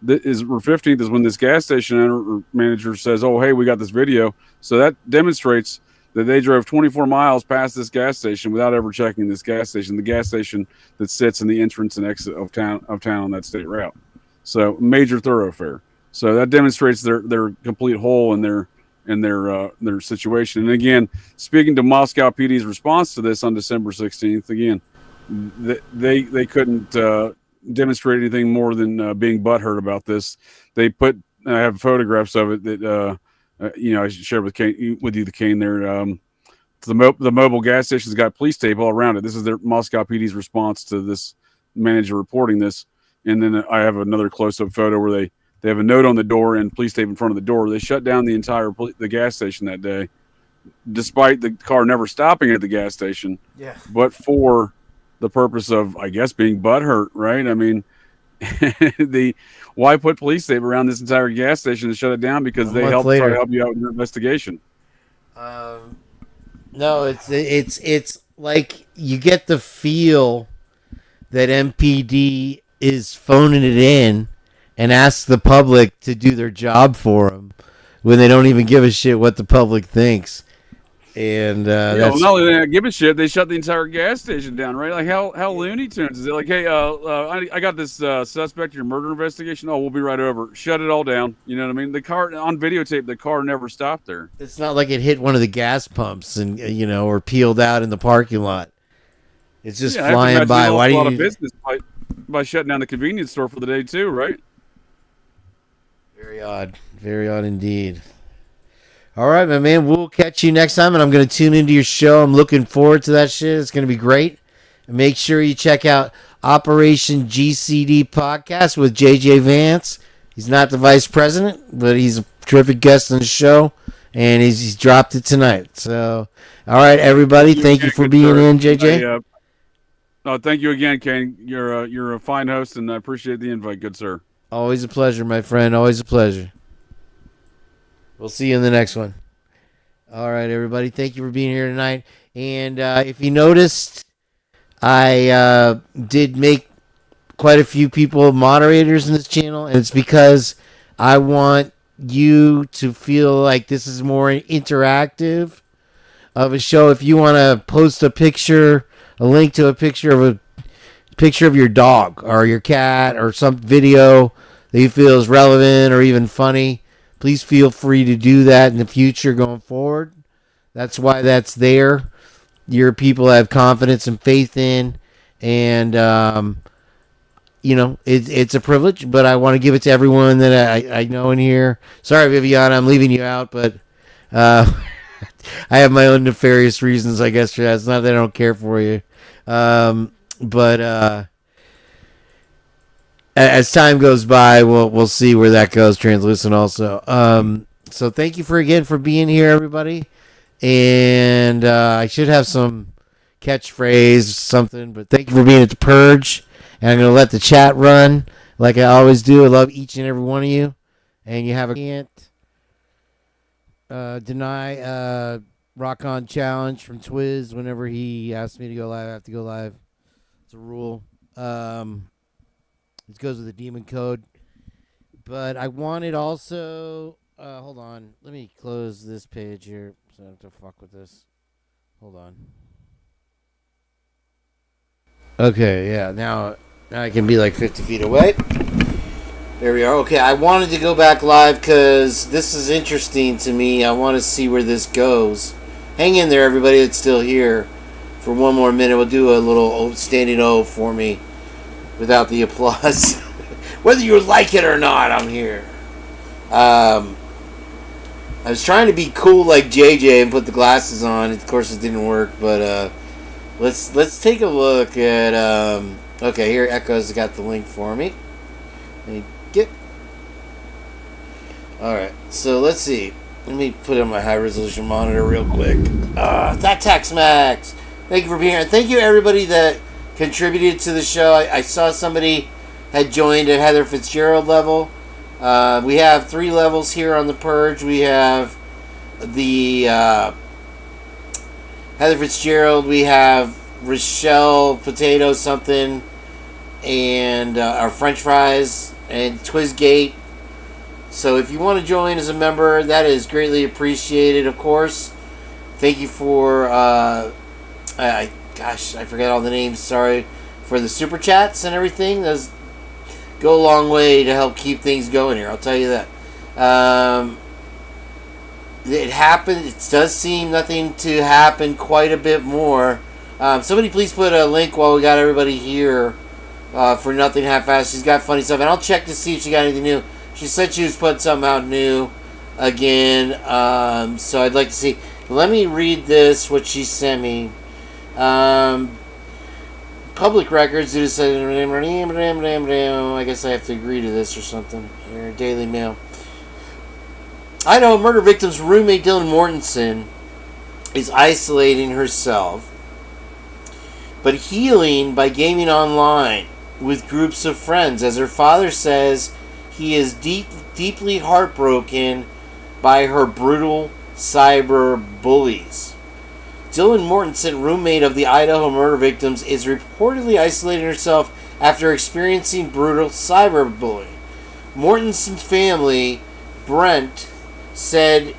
or 15th is when this gas station owner or manager says, oh, hey, we got this video. So that demonstrates that they drove 24 miles past this gas station without ever checking this gas station, the gas station that sits in the entrance and exit of town on that state route. So major thoroughfare. So that demonstrates their complete hole in their situation. And again, speaking to Moscow PD's response to this on December 16th, again, they couldn't demonstrate anything more than being butthurt about this. I have photographs of it that I shared with you, the Kane there. The mobile gas station's got police tape all around it. This is their Moscow PD's response to this manager reporting this. And then I have another close-up photo where they have a note on the door and police tape in front of the door. They shut down the entire the gas station that day, despite the car never stopping at the gas station. Yeah. But for the purpose of, I guess, being butthurt, right? I mean, why put police tape around this entire gas station and shut it down? Because they try to help you out in your investigation. No, it's like you get the feel that MPD is phoning it in and asks the public to do their job for them when they don't even give a shit what the public thinks. And not only they don't give a shit, they shut the entire gas station down, right? Like how Looney Tunes is it? Like, hey, I got this suspect in your murder investigation. Oh, we'll be right over. Shut it all down. You know what I mean? The car on videotape, the car never stopped there. It's not like it hit one of the gas pumps and or peeled out in the parking lot. It's just flying by. Why do you? A lot of business by shutting down the convenience store for the day too, right? Very odd indeed. All right, my man, we'll catch you next time, and I'm going to tune into your show. I'm looking forward to that shit. It's going to be great. And make sure you check out Operation GCD podcast with JJ Vance. He's not the vice president, but he's a terrific guest on the show, and he's dropped it tonight. So, all right, everybody, thank you for being in, JJ. Thank you again, Kane. You're a fine host, and I appreciate the invite, good sir. Always a pleasure, my friend. Always a pleasure. We'll see you in the next one. All right, everybody. Thank you for being here tonight. And if you noticed, I did make quite a few people moderators in this channel, and it's because I want you to feel like this is more interactive of a show. If you want to post a picture, a link to a picture of your dog or your cat or some video that you feel is relevant or even funny, please feel free to do that in the future going forward. That's why that's there. Your people have confidence and faith in, and it's a privilege, but I want to give it to everyone that I know in here. Sorry, Viviana, I'm leaving you out, but I have my own nefarious reasons, I guess, for that. It's not that I don't care for you. But as time goes by, we'll see where that goes. Translucent also. So thank you for being here, everybody. And I should have some catchphrase, something. But thank you for being at the Purge. And I'm gonna let the chat run like I always do. I love each and every one of you. And you have a can't deny Rock On challenge from Twiz. Whenever he asks me to go live, I have to go live. It's a rule. It goes with the demon code. But I wanted also... hold on. Let me close this page here so I don't have to fuck with this. Hold on. Okay, yeah. Now I can be like 50 feet away. There we are. Okay, I wanted to go back live because this is interesting to me. I want to see where this goes. Hang in there, everybody that's still here. For one more minute, we'll do a little standing O for me without the applause. Whether you like it or not, I'm here. I was trying to be cool like JJ and put the glasses on. Of course, it didn't work. But let's take a look at. Okay, here Echo's got the link for me. Let me get. All right, so let's see. Let me put on my high resolution monitor real quick. That Tax Max. Thank you for being here. Thank you everybody that contributed to the show. I saw somebody had joined at Heather Fitzgerald level. We have 3 levels here on the Purge. We have the Heather Fitzgerald. We have Rochelle Potato something, and our French fries and Twizgate. So if you want to join as a member, that is greatly appreciated. Of course, thank you for I forgot all the names. Sorry for the super chats and everything. Those go a long way to help keep things going here. I'll tell you that. It happened. It does seem nothing to happen quite a bit more. Somebody please put a link while we got everybody here for Nothing Half-Assed. She's got funny stuff, and I'll check to see if she got anything new. She said she was putting something out new again, so I'd like to see. Let me read this, what she sent me. Public records. I guess I have to agree to this or something. Here, Daily Mail. Idaho murder victim's roommate Dylan Mortensen is isolating herself, but healing by gaming online with groups of friends, as her father says he is deeply heartbroken by her brutal cyber bullies. Dylan Mortensen, roommate of the Idaho murder victims, is reportedly isolating herself after experiencing brutal cyberbullying. Mortensen's family, father, said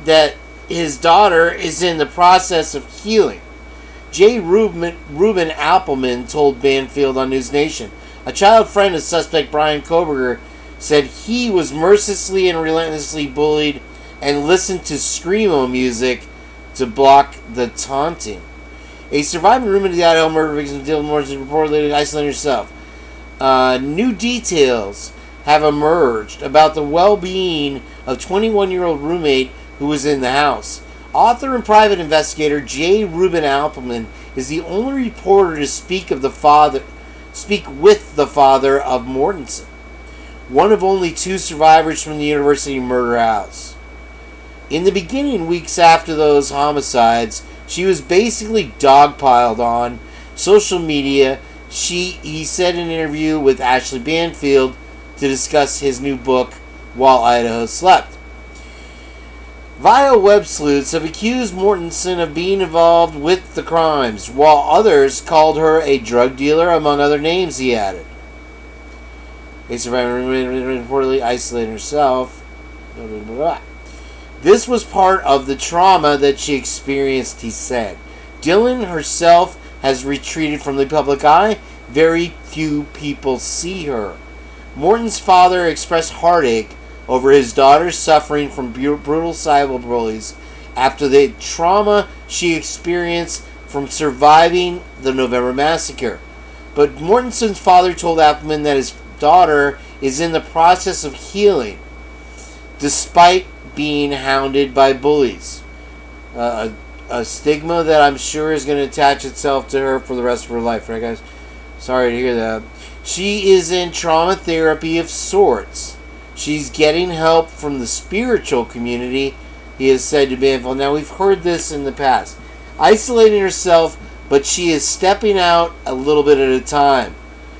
that his daughter is in the process of healing. J. Ruben Appelman told Banfield on News Nation. A child friend of suspect Brian Koberger said he was mercilessly and relentlessly bullied and listened to screamo music to block the taunting. A surviving roommate of the Idaho murder victim, Dylan Mortensen, reportedly isolating herself. New details have emerged about the well-being of 21-year-old roommate who was in the house. Author and private investigator J. Ruben Appelman is the only reporter to speak with the father of Mortensen, one of only 2 survivors from the university murder house. In the beginning weeks after those homicides, she was basically dogpiled on social media. He said in an interview with Ashley Banfield to discuss his new book, While Idaho Slept. Vile web sleuths have accused Mortensen of being involved with the crimes, while others called her a drug dealer, among other names, he added. A survivor reportedly isolated herself. Blah, blah, blah, blah. This was part of the trauma that she experienced, he said. Dylan herself has retreated from the public eye. Very few people see her. Morton's father expressed heartache over his daughter suffering from brutal cyber bullies after the trauma she experienced from surviving the November massacre. But Mortensen's father told Appelman that his daughter is in the process of healing, despite being hounded by bullies. A stigma that I'm sure is going to attach itself to her for the rest of her life, right, guys? Sorry to hear that. She is in trauma therapy of sorts. She's getting help from the spiritual community, he has said to Banfield. Now, we've heard this in the past. Isolating herself, but she is stepping out a little bit at a time.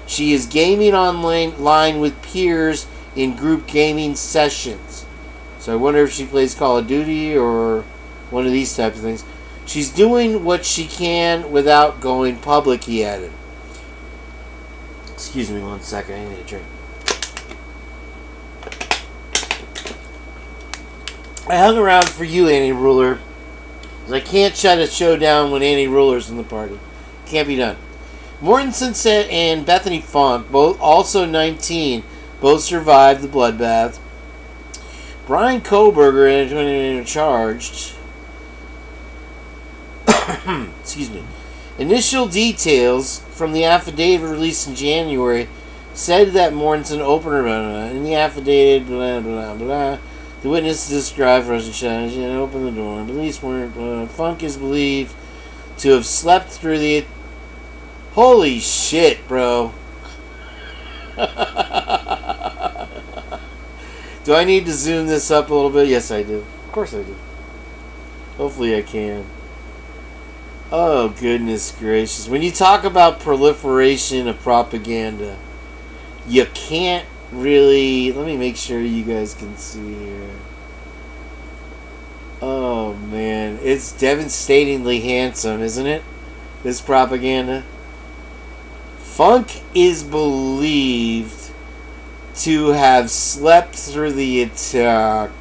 She is gaming online with peers in group gaming sessions. So I wonder if she plays Call of Duty or one of these types of things. She's doing what she can without going public, he added. Excuse me 1 second, I need a drink. I hung around for you, Annie Ruler, because I can't shut a show down when Annie Ruler's in the party. Can't be done. Mortensen said and Bethany Funke, both also 19, both survived the bloodbath. Brian Koberger charged. Excuse me. Initial details from the affidavit released in January said that Mortensen opened her in the affidavit, blah, blah, blah. The witness described Russian shadows and opened the door. Police weren't. Funke is believed to have slept through the. Holy shit, bro. Do I need to zoom this up a little bit? Yes, I do. Of course I do. Hopefully I can. Oh, goodness gracious. When you talk about proliferation of propaganda, you can't really... Let me make sure you guys can see here. Oh, man. It's devastatingly handsome, isn't it? This propaganda. Funke is believed to have slept through the attack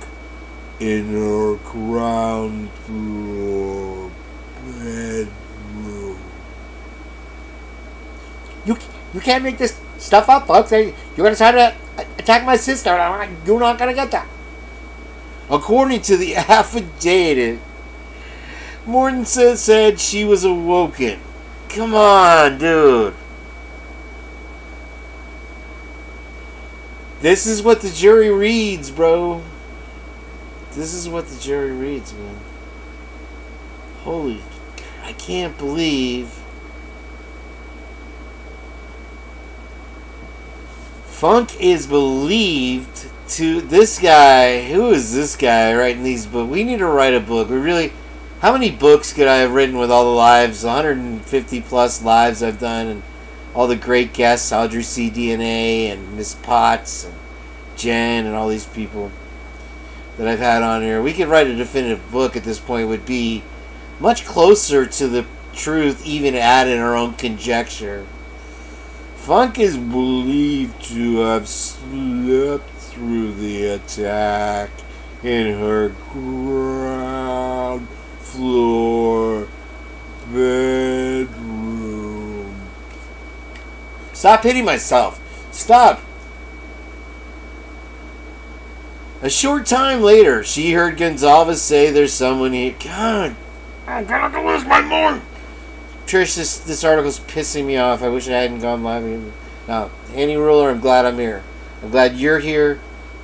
in her ground floor bedroom. You can't make this stuff up, folks. You're going to try to attack my sister. You're not going to get that. According to the affidavit, Mortensen said she was awoken. Come on, dude. This is what the jury reads, bro. This is what the jury reads, man. Holy, I can't believe. Funke is believed to... This guy, who is this guy writing these books? We need to write a book. We really... How many books could I have written with all the lives? 150 plus lives I've done, and all the great guests, Audrey C. DNA and Miss Potts and Jenn and all these people that I've had on here. We could write a definitive book at this point. It would be much closer to the truth, even add in our own conjecture. Funke is believed to have slept through the attack in her ground floor bedroom. Stop hitting myself. Stop. A short time later, she heard Gonzalez say there's someone here. God, I'm gonna lose my mind. Trish, this article's pissing me off. I wish I hadn't gone live again. Now, Annie Ruler, I'm glad I'm here. I'm glad you're here.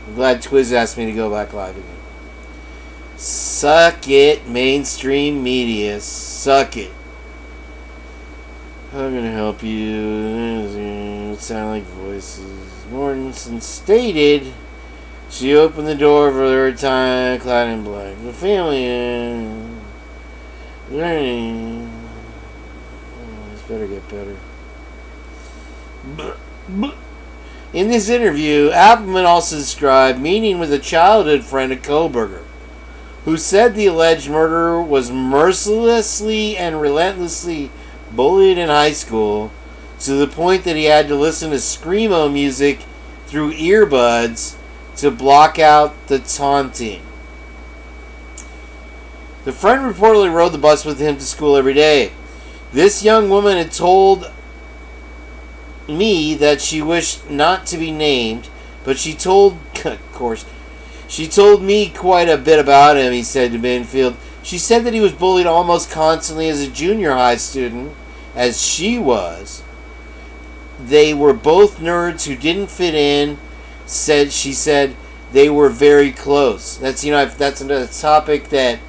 I'm glad Twiz asked me to go back live again. Suck it, mainstream media. Suck it. I'm gonna help you. It sound like voices. Mortensen stated she opened the door for the third time, clad in black. The family learning. This better get better. In this interview, Appleman also described meeting with a childhood friend of Kohberger, who said the alleged murderer was mercilessly and relentlessly bullied in high school to the point that he had to listen to screamo music through earbuds to block out the taunting. The friend reportedly rode the bus with him to school every day. This young woman had told me that she wished not to be named, but she told, of course, she told me quite a bit about him, he said to Binfield. She said that he was bullied almost constantly as a junior high student, as she was. They were both nerds who didn't fit in. She said they were very close. That's that's another topic that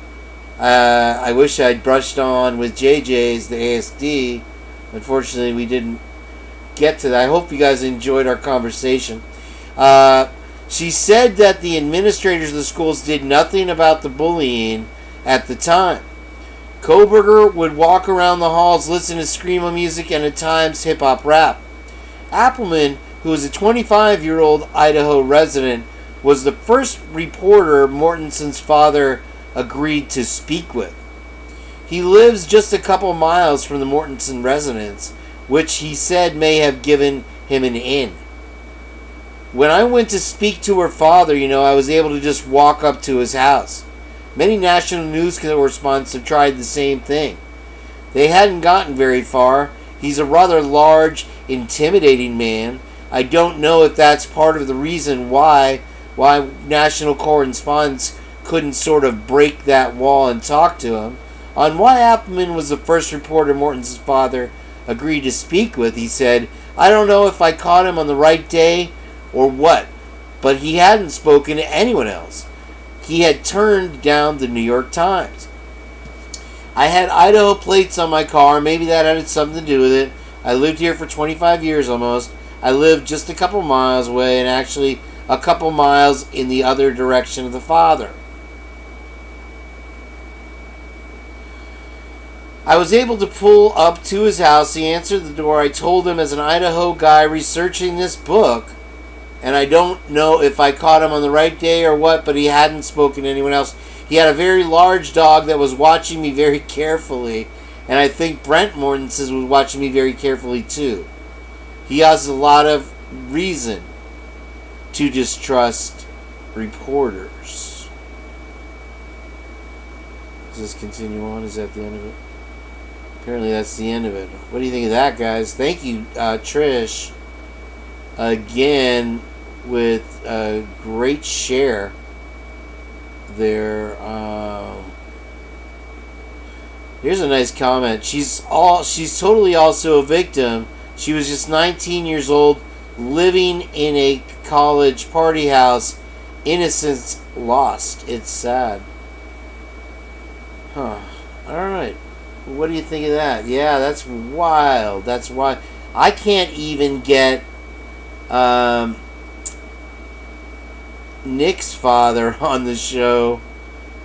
I wish I'd brushed on with JJ's, the ASD. Unfortunately, we didn't get to that. I hope you guys enjoyed our conversation. She said that the administrators of the schools did nothing about the bullying at the time. Kohberger would walk around the halls, listen to screamo music and at times hip-hop rap. Appleman, who is a 25-year-old Idaho resident, was the first reporter Mortensen's father agreed to speak with. He lives just a couple miles from the Mortensen residence, which he said may have given him an in. When I went to speak to her father, I was able to just walk up to his house. Many national news correspondents have tried the same thing. They hadn't gotten very far. He's a rather large, intimidating man. I don't know if that's part of the reason why national correspondents couldn't sort of break that wall and talk to him. On why Appleman was the first reporter Mortensen's father agreed to speak with, he said, I don't know if I caught him on the right day or what, but he hadn't spoken to anyone else. he had turned down the New York Times. I had Idaho plates on my car. Maybe that had something to do with it. I lived here for 25 years almost. I lived just a couple miles away, and actually a couple miles in the other direction of the father. I was able to pull up to his house. He answered the door. I told him, as an Idaho guy researching this book, and I don't know if I caught him on the right day or what, but he hadn't spoken to anyone else. He had a very large dog that was watching me very carefully, and I think Brent Mortensen was watching me very carefully too. He has a lot of reason to distrust reporters. Does this continue on? Is that the end of it? Apparently that's the end of it. What do you think of that, guys? Thank you, Trish, again, with a great share there. Here's a nice comment. She's totally also a victim. She was just 19 years old, living in a college party house. Innocence lost. It's sad. Huh. Alright. What do you think of that? Yeah, that's wild. That's why I can't even get Nick's father on the show,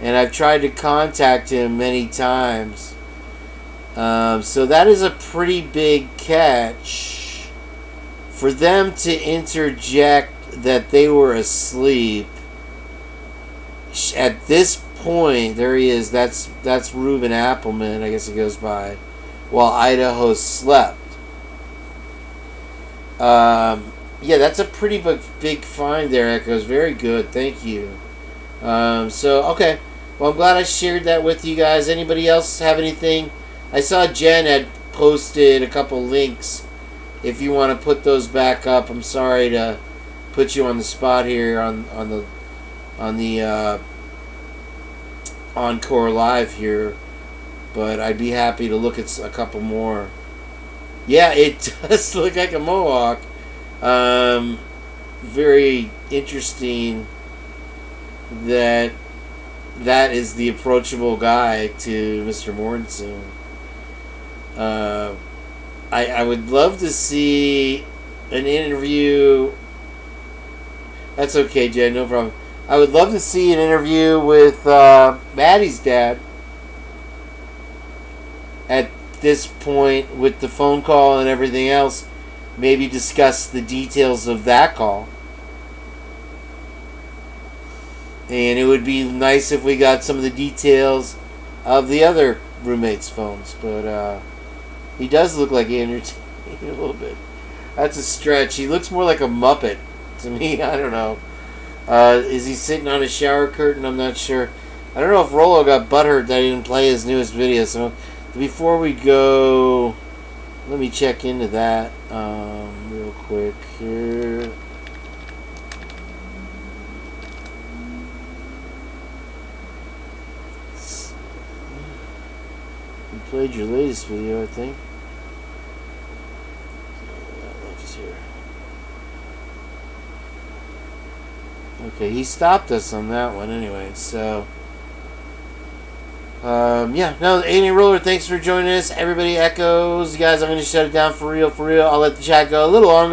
and I've tried to contact him many times. So that is a pretty big catch for them to interject that they were asleep. At this point, there he is. That's Reuben Appleman, I guess he goes by, while Idaho slept. Yeah, that's a pretty big find there, Echoes. Very good. Thank you. Okay. Well, I'm glad I shared that with you guys. Anybody else have anything? I saw Jenn had posted a couple links. If you want to put those back up, I'm sorry to put you on the spot here on the Encore Live here, but I'd be happy to look at a couple more. Yeah, it does look like a Mohawk. Very interesting that is the approachable guy to Mr. Mortensen. I would love to see an interview. That's okay, Jen, no problem. I would love to see an interview with Maddie's dad at this point with the phone call and everything else. Maybe discuss the details of that call. And it would be nice if we got some of the details of the other roommates' phones. But he does look like Andrew a little bit. That's a stretch. He looks more like a Muppet to me. I don't know. Is he sitting on a shower curtain? I'm not sure. I don't know if Rollo got butthurt that I didn't play his newest video. So before we go, let me check into that real quick here. You played your latest video, I think. Okay, he stopped us on that one anyway, so yeah, no, Alien Roller, thanks for joining us. Everybody, Echoes, you guys, I'm going to shut it down for real. I'll let the chat go a little longer.